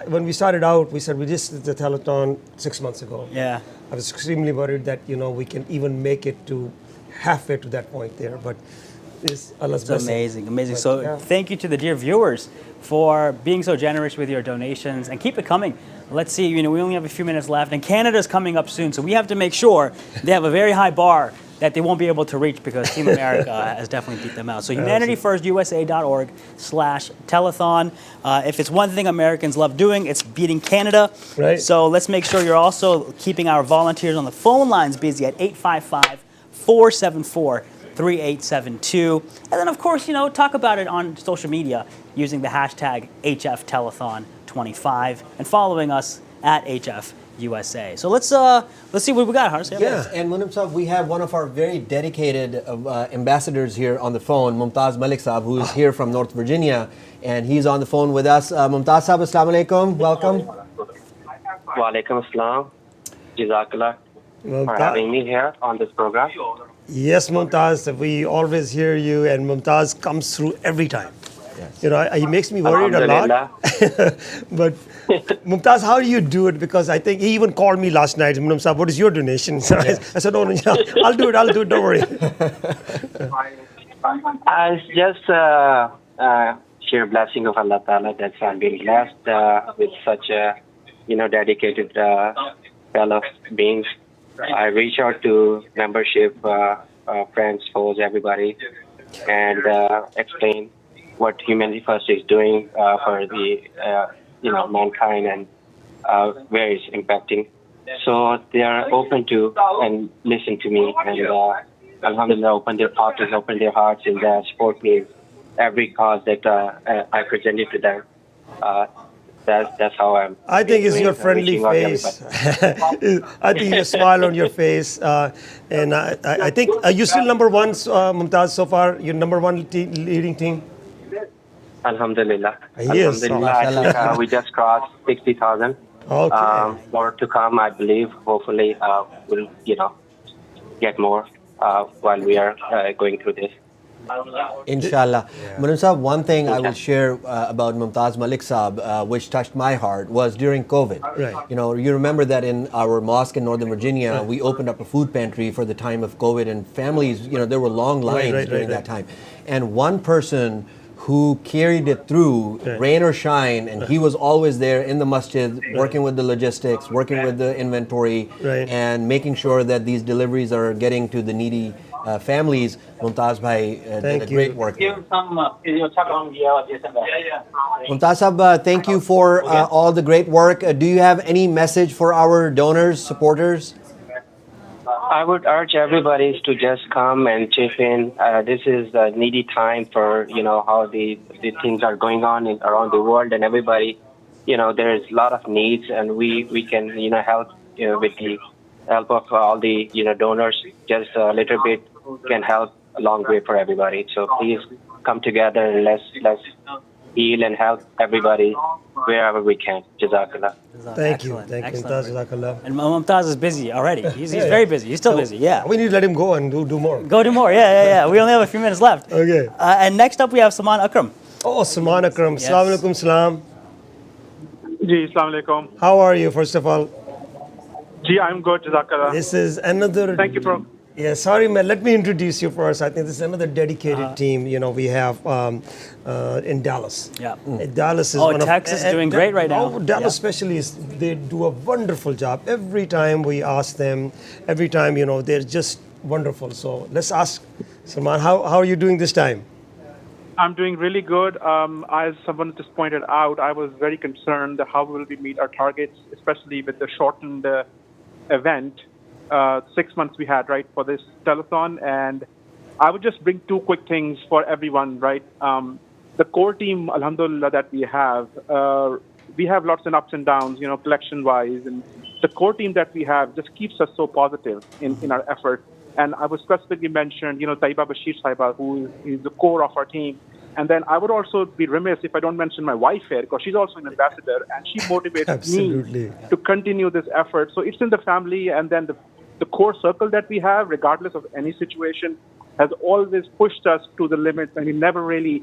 When we started out, we said we just did the telethon 6 months ago. Yeah. I was extremely worried that we can even make it to halfway to that point there, but it's Allah's blessing. Amazing. But, So yeah. thank you to the dear viewers for being so generous with your donations, and keep it coming. Let's see, we only have a few minutes left, and Canada's coming up soon, so we have to make sure they have a very high bar that they won't be able to reach, because Team America has definitely beat them out. So humanityfirstusa.org/telethon. If it's one thing Americans love doing, it's beating Canada. Right. So let's make sure you're also keeping our volunteers on the phone lines busy at 855-474-3872. And then, of course, talk about it on social media using the hashtag HFTelethon25 and following us at HFUSA. So let's see what we got, Hars. Yes, and Munam Saab, we have one of our very dedicated ambassadors here on the phone, Mumtaz Malik Saab, who is here from North Virginia, and he's on the phone with us. Mumtaz Saab, assalamu alaikum. Welcome. Wa alaikum assalam. Jazakallah for having me here on this program. Yes, Mumtaz, we always hear you, and Mumtaz comes through every time. Yes. He makes me worried a lot. But Mumtaz, how do you do it? Because I think he even called me last night. Munam Saab, what is your donation? So I said, oh, no, I'll do it, don't worry. I just share blessing of Allah Ta'ala that I'm being blessed with such a, dedicated fellow beings. I reach out to membership, friends, foes, everybody, and explain what Humanity First is doing for the mankind and where it's impacting. So they are open to and listen to me, and Alhamdulillah, open their pockets, open their hearts, and support me every cause that I presented to them. That's how I'm. I think it's your friendly face. I think your smile on your face, and I think you're still number one, Mumtaz. So far, you're number one leading team. Alhamdulillah. Yes. Alhamdulillah. We just crossed 60,000. Okay. More to come, I believe. Hopefully, we'll get more while we are going through this. Inshallah. Munam Saab, one thing I will share about Mumtaz Malik Saab, which touched my heart, was during COVID. Right. You remember that in our mosque in Northern Virginia, we opened up a food pantry for the time of COVID, and families, there were long lines during that time. And one person who carried it through, rain or shine, and he was always there in the masjid, working with the logistics, working with the inventory, and making sure that these deliveries are getting to the needy families. Mumtaz Bhai did a great work there. Mumtaz Sahab, thank you for all the great work. Do you have any message for our donors, supporters? I would urge everybody to just come and chip in. This is a needy time for, how the things are going on around the world, and everybody, there's a lot of needs, and we can, help, with the help of all the, donors. Just a little bit can help a long way for everybody. So please come together and let's heal and help everybody wherever we can. Jazakallah. Thank you, Mumtaz. Jazakallah. And Mumtaz is busy already. He's very busy. He's still busy. Yeah. We need to let him go and do more. Go do more. Yeah. We only have a few minutes left. Okay. And next up we have Saman Akram. Oh, Saman Akram. Yes. Assalamu alaikum, salam. Ji, assalamu alaikum. How are you, first of all? Ji, I'm good, Jazakallah. This is another. Thank you, bro. Yeah, sorry, man. Let me introduce you first. I think this is another dedicated team. We have in Dallas. Yeah. Dallas is one Texas is doing great right now. Dallas especially they do a wonderful job. Every time we ask them, they're just wonderful. So let's ask Salman, how are you doing this time? I'm doing really good. As someone just pointed out, I was very concerned how will we meet our targets, especially with the shortened event. 6 months we had, right, for this telethon. And I would just bring two quick things for everyone, right? The core team, alhamdulillah, that we have lots of ups and downs, collection-wise. And the core team that we have just keeps us so positive in our effort. And I would specifically mention, Taiba Bashir Saiba, who is the core of our team. And then I would also be remiss if I don't mention my wife here, because she's also an ambassador, and she motivates me to continue this effort. So it's in the family, and then the core circle that we have, regardless of any situation, has always pushed us to the limits, and we never really,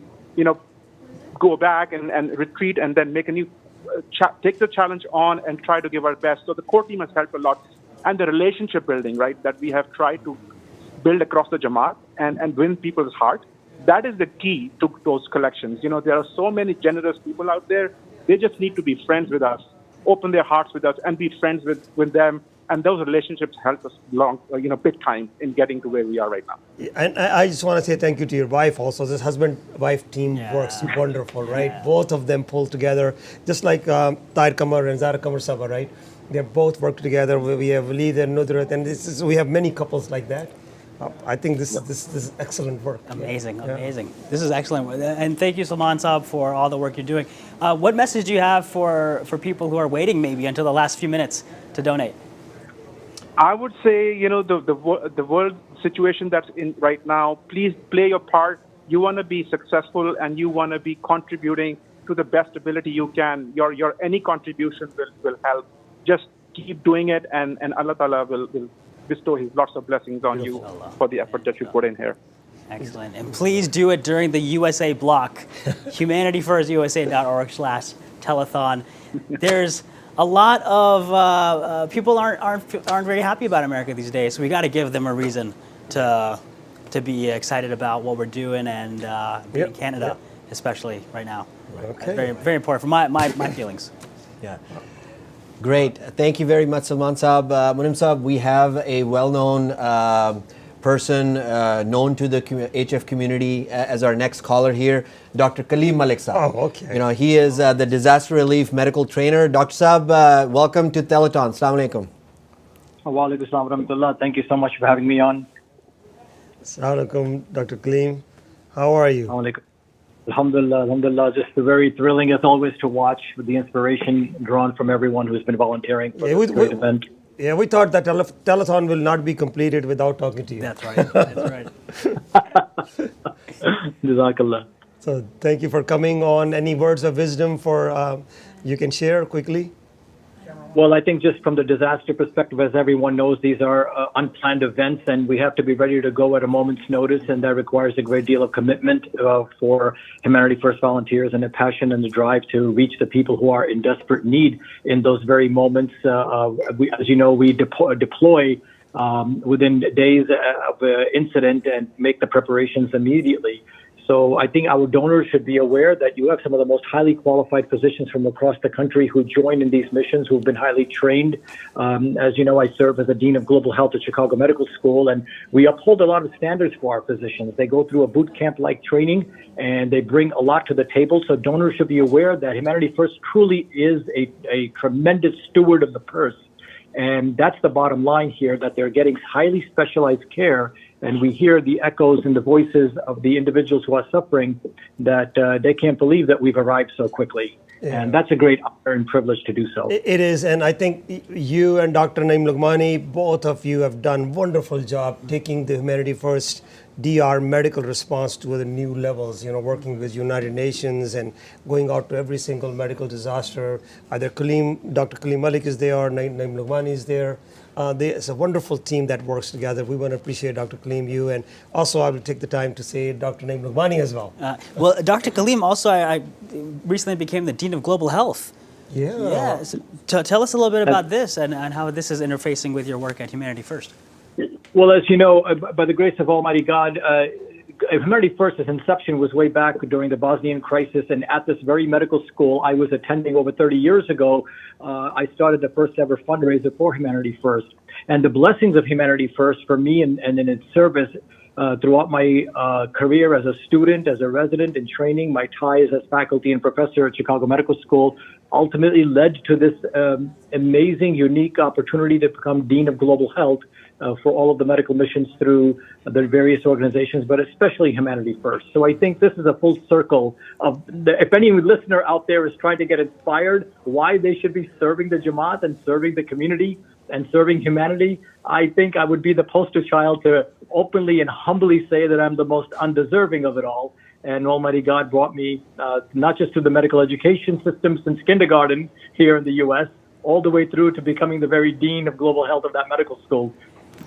go back and retreat and then make a new, take the challenge on and try to give our best. So the core team has helped a lot. And the relationship building, right, that we have tried to build across the Jamaat and win people's heart. That is the key to those collections. There are so many generous people out there. They just need to be friends with us, open their hearts with us, and be friends with them. And those relationships help us big time in getting to where we are right now. And I just want to say thank you to your wife also. This husband-wife team works wonderful, right? Both of them pull together, just like Tahir Kamar and Zara Kamar Saba, right? They both work together. We have Walid and Nudrat, and we have many couples like that. I think this is excellent work. Amazing. This is excellent. And thank you, Salman Saab, for all the work you're doing. What message do you have for people who are waiting maybe until the last few minutes to donate? I would say, the world situation that's in right now, please play your part. You want to be successful and you want to be contributing to the best ability you can. Your any contribution will help. Just keep doing it, and Allah Ta'ala will bestow His lots of blessings on you for the effort that you put in here. Excellent. And please do it during the USA block, humanityrfirusa.org/telethon. There's a lot of people aren't very happy about America these days, so we got to give them a reason to be excited about what we're doing and in Canada, especially right now. Okay. Very, very important for my feelings. Yeah. Great. Thank you very much, Salman Saab. Munim Saab, we have a well-known person known to the HF community as our next caller here, Dr. Kaleem Malik Saab. Oh, okay. He is the disaster relief medical trainer. Dr. Saab, welcome to Telethon. Assalamu alaikum. Wa alaikum assalam wa rahmatullah. Thank you so much for having me on. Assalamu alaikum, Dr. Kaleem. How are you? Alhamdulillah. Just very thrilling as always to watch with the inspiration drawn from everyone who's been volunteering for this great event. Yeah, we thought that telethon will not be completed without talking to you. That's right. That's right. Jazakallah. So thank you for coming on. Any words of wisdom for you can share quickly? Well, I think just from the disaster perspective, as everyone knows, these are unplanned events, and we have to be ready to go at a moment's notice, and that requires a great deal of commitment for Humanity First volunteers and a passion and the drive to reach the people who are in desperate need in those very moments. As you know, we deploy within days of incident and make the preparations immediately. So I think our donors should be aware that you have some of the most highly qualified physicians from across the country who join in these missions, who've been highly trained. As you know, I serve as the Dean of Global Health at Chicago Medical School, and we uphold a lot of standards for our physicians. They go through a boot camp-like training, and they bring a lot to the table. So donors should be aware that Humanity First truly is a tremendous steward of the purse. And that's the bottom line here, that they're getting highly specialized care. And we hear the echoes in the voices of the individuals who are suffering that they can't believe that we've arrived so quickly. Yeah. And that's a great honor and privilege to do so. It is. And I think you and Dr. Naeem Lughmani, both of you have done wonderful job taking the Humanity First DR medical response to the new levels, working with United Nations and going out to every single medical disaster. Either Dr. Kaleem Malik is there or Naeem Lughmani is there. It's a wonderful team that works together. We want to appreciate Dr. Kaleem, you, and also I will take the time to say Dr. Naeem Lughmani as well. Well, Dr. Kaleem also I recently became the Dean of Global Health. Yeah. So tell us a little bit about this and how this is interfacing with your work at Humanity First. Well, as you know, by the grace of Almighty God, Humanity First, its inception was way back during the Bosnian crisis, and at this very medical school I was attending over 30 years ago, I started the first ever fundraiser for Humanity First. And the blessings of Humanity First for me and in its service throughout my career as a student, as a resident in training, my ties as faculty and professor at Chicago Medical School ultimately led to this amazing, unique opportunity to become Dean of Global Health for all of the medical missions through the various organizations, but especially Humanity First. So I think this is a full circle of, if any listener out there is trying to get inspired why they should be serving the Jamaat and serving the community, and serving humanity, I think I would be the poster child to openly and humbly say that I'm the most undeserving of it all. And Almighty God brought me not just to the medical education system since kindergarten here in the U.S., all the way through to becoming the very dean of global health of that medical school.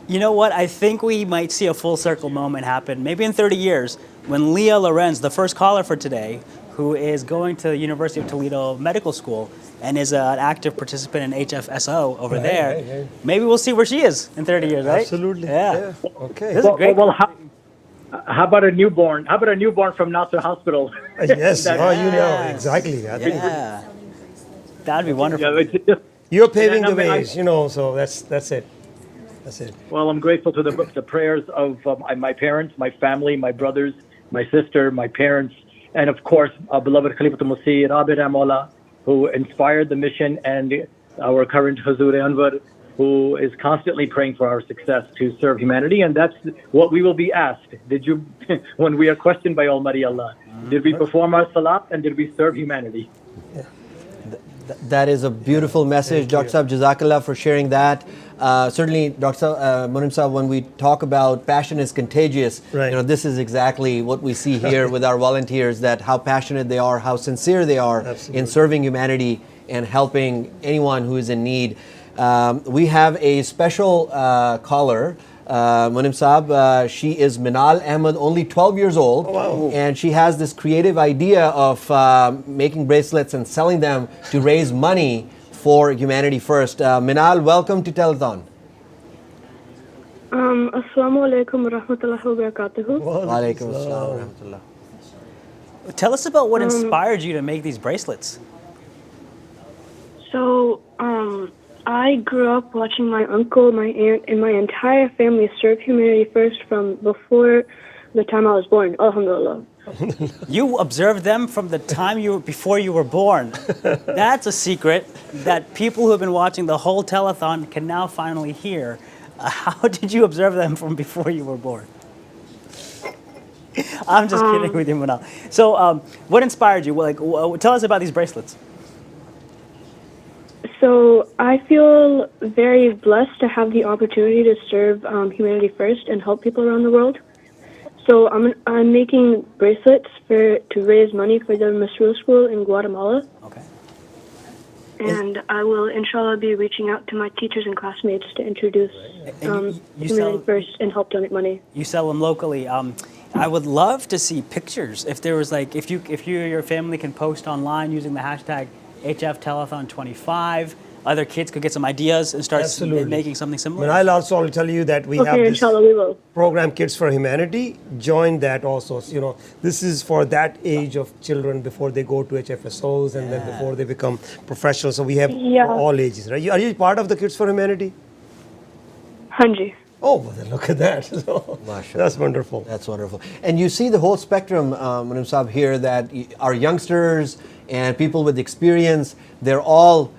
You know what? I think we might see a full circle moment happen, maybe in 30 years, when Leah Lorenz, the first caller for today, who is going to the University of Toledo Medical School and is an active participant in HFSO over there, maybe we'll see where she is in 30 years, right? Absolutely. Yeah. Okay. This is great. Well, how about a newborn? How about a newborn from Nasser Hospital? Yes. You know, exactly. I think that'd be wonderful. Yeah, you're paving the ways, you know, so that's it. That's it. Well, I'm grateful to the prayers of my parents, my family, my brothers, my sister, my parents, and of course, our beloved Khalifatul Masih, Rabbi Ramola, who inspired the mission, and our current Hazur Anwar, who is constantly praying for our success to serve humanity. And that's what we will be asked. Did you, when we are questioned by Almighty Allah, did we perform our salat and did we serve humanity? Yeah. That is a beautiful message, Dr. Saab. Jazakallah for sharing that. Certainly, Dr. Munim Saab, when we talk about passion is contagious, you know, this is exactly what we see here with our volunteers, that how passionate they are, how sincere they are in serving humanity and helping anyone who is in need. We have a special caller, Munim Saab. She is Minal Ahmed, only 12 years old, and she has this creative idea of making bracelets and selling them to raise money for Humanity First. Minal, welcome to Telethon. Assalamu alaikum wa rahmatullahi wa barakatuhu. Wa alaikum assalam wa rahmatullah. Tell us about what inspired you to make these bracelets. So, I grew up watching my uncle, my aunt, and my entire family serve Humanity First from before the time I was born. Alhamdulillah. You observed them from the time before you were born. That's a secret that people who have been watching the whole telethon can now finally hear. How did you observe them from before you were born? I'm just kidding with you, Manal. So, what inspired you? Tell us about these bracelets. So I feel very blessed to have the opportunity to serve Humanity First and help people around the world. So I'm making bracelets to raise money for the Masrur School in Guatemala. Okay. And I will, inshallah, be reaching out to my teachers and classmates to introduce Humanity First and help donate money. You sell them locally. I would love to see pictures. If there was if you or your family can post online using the hashtag HF Telethon 25. Other kids could get some ideas and start making something similar. And I'll also tell you that we have this program, Kids for Humanity. Join that also. You know, this is for that age of children before they go to HFSOs and then before they become professionals. So we have all ages, right? Are you part of the Kids for Humanity? Hanji. Oh, well, then look at that. So, that's wonderful. That's wonderful. And you see the whole spectrum, Munim Saab, here, that our youngsters and people with experience, they're all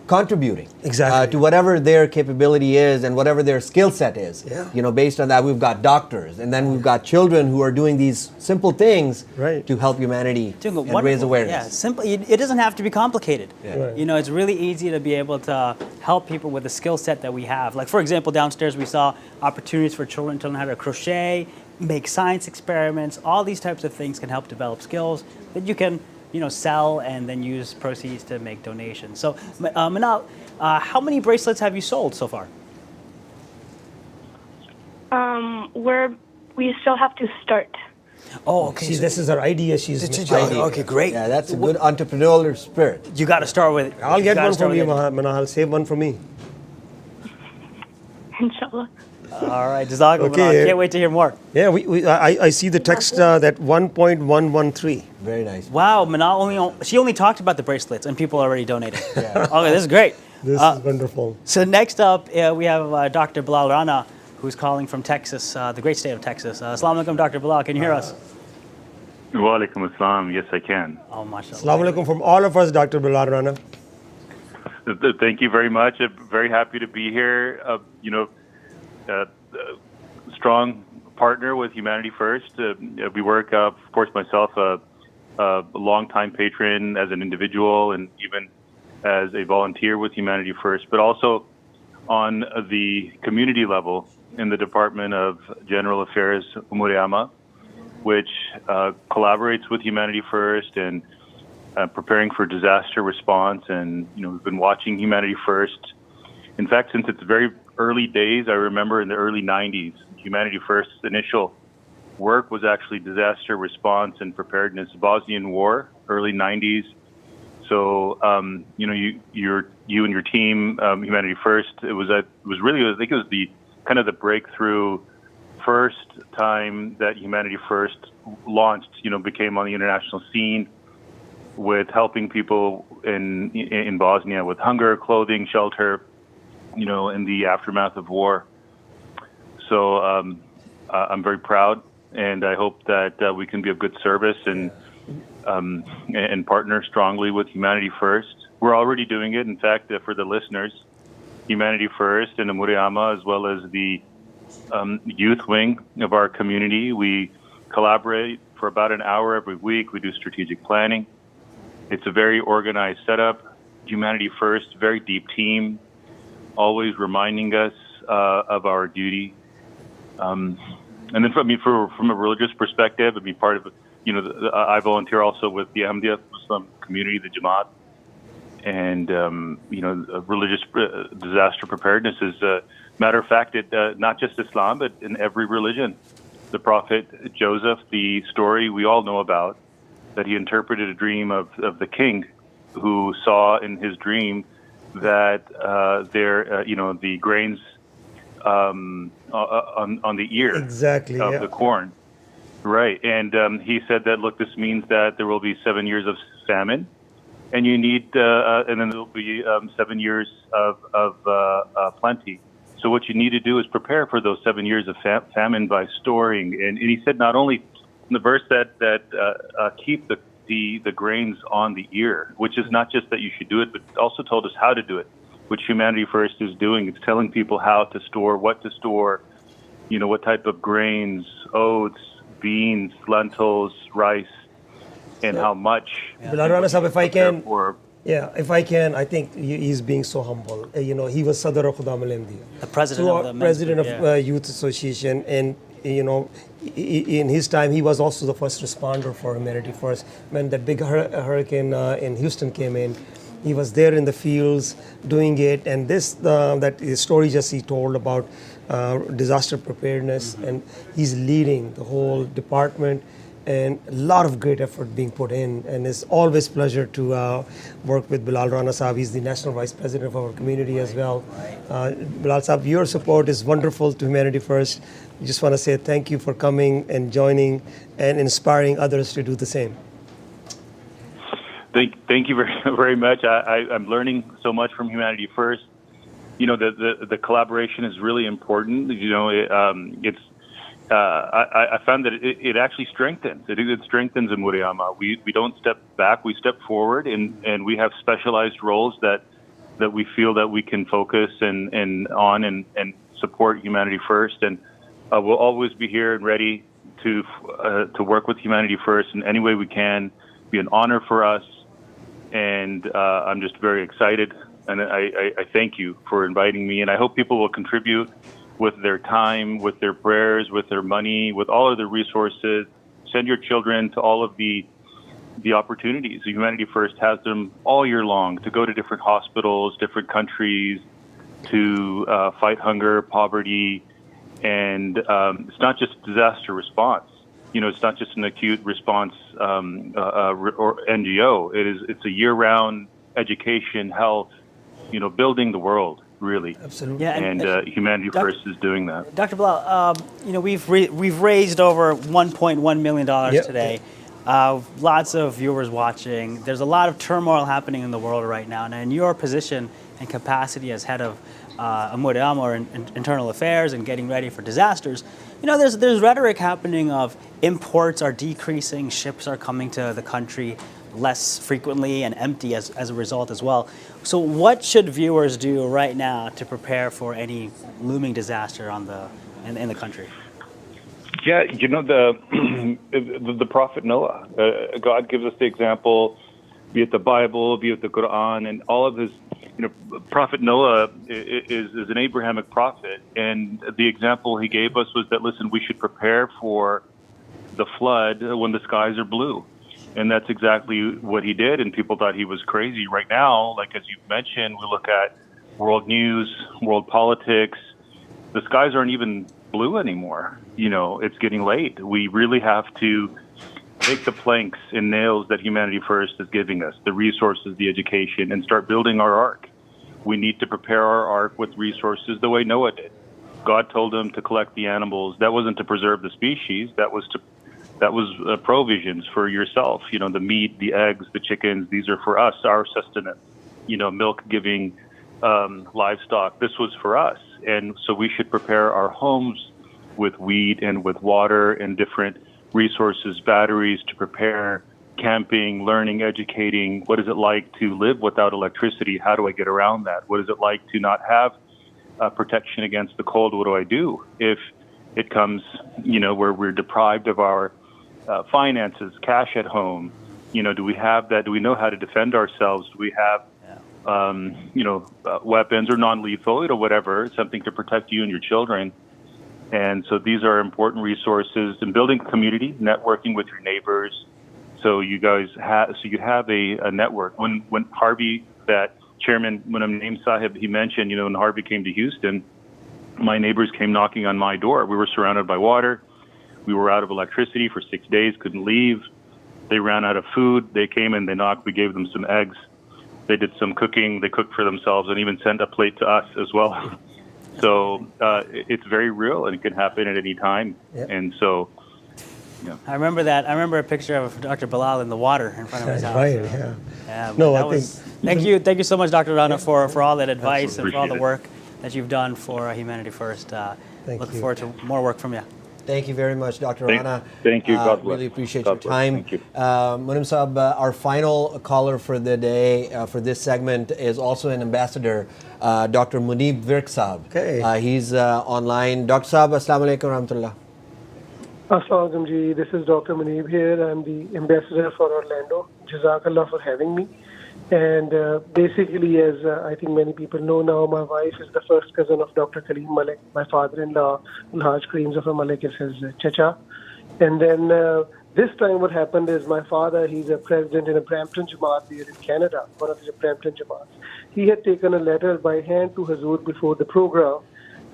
contributing to whatever their capability is and whatever their skill set is. You know, based on that, we've got doctors, and then we've got children who are doing these simple things to help humanity and raise awareness. Yeah, simple. It doesn't have to be complicated. You know, it's really easy to be able to help people with the skill set that we have. Like, for example, downstairs we saw opportunities for children to learn how to crochet, make science experiments. All these types of things can help develop skills that you can, you know, sell and then use proceeds to make donations. So, Manal, how many bracelets have you sold so far? We still have to start. Oh, okay. See, this is her idea. Okay, great. Yeah, that's a good entrepreneurial spirit. You got to start with it. I'll get one from you, Manal. Save one for me. Inshallah. All right, Jazakallah. Okay. Can't wait to hear more. Yeah, I see the text that 1.113. Very nice. Wow, Manal she only talked about the bracelets and people already donated. Okay, this is great. This is wonderful. So next up, we have Dr. Bilal Rana, who's calling from Texas, the great state of Texas. Assalamu alaikum, Dr. Bilal. Can you hear us? Wa alaikum assalam. Yes, I can. Oh, mashallah. Assalamu alaikum from all of us, Dr. Bilal Rana. Thank you very much. I'm very happy to be here. Strong partner with Humanity First. We work, of course, myself, a long-time patron as an individual, and even as a volunteer with Humanity First, but also on the community level in the Department of General Affairs, Umuriama, which collaborates with Humanity First and preparing for disaster response. And, we've been watching Humanity First. In fact, since its very early days, I remember in the early 90s, Humanity First's initial work was actually disaster response and preparedness, Bosnian War, early 90s. So, you and your team, Humanity First, it was really, I think it was the kind of the breakthrough first time that Humanity First launched, became on the international scene with helping people in Bosnia with hunger, clothing, shelter, in the aftermath of war. So I'm very proud, and I hope that we can be of good service and partner strongly with Humanity First. We're already doing it. In fact, for the listeners, Humanity First and Umuriama, as well as the youth wing of our community, we collaborate for about an hour every week. We do strategic planning. It's a very organized setup. Humanity First, very deep team, always reminding us of our duty. And then from a religious perspective, it'd be part of, I volunteer also with the Ahmadiyya Muslim community, the Jamaat. And, religious disaster preparedness is matter of fact, not just Islam, but in every religion. The Prophet Joseph, the story we all know about, that he interpreted a dream of the king who saw in his dream that the grains on the ear of the corn. Right. And he said that, look, this means that there will be 7 years of famine, and you need, and then there will be 7 years of plenty. So what you need to do is prepare for those 7 years of famine by storing. And he said not only in the verse that keep the grains on the ear, which is not just that you should do it, but also told us how to do it, which Humanity First is doing. It's telling people how to store, what to store, what type of grains, oats, beans, lentils, rice, and how much. Bilal Rana Sahab, if I can, I think he's being so humble. He was Sadr Khudam al-Ahmadiyya, the president of Youth Association, and in his time, he was also the first responder for Humanity First. When that big hurricane in Houston came in, he was there in the fields doing it. And that story just he told about disaster preparedness, and he's leading the whole department. And a lot of great effort being put in, and it's always a pleasure to work with Bilal Rana Sahab. He's the National Vice President of our community as well. Bilal Sahab, your support is wonderful to Humanity First. I just want to say thank you for coming and joining and inspiring others to do the same. Thank you very, very much. I'm learning so much from Humanity First. The collaboration is really important. I found that it actually strengthens. It strengthens Umuriama. We don't step back, we step forward, and we have specialized roles that we feel that we can focus and support Humanity First. And we'll always be here and ready to work with Humanity First in any way we can. Be an honor for us, and I'm just very excited. And I thank you for inviting me, and I hope people will contribute with their time, with their prayers, with their money, with all of their resources. Send your children to all of the opportunities. Humanity First has them all year long to go to different hospitals, different countries, to fight hunger, poverty, and it's not just disaster response. It's not just an acute response or NGO. It's a year-round education, health, building the world. Really, absolutely, yeah, and Humanity First is doing that. Dr. Bilal, we've raised over $1.1 million today. Lots of viewers watching. There's a lot of turmoil happening in the world right now, and in your position and capacity as head of Umuriama or internal affairs and getting ready for disasters, there's rhetoric happening of imports are decreasing, ships are coming to the country less frequently and empty as a result as well. So what should viewers do right now to prepare for any looming disaster in the country? Yeah, the Prophet Noah, God gives us the example be it the Bible, be it the Quran, and all of his, Prophet Noah is an Abrahamic prophet, and the example he gave us was that, listen, we should prepare for the flood when the skies are blue. And that's exactly what he did, and people thought he was crazy. Right now, like as you've mentioned, we look at world news, world politics, the skies aren't even blue anymore. It's getting late. We really have to take the planks and nails that Humanity First is giving us, the resources, the education, and start building our ark. We need to prepare our ark with resources the way Noah did. God told him to collect the animals. That wasn't to preserve the species. That was provisions for yourself. The meat, the eggs, the chickens, these are for us, our sustenance. Milk giving livestock. This was for us. And so we should prepare our homes with wheat and with water and different resources, batteries to prepare camping, learning, educating. What is it like to live without electricity? How do I get around that? What is it like to not have protection against the cold? What do I do if it comes, where we're deprived of our finances, cash at home? Do we have that? Do we know how to defend ourselves? Do we have, weapons or non-lethal, whatever, something to protect you and your children? And so these are important resources. And building community, networking with your neighbors, so you guys have, you have a network. When Harvey, that chairman, Naeem Sahib, he mentioned, when Harvey came to Houston, my neighbors came knocking on my door. We were surrounded by water. We were out of electricity for 6 days, couldn't leave. They ran out of food. They came and they knocked. We gave them some eggs. They did some cooking. They cooked for themselves and even sent a plate to us as well. So it's very real, and it can happen at any time. Yep. And so, I remember that. I remember a picture of Dr. Bilal in the water in front of his house. Right, yeah. Yeah, no, I think. Thank you so much, Dr. Rana, for all that advice and for all the work that you've done for Humanity First. Look forward to more work from you. Thank you very much, Dr. Rana. Thank you. God bless. Really appreciate God your time. Thank you. Munim Saab, our final caller for the day, for this segment, is also an ambassador, Dr. Munib Virk Saab. Okay. He's online. Dr. Saab, Assalamu alaikum rahmatullah. Assalamu alaikum ji. This is Dr. Munib here. I'm the ambassador for Orlando. Jazakallah for having me. And basically, as I think many people know now, my wife is the first cousin of Dr. Kareem Malik. My father-in-law, Alhaj Kareem Zafar Malik, is his chacha. And then this time what happened is my father, he's a president in a Brampton Jamaat here in Canada, one of the Brampton Jamaats. He had taken a letter by hand to Hazur before the program.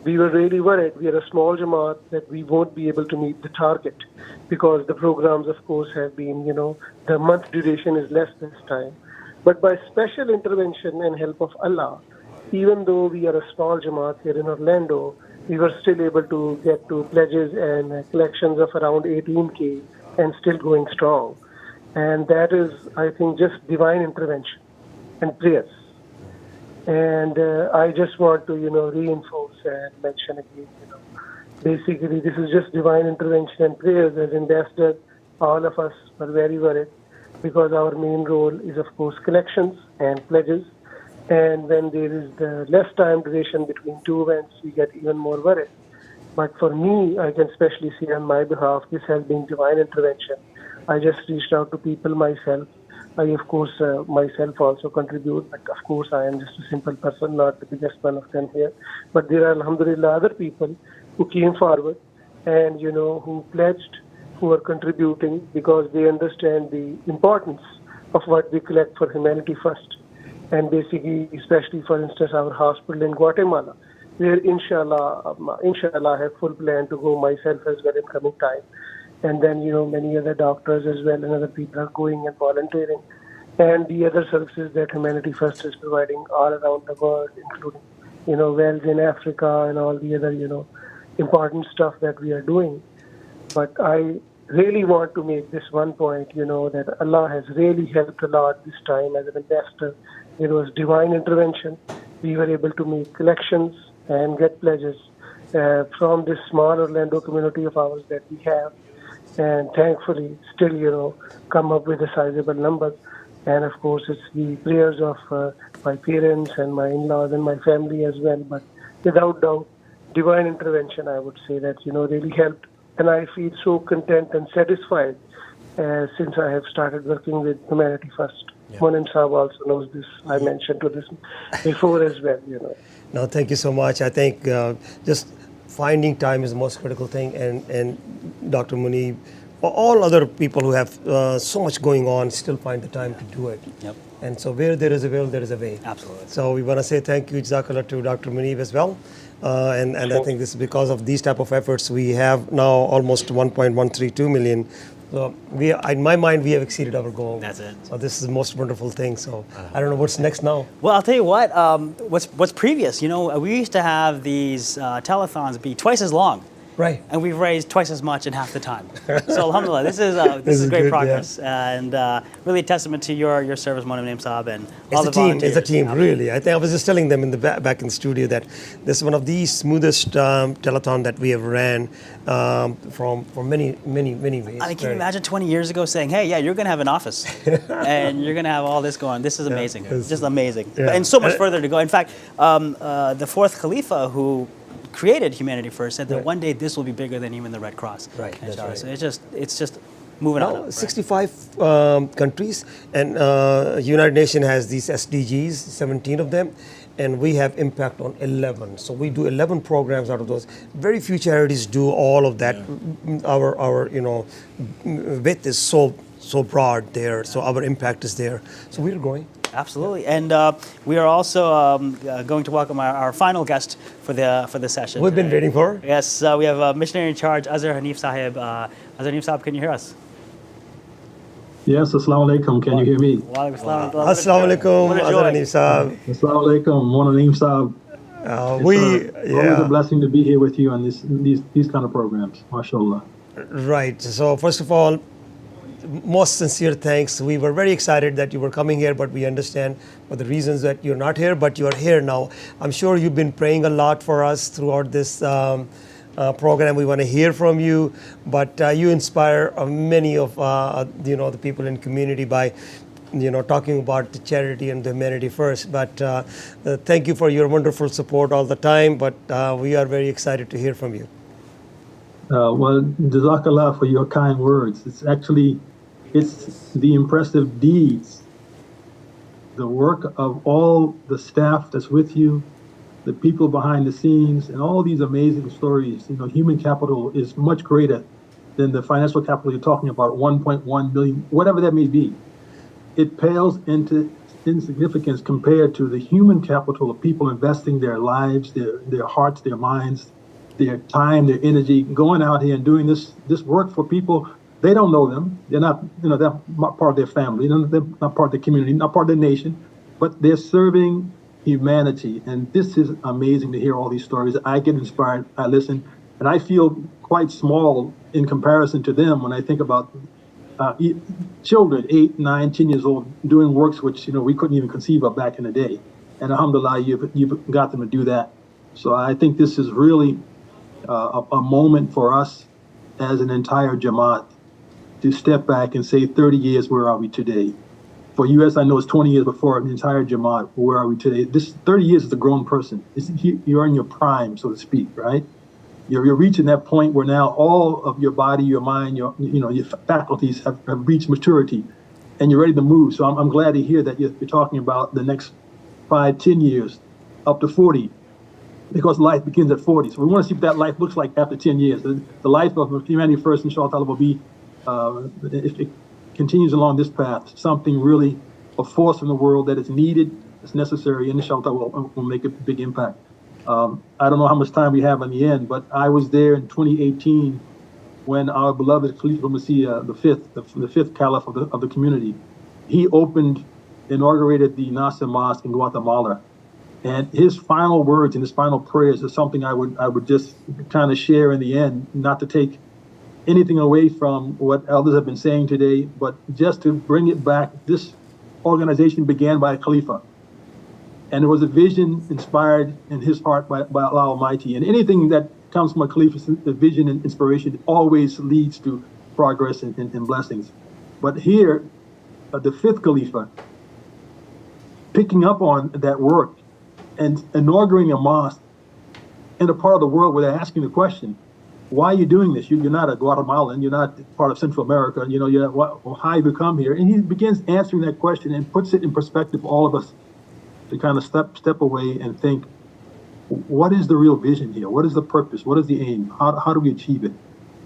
We were really worried. We are a small Jamaat that we won't be able to meet the target because the programs, of course, have been, the month duration is less this time. But by special intervention and help of Allah, even though we are a small Jamaat here in Orlando, we were still able to get to pledges and collections of around 18K and still going strong. And that is, I think, just divine intervention and prayers. And I just want to, reinforce and mention again, basically this is just divine intervention and prayers. As ambassador, all of us are very worried, because our main role is, of course, collections and pledges. And when there is the less time duration between two events, we get even more worried. But for me, I can especially say on my behalf, this has been divine intervention. I just reached out to people myself. I, of course, myself also contribute, but of course, I am just a simple person, not the biggest one of them here. But there are, alhamdulillah, other people who came forward and, who pledged, who are contributing because they understand the importance of what we collect for Humanity First. And basically, especially for instance, our hospital in Guatemala, where inshallah, I have full plan to go myself as well in coming time. And then, many other doctors as well and other people are going and volunteering. And the other services that Humanity First is providing all around the world, including, wells in Africa and all the other, important stuff that we are doing. But I really want to make this one point, that Allah has really helped a lot this time as an ambassador. There was divine intervention. We were able to make collections and get pledges from this small Orlando community of ours that we have. And thankfully, still, come up with a sizable number. And of course, it's the prayers of my parents and my in-laws and my family as well. But without doubt, divine intervention, I would say that, really helped. And I feel so content and satisfied since I have started working with Humanity First. Monin Saab also knows this. I mentioned to this before as well, No, thank you so much. I think just finding time is the most critical thing, and Dr. Munib, all other people who have so much going on still find the time to do it. Yep. And so where there is a will, there is a way. Absolutely. So we want to say thank you, Jazakallah, to Dr. Munib as well. And I think this is because of these type of efforts, we have now almost 1.132 million. So in my mind, we have exceeded our goal. That's it. So this is the most wonderful thing. So I don't know what's next now. Well, I'll tell you what. What's previous? We used to have these telethons be twice as long. Right. And we've raised twice as much in half the time. So alhamdulillah, this is great good, progress, and really a testament to your service, Monin Saab, and all the team. volunteers. It's a team, really. I think I was just telling them in the back in the studio that this is one of the smoothest telethon that we have ran from many ways. I mean, can you imagine 20 years ago saying, "Hey, yeah, you're going to have an office, and you're going to have all this going." This is amazing, just amazing, and so much further to go. In fact, the fourth Khalifa who created Humanity First said that one day this will be bigger than even the Red Cross. Right. That's right. So it's just moving on. Up, 65 countries, and United Nations has these SDGs, 17 of them, and we have impact on 11. So we do 11 programs out of those. Very few charities do all of that. Our width is so broad there, so our impact is there. So we're growing. Absolutely, and we are also going to welcome our final guest for the session. We've been waiting for. Yes, we have a missionary in charge, Azhar Hanif Sahib. Azhar Hanif Sahib, can you hear us? Yes, assalamu alaikum. Can you hear me? Assalamu alaikum, Azhar Hanif Sahib. Assalamu alaikum, Monin Saab. Always a blessing to be here with you on these kind of programs. MashaAllah. Right. So first of all, most sincere thanks. We were very excited that you were coming here, but we understand for the reasons that you're not here, but you are here now. I'm sure you've been praying a lot for us throughout this program. We want to hear from you, but you inspire many of the people in community by talking about the charity and the humanity first. But thank you for your wonderful support all the time, but we are very excited to hear from you. Well, Jazakallah for your kind words. It's the impressive deeds, the work of all the staff that's with you, the people behind the scenes, and all these amazing stories. Human capital is much greater than the financial capital you're talking about, 1.1 billion, whatever that may be. It pales into insignificance compared to the human capital of people investing their lives, their hearts, their minds, their time, their energy, going out here and doing this work for people. They don't know them. They're not, they're not part of their family. They're not part of the community, not part of the nation, but they're serving humanity. And this is amazing to hear all these stories. I get inspired. I listen, and I feel quite small in comparison to them when I think about children, 8, 9, 10 years old, doing works which we couldn't even conceive of back in the day. And alhamdulillah, you've got them to do that. So I think this is really a moment for us as an entire Jamaat to step back and say 30 years, where are we today? For US, I know it's 20 years before the entire Jamaat, where are we today? This 30 years is a grown person. You're in your prime, so to speak, right? You're reaching that point where now all of your body, your mind, your faculties have reached maturity, and you're ready to move. So I'm glad to hear that you're talking about the next 5, 10 years, up to 40, because life begins at 40. So we want to see what that life looks like after 10 years. The life of Humanity First, inshallah, will be, if it continues along this path, something really, a force in the world that is needed, it's necessary, and inshallah will make a big impact. I don't know how much time we have in the end, but I was there in 2018 when our beloved Khalifa Masih, the fifth caliph of the community, he inaugurated the Nasser Mosque in Guatemala. And his final words and his final prayers is something I would just kind of share in the end, not to take anything away from what elders have been saying today, but just to bring it back. This organization began by a Khalifa, and it was a vision inspired in his heart by Allah Almighty. And anything that comes from a Khalifa's vision and inspiration always leads to progress and blessings. But here, the fifth Khalifa, picking up on that work and inaugurating a mosque in a part of the world where they're asking the question, why are you doing this? You're not a Guatemalan. You're not part of Central America. How have you come here? And he begins answering that question and puts it in perspective for all of us to kind of step away and think, what is the real vision here? What is the purpose? What is the aim? How do we achieve it?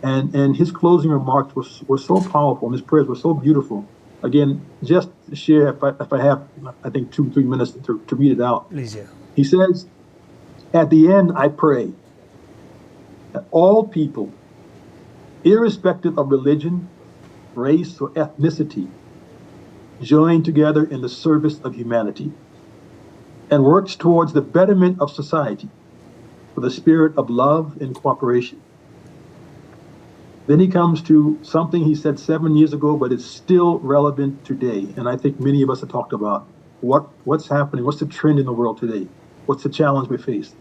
And his closing remarks were so powerful, and his prayers were so beautiful. Again, just to share, if I have, I think 2-3 minutes to read it out. Please, yeah. He says, at the end, I pray that all people, irrespective of religion, race, or ethnicity, join together in the service of humanity and works towards the betterment of society with a spirit of love and cooperation. Then he comes to something he said 7 years ago, but it's still relevant today. And I think many of us have talked about what's happening, what's the trend in the world today, what's the challenge we face.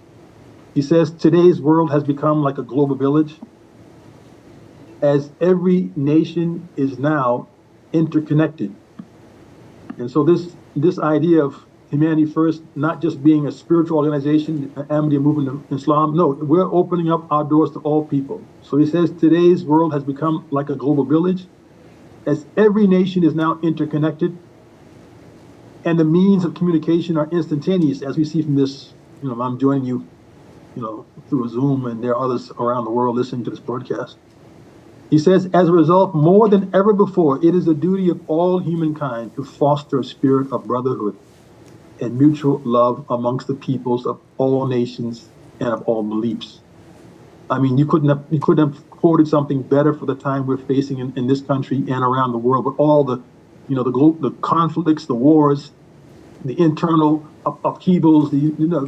He says today's world has become like a global village, as every nation is now interconnected. And so this idea of Humanity First, not just being a spiritual organization, an Ahmadiyya movement in Islam, no, we're opening up our doors to all people. So he says today's world has become like a global village, as every nation is now interconnected, and the means of communication are instantaneous, as we see from this. I'm joining you, through a Zoom, and there are others around the world listening to this broadcast. He says, as a result, more than ever before, it is the duty of all humankind to foster a spirit of brotherhood and mutual love amongst the peoples of all nations and of all beliefs. I mean, you couldn't have quoted something better for the time we're facing in this country and around the world, with all the conflicts, the wars, the internal upheavals,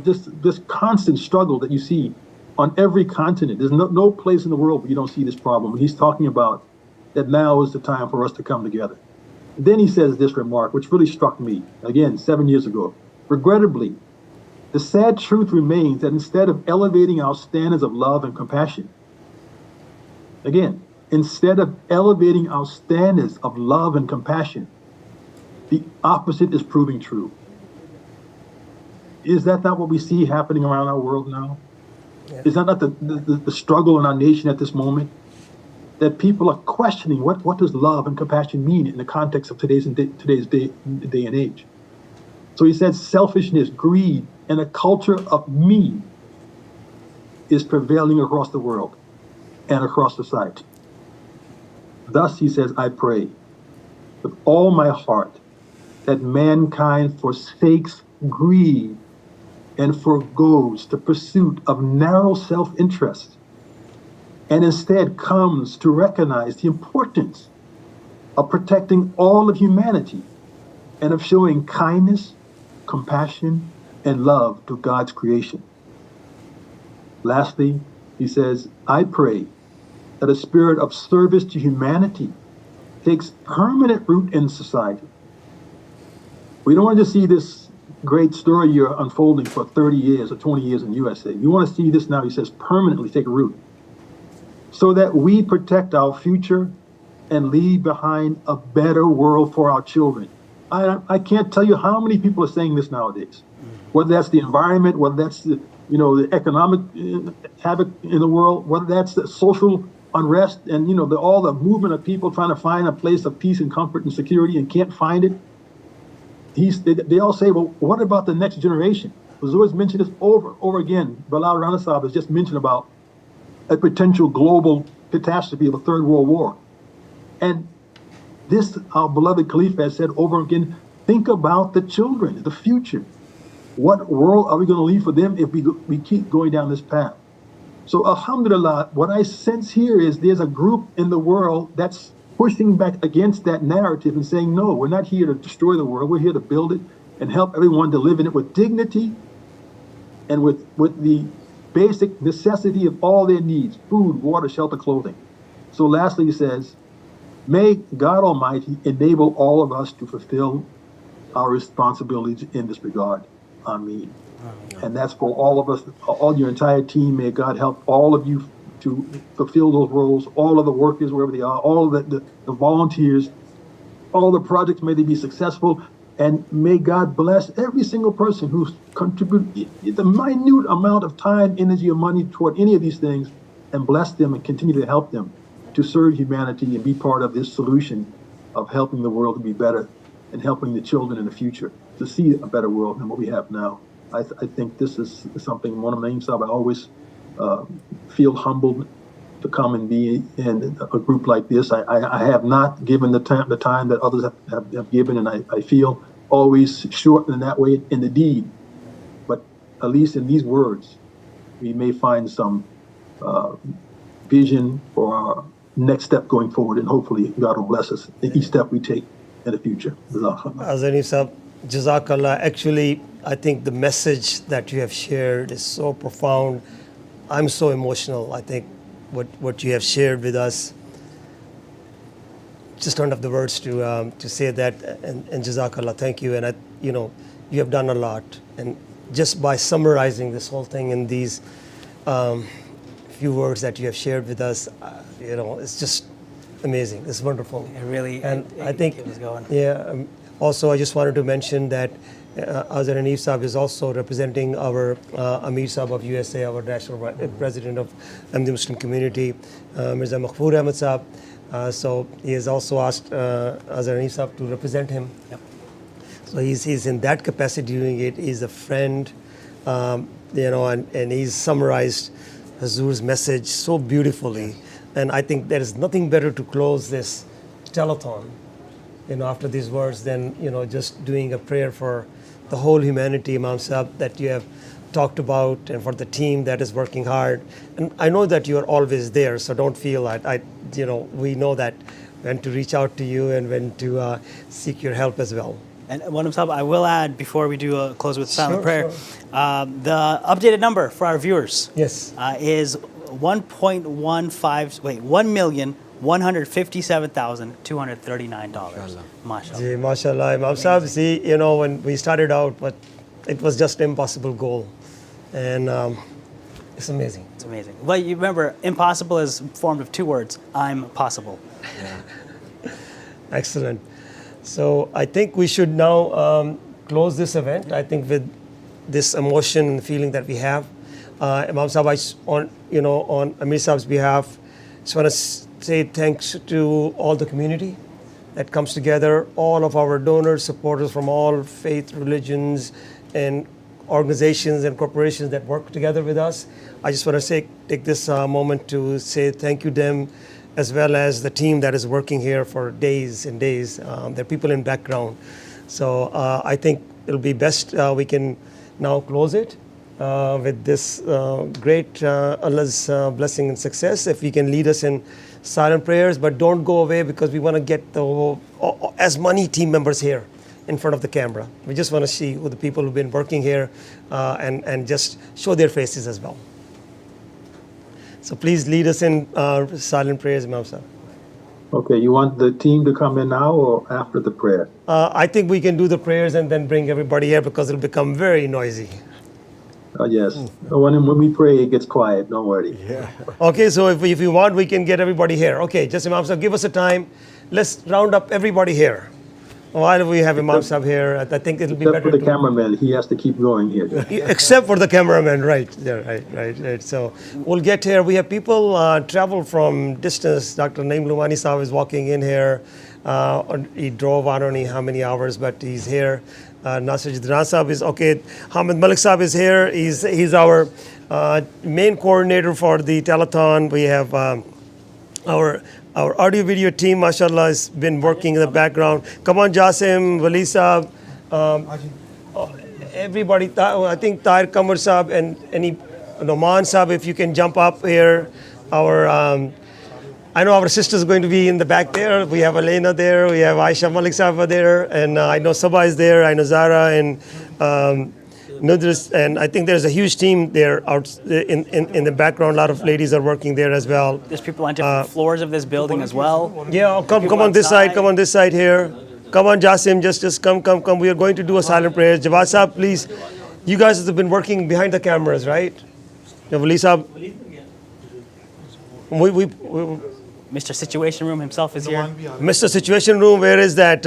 just this constant struggle that you see on every continent. There's no place in the world where you don't see this problem. And he's talking about that now is the time for us to come together. Then he says this remark, which really struck me, again, 7 years ago. Regrettably, the sad truth remains that instead of elevating our standards of love and compassion, again, instead of elevating our standards of love and compassion, the opposite is proving true. Is that not what we see happening around our world now? Yeah. Is that not the struggle in our nation at this moment? That people are questioning what does love and compassion mean in the context of today's day and age. So he said selfishness, greed, and a culture of me is prevailing across the world and across society. Thus, he says, I pray with all my heart that mankind forsakes greed and forgoes the pursuit of narrow self-interest, and instead comes to recognize the importance of protecting all of humanity and of showing kindness, compassion, and love to God's creation. Lastly, he says, I pray that a spirit of service to humanity takes permanent root in society. We don't want to see this great story you're unfolding for 30 years or 20 years in the USA. We want to see this now, he says, permanently take root, so that we protect our future and leave behind a better world for our children. I can't tell you how many people are saying this nowadays, whether that's the environment, whether that's the economic havoc in the world, whether that's the social unrest and all the movement of people trying to find a place of peace and comfort and security and can't find it. They all say, well, what about the next generation? Huzoor has mentioned this over again. Bilal Rana Sahib has just mentioned about a potential global catastrophe of a third world war. And this, our beloved Khalifa has said over again, think about the children, the future. What world are we going to leave for them if we keep going down this path? So alhamdulillah, what I sense here is there's a group in the world that's pushing back against that narrative and saying, no, we're not here to destroy the world. We're here to build it and help everyone to live in it with dignity and with the basic necessity of all their needs: food, water, shelter, clothing. So lastly, he says, may God Almighty enable all of us to fulfill our responsibilities in this regard. Ameen. And that's for all of us, all your entire team. May God help all of you to fulfill those roles, all of the workers, wherever they are, all of the volunteers, all the projects, may they be successful. And may God bless every single person who's contributed the minute amount of time, energy, or money toward any of these things, and bless them and continue to help them to serve humanity and be part of this solution of helping the world to be better and helping the children in the future to see a better world than what we have now. I think this is something, one of the names of I always feel humbled to come and be in a group like this. I have not given the time that others have given, and I feel always short in that way in the deed. But at least in these words, we may find some vision for our next step going forward, and hopefully God will bless us in each step we take in the future. Azani Sahab, Jazakallah. Actually, I think the message that you have shared is so profound. I'm so emotional. I think what you have shared with us, just don't have the words to say that. And Jazakallah, thank you. And you have done a lot. And just by summarizing this whole thing in these few words that you have shared with us, it's just amazing. It's wonderful. It really, and I think it was going. Yeah. Also, I just wanted to mention that Azhar Hanif Saab is also representing our Amir Saab of USA, our national president of the Muslim community, Mirza Makhfoor Ahmed Saab. So he has also asked Azhar Hanif Saab to represent him. Yep. So he's in that capacity doing it. He's a friend, and he's summarized Hazur's message so beautifully. And I think there is nothing better to close this telethon, after these words than, just doing a prayer for the whole humanity, Imam Sahib, that you have talked about, and for the team that is working hard. And I know that you are always there, so don't feel that. We know that when to reach out to you and when to seek your help as well. And Imam Sahib, I will add, before we do a close with silent prayer, the updated number for our viewers is $1,157,239. Mashallah. Mashallah. Imam Sahib, see, when we started out, but it was just an impossible goal. And it's amazing. It's amazing. Well, you remember, impossible is formed of two words. I'm possible. Yeah. Excellent. So I think we should now close this event. I think with this emotion and feeling that we have, Imam Sahib, on Amir Sahab's behalf, just want to say thanks to all the community that comes together, all of our donors, supporters from all faith, religions, and organizations and corporations that work together with us. I just want to take this moment to say thank you to them, as well as the team that is working here for days and days. There are people in background. So I think it'll be best we can now close it with this great Allah's blessing and success. If we can lead us in silent prayers, but don't go away, because we want to get as many team members here in front of the camera. We just want to see who the people who've been working here and just show their faces as well. So please lead us in silent prayers, Imam Sahib. Okay, you want the team to come in now or after the prayer? I think we can do the prayers and then bring everybody here, because it'll become very noisy. Yes. When we pray, it gets quiet. Don't worry. Yeah. Okay, so if you want, we can get everybody here. Okay, just Imam Sahib, give us a time. Let's round up everybody here. Why do we have Imam Sahib here? I think it'll be better. Except for the cameraman, he has to keep going here. Except for the cameraman, right? Yeah, right. So we'll get here. We have people travel from distance. Dr. Naeem Lumani Sahib is walking in here. He drove, I don't know how many hours, but he's here. Nasir Jidran Sahib is okay. Hamid Malik Sahib is here. He's our main coordinator for the telethon. We have our audio video team, mashallah, has been working in the background. Come on, Jasim, Wali Sahib, everybody. I think Tahir Kamar Sahib and Noman Sahib, if you can jump up here. I know our sister is going to be in the back there. We have Elena there. We have Aisha Malik Sahib there. And I know Sabah is there. I know Zara and Nudris. And I think there's a huge team there out in the background. A lot of ladies are working there as well. There's people on different floors of this building as well. Yeah, come on this side. Come on this side here. Come on, Jasim. Just come. We are going to do a silent prayer. Jawad Sahib, please. You guys have been working behind the cameras, right? Wali Sahib. Mr. Situation Room himself is here. Mr. Situation Room, where is that?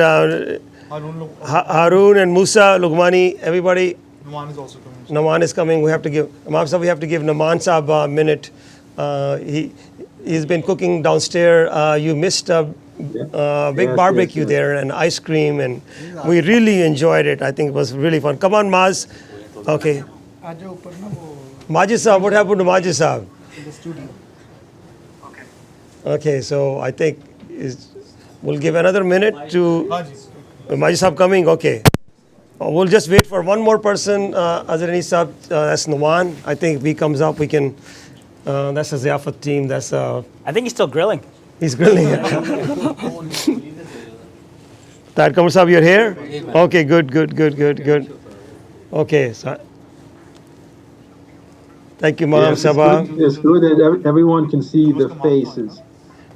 Harun and Musa, Lugmani, everybody. Naman is also coming. Naman is coming. We have to give Naman Sahib a minute He's been cooking downstairs. You missed a big barbecue there and ice cream, and we really enjoyed it. I think it was really fun. Come on, Maz. Okay. Majid Saab, what happened to Majid Saab? In the studio. Okay, so I think we'll give another minute to Majid Saab coming. Okay. We'll just wait for one more person. Azrani Saab, that's Numan. I think if he comes up, we can. That's a Ziyafat team. That's I think he's still grilling. He's grilling. Tahir Kamar Saab, you're here? Okay, good. Okay, so thank you, Mom, Sabah. It's good that everyone can see the faces.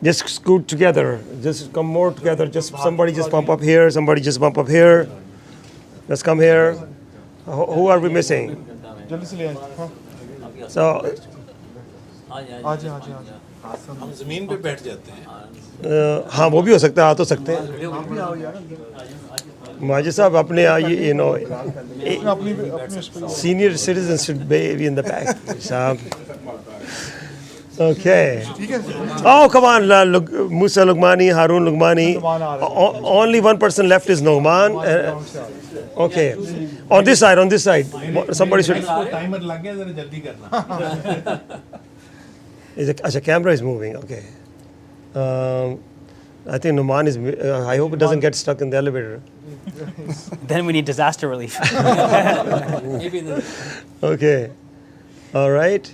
Just scoot together. Just come more together. Just somebody just bump up here. Somebody just bump up here. Let's come here. Who are we missing? So. हम जमीन पे बैठ जाते हैं हाँ वो भी हो सकता है आ तो सकते हैं माजिद साहब अपने senior citizens should be in the back साहब okay oh come on Musa Lugmani Harun Lugmani only one person left is Noman okay on this side somebody should timer लग गया जरा जल्दी करना Achha, camera is moving. Okay. I think Numan is. I hope it doesn't get stuck in the elevator. Then we need disaster relief. Okay. All right.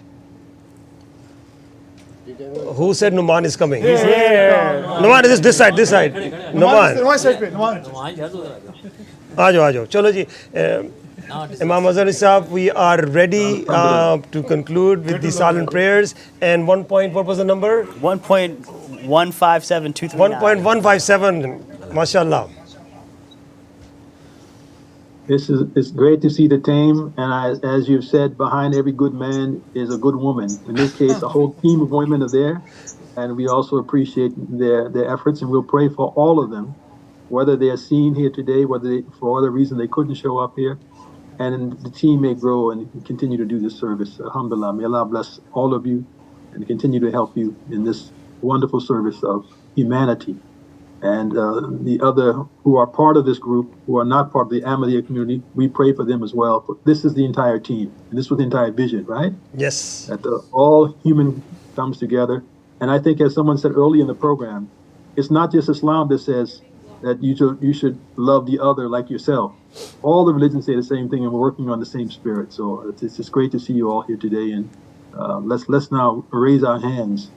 Who said Numan is coming? He's here. Numan is this side. Numan. Aajo. Chalo ji. Imam Azhari Sahab, we are ready to conclude with the silent prayers. And 1 point, what was the number? 1.157239. 1.157, mashallah. It's great to see the team, and as you've said, behind every good man is a good woman. In this case, a whole team of women are there, and we also appreciate their efforts, and we'll pray for all of them, whether they are seen here today, whether for other reason they couldn't show up here. And the team may grow and continue to do this service. Alhamdulillah, may Allah bless all of you and continue to help you in this wonderful service of humanity. And the other who are part of this group, who are not part of the Ahmadiyya community, we pray for them as well. But this is the entire team, and this was the entire vision, right? Yes. That all human comes together. And I think, as someone said early in the program, it's not just Islam that says that you should love the other like yourself. All the religions say the same thing, and we're working on the same spirit. So it's just great to see you all here today, and let's now raise our hands,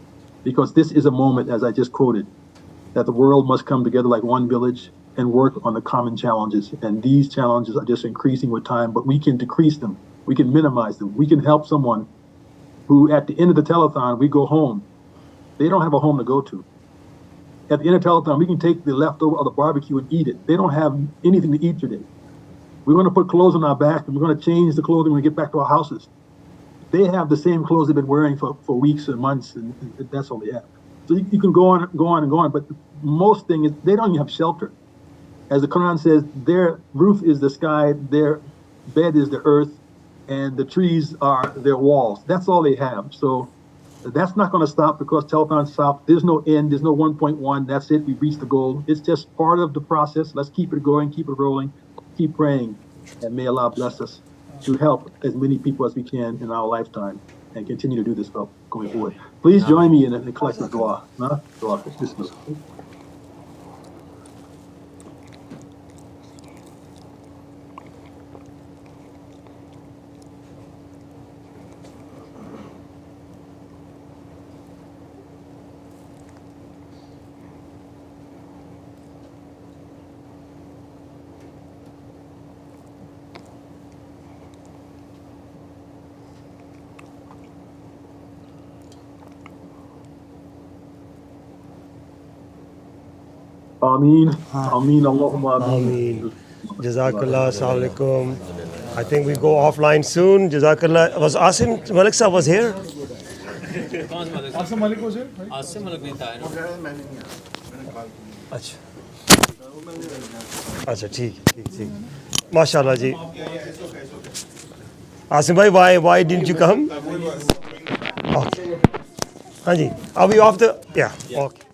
because this is a moment, as I just quoted, that the world must come together like one village and work on the common challenges. And these challenges are just increasing with time, but we can decrease them, we can minimize them, we can help someone who, at the end of the telethon, we go home. They don't have a home to go to. At the end of telethon, we can take the leftover of the barbecue and eat it. They don't have anything to eat today. We're going to put clothes on our back, and we're going to change the clothing when we get back to our houses. They have the same clothes they've been wearing for weeks and months, and that's all they have. So you can go on, but most thing is they don't even have shelter. As the Quran says, their roof is the sky, their bed is the earth, and the trees are their walls. That's all they have. So that's not going to stop because telethon stopped. There's no end. There's no 1.1. That's it. We've reached the goal. It's just part of the process. Let's keep it going, keep it rolling, keep praying, and may Allah bless us to help as many people as we can in our lifetime and continue to do this stuff going forward. Please join me in the collective dua. Dua. Bismillah. Ameen. Ameen. Allahumma ameen. Jazakallah. Assalamu alaikum. I think we go offline soon. Jazakallah. Was Asim Malik Sahab was here? Asim Malik was here? Asim Malik nahi tha. अच्छा अच्छा ठीक माशाल्लाह जी आसिम भाई why didn't you come? Okay. Hanji, are we off the? Yeah. Okay.